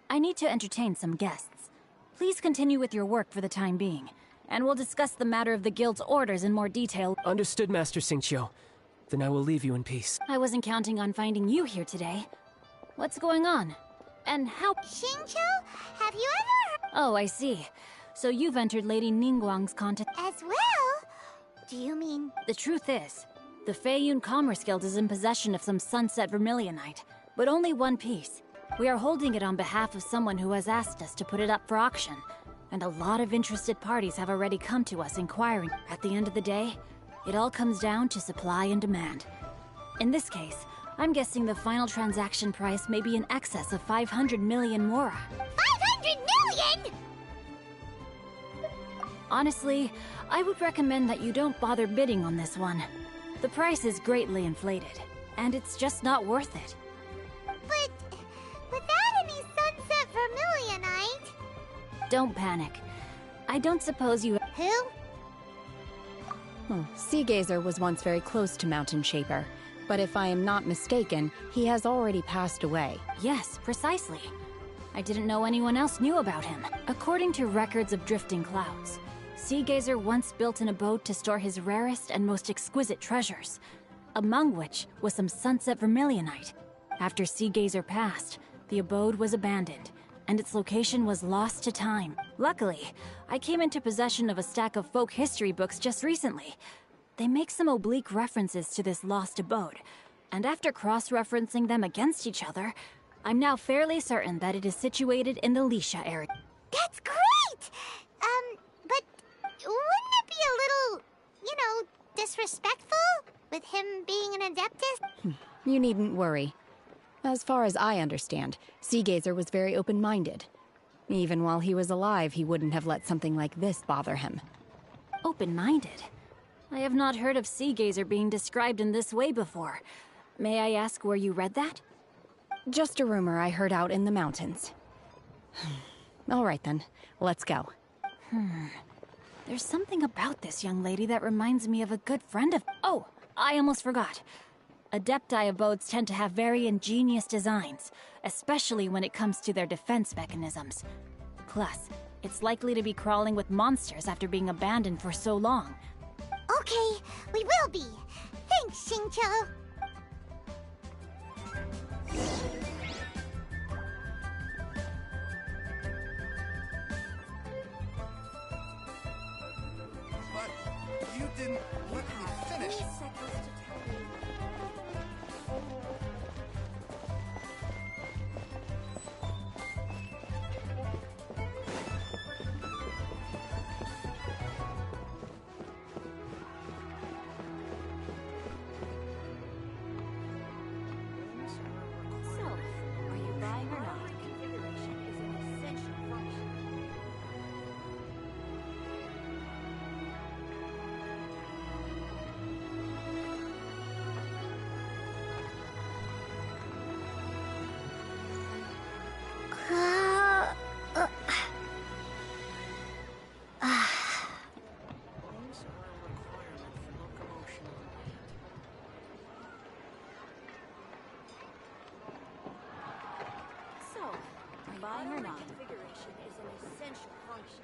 I need to entertain some guests. Please continue with your work for the time being, and we'll discuss the matter of the guild's orders in more detail. Understood, Master Xingqiu. Then I will leave you in peace. I wasn't counting on finding you here today. What's going on? And how— Xingqiu, have you ever— Oh, I see. So you've entered Lady Ningguang's contest— As well? Do you mean— The truth is, the Feiyun Commerce Guild is in possession of some Sunset Vermilionite, but only one piece. We are holding it on behalf of someone who has asked us to put it up for auction. and a lot of interested parties have already come to us inquiring. At the end of the day, it all comes down to supply and demand. In this case, I'm guessing the final transaction price may be in excess of 500 million mora. 500 million?! Honestly, I would recommend that you don't bother bidding on this one. The price is greatly inflated, and it's just not worth it. But without any sunset vermilionite... Don't panic. I don't suppose you... Who? Sea Gazer was once very close to Mountain Shaper, but if I am not mistaken, he has already passed away. Yes, precisely. I didn't know anyone else knew about him. According to records of drifting clouds, Sea Gazer once built an abode to store his rarest and most exquisite treasures, among which was some sunset vermilionite. After Sea Gazer passed, the abode was abandoned, and its location was lost to time. Luckily, I came into possession of a stack of folk history books just recently. They make some oblique references to this lost abode, and after cross-referencing them against each other, I'm now fairly certain that it is situated in the Lisha area. That's great! But wouldn't it be a little, disrespectful? With him being an Adeptus? You needn't worry. As far as I understand, Sea Gazer was very open-minded. Even while he was alive, he wouldn't have let something like this bother him. Open-minded? I have not heard of Sea Gazer being described in this way before. May I ask where you read that? Just a rumor I heard out in the mountains. All right then, let's go. There's something about this young lady that reminds me of a good friend of... Oh, I almost forgot. Adepti abodes tend to have very ingenious designs, especially when it comes to their defense mechanisms. Plus, it's likely to be crawling with monsters after being abandoned for so long. Okay, we will be. Thanks, Xingqiu. But you didn't let me finish. Buying or not, configuration is an essential function.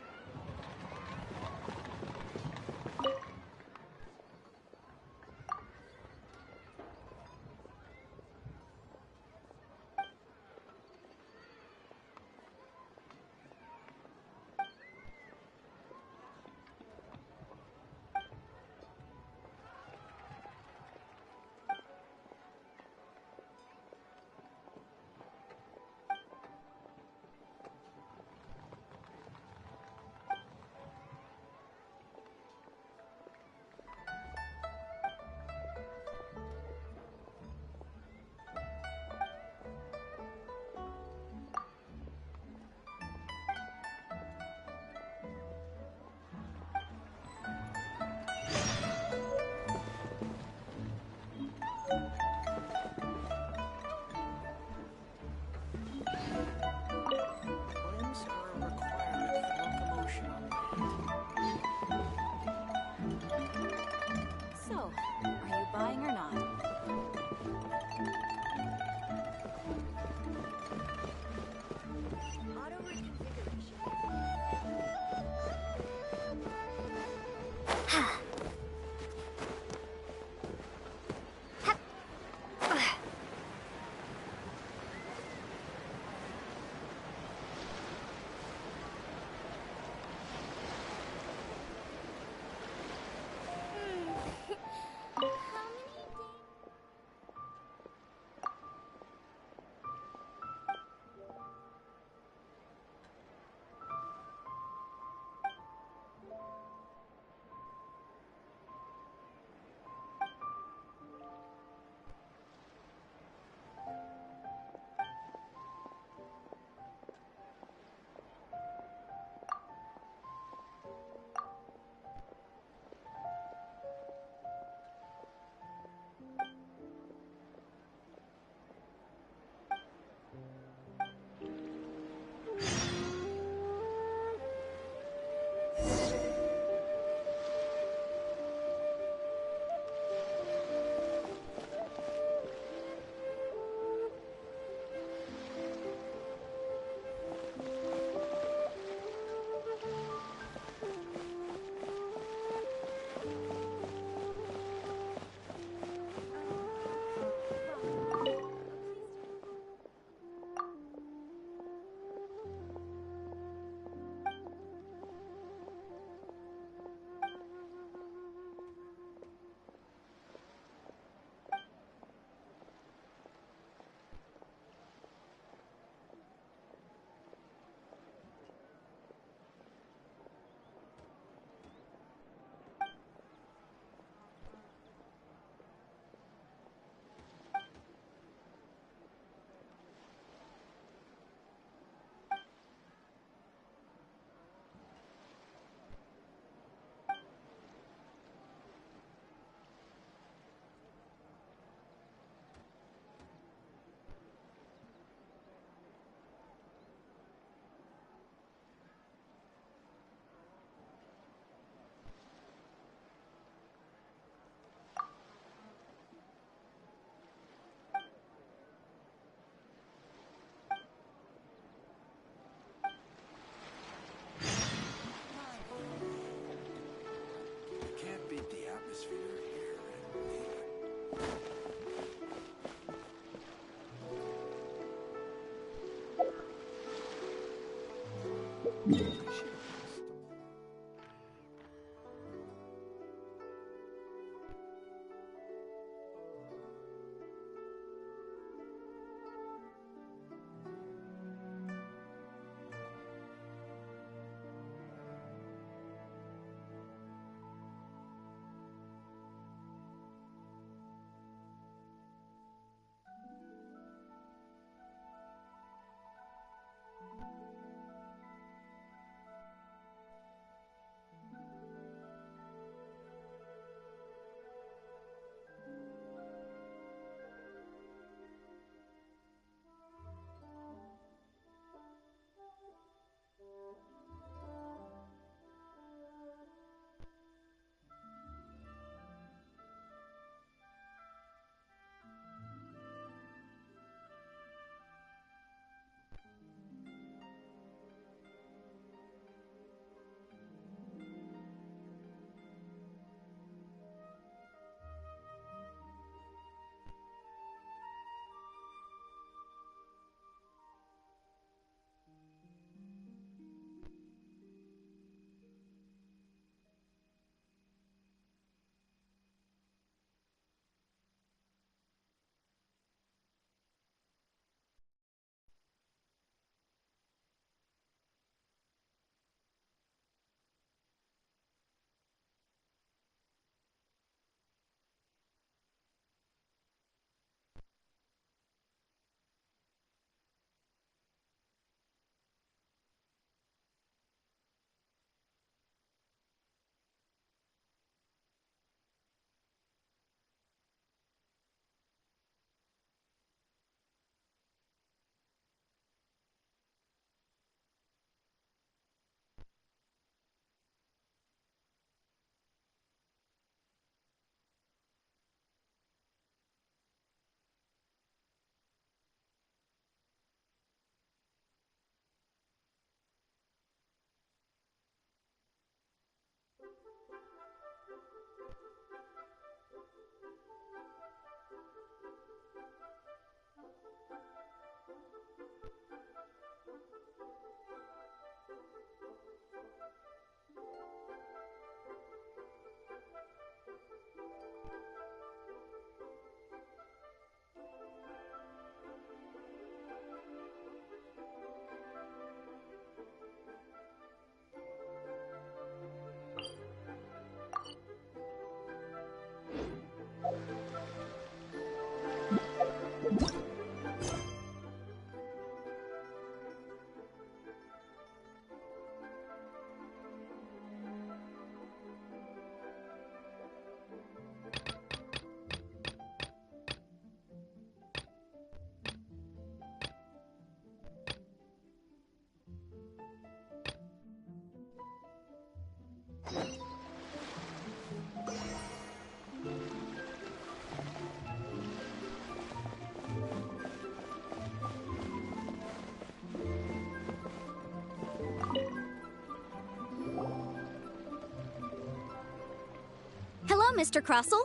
Hello, Mr. Crossell.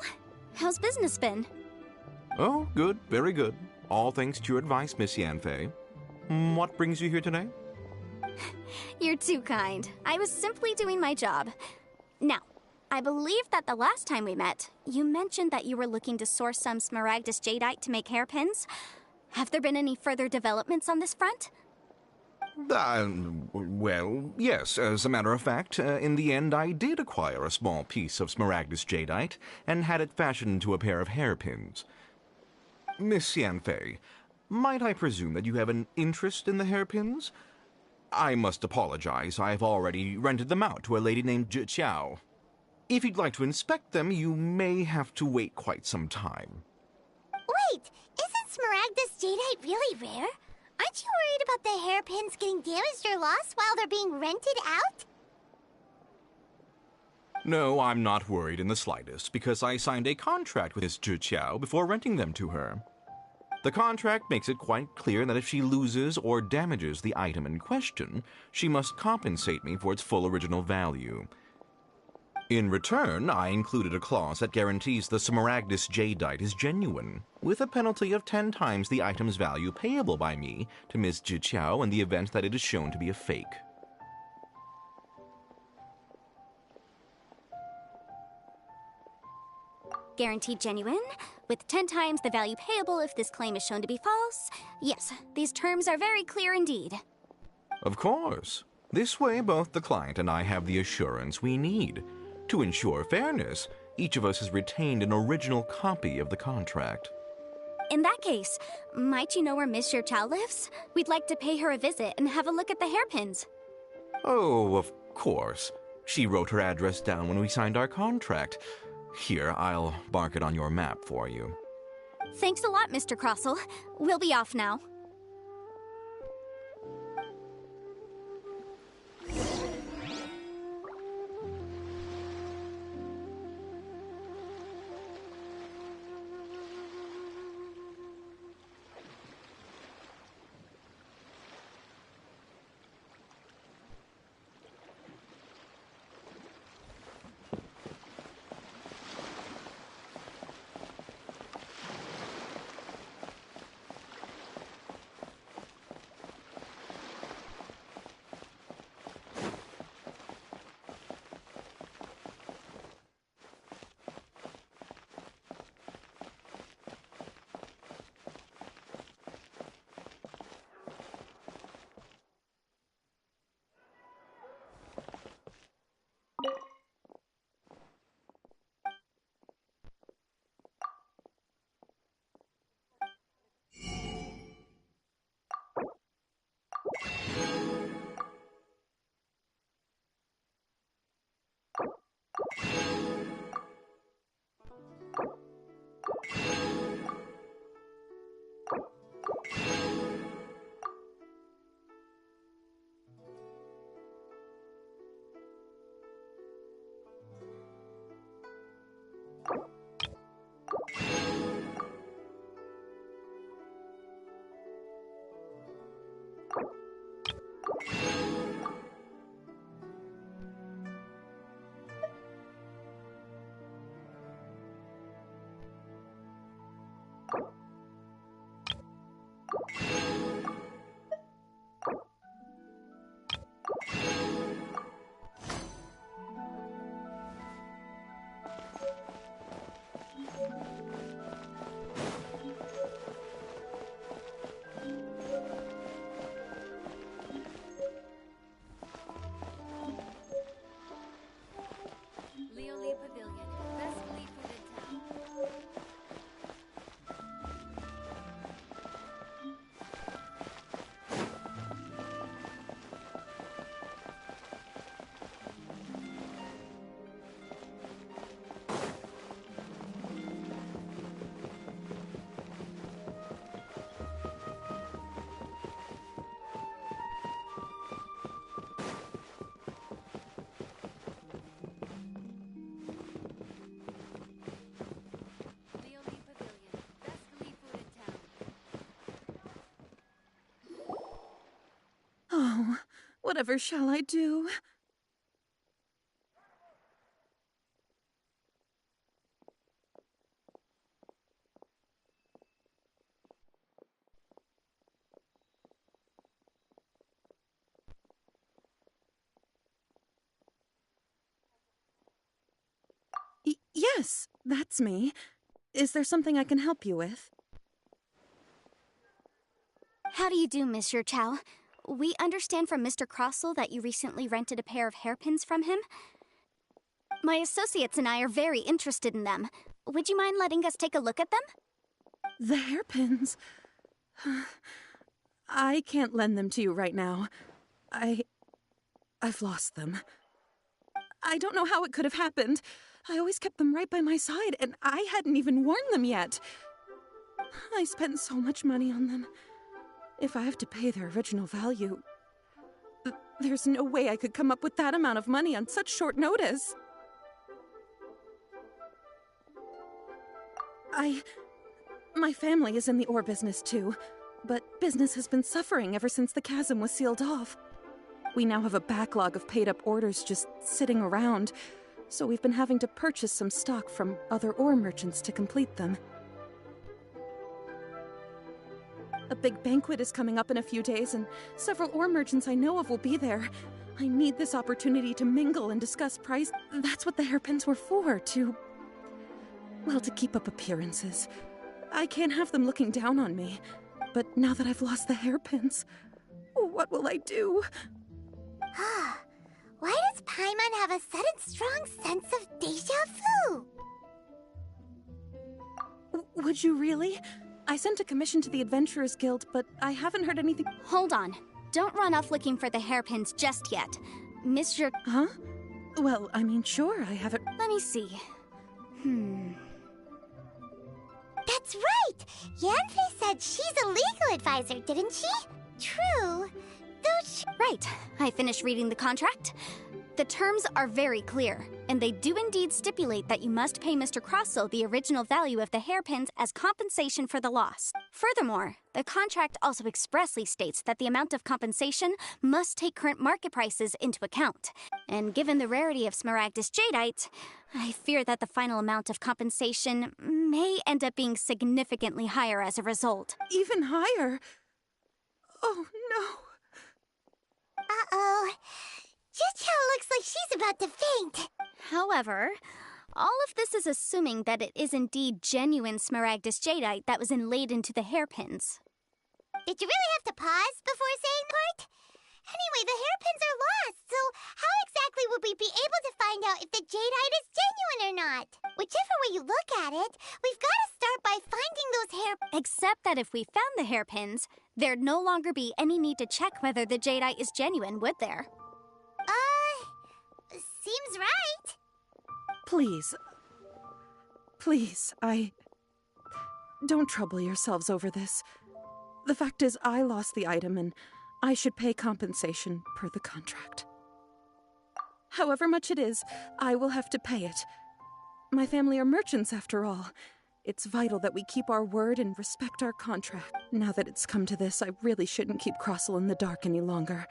How's business been? Oh, good, very good. All thanks to your advice, Miss Yanfei. What brings you here today? You're too kind. I was simply doing my job. Now, I believe that the last time we met, you mentioned that you were looking to source some smaragdus jadeite to make hairpins. Have there been any further developments on this front? Well, yes. As a matter of fact, in the end, I did acquire a small piece of smaragdus jadeite and had it fashioned into a pair of hairpins. Miss Yanfei, might I presume that you have an interest in the hairpins? I must apologize. I've already rented them out to a lady named Zhi. If you'd like to inspect them, you may have to wait quite some time. Wait, isn't smaragdus jadeite really rare? Aren't you worried about the hairpins getting damaged or lost while they're being rented out? No, I'm not worried in the slightest, because I signed a contract with Miss Zhi before renting them to her. The contract makes it quite clear that if she loses or damages the item in question, she must compensate me for its full original value. In return, I included a clause that guarantees the smaragdus jadeite is genuine, with a penalty of 10 times the item's value payable by me to Ms. Zhi in the event that it is shown to be a fake. Guaranteed genuine, with 10 times the value payable if this claim is shown to be false. Yes, these terms are very clear indeed. Of course. This way, both the client and I have the assurance we need. To ensure fairness, each of us has retained an original copy of the contract. In that case, might you know where Miss Chow lives? We'd like to pay her a visit and have a look at the hairpins. Oh, of course. She wrote her address down when we signed our contract. Here, I'll mark it on your map for you. Thanks a lot, Mr. Crossell. We'll be off now. Oh, whatever shall I do? Yes, that's me. Is there something I can help you with? How do you do, Monsieur Chow? We understand from Mr. Crossell that you recently rented a pair of hairpins from him. My associates and I are very interested in them. Would you mind letting us take a look at them? The hairpins? I can't lend them to you right now. I've lost them. I don't know how it could have happened. I always kept them right by my side, and I hadn't even worn them yet. I spent so much money on them. If I have to pay their original value, there's no way I could come up with that amount of money on such short notice. My family is in the ore business too, but business has been suffering ever since the chasm was sealed off. We now have a backlog of paid-up orders just sitting around, so we've been having to purchase some stock from other ore merchants to complete them. A big banquet is coming up in a few days, and several ore merchants I know of will be there. I need this opportunity to mingle and discuss price. That's what the hairpins were for, to Well, to keep up appearances. I can't have them looking down on me. But now that I've lost the hairpins, what will I do? Why does Paimon have a sudden strong sense of déjà vu? Would you really? I sent a commission to the Adventurers Guild, but I haven't heard anything. Hold on. Don't run off looking for the hairpins just yet. Mr. Huh? Well, I mean, sure, I haven't... Let me see. That's right! Yanfei said she's a legal advisor, didn't she? True. Though she... Right. I finished reading the contract. The terms are very clear, and they do indeed stipulate that you must pay Mr. Crossell the original value of the hairpins as compensation for the loss. Furthermore, the contract also expressly states that the amount of compensation must take current market prices into account. And given the rarity of Smaragdus Jadeite, I fear that the final amount of compensation may end up being significantly higher as a result. Even higher? Oh, no. Uh-oh. Juchao looks like she's about to faint. However, all of this is assuming that it is indeed genuine Smaragdus Jadeite that was inlaid into the hairpins. Did you really have to pause before saying the part? Anyway, the hairpins are lost, so how exactly would we be able to find out if the Jadeite is genuine or not? Whichever way you look at it, we've got to start by finding those Except that if we found the hairpins, there'd no longer be any need to check whether the Jadeite is genuine, would there? Seems right. Please. Please, Don't trouble yourselves over this. The fact is, I lost the item and I should pay compensation per the contract. However much it is, I will have to pay it. My family are merchants, after all. It's vital that we keep our word and respect our contract. Now that it's come to this, I really shouldn't keep Crossell in the dark any longer.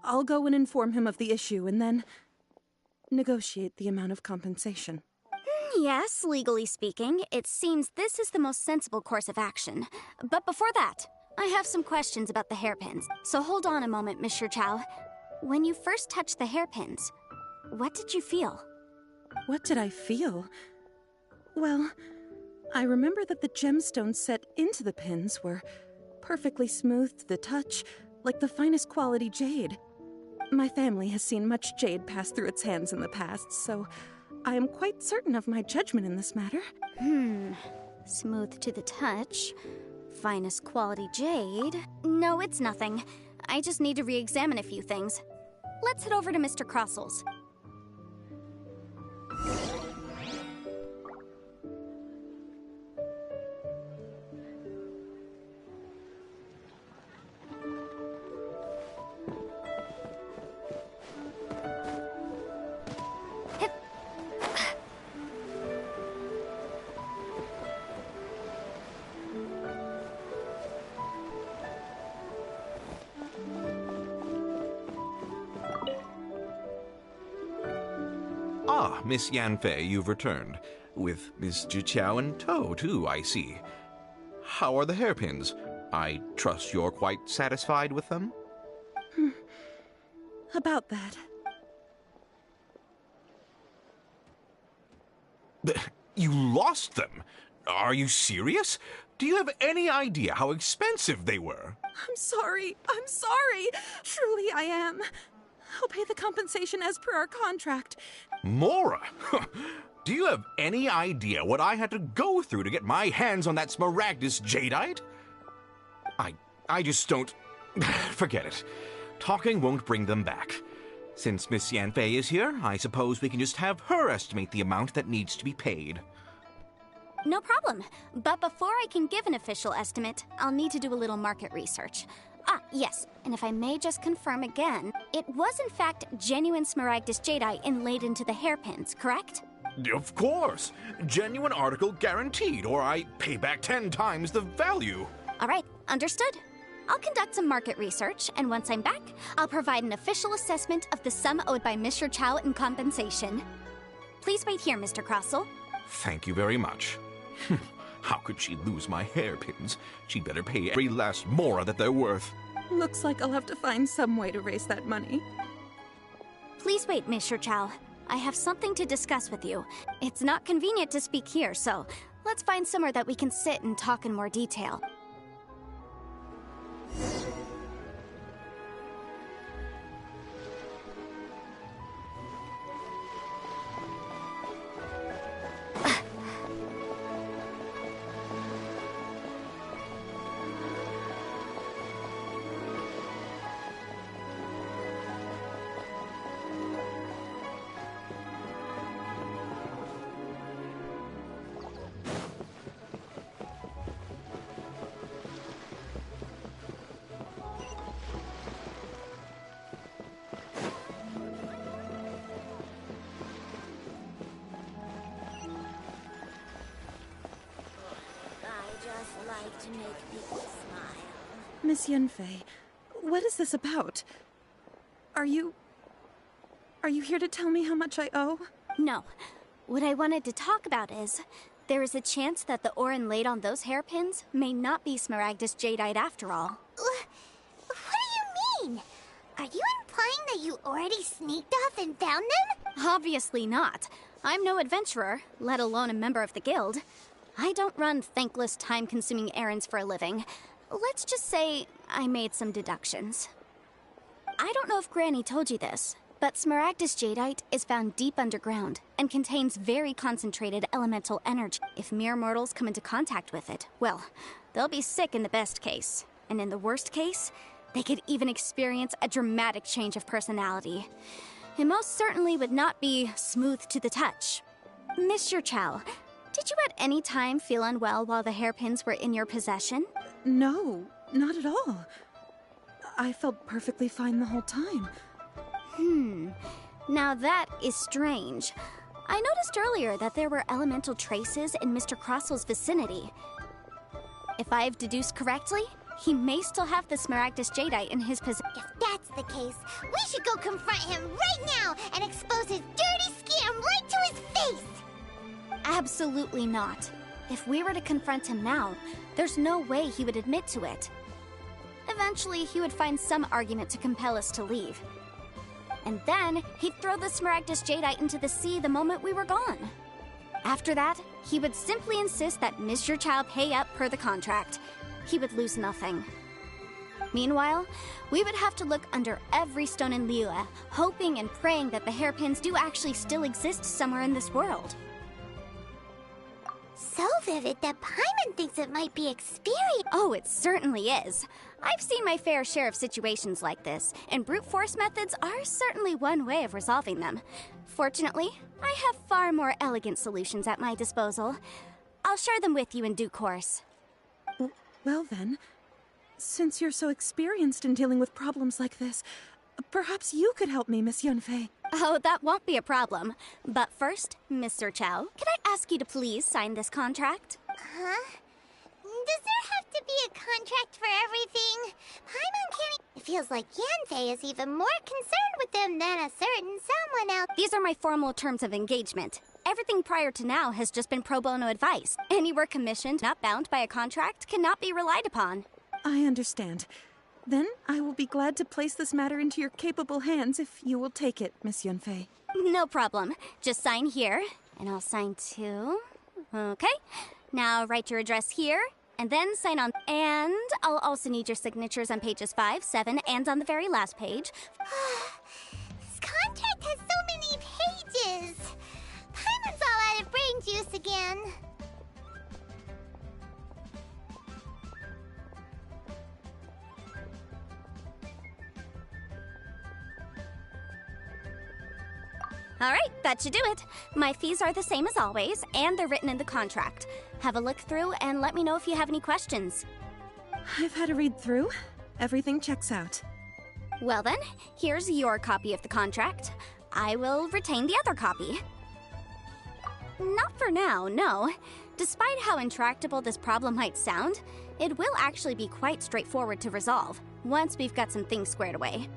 I'll go and inform him of the issue and then negotiate the amount of compensation. Yes, legally speaking, it seems this is the most sensible course of action. But before that, I have some questions about the hairpins. So hold on a moment, Mr. Chow. When you first touched the hairpins, what did you feel? What did I feel? Well, I remember that the gemstones set into the pins were perfectly smooth to the touch, like the finest quality jade. My family has seen much jade pass through its hands in the past, so I am quite certain of my judgment in this matter. Smooth to the touch. Finest quality jade. No, it's nothing. I just need to re-examine a few things. Let's head over to Mr. Crossell's. Ah, Miss Yanfei, you've returned. With Miss Juqiao in tow, too, I see. How are the hairpins? I trust you're quite satisfied with them? About that. You lost them? Are you serious? Do you have any idea how expensive they were? I'm sorry. Truly I am. I'll pay the compensation as per our contract. Mora! Do you have any idea what I had to go through to get my hands on that Smaragdus Jadeite? I just don't... Forget it. Talking won't bring them back. Since Miss Yanfei is here, I suppose we can just have her estimate the amount that needs to be paid. No problem. But before I can give an official estimate, I'll need to do a little market research. Ah, yes, and if I may just confirm again, it was in fact genuine Smaragdus Jadeite inlaid into the hairpins, correct? Of course! Genuine article guaranteed, or I pay back 10 times the value. All right, understood. I'll conduct some market research, and once I'm back, I'll provide an official assessment of the sum owed by Mr. Chow in compensation. Please wait here, Mr. Crossell. Thank you very much. How could she lose my hairpins? She'd better pay every last mora that they're worth. Looks like I'll have to find some way to raise that money. Please wait, Mr. Chow. I have something to discuss with you. It's not convenient to speak here, so let's find somewhere that we can sit and talk in more detail. To make people smile. Miss Yanfei, what is this about? Are you here to tell me how much I owe? No. What I wanted to talk about is, there is a chance that the Orin laid on those hairpins may not be Smaragdus Jadeite after all. What do you mean? Are you implying that you already sneaked off and found them? Obviously not. I'm no adventurer, let alone a member of the guild. I don't run thankless, time-consuming errands for a living. Let's just say I made some deductions. I don't know if Granny told you this, but Smaragdus Jadeite is found deep underground and contains very concentrated elemental energy. If mere mortals come into contact with it, well, they'll be sick in the best case. And in the worst case, they could even experience a dramatic change of personality. It most certainly would not be smooth to the touch. Mr. Chow, did you at any time feel unwell while the hairpins were in your possession? No, not at all. I felt perfectly fine the whole time. Now that is strange. I noticed earlier that there were elemental traces in Mr. Crossel's vicinity. If I've deduced correctly, he may still have the Smaragdus Jadeite in his possession. If that's the case, we should go confront him right now and expose his dirty scam right to his face! Absolutely not. If we were to confront him now, there's no way he would admit to it. Eventually, he would find some argument to compel us to leave. And then, he'd throw the Smaragdus Jadeite into the sea the moment we were gone. After that, he would simply insist that Mr. Chow pay up per the contract. He would lose nothing. Meanwhile, we would have to look under every stone in Liyue, hoping and praying that the hairpins do actually still exist somewhere in this world. So vivid that Paimon thinks it might be experience. Oh, it certainly is. I've seen my fair share of situations like this, and brute force methods are certainly one way of resolving them. Fortunately, I have far more elegant solutions at my disposal. I'll share them with you in due course. Well then, since you're so experienced in dealing with problems like this, perhaps you could help me, Miss Yanfei. Oh, that won't be a problem. But first, Mr. Chow, could I ask you to please sign this contract? Huh? Does there have to be a contract for everything? Paimon can't... It feels like Yanfei is even more concerned with them than a certain someone else. These are my formal terms of engagement. Everything prior to now has just been pro bono advice. Any work commissioned, not bound by a contract, cannot be relied upon. I understand. Then I will be glad to place this matter into your capable hands if you will take it, Miss Yanfei. No problem. Just sign here, and I'll sign too. Okay. Now write your address here, and then sign on. And I'll also need your signatures on pages 5, 7, and on the very last page. This contract has so many pages. Paimon's all out of brain juice again. Alright, that should do it. My fees are the same as always, and they're written in the contract. Have a look through and let me know if you have any questions. I've had a read through. Everything checks out. Well then, here's your copy of the contract. I will retain the other copy. Not for now, no. Despite how intractable this problem might sound, it will actually be quite straightforward to resolve, once we've got some things squared away.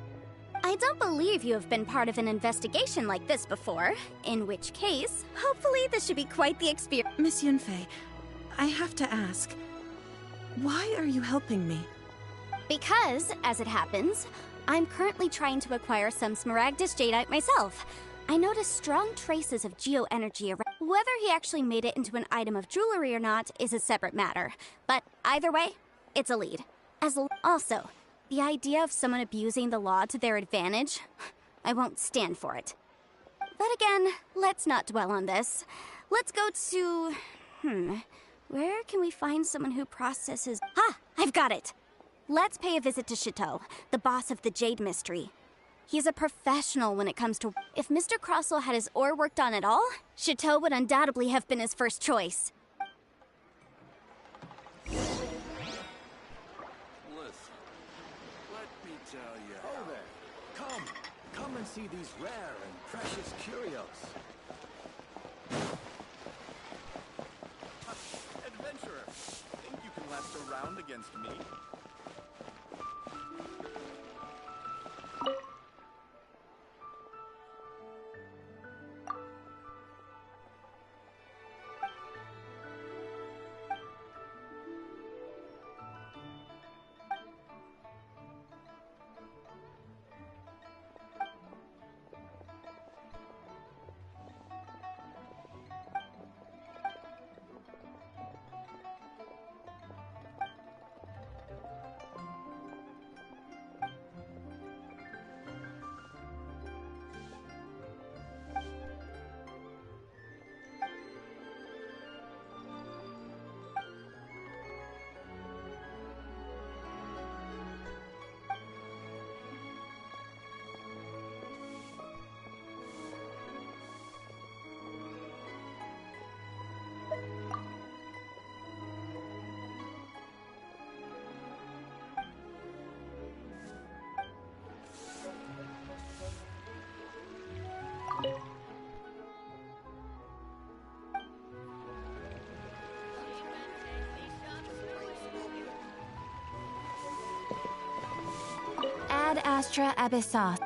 I don't believe you have been part of an investigation like this before, in which case, hopefully this should be quite the experience. Miss Yanfei, I have to ask, why are you helping me? Because, as it happens, I'm currently trying to acquire some Smaragdus Jadeite myself. I noticed strong traces of geoenergy around. Whether he actually made it into an item of jewelry or not is a separate matter. But either way, it's a lead. Also, the idea of someone abusing the law to their advantage, I won't stand for it. But again, let's not dwell on this. Let's go to... where can we find someone who processes... I've got it! Let's pay a visit to Chateau, the boss of the Jade Mystery. He's a professional when it comes to... If Mr. Crossell had his ore worked on at all, Chateau would undoubtedly have been his first choice. Listen, let me tell you. Oh there. Come and see these rare and precious curios. Adventurer, think you can last a round against me? Ad Astra Abyssos.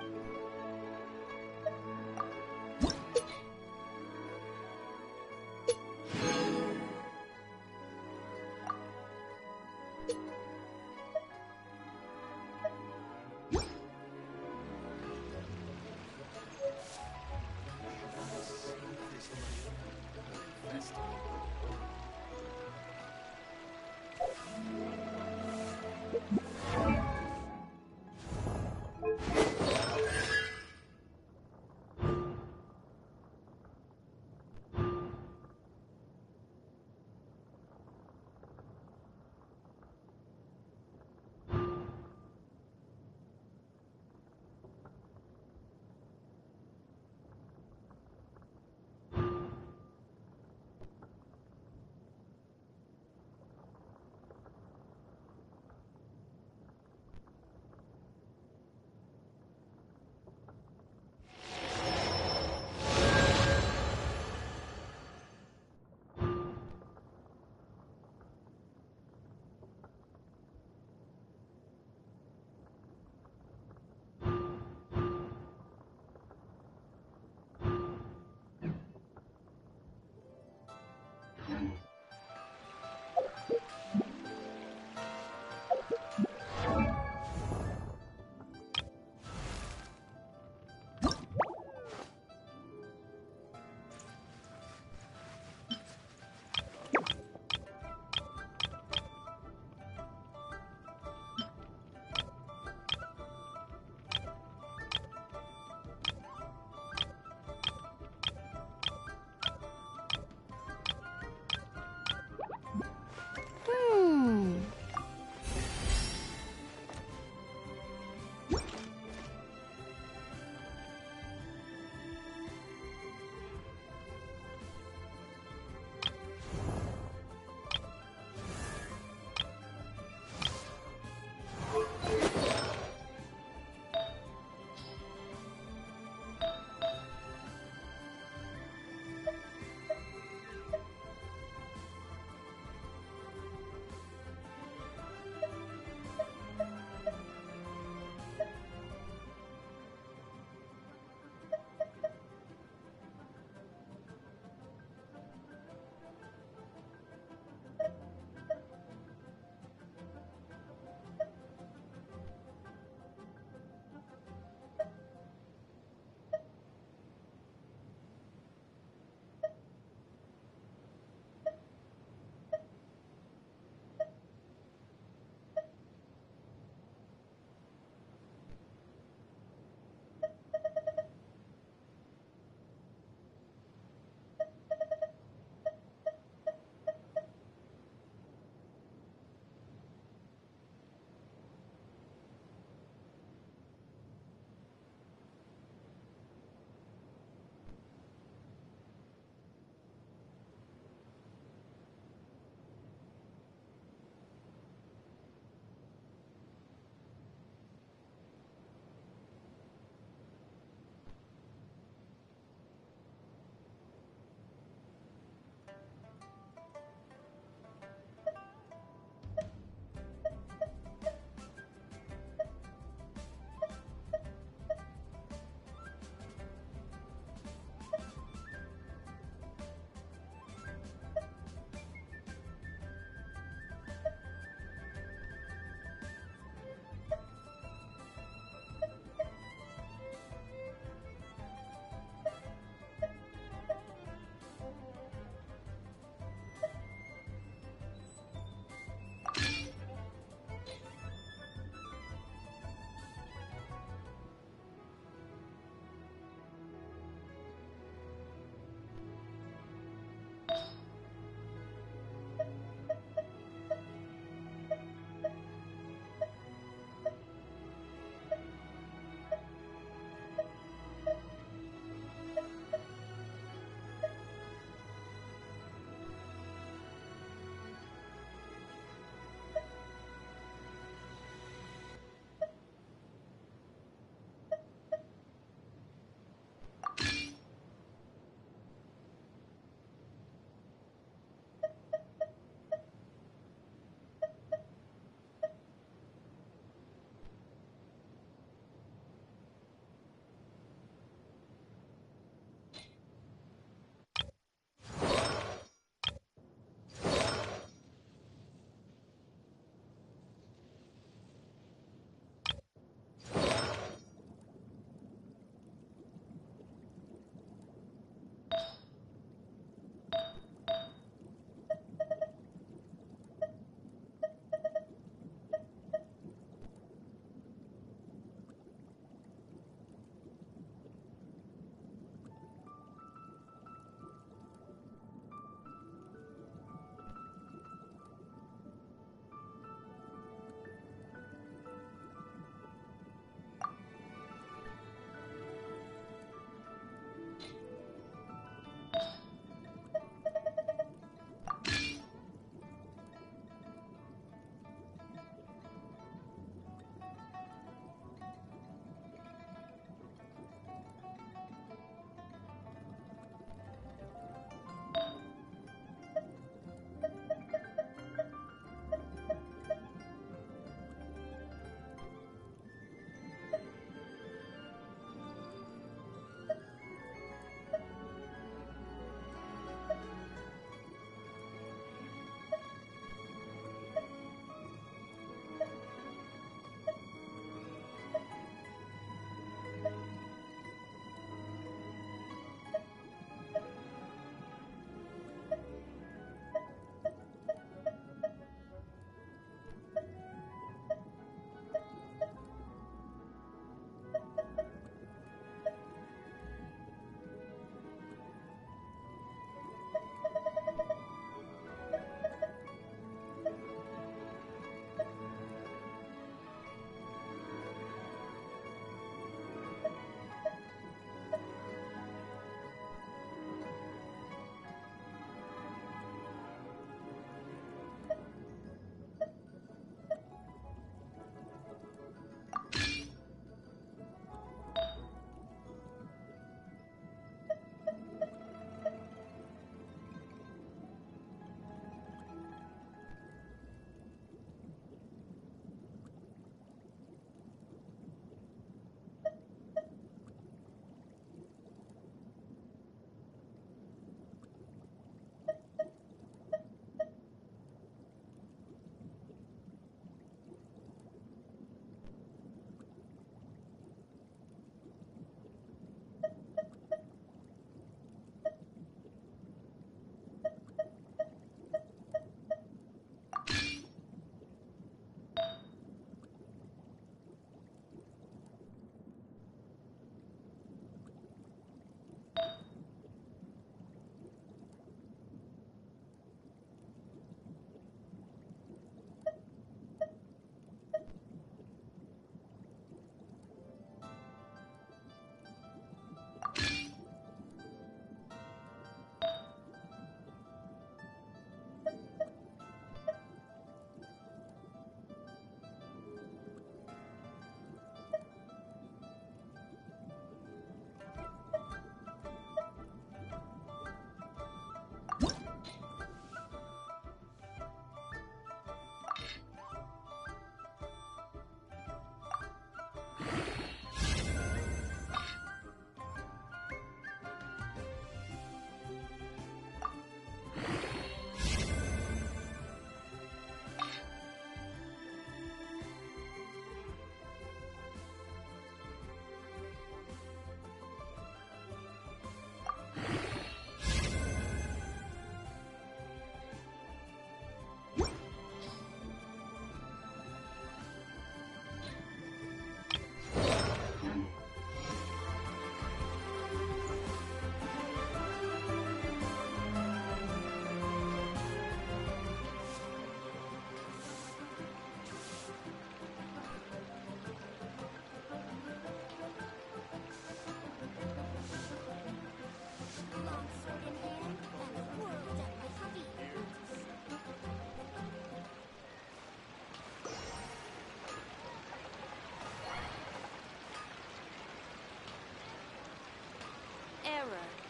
error